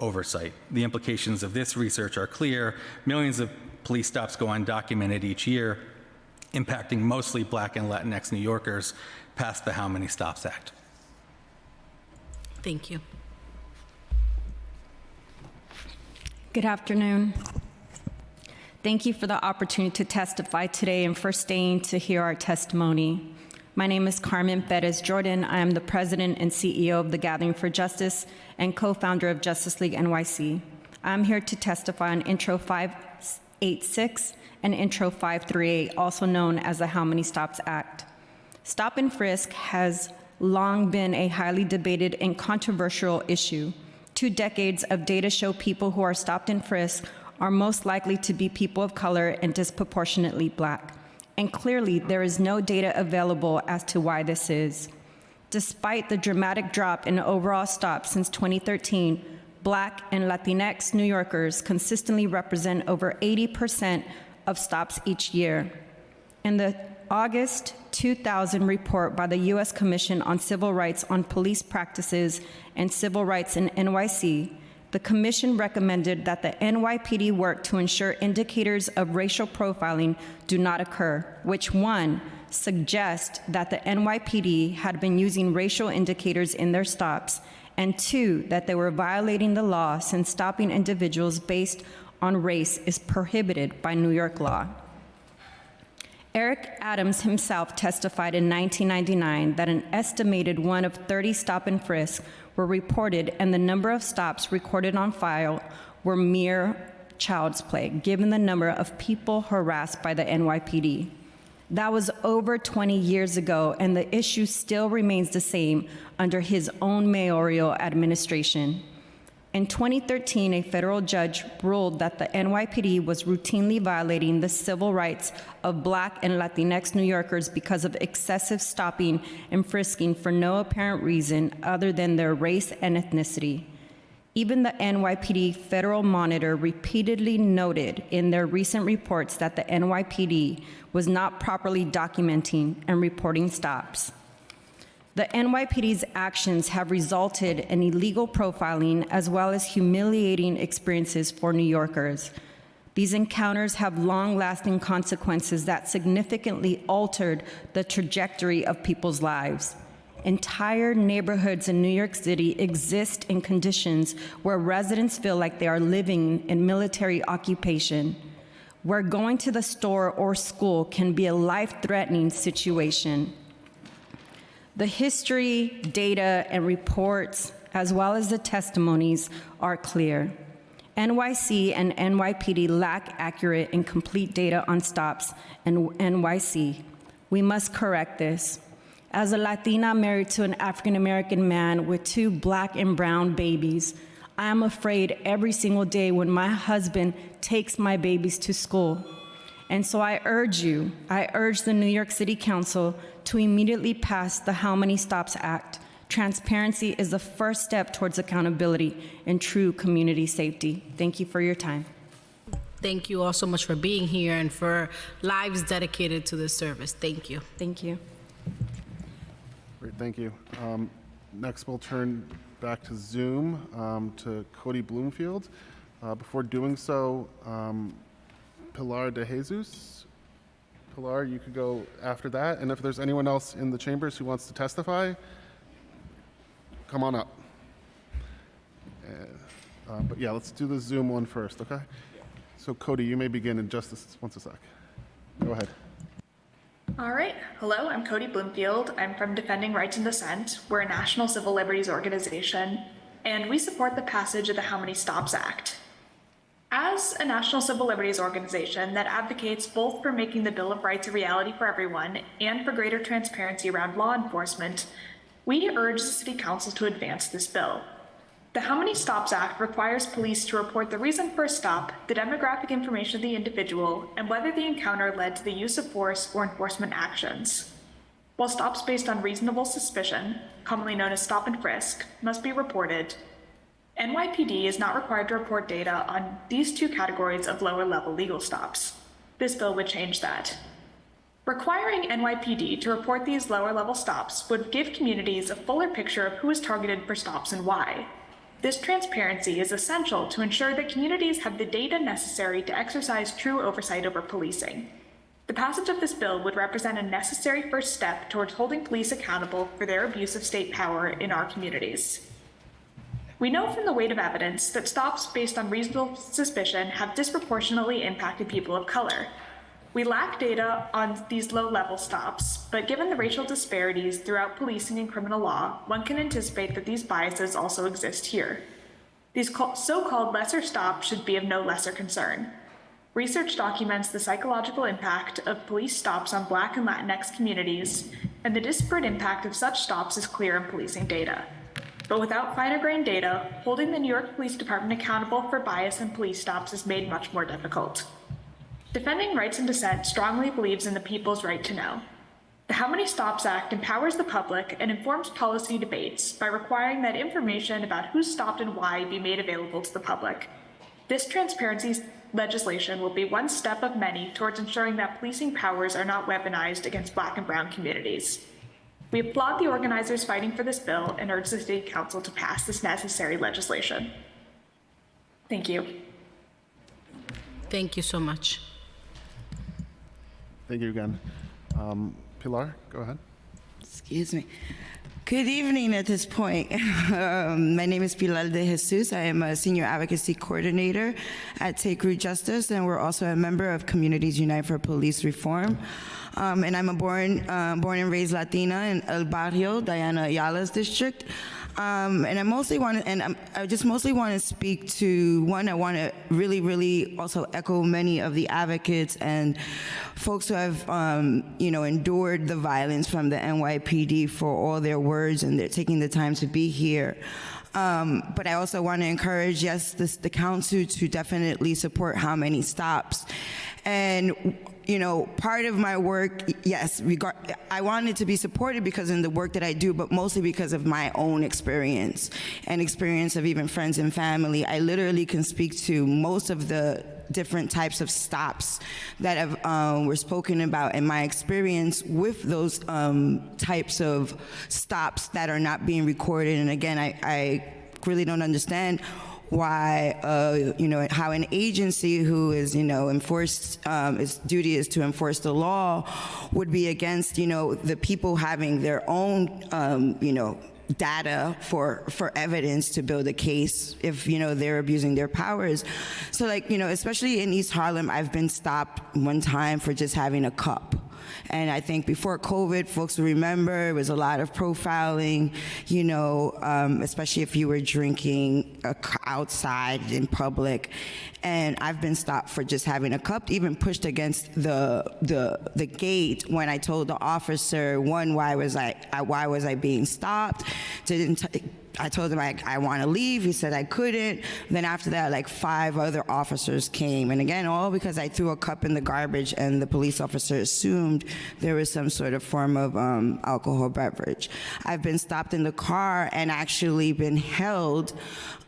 oversight? The implications of this research are clear. Millions of police stops go undocumented each year, impacting mostly Black and Latinx New Yorkers past the How Many Stops Act. Thank you. Good afternoon. Thank you for the opportunity to testify today and for staying to hear our testimony. My name is Carmen Perez Jordan. I am the president and CEO of the Gathering for Justice and co-founder of Justice League NYC. I'm here to testify on Intro 586 and Intro 538, also known as the How Many Stops Act. Stop and frisk has long been a highly debated and controversial issue. 2 decades of data show people who are stopped and frisked are most likely to be people of color and disproportionately Black. And clearly, there is no data available as to why this is. Despite the dramatic drop in overall stops since 2013, Black and Latinx New Yorkers consistently represent over 80% of stops each year. In the August 2000 report by the U.S. Commission on Civil Rights on Police Practices and Civil Rights in NYC, the Commission recommended that the NYPD work to ensure indicators of racial profiling do not occur, which, 1, suggest that the NYPD had been using racial indicators in their stops, and 2, that they were violating the law since stopping individuals based on race is prohibited by New York law. Eric Adams himself testified in 1999 that an estimated 1 of 30 stop and frisk were reported, and the number of stops recorded on file were mere child's play, given the number of people harassed by the NYPD. That was over 20 years ago, and the issue still remains the same under his own mayoral administration. In 2013, a federal judge ruled that the NYPD was routinely violating the civil rights of Black and Latinx New Yorkers because of excessive stopping and frisking for no apparent reason other than their race and ethnicity. Even the NYPD Federal Monitor repeatedly noted in their recent reports that the NYPD was not properly documenting and reporting stops. The NYPD's actions have resulted in illegal profiling as well as humiliating experiences for New Yorkers. These encounters have long-lasting consequences that significantly altered the trajectory of people's lives. Entire neighborhoods in New York City exist in conditions where residents feel like they are living in military occupation, where going to the store or school can be a life-threatening situation. The history, data, and reports, as well as the testimonies, are clear. NYC and NYPD lack accurate and complete data on stops in NYC. We must correct this. As a Latina married to an African American man with 2 black and brown babies, I am afraid every single day when my husband takes my babies to school. And so I urge the New York City Council to immediately pass the How Many Stops Act. Transparency is the first step towards accountability and true community safety. Thank you for your time. Thank you all so much for being here and for lives dedicated to this service. Thank you. Thank you. Great, thank you. Next, we'll turn back to Zoom to Cody Bloomfield. Before doing so, Pilar de Jesus. Pilar, you could go after that. And if there's anyone else in the chambers who wants to testify, come on up. But yeah, let's do the Zoom one first, okay? So Cody, you may begin in just a sec. Go ahead. All right. Hello, I'm Cody Bloomfield. I'm from Defending Rights and Dissent. We're a national civil liberties organization, and we support the passage of the How Many Stops Act. As a national civil liberties organization that advocates both for making the Bill of Rights a reality for everyone and for greater transparency around law enforcement, we urge the City Council to advance this bill. The How Many Stops Act requires police to report the reason for a stop, the demographic information of the individual, and whether the encounter led to the use of force or enforcement actions. While stops based on reasonable suspicion, commonly known as stop and frisk, must be reported, NYPD is not required to report data on these 2 categories of lower-level legal stops. This bill would change that. Requiring NYPD to report these lower-level stops would give communities a fuller picture of who is targeted for stops and why. This transparency is essential to ensure that communities have the data necessary to exercise true oversight over policing. The passage of this bill would represent a necessary first step towards holding police accountable for their abuse of state power in our communities. We know from the weight of evidence that stops based on reasonable suspicion have disproportionately impacted people of color. We lack data on these low-level stops, but given the racial disparities throughout policing and criminal law, one can anticipate that these biases also exist here. These so-called lesser stops should be of no lesser concern. Research documents the psychological impact of police stops on Black and Latinx communities, and the disparate impact of such stops is clear in policing data. But without finer-grained data, holding the New York Police Department accountable for bias in police stops is made much more difficult. Defending Rights and Dissent strongly believes in the people's right to know. The How Many Stops Act empowers the public and informs policy debates by requiring that information about who stopped and why be made available to the public. This transparency legislation will be one step of many towards ensuring that policing powers are not weaponized against Black and brown communities. We applaud the organizers fighting for this bill and urge the City Council to pass this necessary legislation. Thank you. Thank you so much. Thank you again. Pilar, go ahead. Excuse me. Good evening at this point. My name is Pilar de Jesus. I am a Senior Advocacy Coordinator at Take Root Justice, and we're also a member of Communities Unite for Police Reform. And I'm a born and raised Latina in El Barrio, Diana Ayala's district. And I just mostly want to speak to one. I want to really also echo many of the advocates and folks who have, endured the violence from the NYPD for all their words, and they're taking the time to be here. But I also want to encourage, the council to definitely support How Many Stops. And part of my work, I want it to be supported because in the work that I do, but mostly because of my own experience and experience of even friends and family. I literally can speak to most of the different types of stops that were spoken about in my experience with those types of stops that are not being recorded. And again, I really don't understand why, how an agency who is, its duty is to enforce the law would be against, the people having their own, data for evidence to build a case if, they're abusing their powers. So especially in East Harlem, I've been stopped one time for just having a cup. And I think before COVID, folks will remember it was a lot of profiling, especially if you were drinking outside in public. And I've been stopped for just having a cup, even pushed against the gate when I told the officer, one, why was I being stopped? I told him I want to leave. He said I couldn't. Then after that, like 5 other officers came. And again, all because I threw a cup in the garbage and the police officer assumed there was some sort of form of alcohol beverage. I've been stopped in the car and actually been held.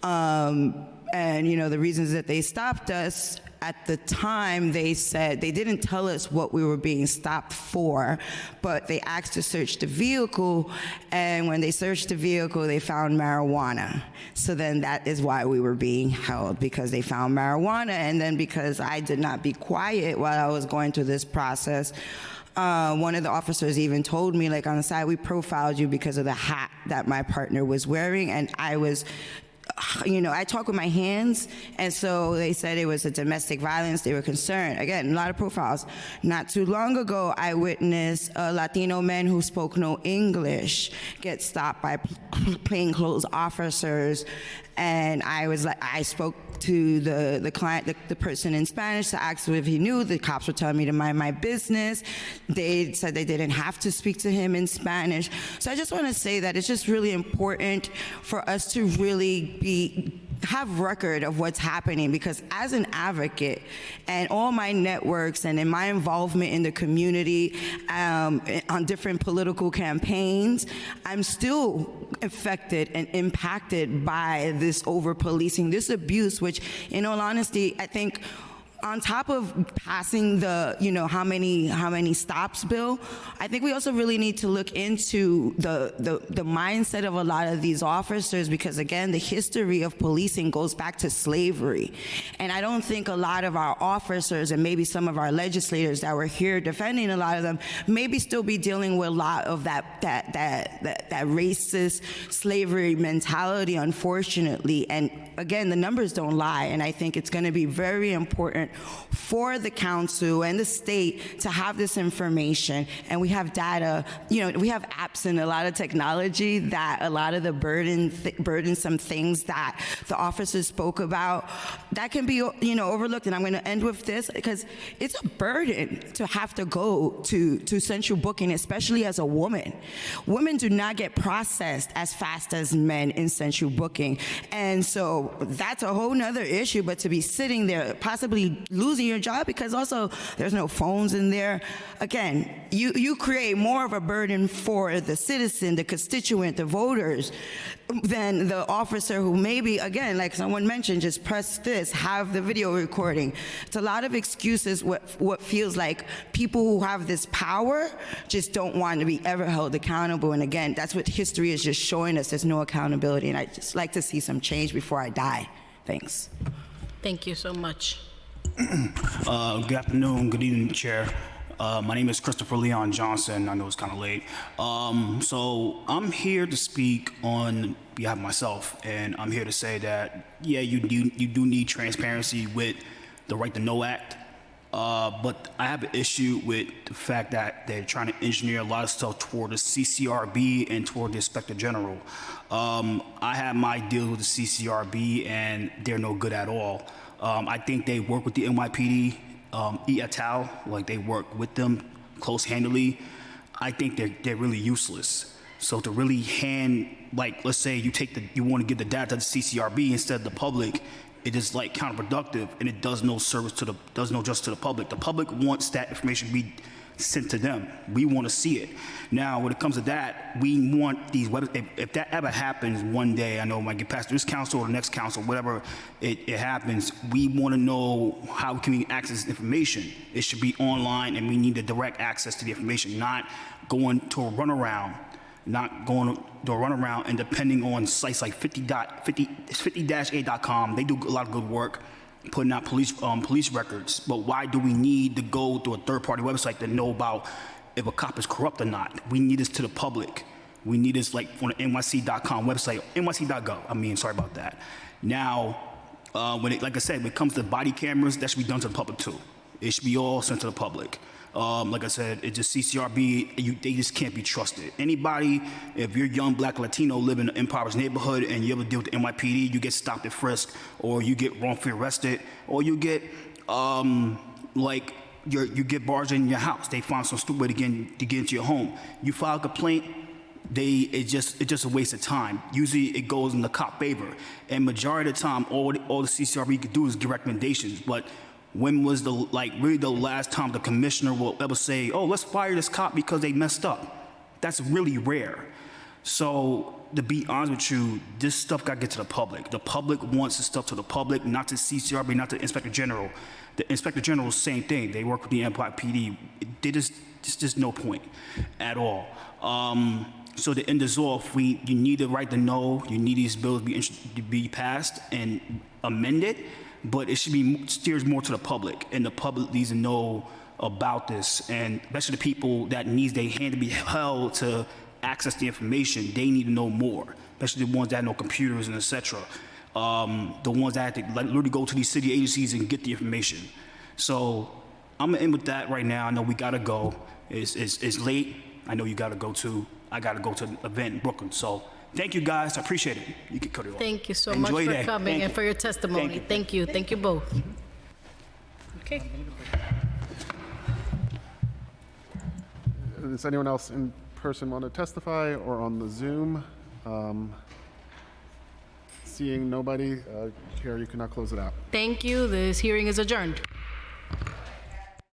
And, the reasons that they stopped us, at the time, they said they didn't tell us what we were being stopped for, but they asked to search the vehicle, and when they searched the vehicle, they found marijuana. So then that is why we were being held, because they found marijuana, and then because I did not be quiet while I was going through this process, one of the officers even told me, like on the side, we profiled you because of the hat that my partner was wearing, and I was I talk with my hands, and so they said it was a domestic violence. They were concerned. Again, a lot of profiles. Not too long ago, I witnessed a Latino man who spoke no English get stopped by plainclothes officers, and I spoke to the client, the person in Spanish, to ask him if he knew. The cops were telling me to mind my business. They said they didn't have to speak to him in Spanish. So I just want to say that it's just really important for us to really have record of what's happening, because as an advocate and all my networks and in my involvement in the community on different political campaigns, I'm still affected and impacted by this over-policing, this abuse, which in all honesty, I think on top of passing the, how many stops bill, I think we also really need to look into the mindset of a lot of these officers, because again, the history of policing goes back to slavery. And I don't think a lot of our officers and maybe some of our legislators that were here defending a lot of them maybe still be dealing with a lot of that racist slavery mentality, unfortunately. And again, the numbers don't lie. And I think it's going to be very important for the council and the state to have this information. And we have data, we have apps and a lot of technology that a lot of the burdensome things that the officers spoke about, that can be, overlooked. And I'm going to end with this, because it's a burden to have to go to central booking, especially as a woman. Women do not get processed as fast as men in central booking. And so that's a whole nother issue, but to be sitting there, possibly losing your job because also there's no phones in there. Again, you create more of a burden for the citizen, the constituent, the voters, than the officer who maybe, again, like someone mentioned, just press this, have the video recording. It's a lot of excuses, what feels like people who have this power just don't want to be ever held accountable. And again, that's what history is just showing us. There's no accountability, and I'd just like to see some change before I die. Thanks. Thank you so much. Good afternoon, good evening, Chair. My name is Christopher Leon Johnson. I know it's kind of late. So I'm here to speak on behalf of myself, and I'm here to say that, yeah, you do need transparency with the Right to Know Act, but I have an issue with the fact that they're trying to engineer a lot of stuff toward the CCRB and toward the Inspector General. I have my deal with the CCRB, and they're no good at all. I think they work with the NYPD, et al., like they work with them close-handedly. I think they're really useless. So to really hand, like, let's say you want to give the data to the CCRB instead of the public, it is like counterproductive, and it does no justice to the public. The public wants that information to be sent to them. We want to see it. Now, when it comes to that, we want these websites. If that ever happens one day, I know it might get passed through this council or the next council, whatever it happens, we want to know how can we access this information. It should be online, and we need the direct access to the information, not going to a runaround, and depending on sites like 50-8.com. They do a lot of good work putting out police records, but why do we need to go to a third-party website to know about if a cop is corrupt or not? We need this to the public. We need this like on the NYC.com website, NYC.gov. Sorry about that. Now, like I said, when it comes to body cameras, that should be done to the public too. It should be all sent to the public. Like I said, it's just CCRB, they just can't be trusted. Anybody, if you're young, black, Latino, live in an impoverished neighborhood and you ever deal with the NYPD, you get stopped at frisk, or you get wrongfully arrested, or you get, you get barged in your house. They find some stupid way to get into your home. You file a complaint, it's just a waste of time. Usually it goes in the cop favor. And majority of the time, all the CCRB could do is give recommendations. But when was the last time the commissioner will ever say, oh, let's fire this cop because they messed up? That's really rare. So to be honest with you, this stuff got to get to the public. The public wants this stuff to the public, not to CCRB, not to Inspector General. The Inspector General, same thing. They work with the NYPD. There's just no point at all. So to end this off, you need the right to know. You need these bills to be passed and amended, but it should be steered more to the public, and the public needs to know about this, and especially the people that needs their hand to be held to access the information. They need to know more, especially the ones that know computers and etc. The ones that have to literally go to these city agencies and get the information. So I'm gonna end with that right now. I know we gotta go. It's late. I know you gotta go too. I gotta go to an event in Brooklyn. So thank you guys. I appreciate it. You can cut it off. Thank you so Enjoy much your for day. coming Thank and you. for your testimony. Thank you. Thank you both. Okay. Does anyone else in person want to testify or on the Zoom? Seeing nobody, Chair, you can now close it out. Thank you. This hearing is adjourned.